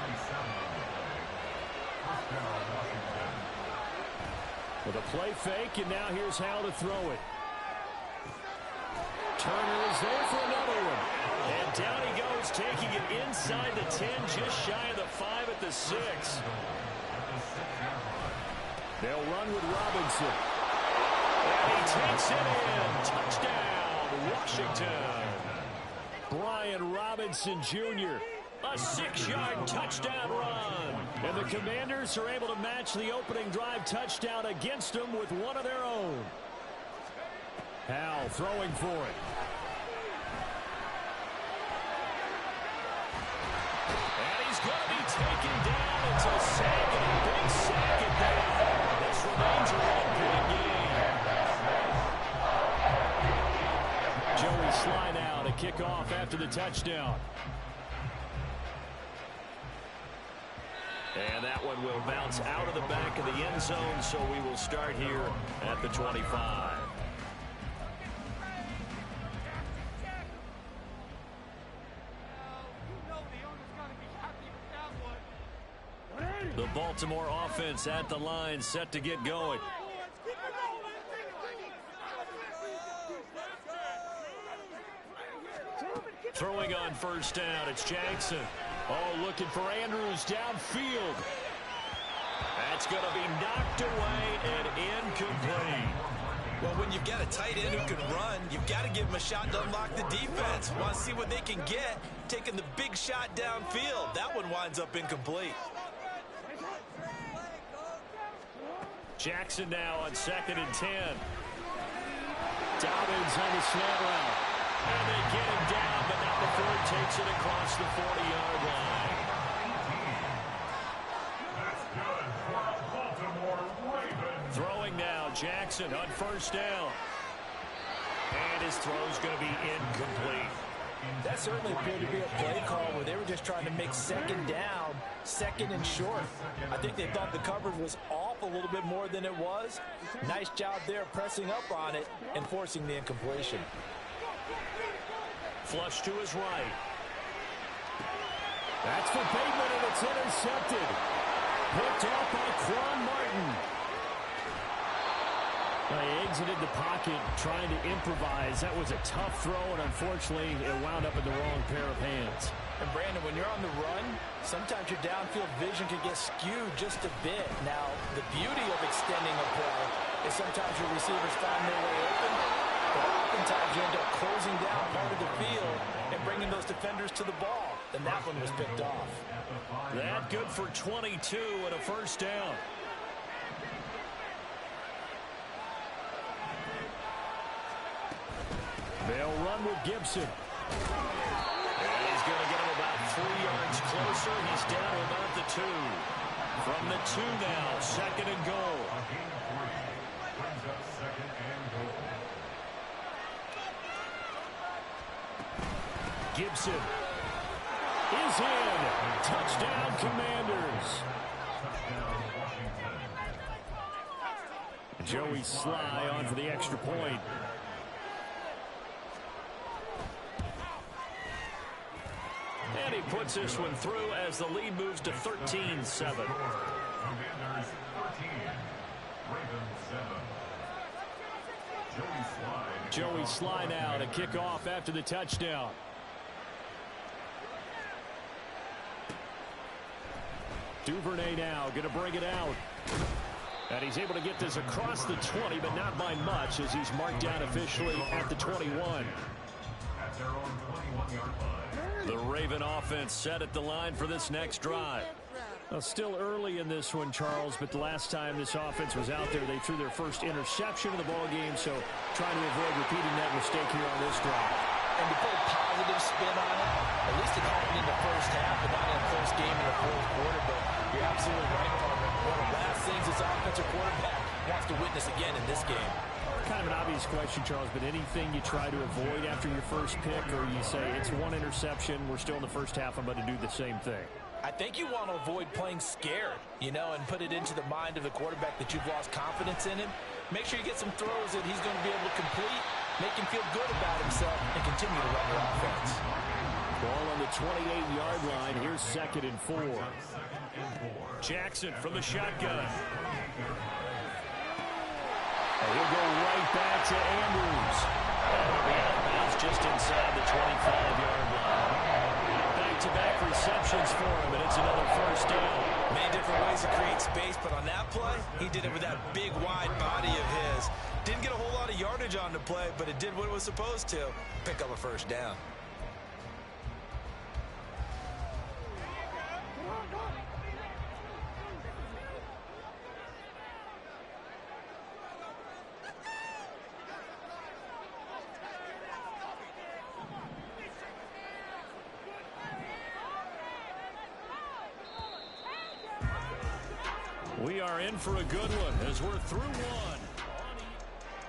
With a play fake, and now here's how to throw it. Turner is there for another one. And down he goes, taking it inside the 10, just shy of the 5 at the 6. They'll run with Robinson. And he takes it in. Touchdown, Washington. Brian Robinson Jr., a 6-yard touchdown run. And the Commanders are able to match the opening drive touchdown against them with one of their own. Hal throwing for it. And he's going to be taken down. It's a sack, and a big sack at that. This remains a one-point game. Joey Sly now to kick off after the touchdown. And that one will bounce out of the back of the end zone, so we will start here at the 25. The Baltimore offense at the line, set to get going. Throwing on first down, it's Jackson. Oh, looking for Andrews downfield. That's going to be knocked away and incomplete. Well, when you've got a tight end who can run, you've got to give him a shot to unlock the defense. Want to see what they can get, taking the big shot downfield. That one winds up incomplete. Jackson now on 2nd and 10. Dobbins on the slant route. And they get him down, but not before he takes it across the 40-yard line. That's good for a Baltimore Ravens. Throwing now, Jackson on first down. And his throw's going to be incomplete. That certainly appeared to be a play call where they were just trying to make second down, second and short. I think they thought the coverage was off a little bit more than it was. Nice job there pressing up on it and forcing the incompletion. Flush to his right. That's for Bateman, and it's intercepted. Picked out by Quan Martin. He exited the pocket trying to improvise. That was a tough throw, and unfortunately, it wound up in the wrong pair of hands. And Brandon, when you're on the run, sometimes your downfield vision can get skewed just a bit. Now, the beauty of extending a play is sometimes your receivers find their way open, but oftentimes you end up closing down part of the field and bringing those defenders to the ball. And that one was picked off. That good for 22 and a first down. They'll run with Gibson. And he's going to get him about 3 yards closer. He's down to about the 2. From the 2 now, second and goal. Gibson is in. Touchdown, Commanders. Joey Sly on for the extra point. And he puts this one through as the lead moves to 13-7. Joey Sly now to kick off after the touchdown. Duvernay now going to bring it out. And he's able to get this across the 20, but not by much as he's marked down officially at the 21. The Raven offense set at the line for this next drive. Still early in this one, Charles, but the last time this offense was out there, they threw their first interception of the ball game, so trying to avoid repeating that mistake here on this drive. And to put a positive spin on it, at least it happened in the first half and not in a close game in the fourth quarter, but you're absolutely right, partner. One of the last things this offensive quarterback wants to witness again in this game. Kind of an obvious question, Charles, but anything you try to avoid after your first pick, or you say it's one interception, we're still in the first half, I'm going to do the same thing? I think you want to avoid playing scared, and put it into the mind of the quarterback that you've lost confidence in him. Make sure you get some throws that he's going to be able to complete, make him feel good about himself, and continue to run your offense. Ball on the 28-yard line. Here's 2nd and 4. Jackson from the shotgun. And he'll go right back to Andrews. He's just inside the 25-yard line. Back-to-back receptions for him, and it's another first down. Many different ways to create space, but on that play, he did it with that big, wide body of his. Didn't get a whole lot of yardage on the play, but it did what it was supposed to. Pick up a first down. We are in for a good one as we're through one.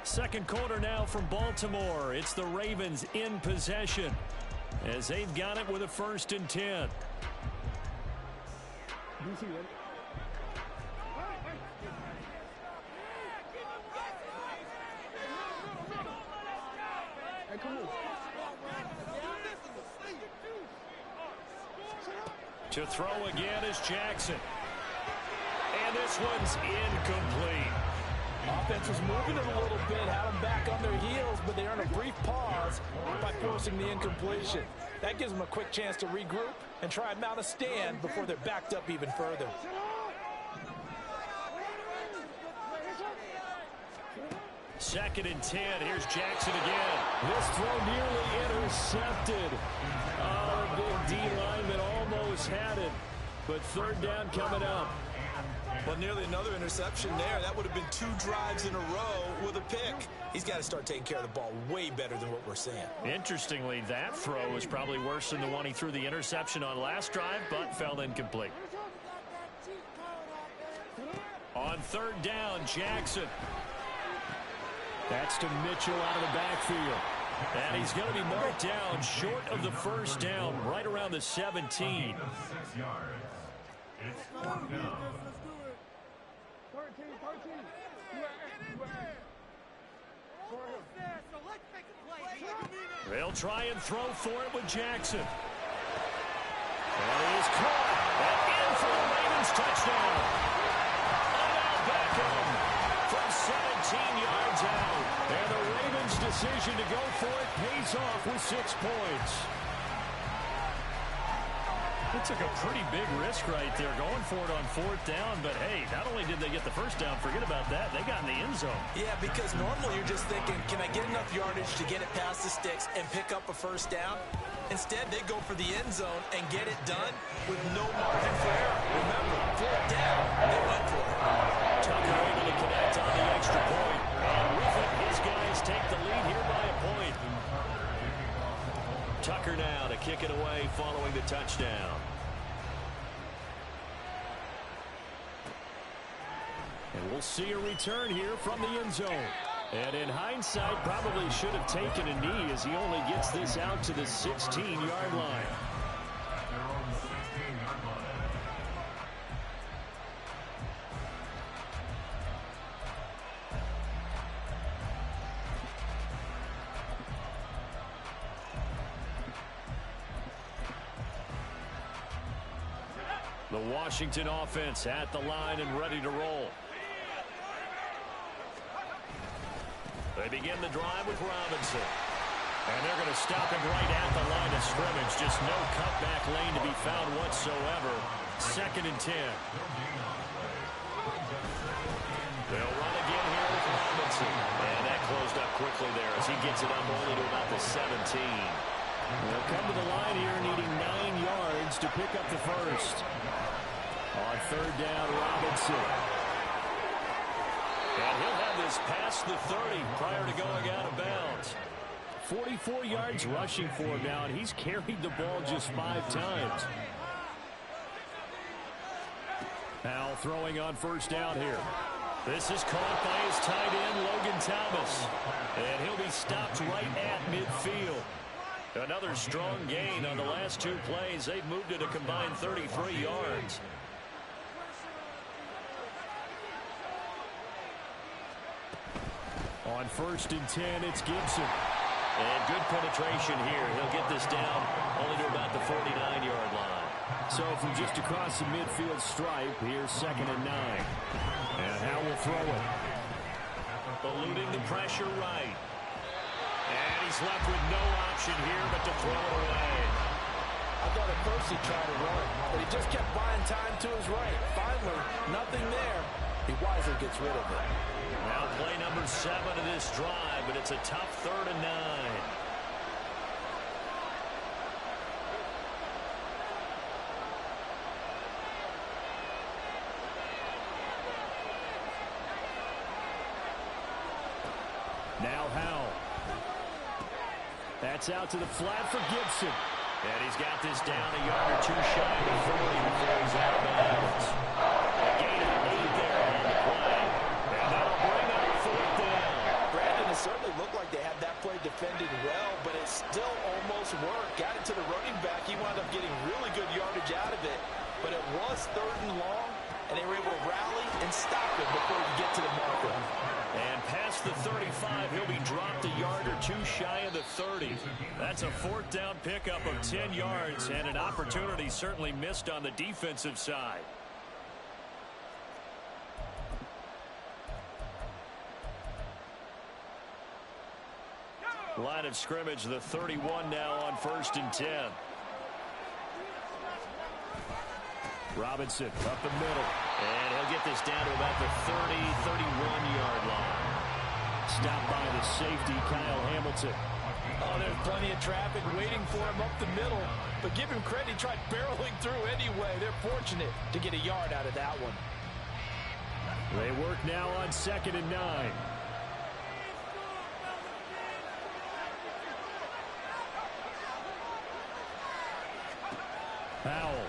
Second quarter now from Baltimore. It's the Ravens in possession as they've got it with a 1st and 10. To throw again is Jackson. And this one's incomplete. Offense was moving it a little bit, had them back on their heels, but they earned a brief pause by forcing the incompletion. That gives them a quick chance to regroup and try and mount a stand before they're backed up even further. Second and 10. Here's Jackson again. This throw nearly intercepted. Oh, big D lineman almost had it. But 3rd down coming up. Well, nearly another interception there. That would have been 2 drives in a row with a pick. He's got to start taking care of the ball way better than what we're seeing. Interestingly, that throw was probably worse than the one he threw the interception on last drive, but fell incomplete. On 3rd down, Jackson. That's to Mitchell out of the backfield. And he's going to be marked down short of the 1st down, right around the 17. 6 yards. It's 4th down. 13. They'll try and throw for it with Jackson. And he is caught. And in for the Ravens touchdown. Odell Beckham from 17 yards out. And the Ravens' decision to go for it pays off with 6 points. They took a pretty big risk right there going for it on fourth down. But, hey, not only did they get the first down, forget about that, they got in the end zone. Yeah, because normally you're just thinking, can I get enough yardage to get it past the sticks and pick up a first down? Instead, they go for the end zone and get it done with no margin for error. Remember, fourth down, they went for it. Tucker able to connect on the extra point. And with it, his guys take the lead here by a point. Tucker now to kick it away following the touchdown. And we'll see a return here from the end zone. And in hindsight, probably should have taken a knee as he only gets this out to the 16-yard line. The Washington offense at the line and ready to roll. They begin the drive with Robinson. And they're going to stop him right at the line of scrimmage. Just no cutback lane to be found whatsoever. 2nd and 10. They'll run again here with Robinson. And that closed up quickly there as he gets it up only to about the 17. They'll come to the line here needing 9 yards to pick up the first. On 3rd down, Robinson. And he'll have this past the 30 prior to going out of bounds. 44 yards rushing for him now, and he's carried the ball just 5 times. Now throwing on 1st down here. This is caught by his tight end, Logan Thomas. And he'll be stopped right at midfield. Another strong gain on the last 2 plays. They've moved it a combined 33 yards. On 1st and 10, it's Gibson. And good penetration here. He'll get this down only to about the 49-yard line. So from just across the midfield stripe, here's 2nd and 9. And Howe will throw it. Eluding the pressure right. And he's left with no option here but to throw it away. I thought at first he tried to run, but he just kept buying time to his right. Finally, nothing there. He wisely gets rid of it. Now play number 7 of this drive, but it's a tough 3rd and 9. Now Howe. That's out to the flat for Gibson. And he's got this down a yard or 2 shy of the 40 before he's out of bounds. A gain of 8 there on the play. And that'll bring up 4th down. Brandon, it certainly looked like they had that play defended well, but it still almost worked. Got it to the running back. He wound up getting really good yardage out of it. But it was 3rd and long, and they were able to rally and stop it before you get to the marker. And past the 35, he'll be dropped a yard or 2 shy of the 30. That's a 4th down pickup of 10 yards and an opportunity certainly missed on the defensive side. Line of scrimmage, the 31 now on 1st and 10. Robinson up the middle. And he'll get this down to about the 30, 31-yard line. Stopped by the safety, Kyle Hamilton. Oh, there's plenty of traffic waiting for him up the middle. But give him credit, he tried barreling through anyway. They're fortunate to get a yard out of that one. They work now on 2nd and 9. Powell.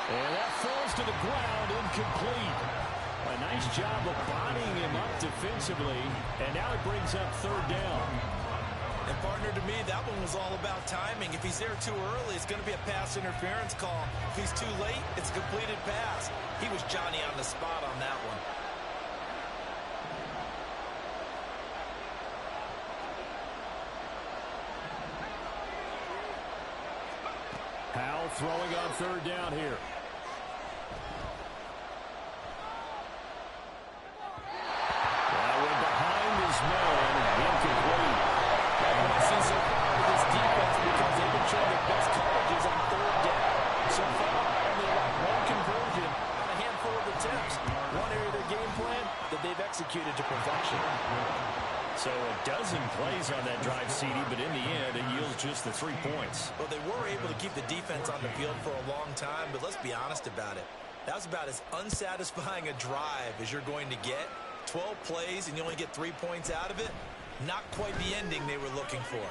And that falls to the ground, incomplete. A nice job of bodying him up defensively, and now it brings up 3rd down. And partner, to me, that one was all about timing. If he's there too early, it's going to be a pass interference call. If he's too late, it's a completed pass. He was Johnny on the spot on that one. Powell throwing on 3rd down here. That went behind his man, incomplete. I've seen so far with this defense because they've been showing their best coverages they've executed to perfection. So a dozen plays on that drive, CD, but in the end, it yields just the 3 points. Well, they were able to keep the defense on the field for a long time, but let's be honest about it. That was about as unsatisfying a drive as you're going to get. 12 plays and you only get 3 points out of it. Not quite the ending they were looking for.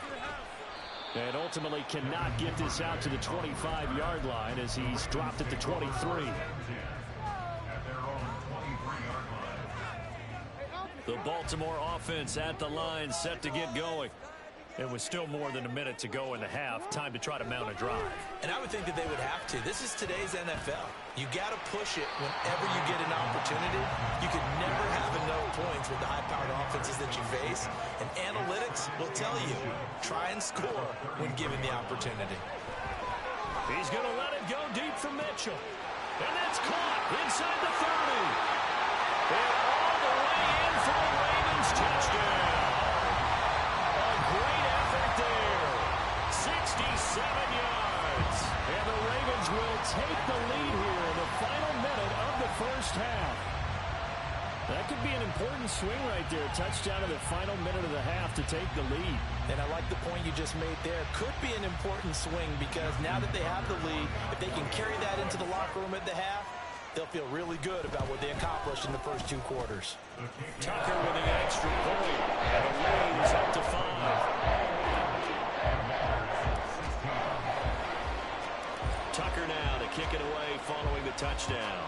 And ultimately cannot get this out to the 25-yard line as he's dropped at the 23. The Baltimore offense at the line, set to get going. It was still more than a minute to go in the half. Time to try to mount a drive. And I would think that they would have to. This is today's NFL. You got to push it whenever you get an opportunity. You could never have enough points with the high-powered offenses that you face. And analytics will tell you, try and score when given the opportunity. He's going to let it go deep for Mitchell. And that's caught inside the 30. And all the way in for the Ravens touchdown. A great effort there. 67 yards. And the Ravens will take the lead here in the final minute of the first half. That could be an important swing right there. Touchdown in the final minute of the half to take the lead. And I like the point you just made there. Could be an important swing because now that they have the lead, if they can carry that into the locker room at the half, they'll feel really good about what they accomplished in the first 2 quarters. Tucker with the extra point. And the Ravens up to 5. Tucker now to kick it away following the touchdown.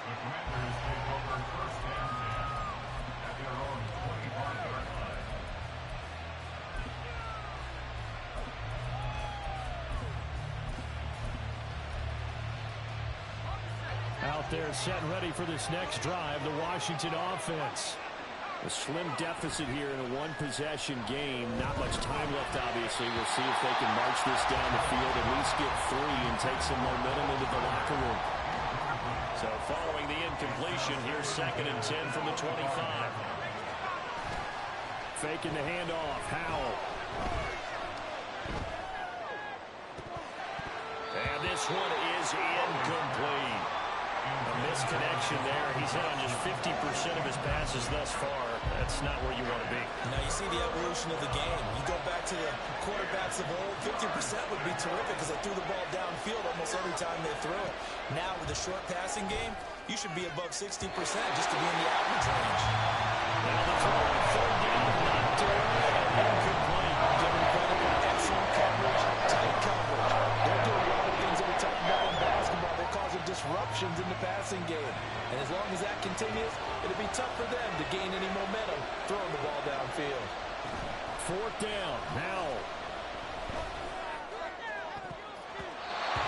The Commanders take over first and 10 at their own 25-yard line. Out there set and ready for this next drive, the Washington offense. A slim deficit here in a one-possession game. Not much time left, obviously. We'll see if they can march this down the field, at least get 3 and take some momentum into the locker room. So following the incompletion, here's 2nd and 10 from the 25. Faking the handoff. Howell. And this one is incomplete. A misconnection there. He's hit on just 50% of his passes thus far. That's not where you want to be. Now you see the evolution of the game. You go back to the quarterbacks of old, 50% would be terrific because they threw the ball downfield almost every time they threw it. Now with the short passing game, you should be above 60% just to be in the average range. Now the throw on 3rd down, knocked away, incomplete. Giving credit for excellent coverage, tight coverage. They're doing a lot of things that we talk about in basketball. They're causing disruptions in the passing game. And as long as that continues, it'll be tough for them to gain any momentum throwing the ball downfield. 4th down. Howell.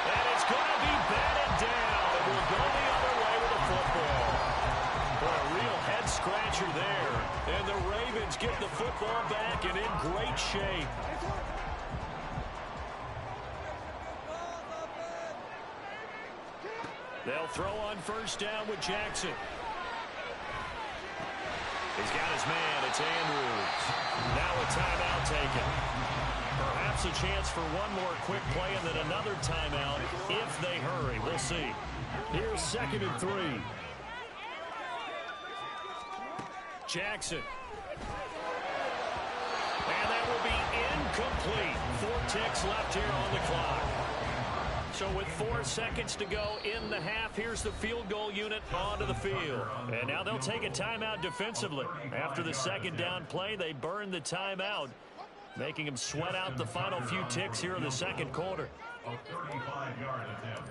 And it's going to be batted down. It will go the other way with the football. Boy, a real head-scratcher there. And the Ravens get the football back and in great shape. They'll throw on 1st down with Jackson. He's got his man. It's Andrews. Now a timeout taken. Perhaps a chance for one more quick play and then another timeout if they hurry. We'll see. Here's 2nd and 3. Jackson. And that will be incomplete. 4 ticks left here on the clock. So with 4 seconds to go in the half, here's the field goal unit onto the field. And now they'll take a timeout defensively. After the 2nd down play, they burn the timeout, making them sweat out the final few ticks here in the 2nd quarter. A 35-yard attempt.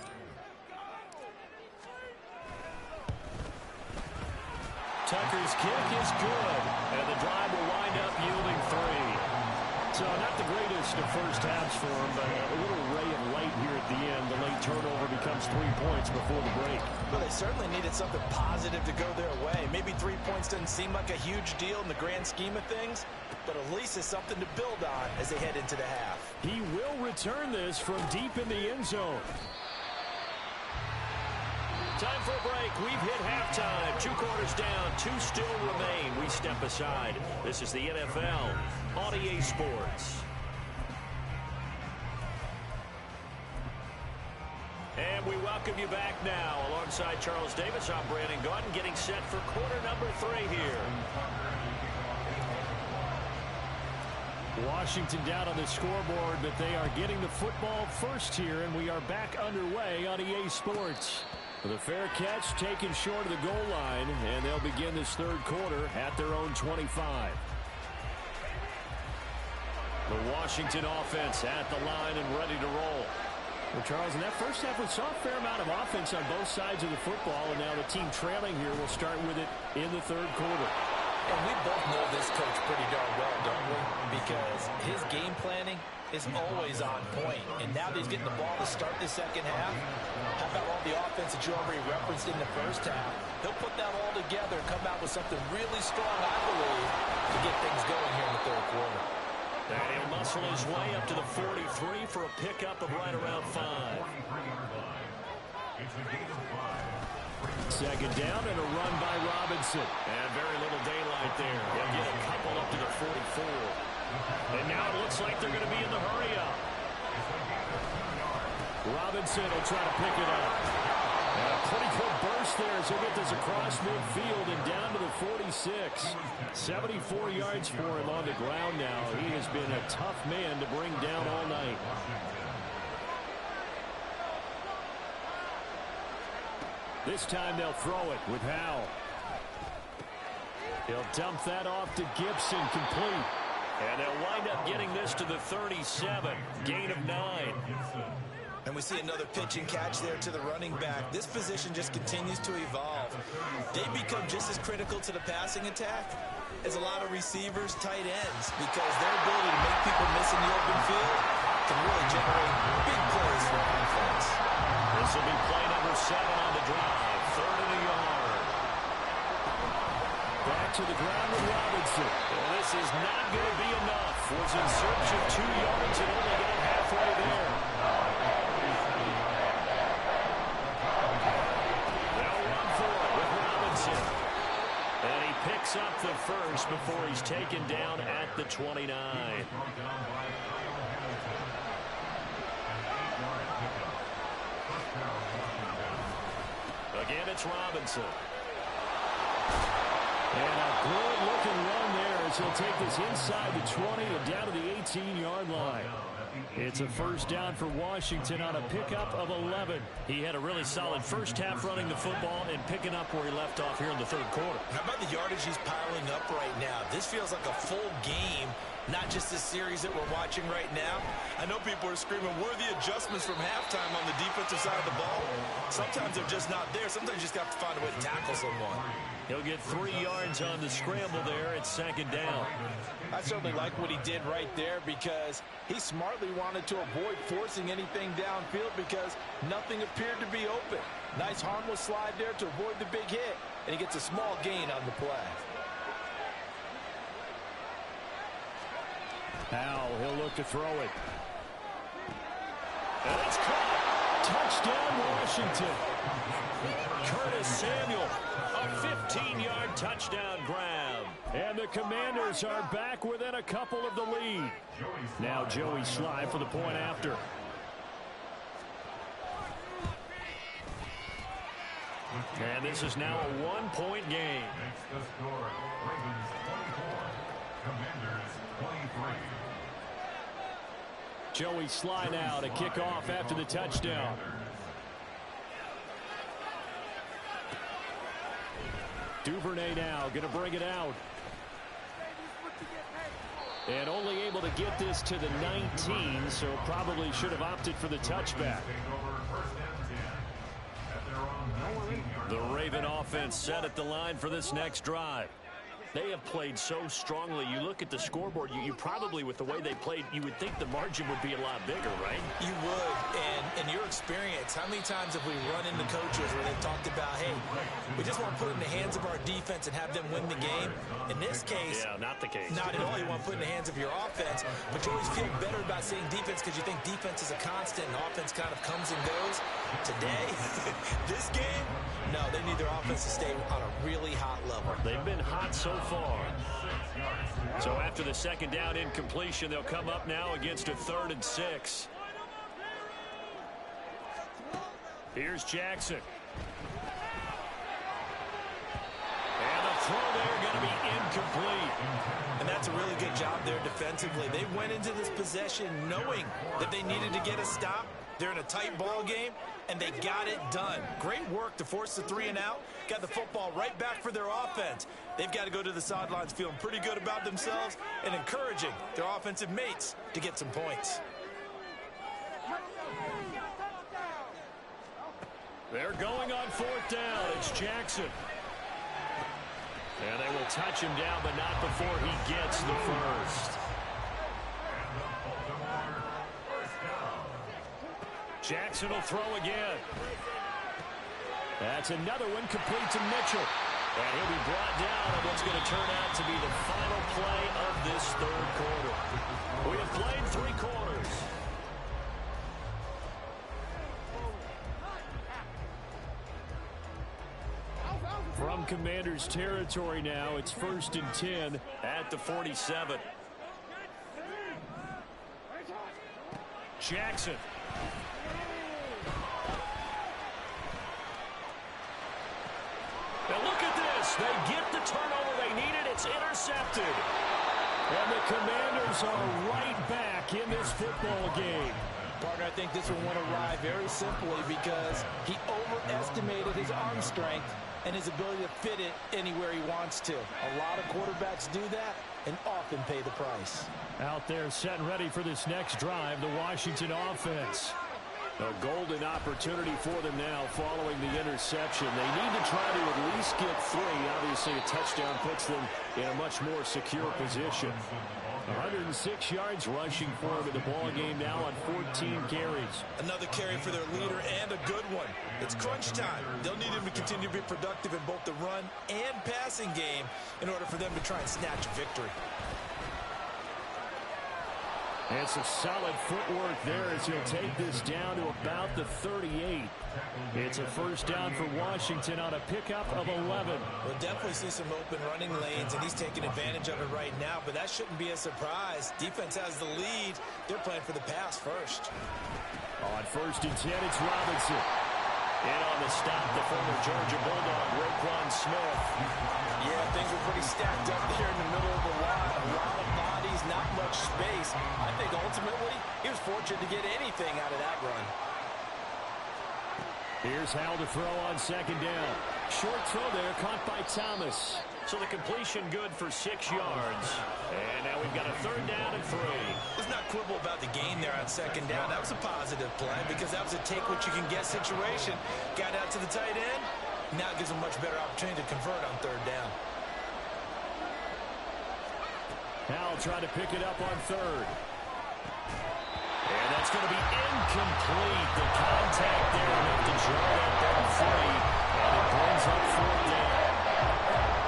Tucker's kick is good, and the drive will wind up yielding 3. So not the greatest of first halves for him, but a little ray of light here at the end. The late turnover becomes 3 points before the break. Well, they certainly needed something positive to go their way. Maybe 3 points doesn't seem like a huge deal in the grand scheme of things, but at least it's something to build on as they head into the half. He will return this from deep in the end zone. Time for a break. We've hit halftime. 2 quarters down. 2 still remain. We step aside. This is the NFL on EA Sports. And we welcome you back now. Alongside Charles Davis, I'm Brandon Gaudin, getting set for quarter number 3 here. Washington down on the scoreboard, but they are getting the football first here, and we are back underway on EA Sports. The fair catch taken short of the goal line, and they'll begin this third quarter at their own 25. The Washington offense at the line and ready to roll. Well, Charles, in that first half, we saw a fair amount of offense on both sides of the football, and now the team trailing here will start with it in the third quarter. And we both know this coach pretty darn well, don't we? Because his game planning is always on point. And now that he's getting the ball to start the second half, how about all the offense that you already referenced in the first half? He'll put that all together and come out with something really strong, I believe, to get things going here in the third quarter. And he'll muscle his way up to the 43 for a pickup of right around 5. Second down and a run by Robinson. And very little daylight there. He'll get a couple up to the 44. And now it looks like they're going to be in the hurry-up. Robinson will try to pick it up. And a pretty good burst there as he'll get this across midfield and down to the 46. 74 yards for him on the ground now. He has been a tough man to bring down all night. This time they'll throw it with Howell. He'll dump that off to Gibson, complete. And they'll wind up getting this to the 37. Gain of 9. And we see another pitch and catch there to the running back. This position just continues to evolve. They become just as critical to the passing attack as a lot of receivers, tight ends, because their ability to make people miss in the open field can really generate big plays for offense. This will be play number 7 on the drive. 3rd and a yard. Back to the ground with Robinson. Well, this is not going to be enough. Was in search of 2 yards and only got halfway there. They'll run for it with Robinson. And he picks up the first before he's taken down at the 29. Again, it's Robinson. And a good-looking run there as he'll take this inside the 20 and down to the 18-yard line. It's a first down for Washington on a pickup of 11. He had a really solid first half running the football and picking up where he left off here in the third quarter. How about the yardage he's piling up right now? This feels like a full game, not just this series that we're watching right now. I know people are screaming, where are the adjustments from halftime on the defensive side of the ball? Sometimes they're just not there. Sometimes you just have to find a way to tackle someone. He'll get 3 yards on the scramble there. It's second down. I certainly like what he did right there because he smartly wanted to avoid forcing anything downfield because nothing appeared to be open. Nice harmless slide there to avoid the big hit, and he gets a small gain on the play. Howell, he'll look to throw it. And it's caught. Touchdown, Washington. Curtis Samuel, a 15-yard touchdown grab. And the Commanders are back within a couple of the lead. Now Joey Sly for the point after. And this is now a 1-point game. Makes the score Ravens 24, Commanders 23. Joey Sly now to kick off after the touchdown. Duvernay now going to bring it out. And only able to get this to the 19, so probably should have opted for the touchback. The Raven offense set at the line for this next drive. They have played so strongly. You look at the scoreboard, you probably, with the way they played, you would think the margin would be a lot bigger, right? You would. And in your experience, how many times have we run into coaches where they've talked about, hey, we just want to put it in the hands of our defense and have them win the game? In this case, yeah, not the case. Not at all. You want to put it in the hands of your offense, but you always feel better about saying defense because you think defense is a constant and offense kind of comes and goes. Today, this game, no, they need their offense to stay on a really hot level. They've been hot so far. So after the second down incompletion, they'll come up now against a 3rd and 6. Here's Jackson. And the throw there going to be incomplete. And that's a really good job there defensively. They went into this possession knowing that they needed to get a stop. They're in a tight ball game, and they got it done. Great work to force the 3 and out. Got the football right back for their offense. They've got to go to the sidelines feeling pretty good about themselves and encouraging their offensive mates to get some points. They're going on 4th down. It's Jackson. And they will touch him down, but not before he gets the first. Jackson will throw again. That's another one complete to Mitchell. And he'll be brought down on what's going to turn out to be the final play of this 3rd quarter. We have played 3 quarters. From Commanders territory now, it's 1st and 10 at the 47. Jackson. Now look at this. They get the turnover they needed. It's intercepted. And the Commanders are right back in this football game. Partner, I think this one went awry very simply because he overestimated his arm strength and his ability to fit it anywhere he wants to. A lot of quarterbacks do that and often pay the price. Out there set and ready for this next drive, the Washington offense. A golden opportunity for them now following the interception. They need to try to at least get 3. Obviously, a touchdown puts them in a much more secure position. 106 yards rushing for him in the ball game now on 14 carries. Another carry for their leader and a good one. It's crunch time. They'll need him to continue to be productive in both the run and passing game in order for them to try and snatch a victory. And some solid footwork there as he'll take this down to about the 38. It's a first down for Washington on a pickup of 11. We'll definitely see some open running lanes, and he's taking advantage of it right now, but that shouldn't be a surprise. Defense has the lead. They're playing for the pass first. On 1st and 10, it's Robinson. And on the stop, the former Georgia Bulldog, Roquan Smith. Yeah, things were pretty stacked up there in the middle of the line. A lot of bodies, not much space. I think ultimately he was fortunate to get anything out of that run. Here's Howell to throw on 2nd down. Short throw there, caught by Thomas. So the completion good for 6 yards. And now we've got a 3rd down and 3. Let's not quibble about the gain there on 2nd down. That was a positive play because that was a take-what-you-can-get situation. Got out to the tight end. Now it gives them a much better opportunity to convert on 3rd down. Howell trying to pick it up on 3rd. And that's going to be incomplete. The contact there enough to draw that down 3. And it brings up 4th down.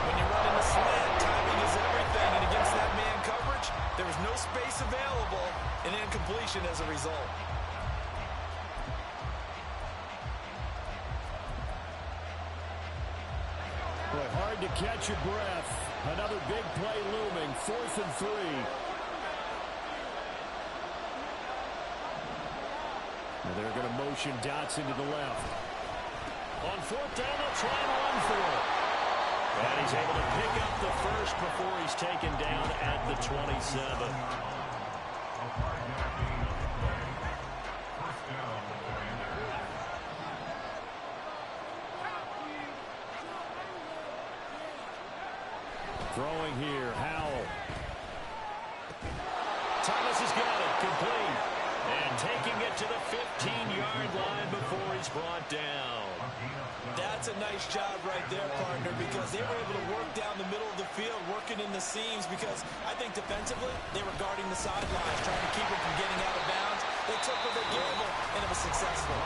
When you run in the slant, timing is everything. And against that man coverage, there was no space available. And incompletion as a result. Boy, hard to catch your breath. Another big play looming. 4th and 3. And they're going to motion Dotson to the left. On 4th down, they'll try and run for it. And he's able to pick up the first before he's taken down at the 27. Throwing here, Howell. Thomas has got it, complete. And taking it to the 15-yard line before he's brought down. That's a nice job right there, partner, because they were able to work down the middle of the field, working in the seams, because I think defensively, they were guarding the sidelines, trying to keep him from getting out of bounds. They took with a gamble, and it was successful.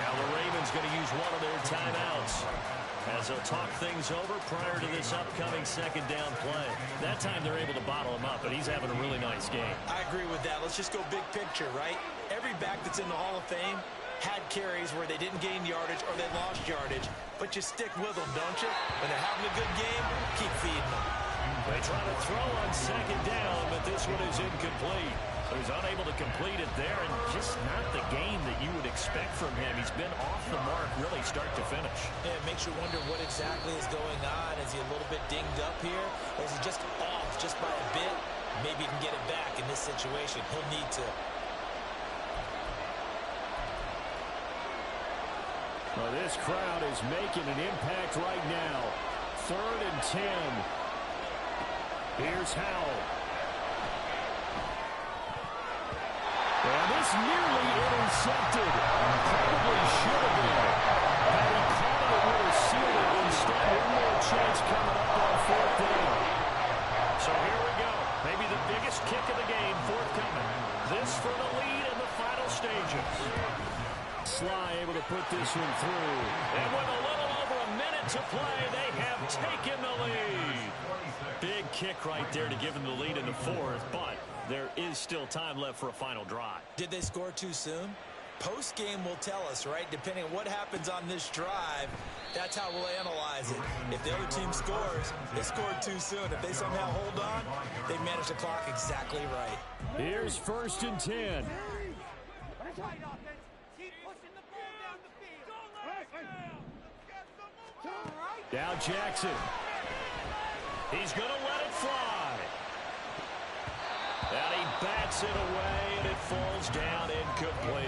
Now the Ravens going to use one of their timeouts as they'll talk things over prior to this upcoming 2nd down play. That time they're able to bottle him up, but he's having a really nice game. I agree with that. Let's just go big picture, right? Every back that's in the Hall of Fame had carries where they didn't gain yardage or they lost yardage, but you stick with them, don't you? When they're having a good game, keep feeding them. They try to throw on 2nd down, but this one is incomplete. So he's unable to complete it there, and just not the game that you would expect from him. He's been off the mark really start to finish. Yeah, it makes you wonder what exactly is going on. Is he a little bit dinged up here? Or is he just off just by a bit? Maybe he can get it back in this situation. He'll need to. Well, this crowd is making an impact right now. 3rd and 10. Here's Howell. And this nearly intercepted. Probably should have been. Had he caught it, it would have sealed it. Instead, one more chance coming up on 4th down. So here we go. Maybe the biggest kick of the game forthcoming. This for the lead in the final stages. Sly able to put this one through. And with a little over a minute to play, they have taken the lead. Big kick right there to give them the lead in the 4th, but there is still time left for a final drive. Did they score too soon? Post-game will tell us, right? Depending on what happens on this drive, that's how we'll analyze it. If the other team scores, they scored too soon. If they somehow hold on, they manage the clock exactly right. Here's 1st and 10. Now Jackson. He's going to let it fly. And he bats it away, and it falls down incomplete.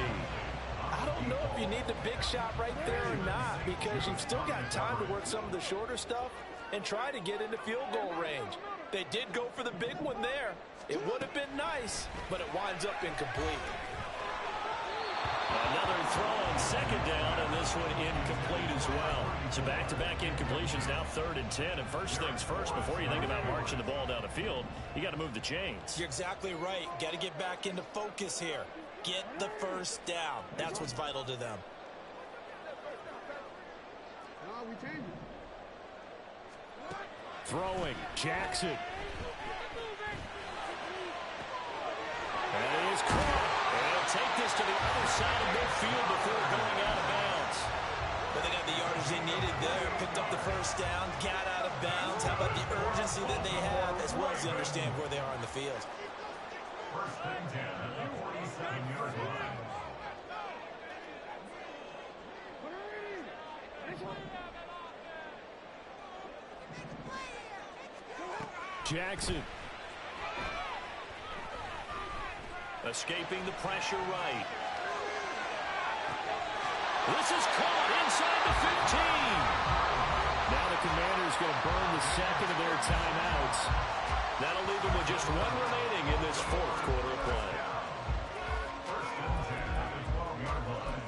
I don't know if you need the big shot right there or not, because you've still got time to work some of the shorter stuff and try to get into field goal range. They did go for the big one there. It would have been nice, but it winds up incomplete. Another throw on 2nd down, and this one incomplete as well. So back-to-back incompletions, now 3rd and 10. And first things first, before you think about marching the ball down the field, you got to move the chains. You're exactly right. Got to get back into focus here. Get the first down. That's what's vital to them. Throwing, Jackson. And it is caught. They'll take this to the other side of midfield before going out of bounds. But they got the yardage they needed there. Picked up the first down, got out of bounds. How about the urgency that they have, as well as they understand where they are in the field? 1st and 10 at the 47-yard line. Jackson. Escaping the pressure right. This is caught inside the 15. Now the Commanders going to burn the 2nd of their timeouts. That'll leave them with just 1 remaining in this 4th quarter of play. 1st and 10 at the 12-yard line.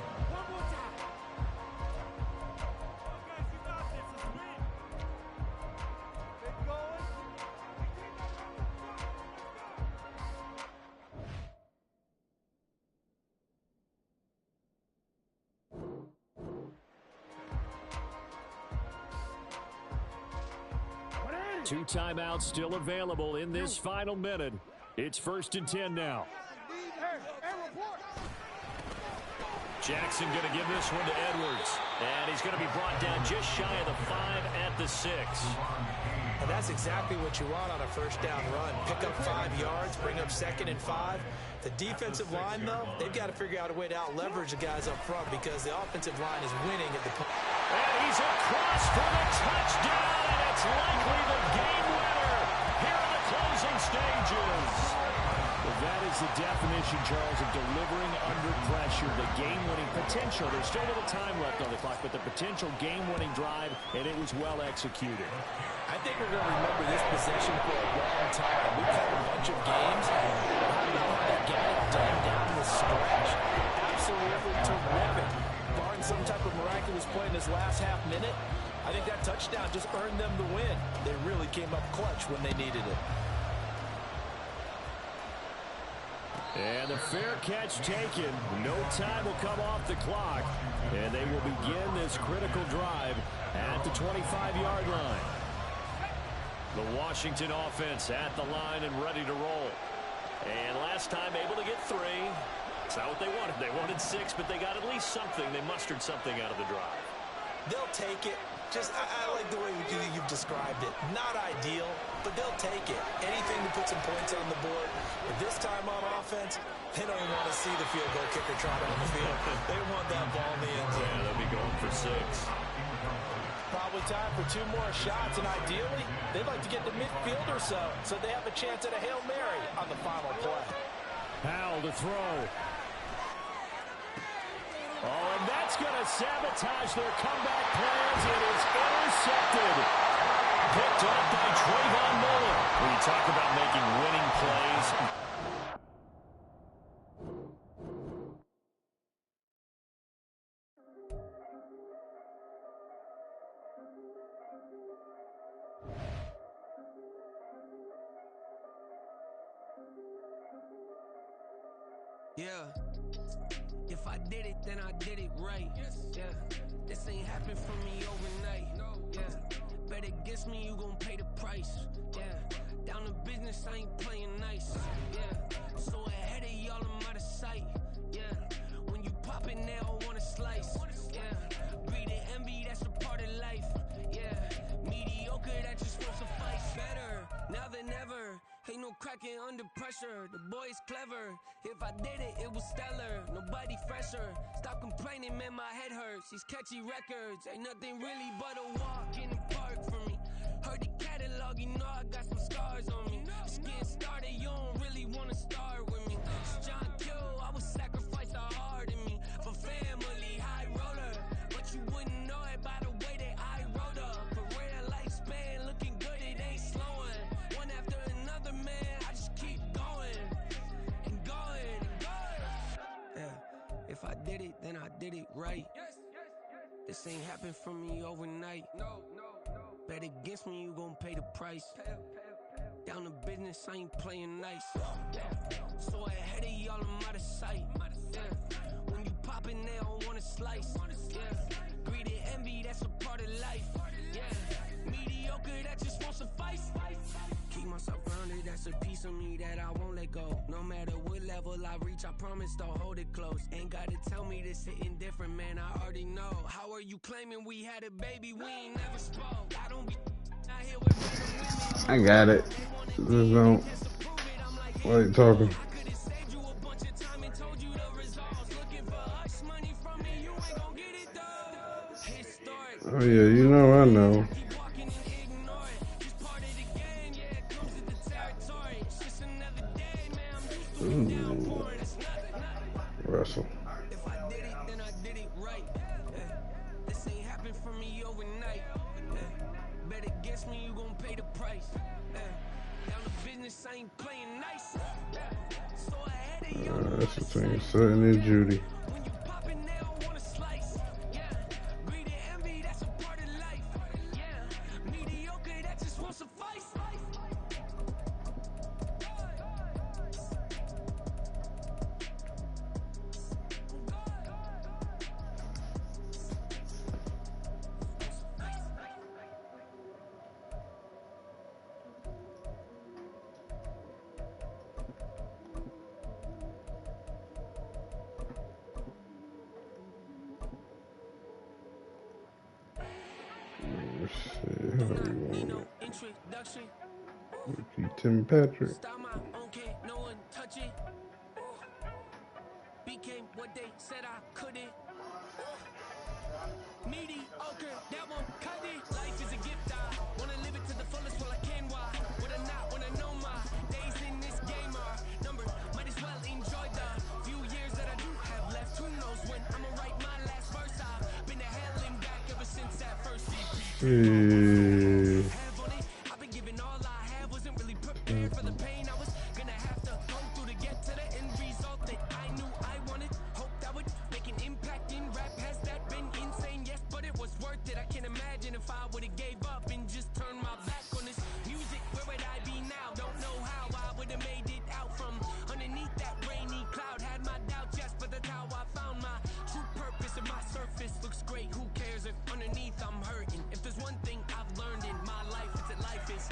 Two timeouts still available in this final minute. It's 1st and 10 now. Jackson going to give this one to Edwards. And he's going to be brought down just shy of the 5 at the 6. And that's exactly what you want on a first down run. Pick up 5 yards, bring up 2nd and 5. The defensive line, though, they've got to figure out a way to out-leverage the guys up front because the offensive line is winning at the point. And he's across for the touchdown, and it's likely the game winner here in the closing stages. Well, that is the definition, Charles, of delivering under pressure. The game-winning potential. There's still a little time left on the clock, but the potential game-winning drive, and it was well executed. I think we're going to remember this possession for a long time. We've had a bunch of games. How about how they got it done down the stretch? Absolutely terrific. Barring some type of miraculous play in this last half minute, I think that touchdown just earned them the win. They really came up clutch when they needed it. And the fair catch taken. No time will come off the clock. And they will begin this critical drive at the 25-yard line. The Washington offense at the line and ready to roll. And last time able to get 3. It's not what they wanted. They wanted 6, but they got at least something. They mustered something out of the drive. They'll take it. Just, I like the way you've described it. Not ideal, but they'll take it. Anything to put some points on the board. But this time on offense, they don't even want to see the field goal kicker trot on the field. They want that ball in the end zone. Yeah, they'll be going for 6. Probably time for 2 more shots, and ideally, they'd like to get to midfield or so they have a chance at a Hail Mary on the final play. Howell to throw. Oh, and that's going to sabotage their comeback plans. It is intercepted. Picked up by Trayvon Mullen. When you talk about making winning plays. Yeah, if I did it, then I did it right. Yeah, this ain't happened for me overnight. Yeah, bet against me, you gon' pay the price. Yeah, down to business, I ain't playing nice. Yeah, so ahead of y'all, I'm out of sight. Yeah, when you pop it, they don't wanna slice. Yeah, greed and envy, that's a part of life. Yeah, mediocre, that just won't suffice. Better now than ever. Ain't no cracking under pressure. The boy's clever. If I did it, it was stellar. Nobody fresher. Stop complaining, man, my head hurts. These catchy records ain't nothing really but a walk in the park for me. Heard the catalog, you know I got some scars on me. Just getting started, you don't really wanna start with me. It's John Q, I would sacrifice a heart in me for family, high roller. But you wouldn't know it by the way that I wrote up. Career lifespan looking good, it ain't slowing. One after another, man, I just keep going and going and going. Yeah, if I did it, then I did it right. This ain't happened for me overnight. Bet against me, you gon' pay the price. Down to business, I ain't playing nice. Yeah, so ahead of y'all, I'm out of sight. Yeah, when you poppin', they don't wanna slice. Yeah, greed and envy, that's a part of life. Yeah, mediocre, that just won't suffice. Keep myself grounded, that's a piece of me that I won't let go. No matter what level I reach, I promise to hold it close. Ain't gotta tell me this hitting different, man, I already know. How are you claiming we had a baby, we ain't never spoke? I don't be out here with I got it. Just don't. Why are you talking? Oh yeah, you know I know. Ooh. Russell. If I did it, then I did it right. This ain't happened for me overnight. Bet against me, you gon' pay the price. Down to business, I ain't playing nice. So ahead of y'all, That's between Sutton and Judy. when you poppin', they don't wanna slice. Yeah, greed and envy, that's a part of life. Yeah, mediocre, that just won't suffice. Let's see how we want Introduction. it. Repeat Tim Patrick. Start my own kid, no one touch it. Became what they said I couldn't. Mediocre, that won't cut it. Life is a gift, I wanna live it to the fullest while I can. Why would I not when I know my days in this game are numbered? Might as well enjoy the few years that I do have left. Who knows when I'ma write my last verse? I've been to hell and back ever since that first EP. I've been giving all I have, wasn't really prepared for the pain I was gonna have to go through to get to the end result that I knew I wanted. Hoped I would make an impact in rap. Has that been insane? Yes, but it was worth it. I can't imagine if I would've gave up and just turned my back on this music. Where would I be now? Don't know how I would've made it out from underneath that rainy cloud. Had my doubts, yes, but that's how I found my true purpose. And my surface looks great. Who cares if underneath I'm hurting? If there's one thing I've learned in my life, it's that life is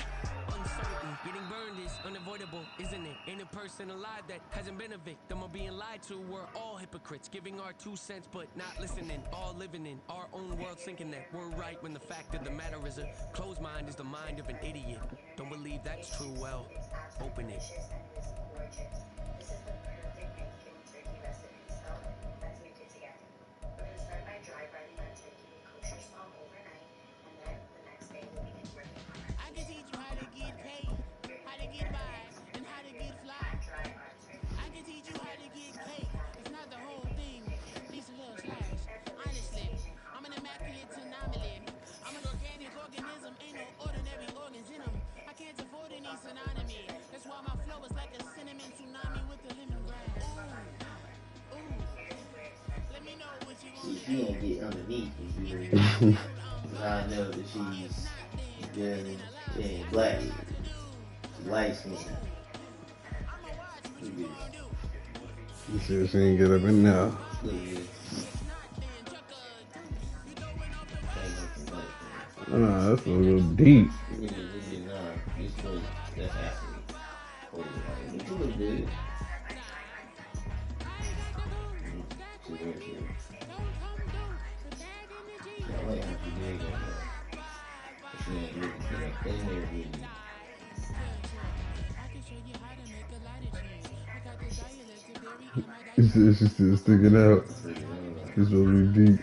uncertain. Getting burned is unavoidable, isn't it? Ain't a person alive that hasn't been a victim of being lied to. We're all hypocrites. hypocrites, giving our 2 cents but not listening, all living in our own world, thinking that we're right when the fact of the matter is a closed mind is the mind of an idiot. Don't believe that's true, well, open it. This is the perfect Thanksgiving turkey recipe, so let's make it together. We're going to start by dry breading our turkey in kosher salt overnight, and then the next day we'll begin working on our I can teach you how to get paid, how to get by, and how to get fly. I can teach you how to get cake, if not the whole thing, at least a little slice. Honestly, I'm an immaculate anomaly. I'm an organic organism, ain't no ordinary organs in them. I can't afford any synonymy. That's why my flow is like a cinnamon tsunami with the lemongrass. Ooh, ooh. Let me know what you want. See, she ain't get underneath me, you know. I know that she's good, she ain't black. She light skinned. Look at this. You see, she ain't get up in there. Look at this. Nah, that's a little deep. Look at this was, that's accurate. Oh, like, you look good. See, there's here. I like how she did that. She ain't looking for that thing there with me. She's still sticking out. She's supposed to be deep.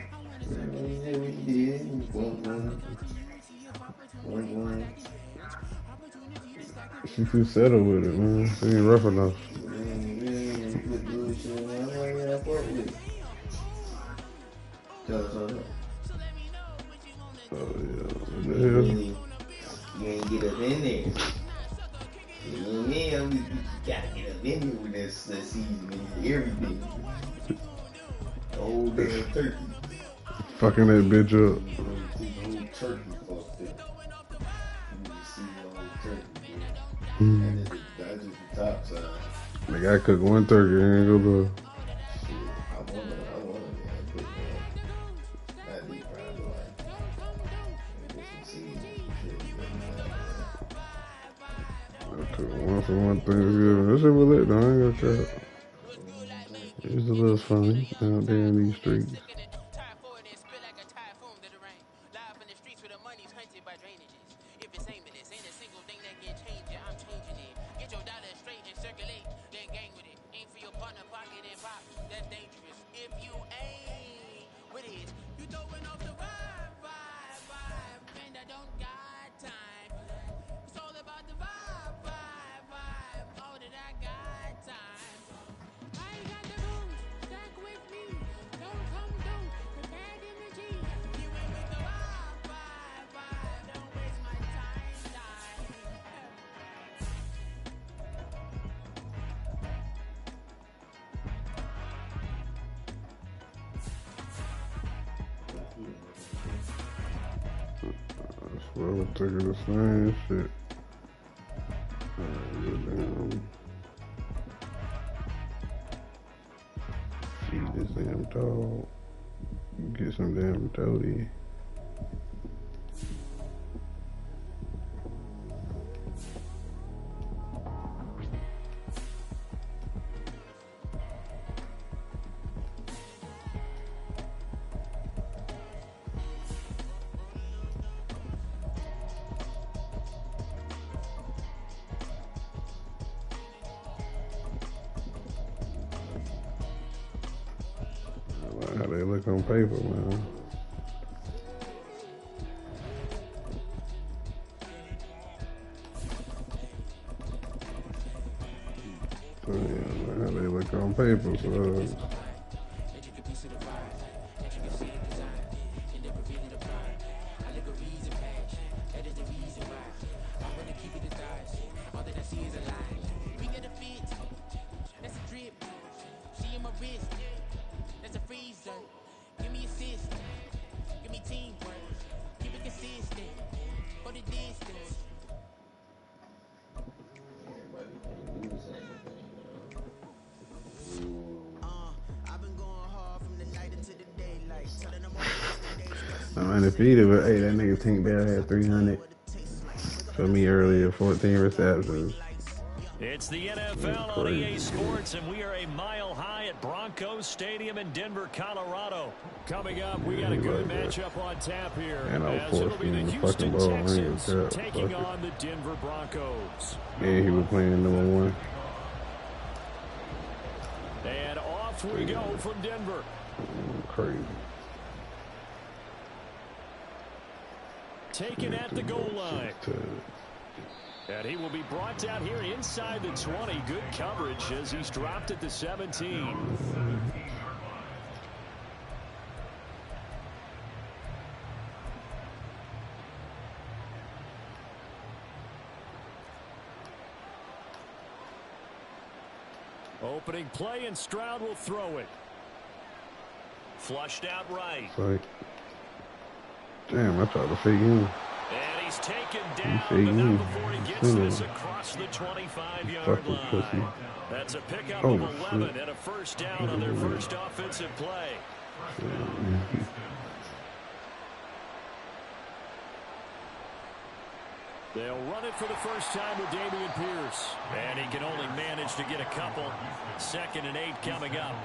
She too settled with it, man. She ain't rough enough. Oh, yeah. What the hell? You ain't get up in there. You know what I mean? You gotta get up in there with that seasoning and everything. The whole damn turkey. Fucking that bitch up. The whole turkey fucked up. You just see the whole turkey, bro. That's just the top side. Like, I cook one turkey and go to. Shit, I wanna put that deep fried like. And put some seasoning and shit. I cook one for one Thanksgiving. That shit was lit though, I ain't gonna try. It's a little funny out there in these streets. Well, I'm taking the same shit. Feed this damn dog. Get some damn toady. How they look on paper, man. How they look on paper, so. Undefeated, but hey, that nigga Tank Bell had 300 for me earlier, 14 receptions. It's the NFL on EA Sports, and we are a mile high at Broncos Stadium in Denver, Colorado. Coming up, we got a good matchup on tap here, as it'll be the Houston Texans taking on the Denver Broncos. Yeah, he was playing number 1. And off we go from Denver. Crazy. Taken at the goal line. And he will be brought down here inside the 20. Good coverage as he's dropped at the 17. Opening play, and Stroud will throw it. Flushed out right. Like, damn, I tried to fake him. And he's taken down, but not before he gets this across the 25-yard line. That's a pickup of 11 and a first down on their first offensive play. They'll run it for the first time with Dameon Pierce. And he can only manage to get a couple. 2nd and 8 coming up.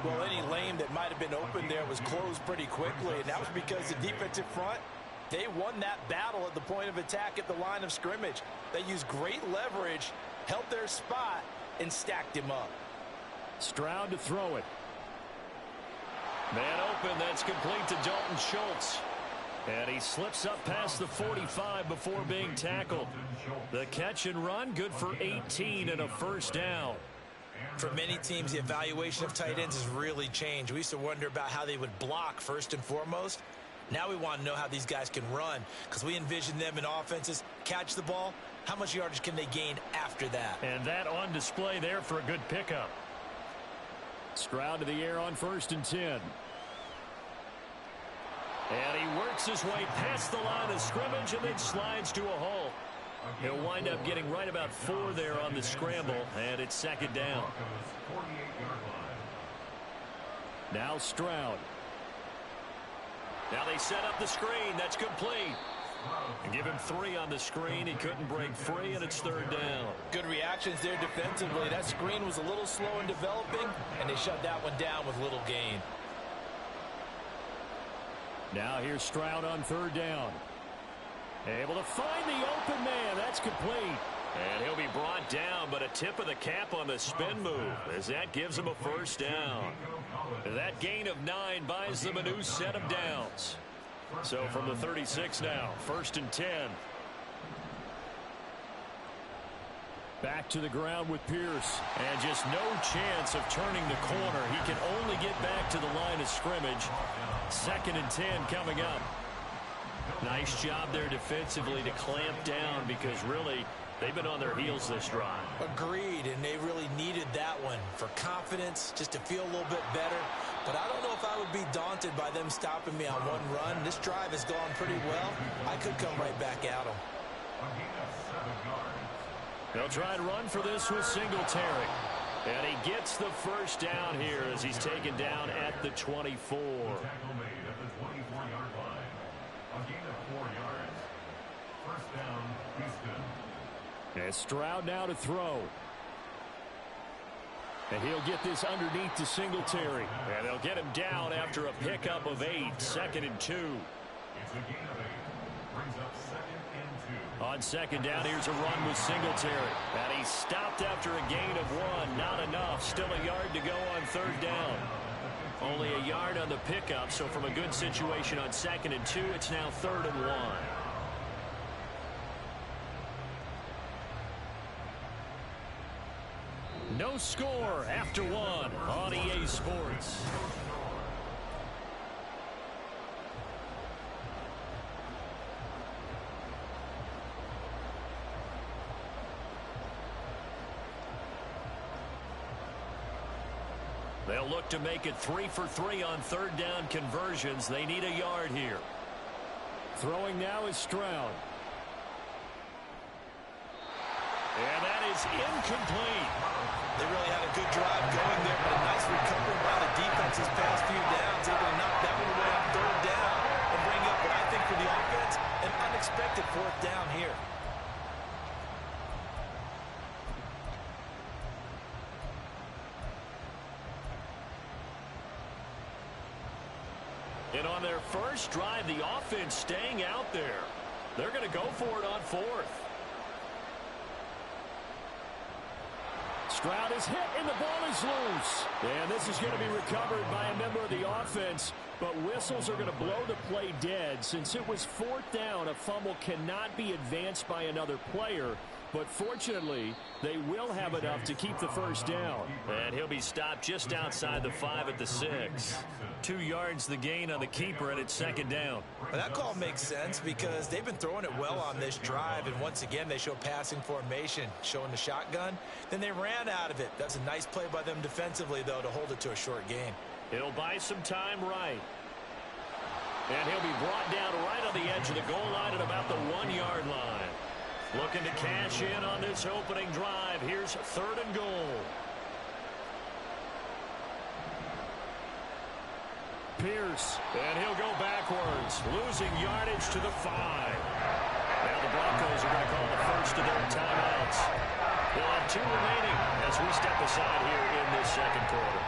Well, any lane that might have been open there was closed pretty quickly, and that was because the defensive front, they won that battle at the point of attack at the line of scrimmage. They used great leverage, held their spot, and stacked him up. Stroud to throw it. Man open, that's complete to Dalton Schultz. And he slips up past the 45 before being tackled. The catch and run, good for 18 and a first down. For many teams, the evaluation of tight ends has really changed. We used to wonder about how they would block first and foremost. Now we want to know how these guys can run, because we envision them in offenses catch the ball. How much yardage can they gain after that? And that on display there for a good pickup. Stroud to the air on 1st and 10. And he works his way past the line of scrimmage and then slides to a halt. He'll wind up getting right about 4 there on the scramble, and it's 2nd down. Now Stroud. Now they set up the screen. That's complete. And give him 3 on the screen. He couldn't break free, and it's 3rd down. Good reactions there defensively. That screen was a little slow in developing, and they shut that one down with little gain. Now here's Stroud on 3rd down. Able to find the open man. That's complete. And he'll be brought down, but a tip of the cap on the spin move as that gives him a first down. That gain of 9 buys them a new set of downs. So from the 36 now, 1st and 10. Back to the ground with Pierce. And just no chance of turning the corner. He can only get back to the line of scrimmage. 2nd and 10 coming up. Nice job there defensively to clamp down, because really they've been on their heels this drive. Agreed, and they really needed that one for confidence, just to feel a little bit better. But I don't know if I would be daunted by them stopping me on one run. This drive has gone pretty well. I could come right back at them. They'll try and run for this with Singletary. And he gets the first down here as he's taken down at the 24. And Stroud now to throw. And he'll get this underneath to Singletary. And they'll get him down after a pickup of 8. 2nd and 2. On 2nd down, here's a run with Singletary. And he's stopped after a gain of 1. Not enough. Still a yard to go on 3rd down. Only a yard on the pickup, so from a good situation on 2nd and 2, it's now 3rd and 1. No score after 1 on EA Sports. They'll look to make it 3 for 3 on 3rd down conversions. They need a yard here. Throwing now is Stroud. And that is incomplete. They really had a good drive going there, but a nice recovery by the defense these past few downs, able to knock that one away on 3rd down and bring up what I think for the offense, an unexpected 4th down here. And on their first drive, the offense staying out there. They're going to go for it on fourth. Stroud is hit, and the ball is loose. And this is going to be recovered by a member of the offense. But whistles are going to blow the play dead. Since it was fourth down, a fumble cannot be advanced by another player. But fortunately, they will have enough to keep the first down. And he'll be stopped just outside the 5 at the 6. 2 yards the gain on the keeper, and it's second down. Well, that call makes sense because they've been throwing it well on this drive. And once again, they show passing formation, showing the shotgun. Then they ran out of it. That's a nice play by them defensively, though, to hold it to a short gain. He'll buy some time right. And he'll be brought down right on the edge of the goal line at about the 1-yard line. Looking to cash in on this opening drive. Here's 3rd and goal. Pierce, and he'll go backwards, losing yardage to the 5. Now the Broncos are going to call the first of their timeouts. They'll have 2 remaining as we step aside here in this second quarter.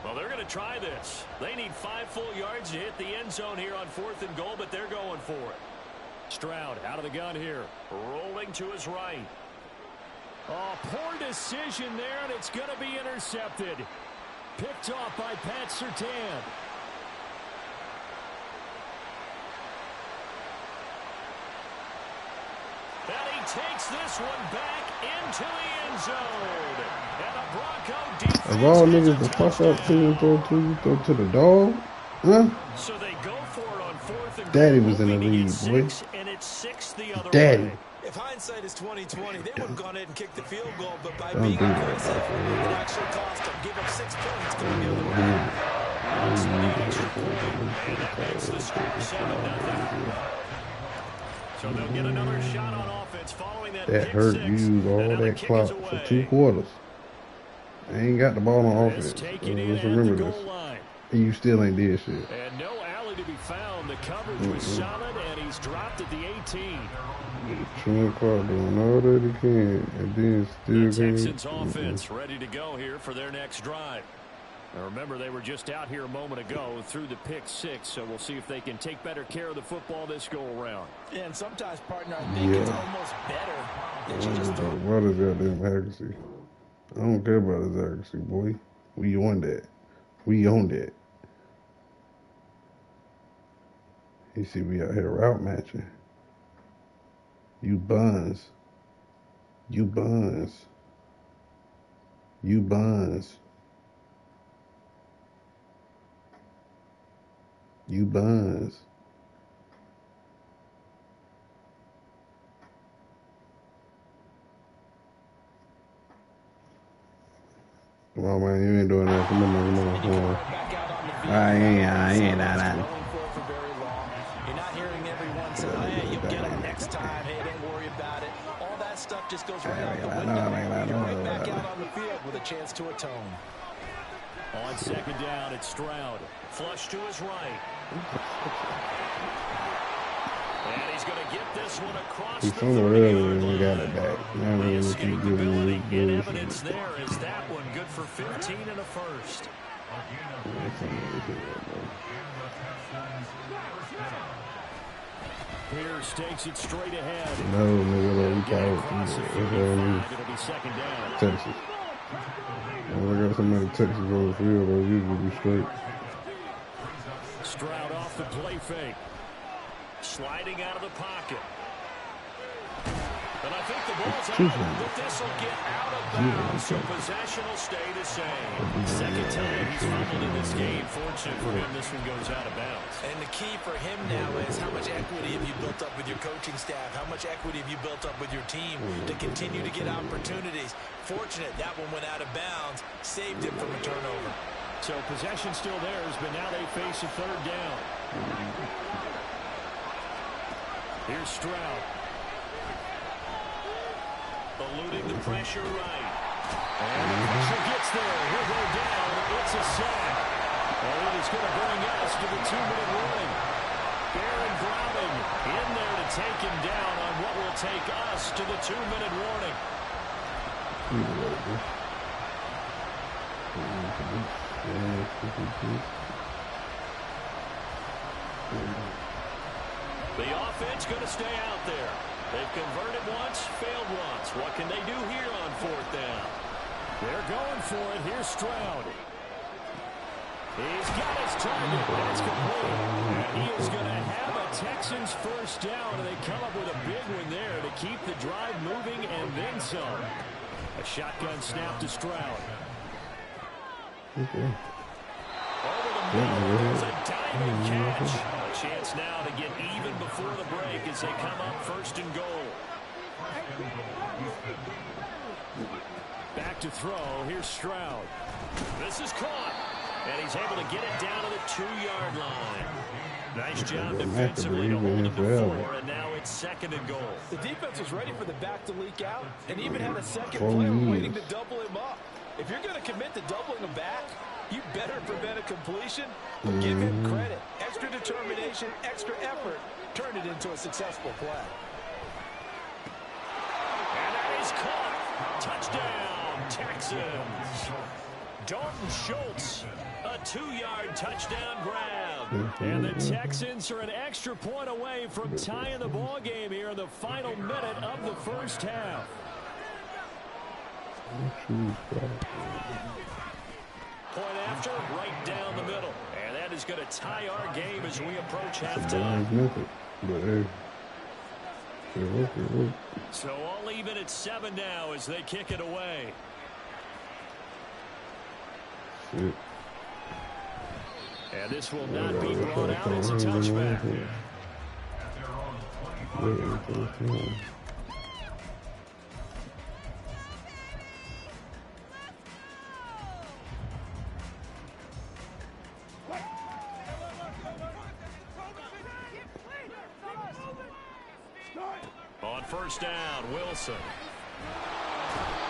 Well, they're going to try this. They need 5 full yards to hit the end zone here on 4th and goal, but they're going for it. Stroud out of the gun here, rolling to his right. Oh, poor decision there, and it's going to be intercepted. Picked off by Pat Surtain. And he takes this one back into the end zone. And a Bronco defense. Of all niggas to fuck up to throw to the dog, huh? So they go for it on 4th and Daddy goal, was in the hoping to get lead, boy. 6, and it's 6 the other Daddy. way. If hindsight is 20/20, they would have gone ahead and kicked the field goal, but by Don't being do that, aggressive, it actually cost them. Give up 6 points going the other way. And that makes the score 7-0. So they'll get another shot on offense following that That pick hurt 6. you all And now the that kick clock is for away. 2 quarters. They ain't got the ball on offense. Taken in Let's at the remember goal this. line. And you still ain't did shit. And no alley to be found. The coverage was solid, and he's dropped at the 18. Sean Clark doing all that he can, and then The still Texans can't. offense ready to go here for their next drive. Now remember, they were just out here a moment ago through the pick 6, so we'll see if they can take better care of the football this go-around. Yeah, and sometimes, partner, I think it's almost better that you just throw. What is that damn accuracy? I don't care about his accuracy, boy. We on that. We on that. You see, we out here route matching. You buns. You buns. You buns. You buns. Come on, man. You ain't doing that. Come on, come on, come on. I ain't that. You're not hearing everyone say, hey, you'll get them next time. Hey, don't worry about it. All that stuff just goes right out the window. You're right back out on the field with a chance to atone. On second down, it's Stroud. Flush to his right. And he's going to get this one across He's the somewhere earlier and we got it back. Now The we're going to keep giving escapability you in this evidence there is that one good for 15 and a first. Pierce takes it straight ahead. No, nigga, no, we Across the 35, it'll be second down. Texas. When I got somebody Texas on the field, I'll usually be straight. Stroud off the play fake. Sliding out of the pocket. And I think the ball's out, but this will get out of bounds, so possession will stay the same. Second time he's fumbled in this game. Fortunate for him, this one goes out of bounds. And the key for him now is how much equity have you built up with your coaching staff? How much equity have you built up with your team to continue to get opportunities? Fortunate that one went out of bounds, saved him from a turnover. So possession still theirs, but now they face a third down. Here's Stroud. Eluding the pressure right. And the pressure gets there. He'll go down. It's a sack. And it is going to bring us to the 2-minute warning. Baron Browning in there to take him down on what will take us to the 2-minute warning. The offense going to stay out there. They've converted once, failed once. What can they do here on 4th down? They're going for it. Here's Stroud. He's got his target. That's complete. And he is going to have a Texans first down, and they come up with a big one there to keep the drive moving and then some. A shotgun snap to Stroud. Okay. Over the middle, there's a diving catch. A chance now to get even before the break as they come up 1st and goal. Back to throw. Here's Stroud. This is caught. And he's able to get it down to the 2-yard line. Nice job defensively to hold him to 4, and now it's 2nd and goal. The defense was ready for the back to leak out, and even had a second player waiting to double him up. If you're going to commit to doubling him back, you better prevent a completion, but give him credit. Extra determination, extra effort, turned it into a successful play. And that is caught. Touchdown, Texans. Dalton Schultz, a 2-yard touchdown grab. And the Texans are an extra point away from tying the ball game here in the final minute of the first half. Point after, right down the middle. And that is going to tie our game as we approach halftime. So all even at 7 now as they kick it away. And this will not be brought out. It's a touchback. On 1st down, Wilson.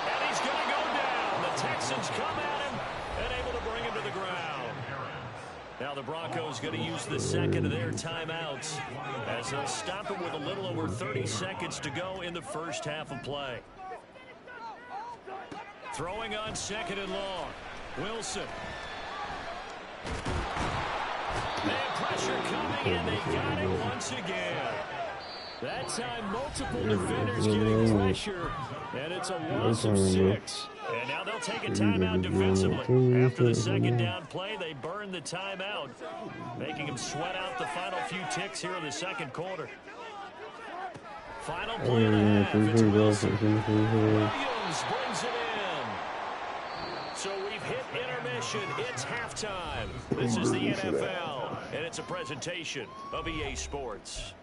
And he's going to go down. The Texans come at him and able to bring him to the ground. Now the Broncos going to use the 2nd of their timeouts as they'll stop him with a little over 30 seconds to go in the first half of play. Throwing on 2nd and long. Wilson. And pressure coming, and they got it once again. That time, multiple defenders getting pressure, and it's a loss of 6. And now they'll take a timeout defensively. After the 2nd down play, they burn the timeout, making them sweat out the final few ticks here in the 2nd quarter. Final play of the half. It's Wilson. Williams brings it in. So we've hit intermission. It's halftime. This is the NFL, and it's a presentation of EA Sports.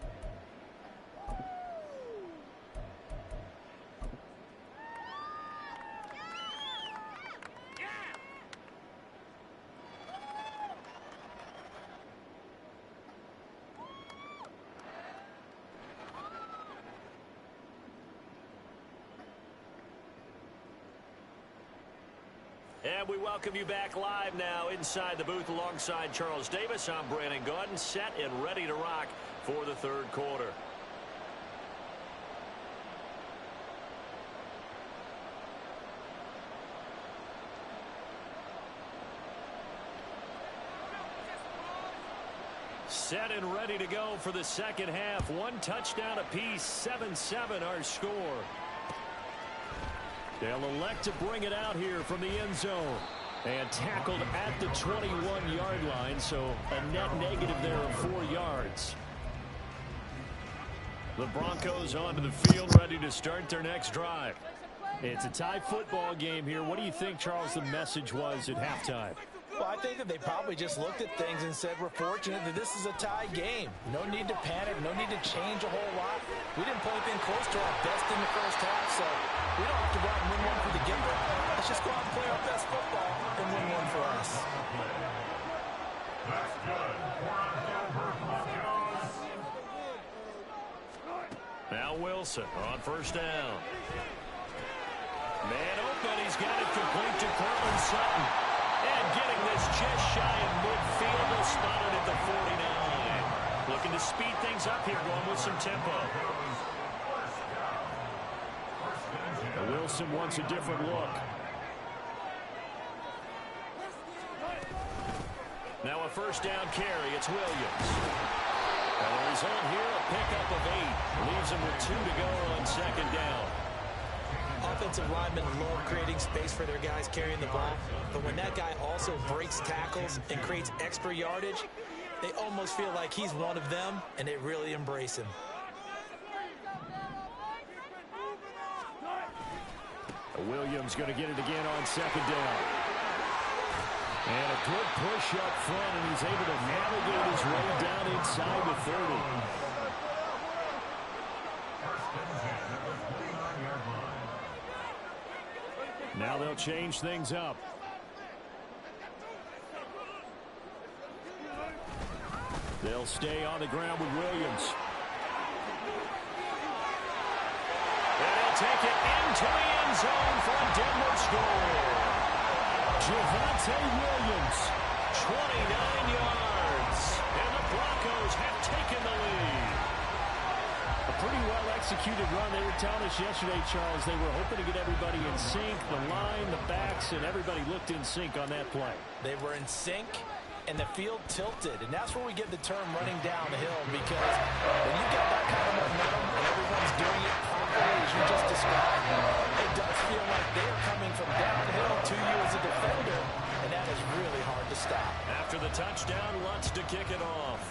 And we welcome you back live now inside the booth alongside Charles Davis. I'm Brandon Gaudin, set and ready to rock for the 3rd quarter. Set and ready to go for the 2nd half. 1 touchdown apiece, 7-7 our score. They'll elect to bring it out here from the end zone. And tackled at the 21-yard line, so a net negative there of 4 yards. The Broncos onto the field, ready to start their next drive. It's a tie football game here. What do you think, Charles, the message was at halftime? Well, I think that they probably just looked at things and said, we're fortunate that this is a tie game. No need to panic, no need to change a whole lot. We didn't play anything close to our best in the first half, so we don't have to go out and win one for the giver. Let's just go out and play our best football and win one for us. That's good. Now Wilson on 1st down. Man open, he's He's got it complete to Cortland Sutton. And getting this just shy of midfield. Will spot it at the 49. Looking to speed things up here, going with some tempo. Wilson wants a different look. Now a first down carry. It's Williams. And the result here, a pickup of 8. Leaves him with 2 to go on second down. Offensive linemen love creating space for their guys carrying the ball. But when that guy also breaks tackles and creates extra yardage, they almost feel like he's one of them, and they really embrace him. Williams going to get it again on second down. And a good push up front, and he's able to navigate his way down inside the 30. Now they'll change things up. They'll stay on the ground with Williams. And he'll take it into the end zone for a Denver score. Javonte Williams, 29 yards. And the Broncos have taken the lead. A pretty well-executed run. They were telling us yesterday, Charles, they were hoping to get everybody in sync. The line, the backs, and everybody looked in sync on that play. They were in sync, and the field tilted. And that's where we get the term running down the hill, because when you get that kind of momentum and everyone's doing it properly, as you just described, it does feel like they are coming from downhill to you as a defender, and that is really hard to stop. After the touchdown, Lutz to kick it off.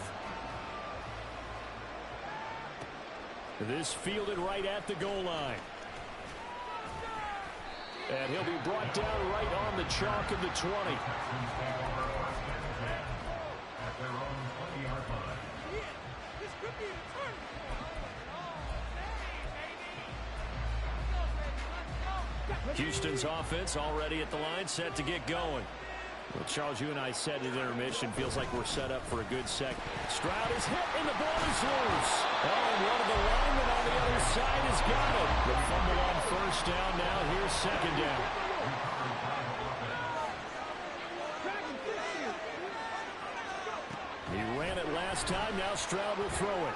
This fielded right at the goal line. And he'll be brought down right on the chalk of the 20. Houston's offense already at the line, set to get going. Well, Charles, you and I said at intermission, feels like we're set up for a good second. Stroud is hit, and the ball is loose. Oh, and one of the linemen on the other side has got it. The fumble on first down. Now here's second down. He ran it last time. Now Stroud will throw it.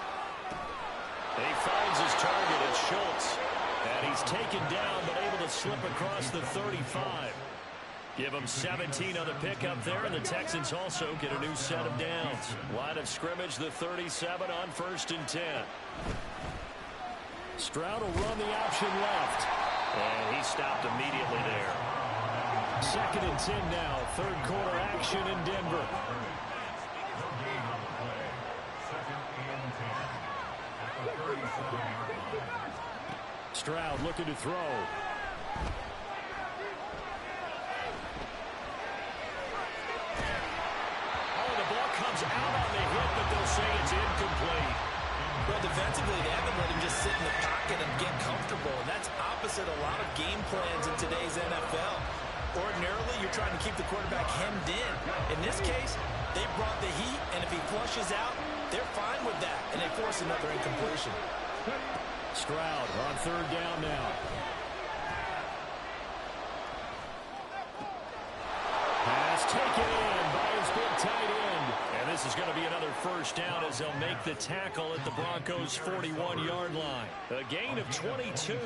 He finds his target. It's Schultz. And he's taken down, but able to slip across the 35. Give them 17 on the pickup there, and the Texans also get a new set of downs. Line of scrimmage, the 37 on 1st and 10. Stroud will run the option left. And he stopped immediately there. 2nd and 10 now. 3rd quarter action in Denver. Stroud looking to throw. Comes out on the hit, but they'll say it's incomplete. Well, defensively, they haven't let him just sit in the pocket and get comfortable, and that's opposite a lot of game plans in today's NFL. Ordinarily, you're trying to keep the quarterback hemmed in. In this case, they brought the heat, and if he flushes out, they're fine with that, and they force another incompletion. Stroud on 3rd down now. Pass taken in by his big tight end. And this is going to be another first down as they'll make the tackle at the Broncos' 41-yard line. A gain of 22.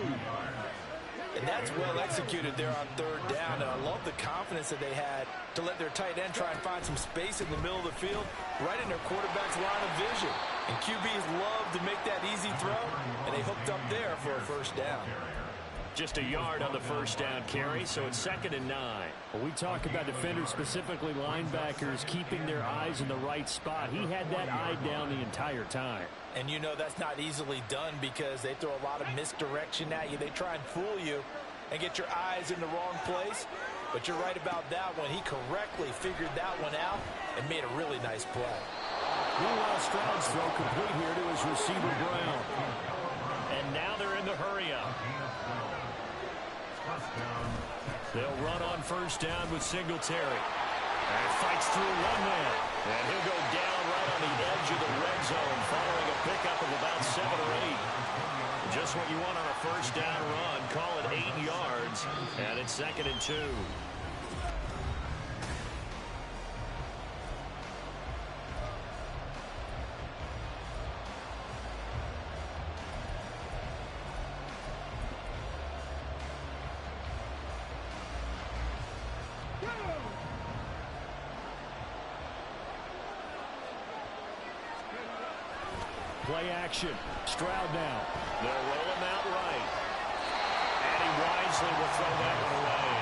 And that's well executed there on 3rd down. And I love the confidence that they had to let their tight end try and find some space in the middle of the field, right in their quarterback's line of vision. And QBs love to make that easy throw, and they hooked up there for a first down. Just a yard on the first down carry, so it's 2nd and 9. Well, we talk about defenders, specifically linebackers, keeping their eyes in the right spot. He had that eye down the entire time. And you know that's not easily done because they throw a lot of misdirection at you. They try and fool you and get your eyes in the wrong place. But you're right about that one. He correctly figured that one out and made a really nice play. Meanwhile, Stroud's throw complete here to his receiver, Brown. And now they're in the hurry-up. They'll run on first down with Singletary. And fights through one man. And he'll go down right on the edge of the red zone following a pickup of about 7 or 8. Just what you want on a first down run. Call it 8 yards. And it's 2nd and 2. Play action. Stroud now. They'll roll him out right. And he wisely will throw that one away.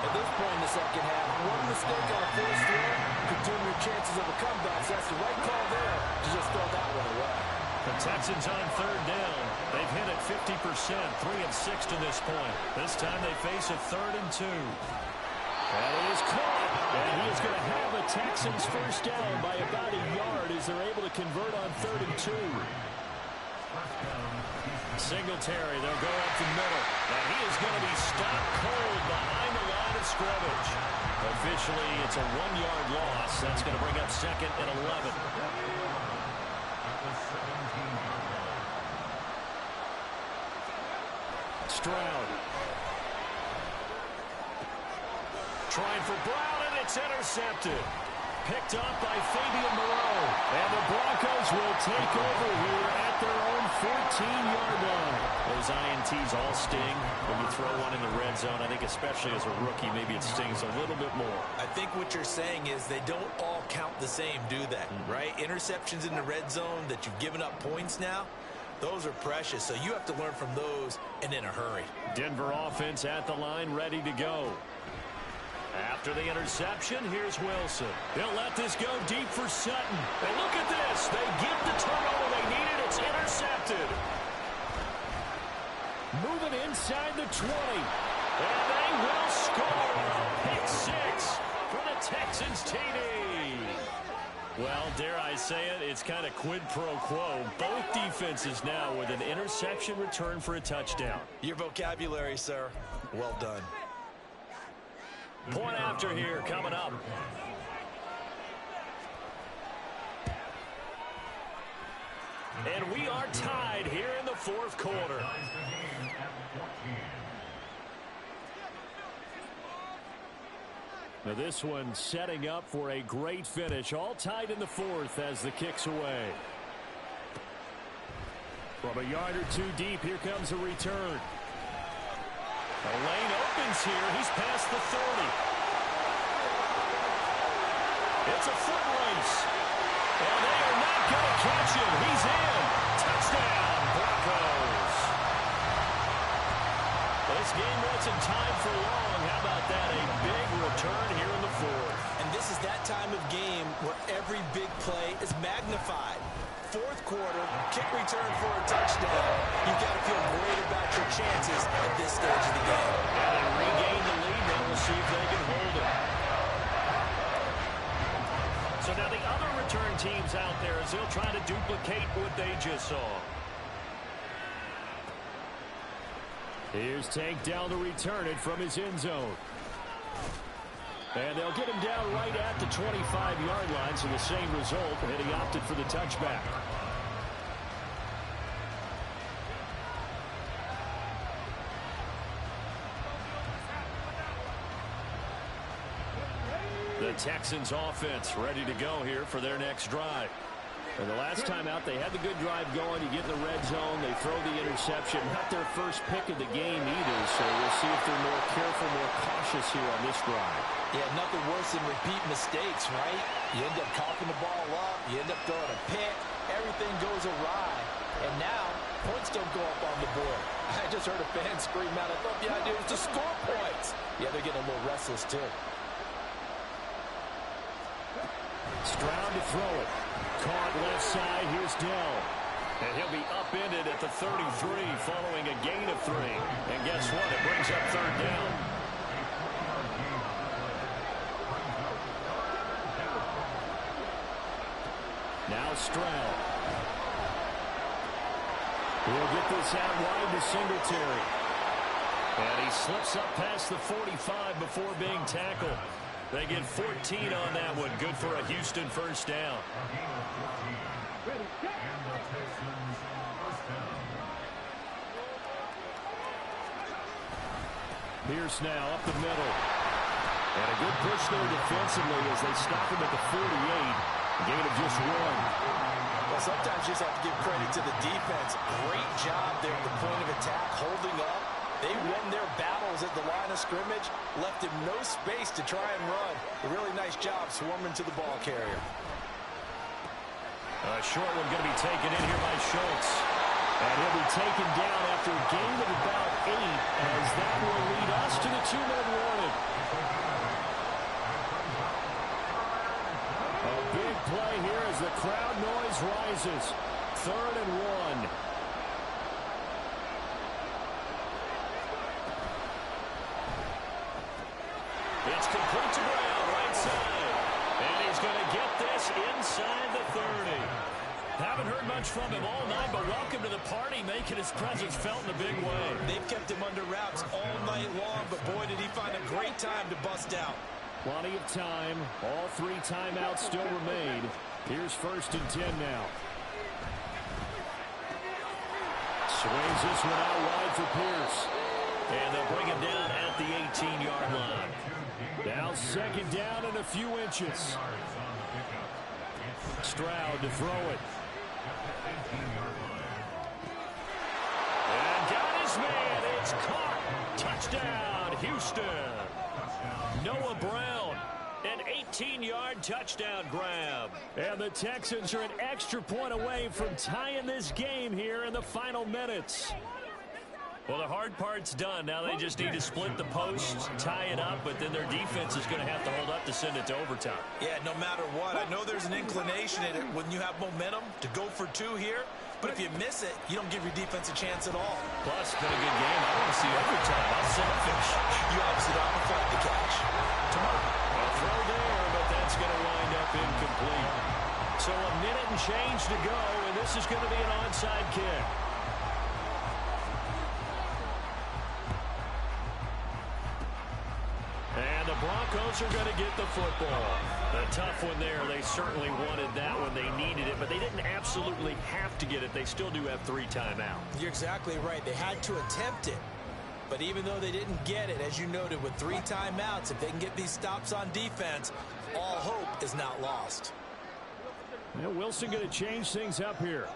At this point in the second half, one mistake on a first throw could doom your chances of a comeback. So that's the right call there to just throw that one away. The Texans on 3rd down. They've hit it 50%, 3 of 6 to this point. This time they face a 3rd and 2. And it is caught. And he is going to have a Texans first down by about a yard as they're able to convert on 3rd and 2. Singletary, they'll go up the middle. And he is going to be stopped cold behind the line of scrimmage. Officially, it's a 1-yard loss. That's going to bring up 2nd and 11. Stroud. Trying for Brown, and it's intercepted. Picked up by Fabian Moreau. And the Broncos will take over here at their own 14-yard line. Those INTs all sting when you throw one in the red zone. I think especially as a rookie, maybe it stings a little bit more. I think what you're saying is they don't all count the same, do they? Right? Interceptions in the red zone that you've given up points now, those are precious. So you have to learn from those and in a hurry. Denver offense at the line, ready to go. After the interception, here's Wilson. They'll let this go deep for Sutton. And look at this. They get the turnover they needed. It's intercepted. Moving inside the 20. And they will score. Pick 6 for the Texans TD. Well, dare I say it, it's kind of quid pro quo. Both defenses now with an interception return for a touchdown. Your vocabulary, sir. Well done. Point after here coming up. And we are tied here in the 4th quarter. Now this one setting up for a great finish. All tied in the 4th as the kick's away. From a yard or 2 deep, here comes a return. The lane opens here. He's past the 30. It's a foot race. And they are not going to catch him. He's in. Touchdown, Broncos. This game wasn't tied for long. How about that? A big return here in the 4th. And this is that time of game where every big play is magnified. 4th quarter, kick return for a touchdown. You've got to feel great about your chances at this stage of the game. And they regain the lead. Now we'll see if they can hold it. So now the other return teams out there as they'll try to duplicate what they just saw. Here's Tank down to return it from his end zone. And they'll get him down right at the 25-yard line, so the same result, and he opted for the touchback. The Texans offense ready to go here for their next drive. And the last time out, they had the good drive going. You get in the red zone. They throw the interception. Not their first pick of the game either, so we'll see if they're more careful, more cautious here on this drive. Yeah, nothing worse than repeat mistakes, right? You end up coughing the ball up. You end up throwing a pick. Everything goes awry. And now, points don't go up on the board. I just heard a fan scream out. I thought the idea was to score points. Yeah, they're getting a little restless, too. Stroud to throw it. Caught left side. Here's Dell. And he'll be upended at the 33 following a gain of 3. And guess what? It brings up 3rd down. Now Stroud. He'll get this out wide to Singletary. And he slips up past the 45 before being tackled. They get 14 on that one. Good for a Houston first down. Pierce now up the middle. And a good push there defensively as they stop him at the 48. Gain of just 1. Well, sometimes you just have to give credit to the defense. Great job there at the point of attack, holding up. They won their battles at the line of scrimmage, left him no space to try and run. A really nice job swarming to the ball carrier. A short one going to be taken in here by Schultz. And he'll be taken down after a gain of about 8, as that will lead us to the 2-minute warning. A big play here as the crowd noise rises. 3rd and 1. It's complete to Brown, right side. And he's going to get this inside the 30. Haven't heard much from him all night, but welcome to the party, making his presence felt in a big way. They've kept him under wraps all night long, but boy, did he find a great time to bust out. Plenty of time. All 3 timeouts still remain. Here's 1st and 10 now. Swings this one out wide for Pierce. And they'll bring him down at the 18-yard line. Now 2nd down and a few inches. Stroud to throw it. And got his man. It's caught. Touchdown, Houston. Noah Brown, an 18-yard touchdown grab. And the Texans are an extra point away from tying this game here in the final minutes. Well, the hard part's done. Now they just need to split the posts, tie it up, but then their defense is going to have to hold up to send it to overtime. Yeah, no matter what. I know there's an inclination in it when you have momentum to go for 2 here, but if you miss it, you don't give your defense a chance at all. Plus, it's been a good game. I want to see overtime. I'm selfish. You obviously don't have to the catch. Tomorrow, a throw there, but that's going to wind up incomplete. So a minute and change to go, and this is going to be an onside kick. And the Broncos are going to get the football. A tough one there. They certainly wanted that one. They needed it, but they didn't absolutely have to get it. They still do have 3 timeouts. You're exactly right. They had to attempt it. But even though they didn't get it, as you noted, with 3 timeouts, if they can get these stops on defense, all hope is not lost. Now Wilson going to change things up here.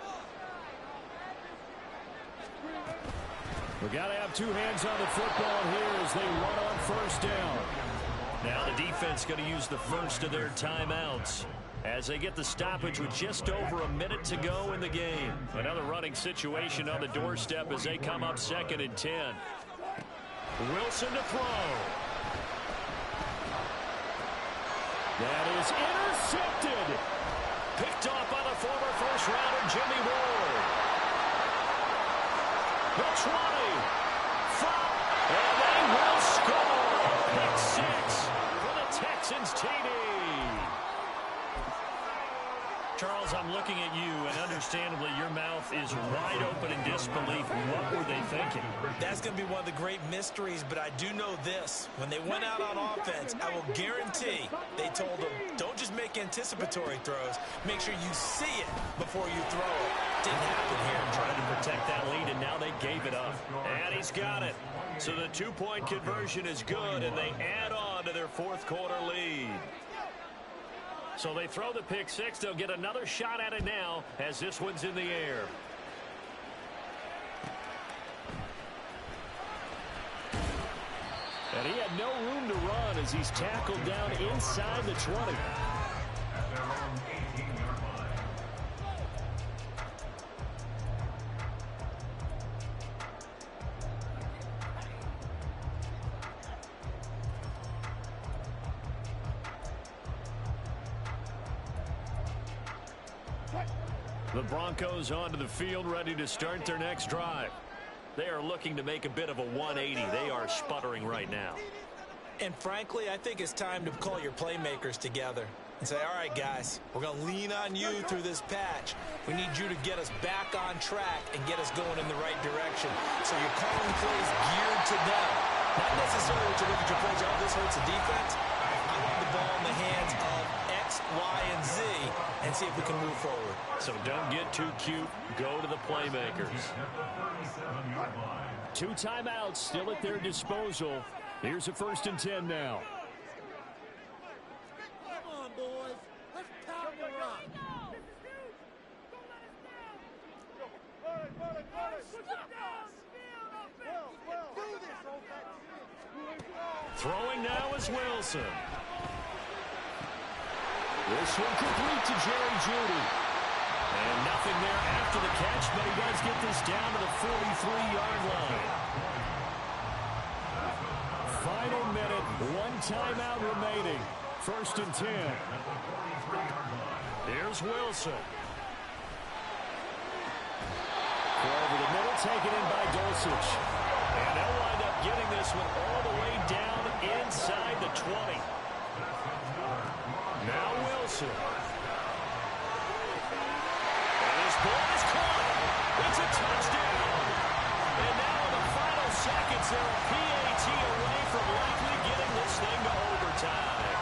We got to have 2 hands on the football here as they run on 1st down. Now the defense going to use the first of their timeouts as they get the stoppage with just over a minute to go in the game. Another running situation on the doorstep as they come up 2nd and 10. Wilson to throw. That is intercepted. Picked off by the former first-rounder Jimmy Ward. The 20. And they will score. Pick 6 for the Texans TD. Charles, I'm looking at you, and understandably, your mouth is wide open in disbelief. What were they thinking? That's going to be one of the great mysteries, but I do know this. When they went out on offense, I will guarantee they told them, don't just make anticipatory throws. Make sure you see it before you throw it. Didn't happen here. Trying to protect that lead, and now they gave it up. And he's got it. So the 2-point conversion is good, and they add on to their 4th quarter lead. So they throw the pick 6. They'll get another shot at it now as this one's in the air. And he had no room to run as he's tackled down inside the 20. The Broncos onto the field, ready to start their next drive. They are looking to make a bit of a 180. They are sputtering right now. And frankly, I think it's time to call your playmakers together and say, all right, guys, we're going to lean on you through this patch. We need you to get us back on track and get us going in the right direction. So you're calling plays geared to them. Not necessarily to look at your plays, oh, this hurts the defense. I love the ball in the hands of X, Y, and Z and see if we can move forward. So don't get too cute. Go to the playmakers. 2 timeouts still at their disposal. Here's a 1st and 10 now. Come on, boys. Let's pound the rock. Throwing now is Wilson. This one complete to Jerry Jeudy. And nothing there after the catch, but he does get this down to the 43-yard line. Final minute, 1 timeout remaining. 1st and 10. Here's Wilson. Over the middle, taken in by Dulcich. And they'll wind up getting this one all the way down inside the 20. Now Wilson. And his ball is caught. It's a touchdown. And now in the final seconds, they're a PAT away from likely getting this thing to overtime.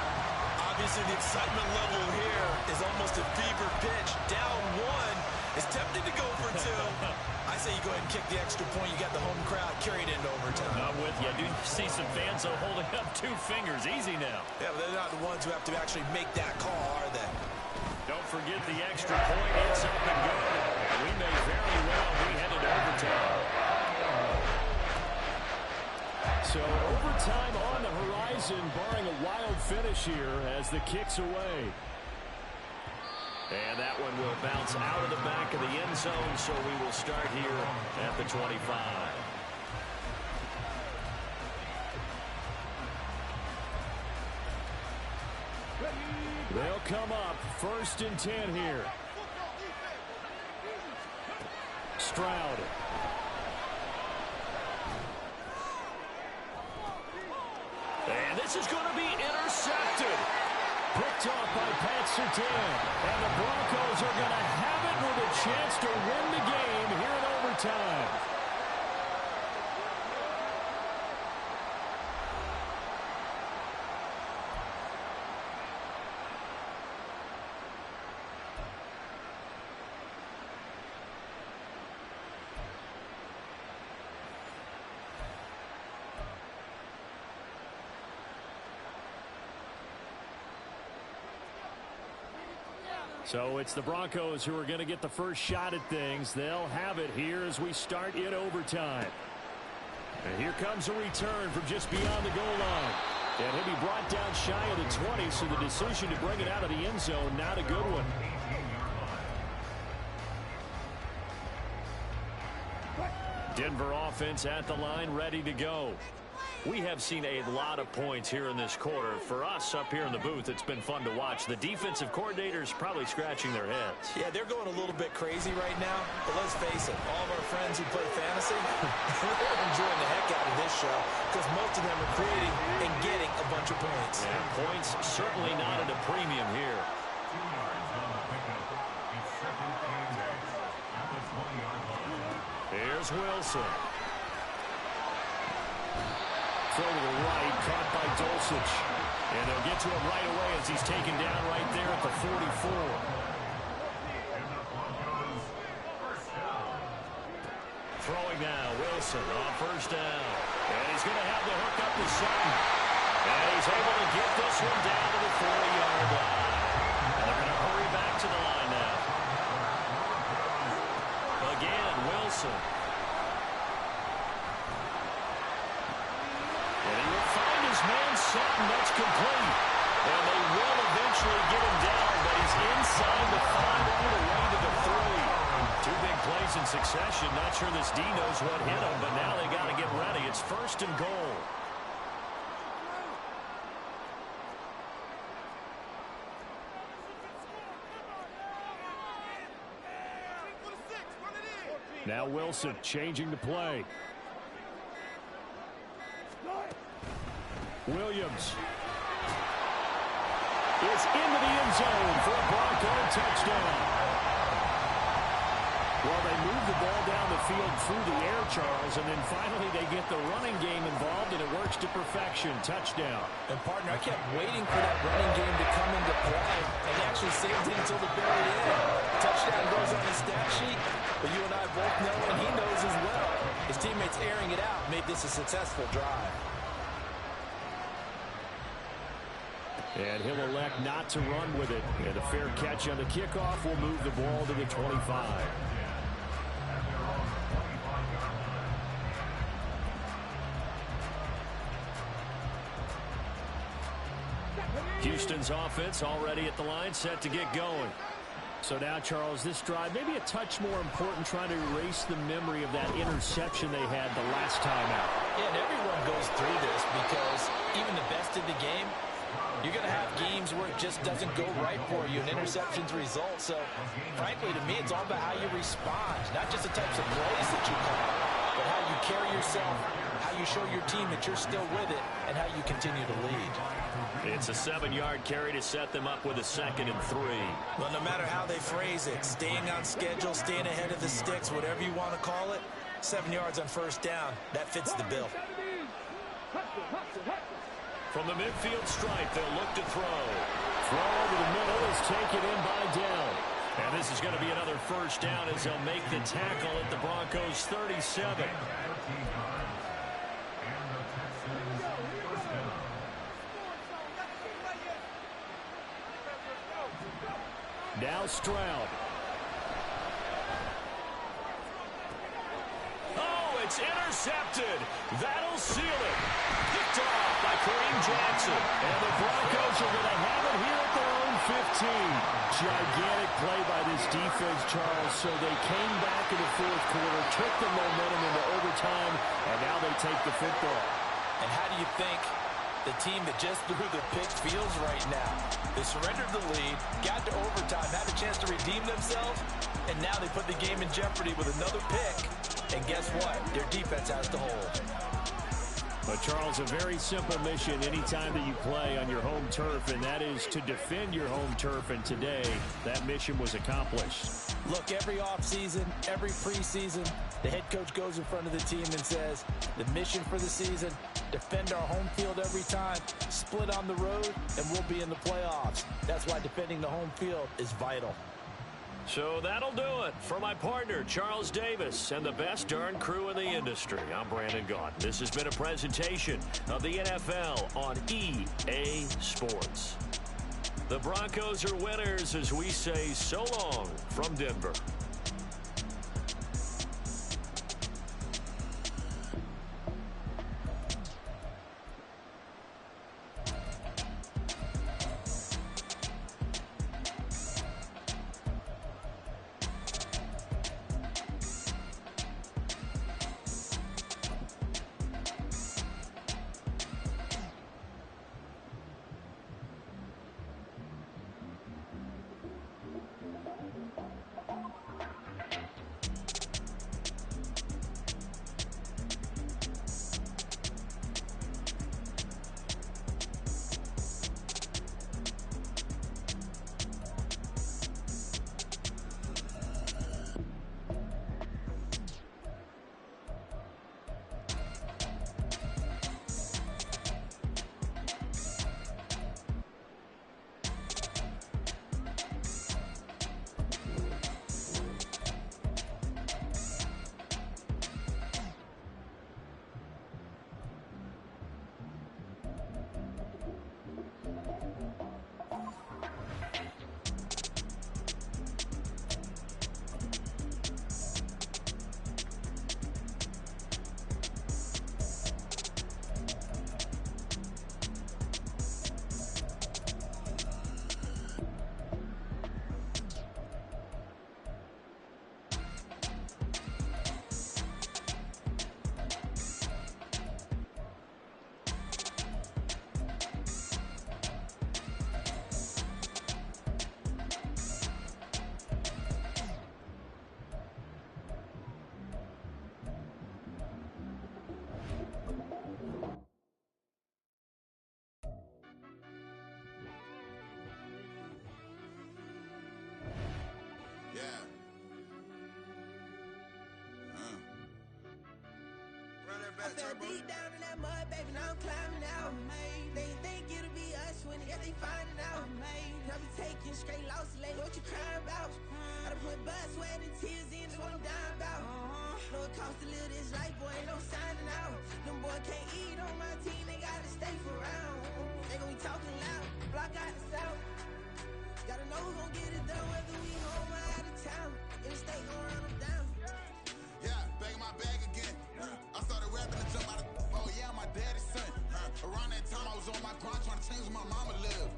Obviously, the excitement level here is almost a fever pitch. Down 1. It's tempting to go for 2. I say you go ahead and kick the extra point. You got the home crowd carried into overtime. I'm with you. I do see some fans holding up 2 fingers. Easy now. Yeah, but they're not the ones who have to actually make that call, are they? Don't forget the extra point. It's up and good. And we may very well be headed to overtime. So overtime on the horizon, barring a wild finish here as the kick's away. And that one will bounce out of the back of the end zone, so we will start here at the 25. They'll come up 1st and 10 here. Stroud. And this is going to be intercepted. Picked off by Pat Surtain. And the Broncos are going to have it with a chance to win the game here in overtime. So it's the Broncos who are going to get the first shot at things. They'll have it here as we start in overtime. And here comes a return from just beyond the goal line. And he'll be brought down shy of the 20, so the decision to bring it out of the end zone, not a good one. Denver offense at the line, ready to go. We have seen a lot of points here in this quarter. For us up here in the booth, it's been fun to watch. The defensive coordinators probably scratching their heads. Yeah, they're going a little bit crazy right now. But let's face it, all of our friends who play fantasy, they're enjoying the heck out of this show because most of them are creating and getting a bunch of points. And points certainly not at a premium here. Here's Wilson. Throw to the right, caught by Dulcich. And they'll get to him right away as he's taken down right there at the 44. Throwing now, Wilson on 1st down. And he's going to have the hook up to Sutton. And he's able to get this one down to the 40-yard line. And they're going to hurry back to the line now. Again, Wilson. Man Sutton, that's complete. And they will eventually get him down, but he's inside the 5 all the way to the 3. 2 big plays in succession. Not sure this D knows what hit him, but now they got to get ready. It's 1st and goal. Now Wilson changing the play. Williams is into the end zone for a Bronco touchdown. Well, they move the ball down the field through the air, Charles, and then finally they get the running game involved, and it works to perfection. Touchdown. And, partner, I kept waiting for that running game to come into play, and he actually saved it until the very end. Touchdown goes on the stat sheet, but you and I both know, and he knows as well. His teammates airing it out made this a successful drive. And he'll elect not to run with it. And a fair catch on the kickoff will move the ball to the 25. Houston's offense already at the line, set to get going. So now, Charles, this drive maybe a touch more important, trying to erase the memory of that interception they had the last time out. Yeah, and everyone goes through this because even the best in the game, you're going to have games where it just doesn't go right for you, and interceptions result. So, frankly, to me, it's all about how you respond, not just the types of plays that you call, but how you carry yourself, how you show your team that you're still with it, and how you continue to lead. It's a 7-yard carry to set them up with a 2nd and 3. Well, no matter how they phrase it, staying on schedule, staying ahead of the sticks, whatever you want to call it, 7 yards on first down, that fits the bill. From the midfield stripe, they'll look to throw. Throw over the middle is taken in by Dell. And this is going to be another first down as they'll make the tackle at the Broncos' 37. Now Stroud. Oh, it's intercepted. That'll seal it. Picked off by Kareem Jackson. And the Broncos are going to have it here at their own 15. Gigantic play by this defense, Charles. So they came back in the fourth quarter, took the momentum into overtime, and now they take the football. And how do you think the team that just threw the pick feels right now? They surrendered the lead, got to overtime, had a chance to redeem themselves, and now they put the game in jeopardy with another pick. And guess what? Their defense has to hold. But, Charles, a very simple mission anytime that you play on your home turf, and that is to defend your home turf. And today, that mission was accomplished. Look, every offseason, every preseason, the head coach goes in front of the team and says, the mission for the season, defend our home field every time, split on the road, and we'll be in the playoffs. That's why defending the home field is vital. So that'll do it for my partner, Charles Davis, and the best darn crew in the industry. I'm Brandon Gaudin. This has been a presentation of the NFL on EA Sports. The Broncos are winners as we say so long from Denver. fell deep down in that mud, baby, now I'm climbing out. They think it'll be us when they get they finding out. I be taking straight losses, lady, what you crying about? I done put blood, sweat, and tears in, that's what I'm dying about. Know it costs to live this life, boy, ain't no signing out. Them boy can't eat on my team, they gotta stay for round. They gon' be talking loud, block out the south. Gotta know who gon' get it done, whether we home or out of town. In the state gon' run them down. Yeah, back in my bag again. I started rapping to jump out of. Oh yeah, my daddy's son. Around that time I was on my grind trying to change where my mama lived.